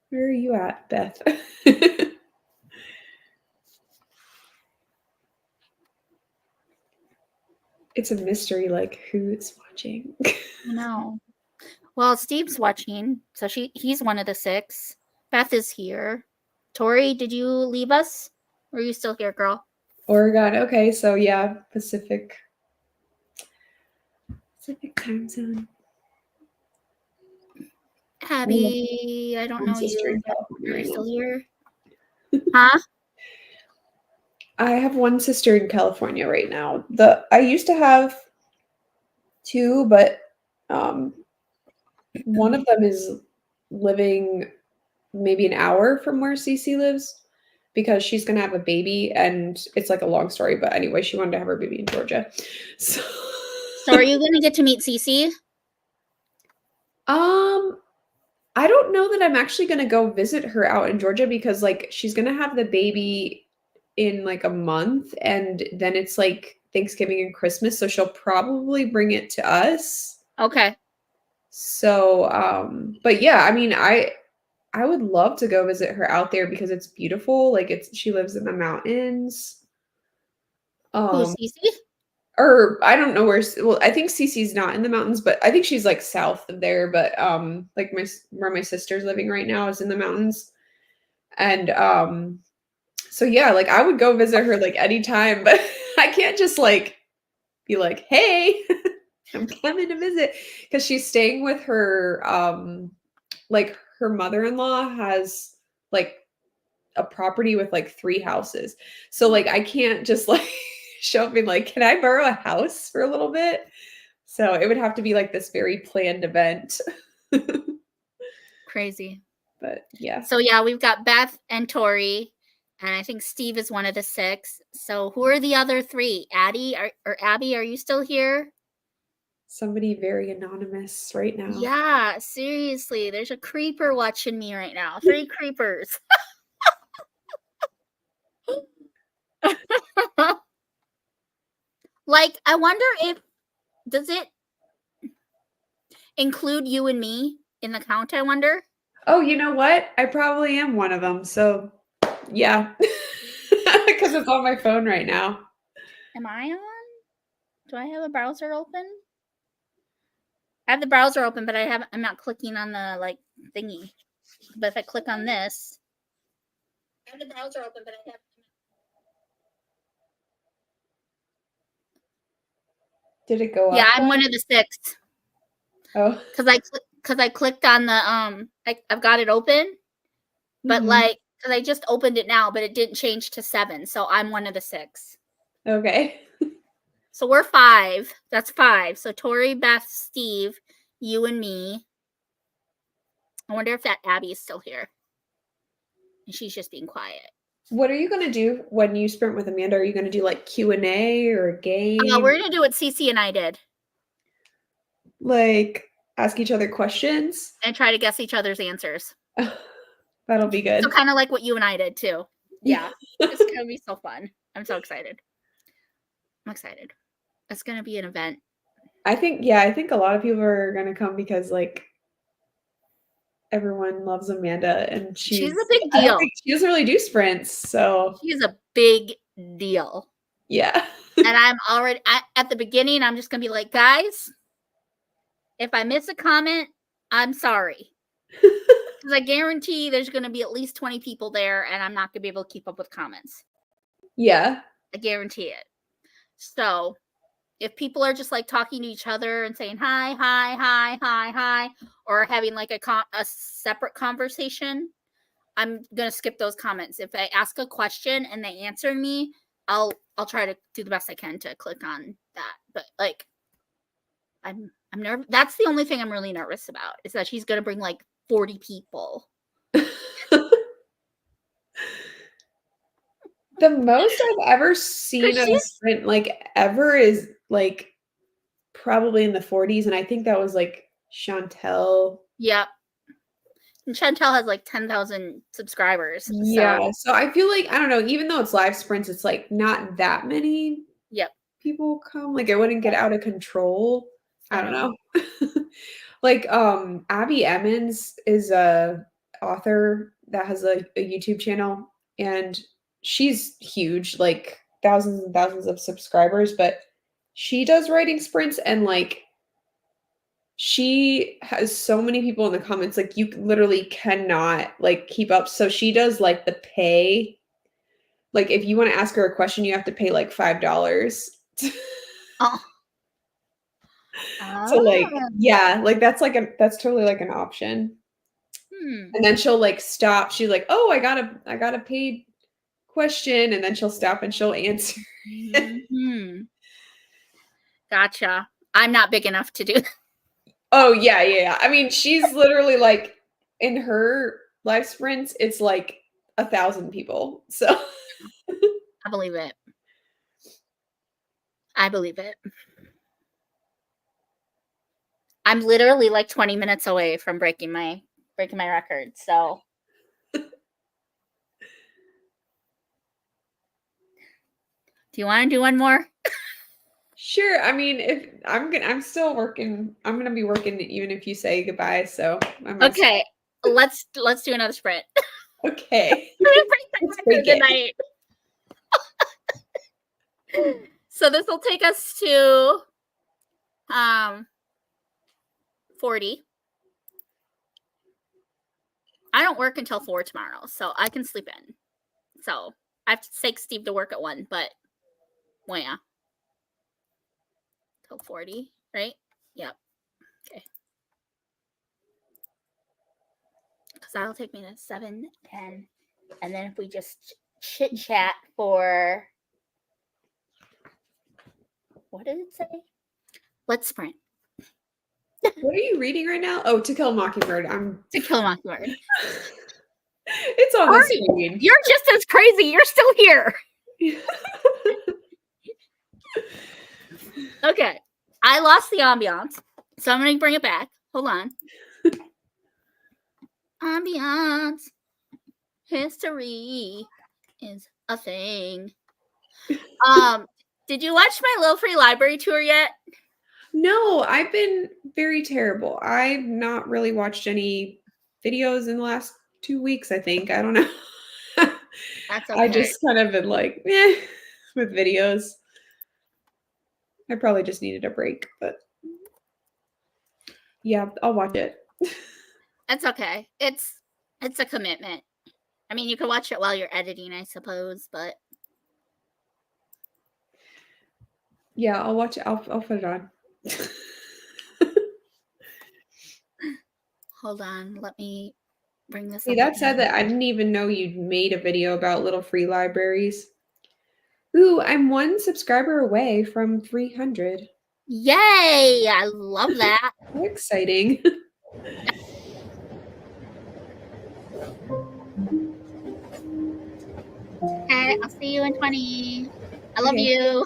Where are you at, Beth? It's a mystery, like who's watching. No. Well, Steve's watching, so he's one of the 6. Beth is here. Tori, did you leave us? Or are you still here, girl? Oregon. Okay, so yeah, Pacific time zone. Abby, I don't One know sister you, in but California are you right still now. here? Huh? I have one sister in California right now. I used to have two, but um, one of them is living maybe an hour from where Cece lives because she's gonna have a baby, and it's like a long story. But anyway, she wanted to have her baby in Georgia. So, So are you gonna get to meet Cece? um, I don't know that I'm actually gonna go visit her out in Georgia because like she's gonna have the baby in like a month, and then it's like Thanksgiving and Christmas, so she'll probably bring it to us. Okay. So, but yeah, I mean, I would love to go visit her out there because it's beautiful. Like she lives in the mountains. Who's Um, Cece? or I don't know well, I think Cece's not in the mountains, but I think she's like south of there. But like where my sister's living right now is in the mountains. And so yeah, like I would go visit her like anytime, but I can't just like be like, hey, I'm coming to visit because she's staying with her like her mother-in-law has like a property with like 3 houses. So like I can't just like show up and be like, can I borrow a house for a little bit? So it would have to be like this very planned event. Crazy. But yeah. So yeah, we've got Beth and Tori, and I think Steve is one of the 6. So who are the other 3? Addie or Abby? Are you still here? Somebody very anonymous right now. Yeah, seriously, there's a creeper watching me right now. 3 creepers. Like, I wonder if does it include you and me in the count, I wonder? Oh, you know what? I probably am one of them. So yeah. because it's on my phone right now. Am I on? Do I have a browser open? I have the browser open, but I'm not clicking on the like thingy. But if I click on this, I have the browser open, but I have. Did it go up? Yeah, I'm one of the 6. Oh, Because I clicked on the I've got it open, but like because I just opened it now, but it didn't change to 7, so I'm one of the 6. Okay. So we're 5. That's 5. So Tori, Beth, Steve, you, and me. I wonder if that Abby is still here. And she's just being quiet. What are you gonna do when you sprint with Amanda? Are you gonna do like Q&A or a game? We're gonna do what Cece and I did. Like ask each other questions and try to guess each other's answers. That'll be good. So kind of like what you and I did too. Yeah. It's gonna be so fun. I'm so excited. I'm excited. It's gonna be an event. I think a lot of people are gonna come because like everyone loves Amanda and she's a big deal. I don't think she doesn't really do sprints, so she's a big deal. Yeah. And I'm already at the beginning, I'm just gonna be like, guys, if I miss a comment, I'm sorry. Because I guarantee there's gonna be at least 20 people there, and I'm not gonna be able to keep up with comments. Yeah. I guarantee it. So if people are just like talking to each other and saying hi, or having like a separate conversation, I'm gonna skip those comments. If I ask a question and they answer me, I'll try to do the best I can to click on that. But like, I'm nervous. That's the only thing I'm really nervous about, is that she's gonna bring like 40 people. The most I've ever seen of a sprint like ever is like probably in the 40s, and I think that was like Chantel. Yep. And Chantel has like 10,000 subscribers. Yeah. So I feel like, I don't know, even though it's live sprints, it's like not that many people come. Like it wouldn't get out of control. I don't know. Like Abby Emmons is a author that has a YouTube channel, and she's huge, like thousands and thousands of subscribers, but she does writing sprints, and like she has so many people in the comments, like you literally cannot like keep up. So she does like the pay. Like if you want to ask her a question, you have to pay like $5. Oh. So like, yeah, like that's totally like an option. And then she'll like stop. She's like, oh, I got a paid question, and then she'll stop and she'll answer. Gotcha. I'm not big enough to do that. Oh yeah. I mean, she's literally like, in her live sprints, it's like 1,000 people. So I believe it. I believe it. I'm literally like 20 minutes away from breaking my record. So do you want to do one more? Sure. I mean, if I'm still working. I'm gonna be working even if you say goodbye. So okay, let's do another sprint. Okay. Good night. So this will take us to 40. I don't work until 4 tomorrow, so I can sleep in. So I have to take Steve to work at 1, but well, yeah. Till 40, right? Yep. Okay. Because that'll take me to 7, 10. And then if we just chit chat for, what did it say? Let's sprint. What are you reading right now? Oh, To Kill a Mockingbird. To Kill a Mockingbird. It's on the screen. You're just as crazy. You're still here. Okay. I lost the ambiance, so I'm going to bring it back. Hold on. Ambiance. History is a thing. Did you watch my Little Free Library tour yet? No, I've been very terrible. I've not really watched any videos in the last 2 weeks, I think. I don't know. That's I okay. just kind of been like, with videos. I probably just needed a break, but yeah, I'll watch it. That's okay. It's a commitment. I mean, you can watch it while you're editing, I suppose, but Yeah, I'll watch it. I'll put it on. hold on. Let me bring this Hey, up that said again. that I didn't even know you'd made a video about little free libraries. Ooh, I'm 1 subscriber away from 300. Yay! I love that. How exciting. Okay, I'll see you in 20. I love Okay. you.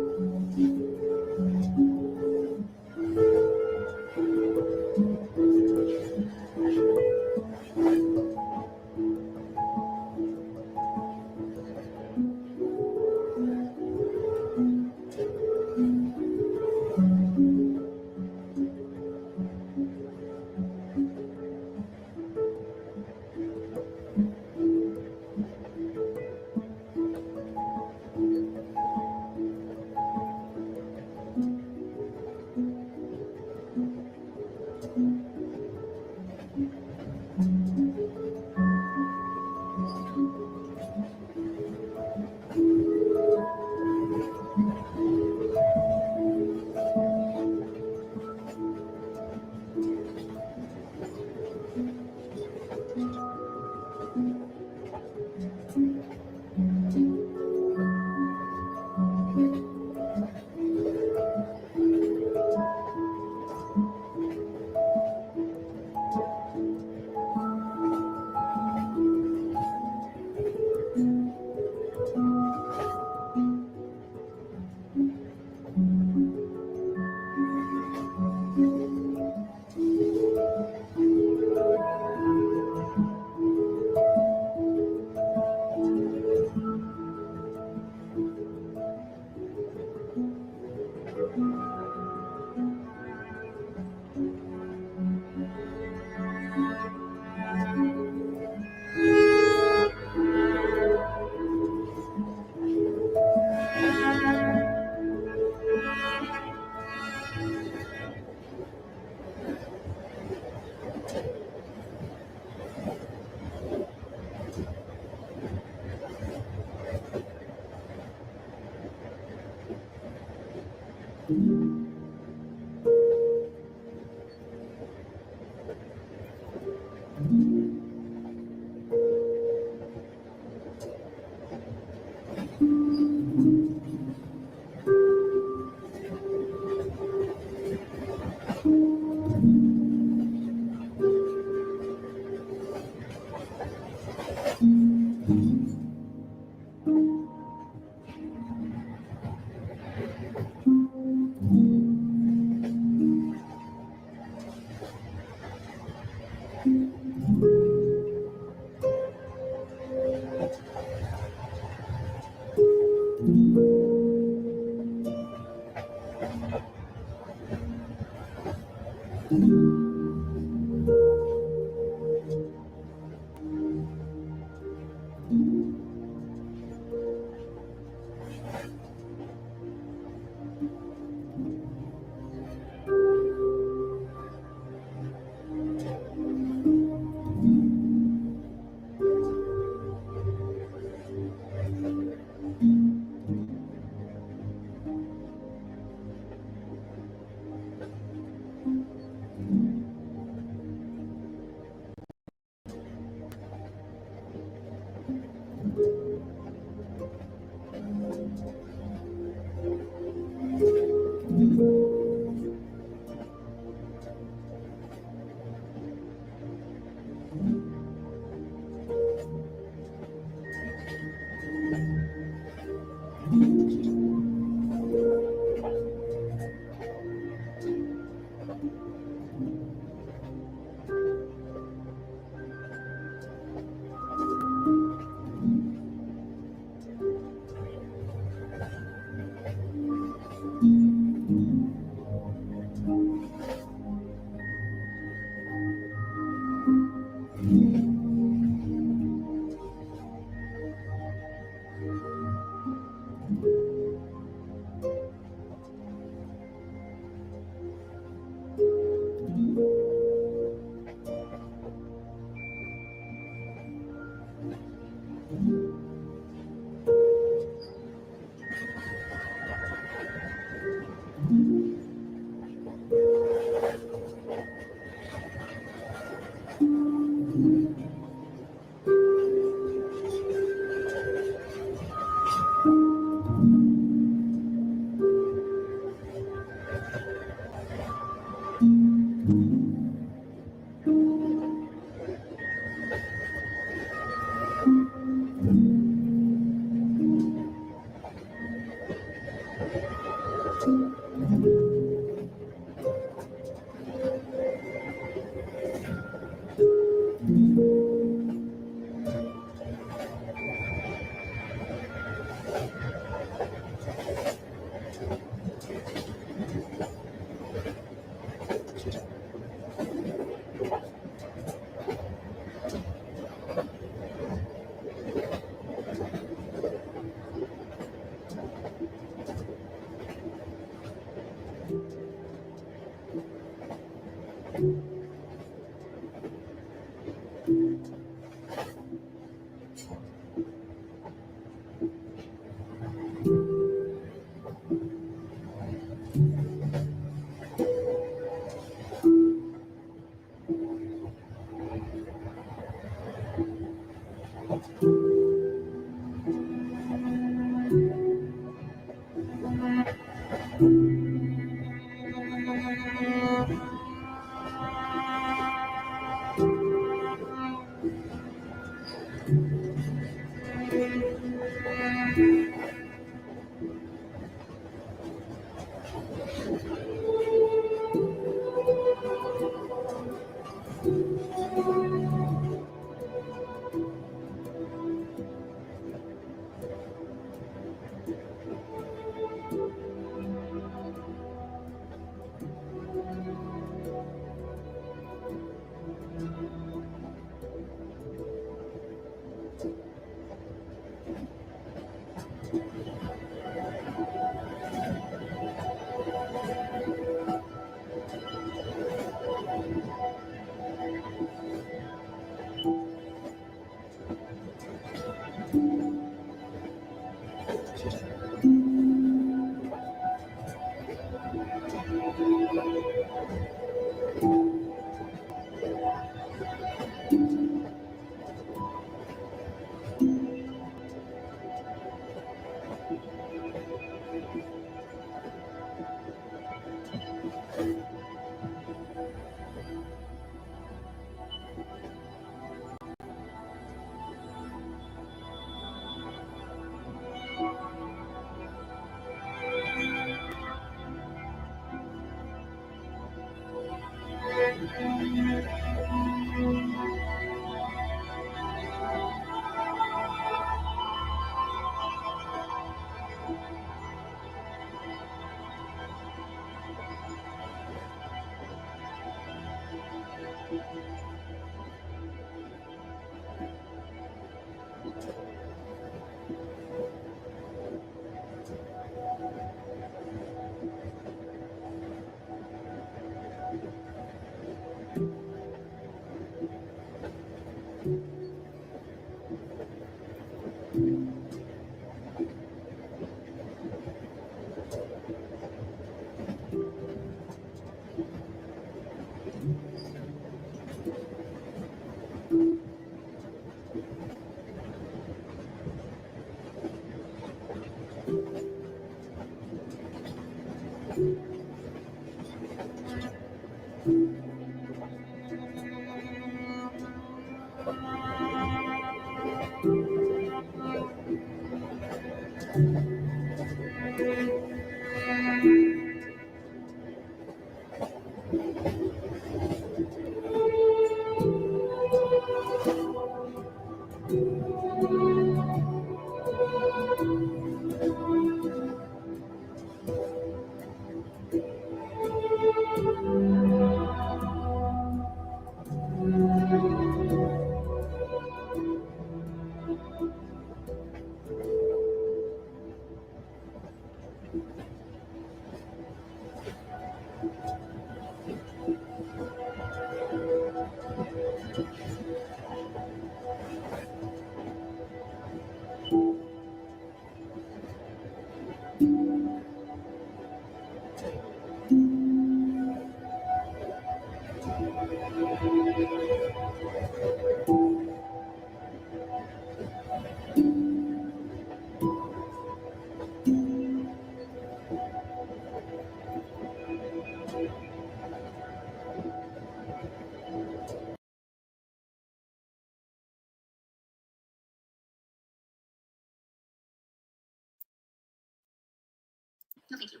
No, thank you.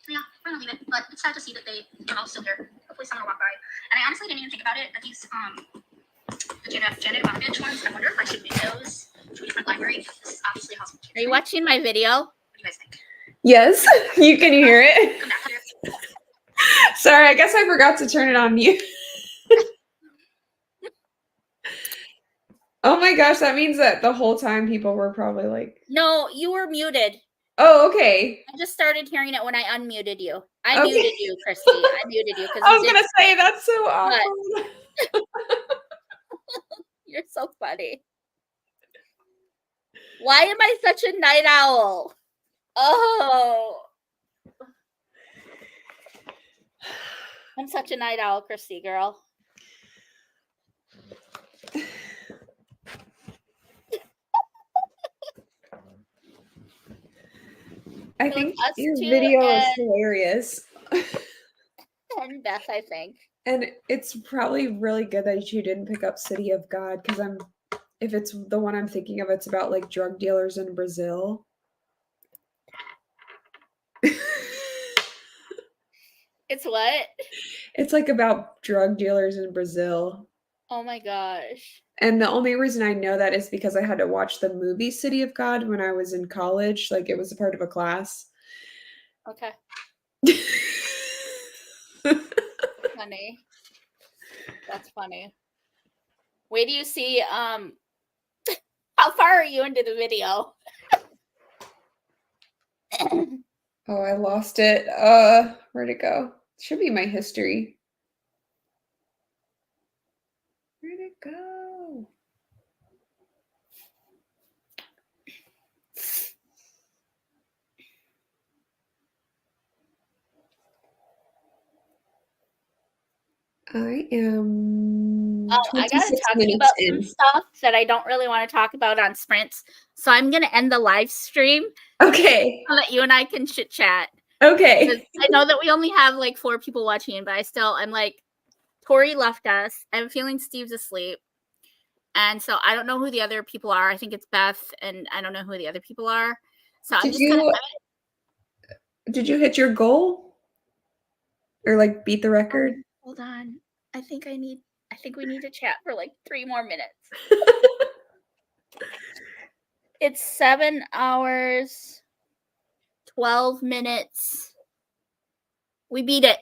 So yeah, we're gonna leave it. But it's sad to see that they're all still here. Hopefully someone will walk by. And I honestly didn't even think about it, but these the Janet Ivanovich ones, I wonder if I should move those to a different library. This is obviously how. Are you watching my video? What do you guys think? Yes, you can hear it. Come back here. Sorry, I guess I forgot to turn it on mute. Oh my gosh, that means that the whole time people were probably like... No, you were muted. Oh, okay. I just started hearing it when I unmuted you. I Okay. muted you, Kristi. I muted you because I was going to say, that's so awkward. You're so funny. Why am I such a night owl? Oh. I'm such a night owl, Kristi, girl. I think your video is hilarious. And Beth, I think. And it's probably really good that you didn't pick up City of God, because if it's the one I'm thinking of, it's about like drug dealers in Brazil. It's what? It's like about drug dealers in Brazil. Oh my gosh. And the only reason I know that is because I had to watch the movie City of God when I was in college. Like, it was a part of a class. Okay. Funny. That's funny. Wait, do you see how far are you into the video? Oh, I lost it. Where'd it go? It should be my history. Where'd it go? I am. I gotta talk to you about some stuff that I don't really want to talk about on sprints. So I'm gonna end the live stream. Okay. So that you and I can chit chat. Okay. I know that we only have like 4 people watching, but I'm like, Tori left us. I have a feeling Steve's asleep. And so I don't know who the other people are. I think it's Beth, and I don't know who the other people are. So I'm just gonna. Did you hit your goal? Or like beat the record? Hold on. I think we need to chat for like 3 more minutes. It's 7 hours, 12 minutes. We beat it.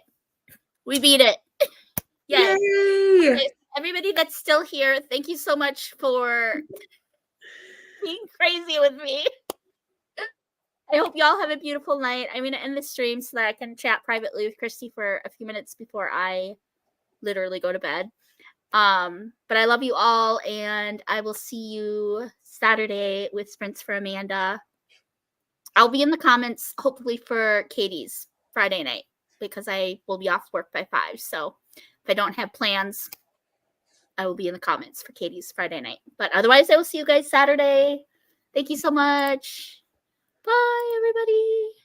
Yes. Okay, everybody that's still here, thank you so much for being crazy with me. I hope y'all have a beautiful night. I'm going to end the stream so that I can chat privately with Kristi for a few minutes before I literally go to bed. But I love you all, and I will see you Saturday with Sprints for Amanda. I'll be in the comments, hopefully, for Katie's Friday night, because I will be off work by 5. So if I don't have plans, I will be in the comments for Katie's Friday night. But otherwise, I will see you guys Saturday. Thank you so much. Bye, everybody.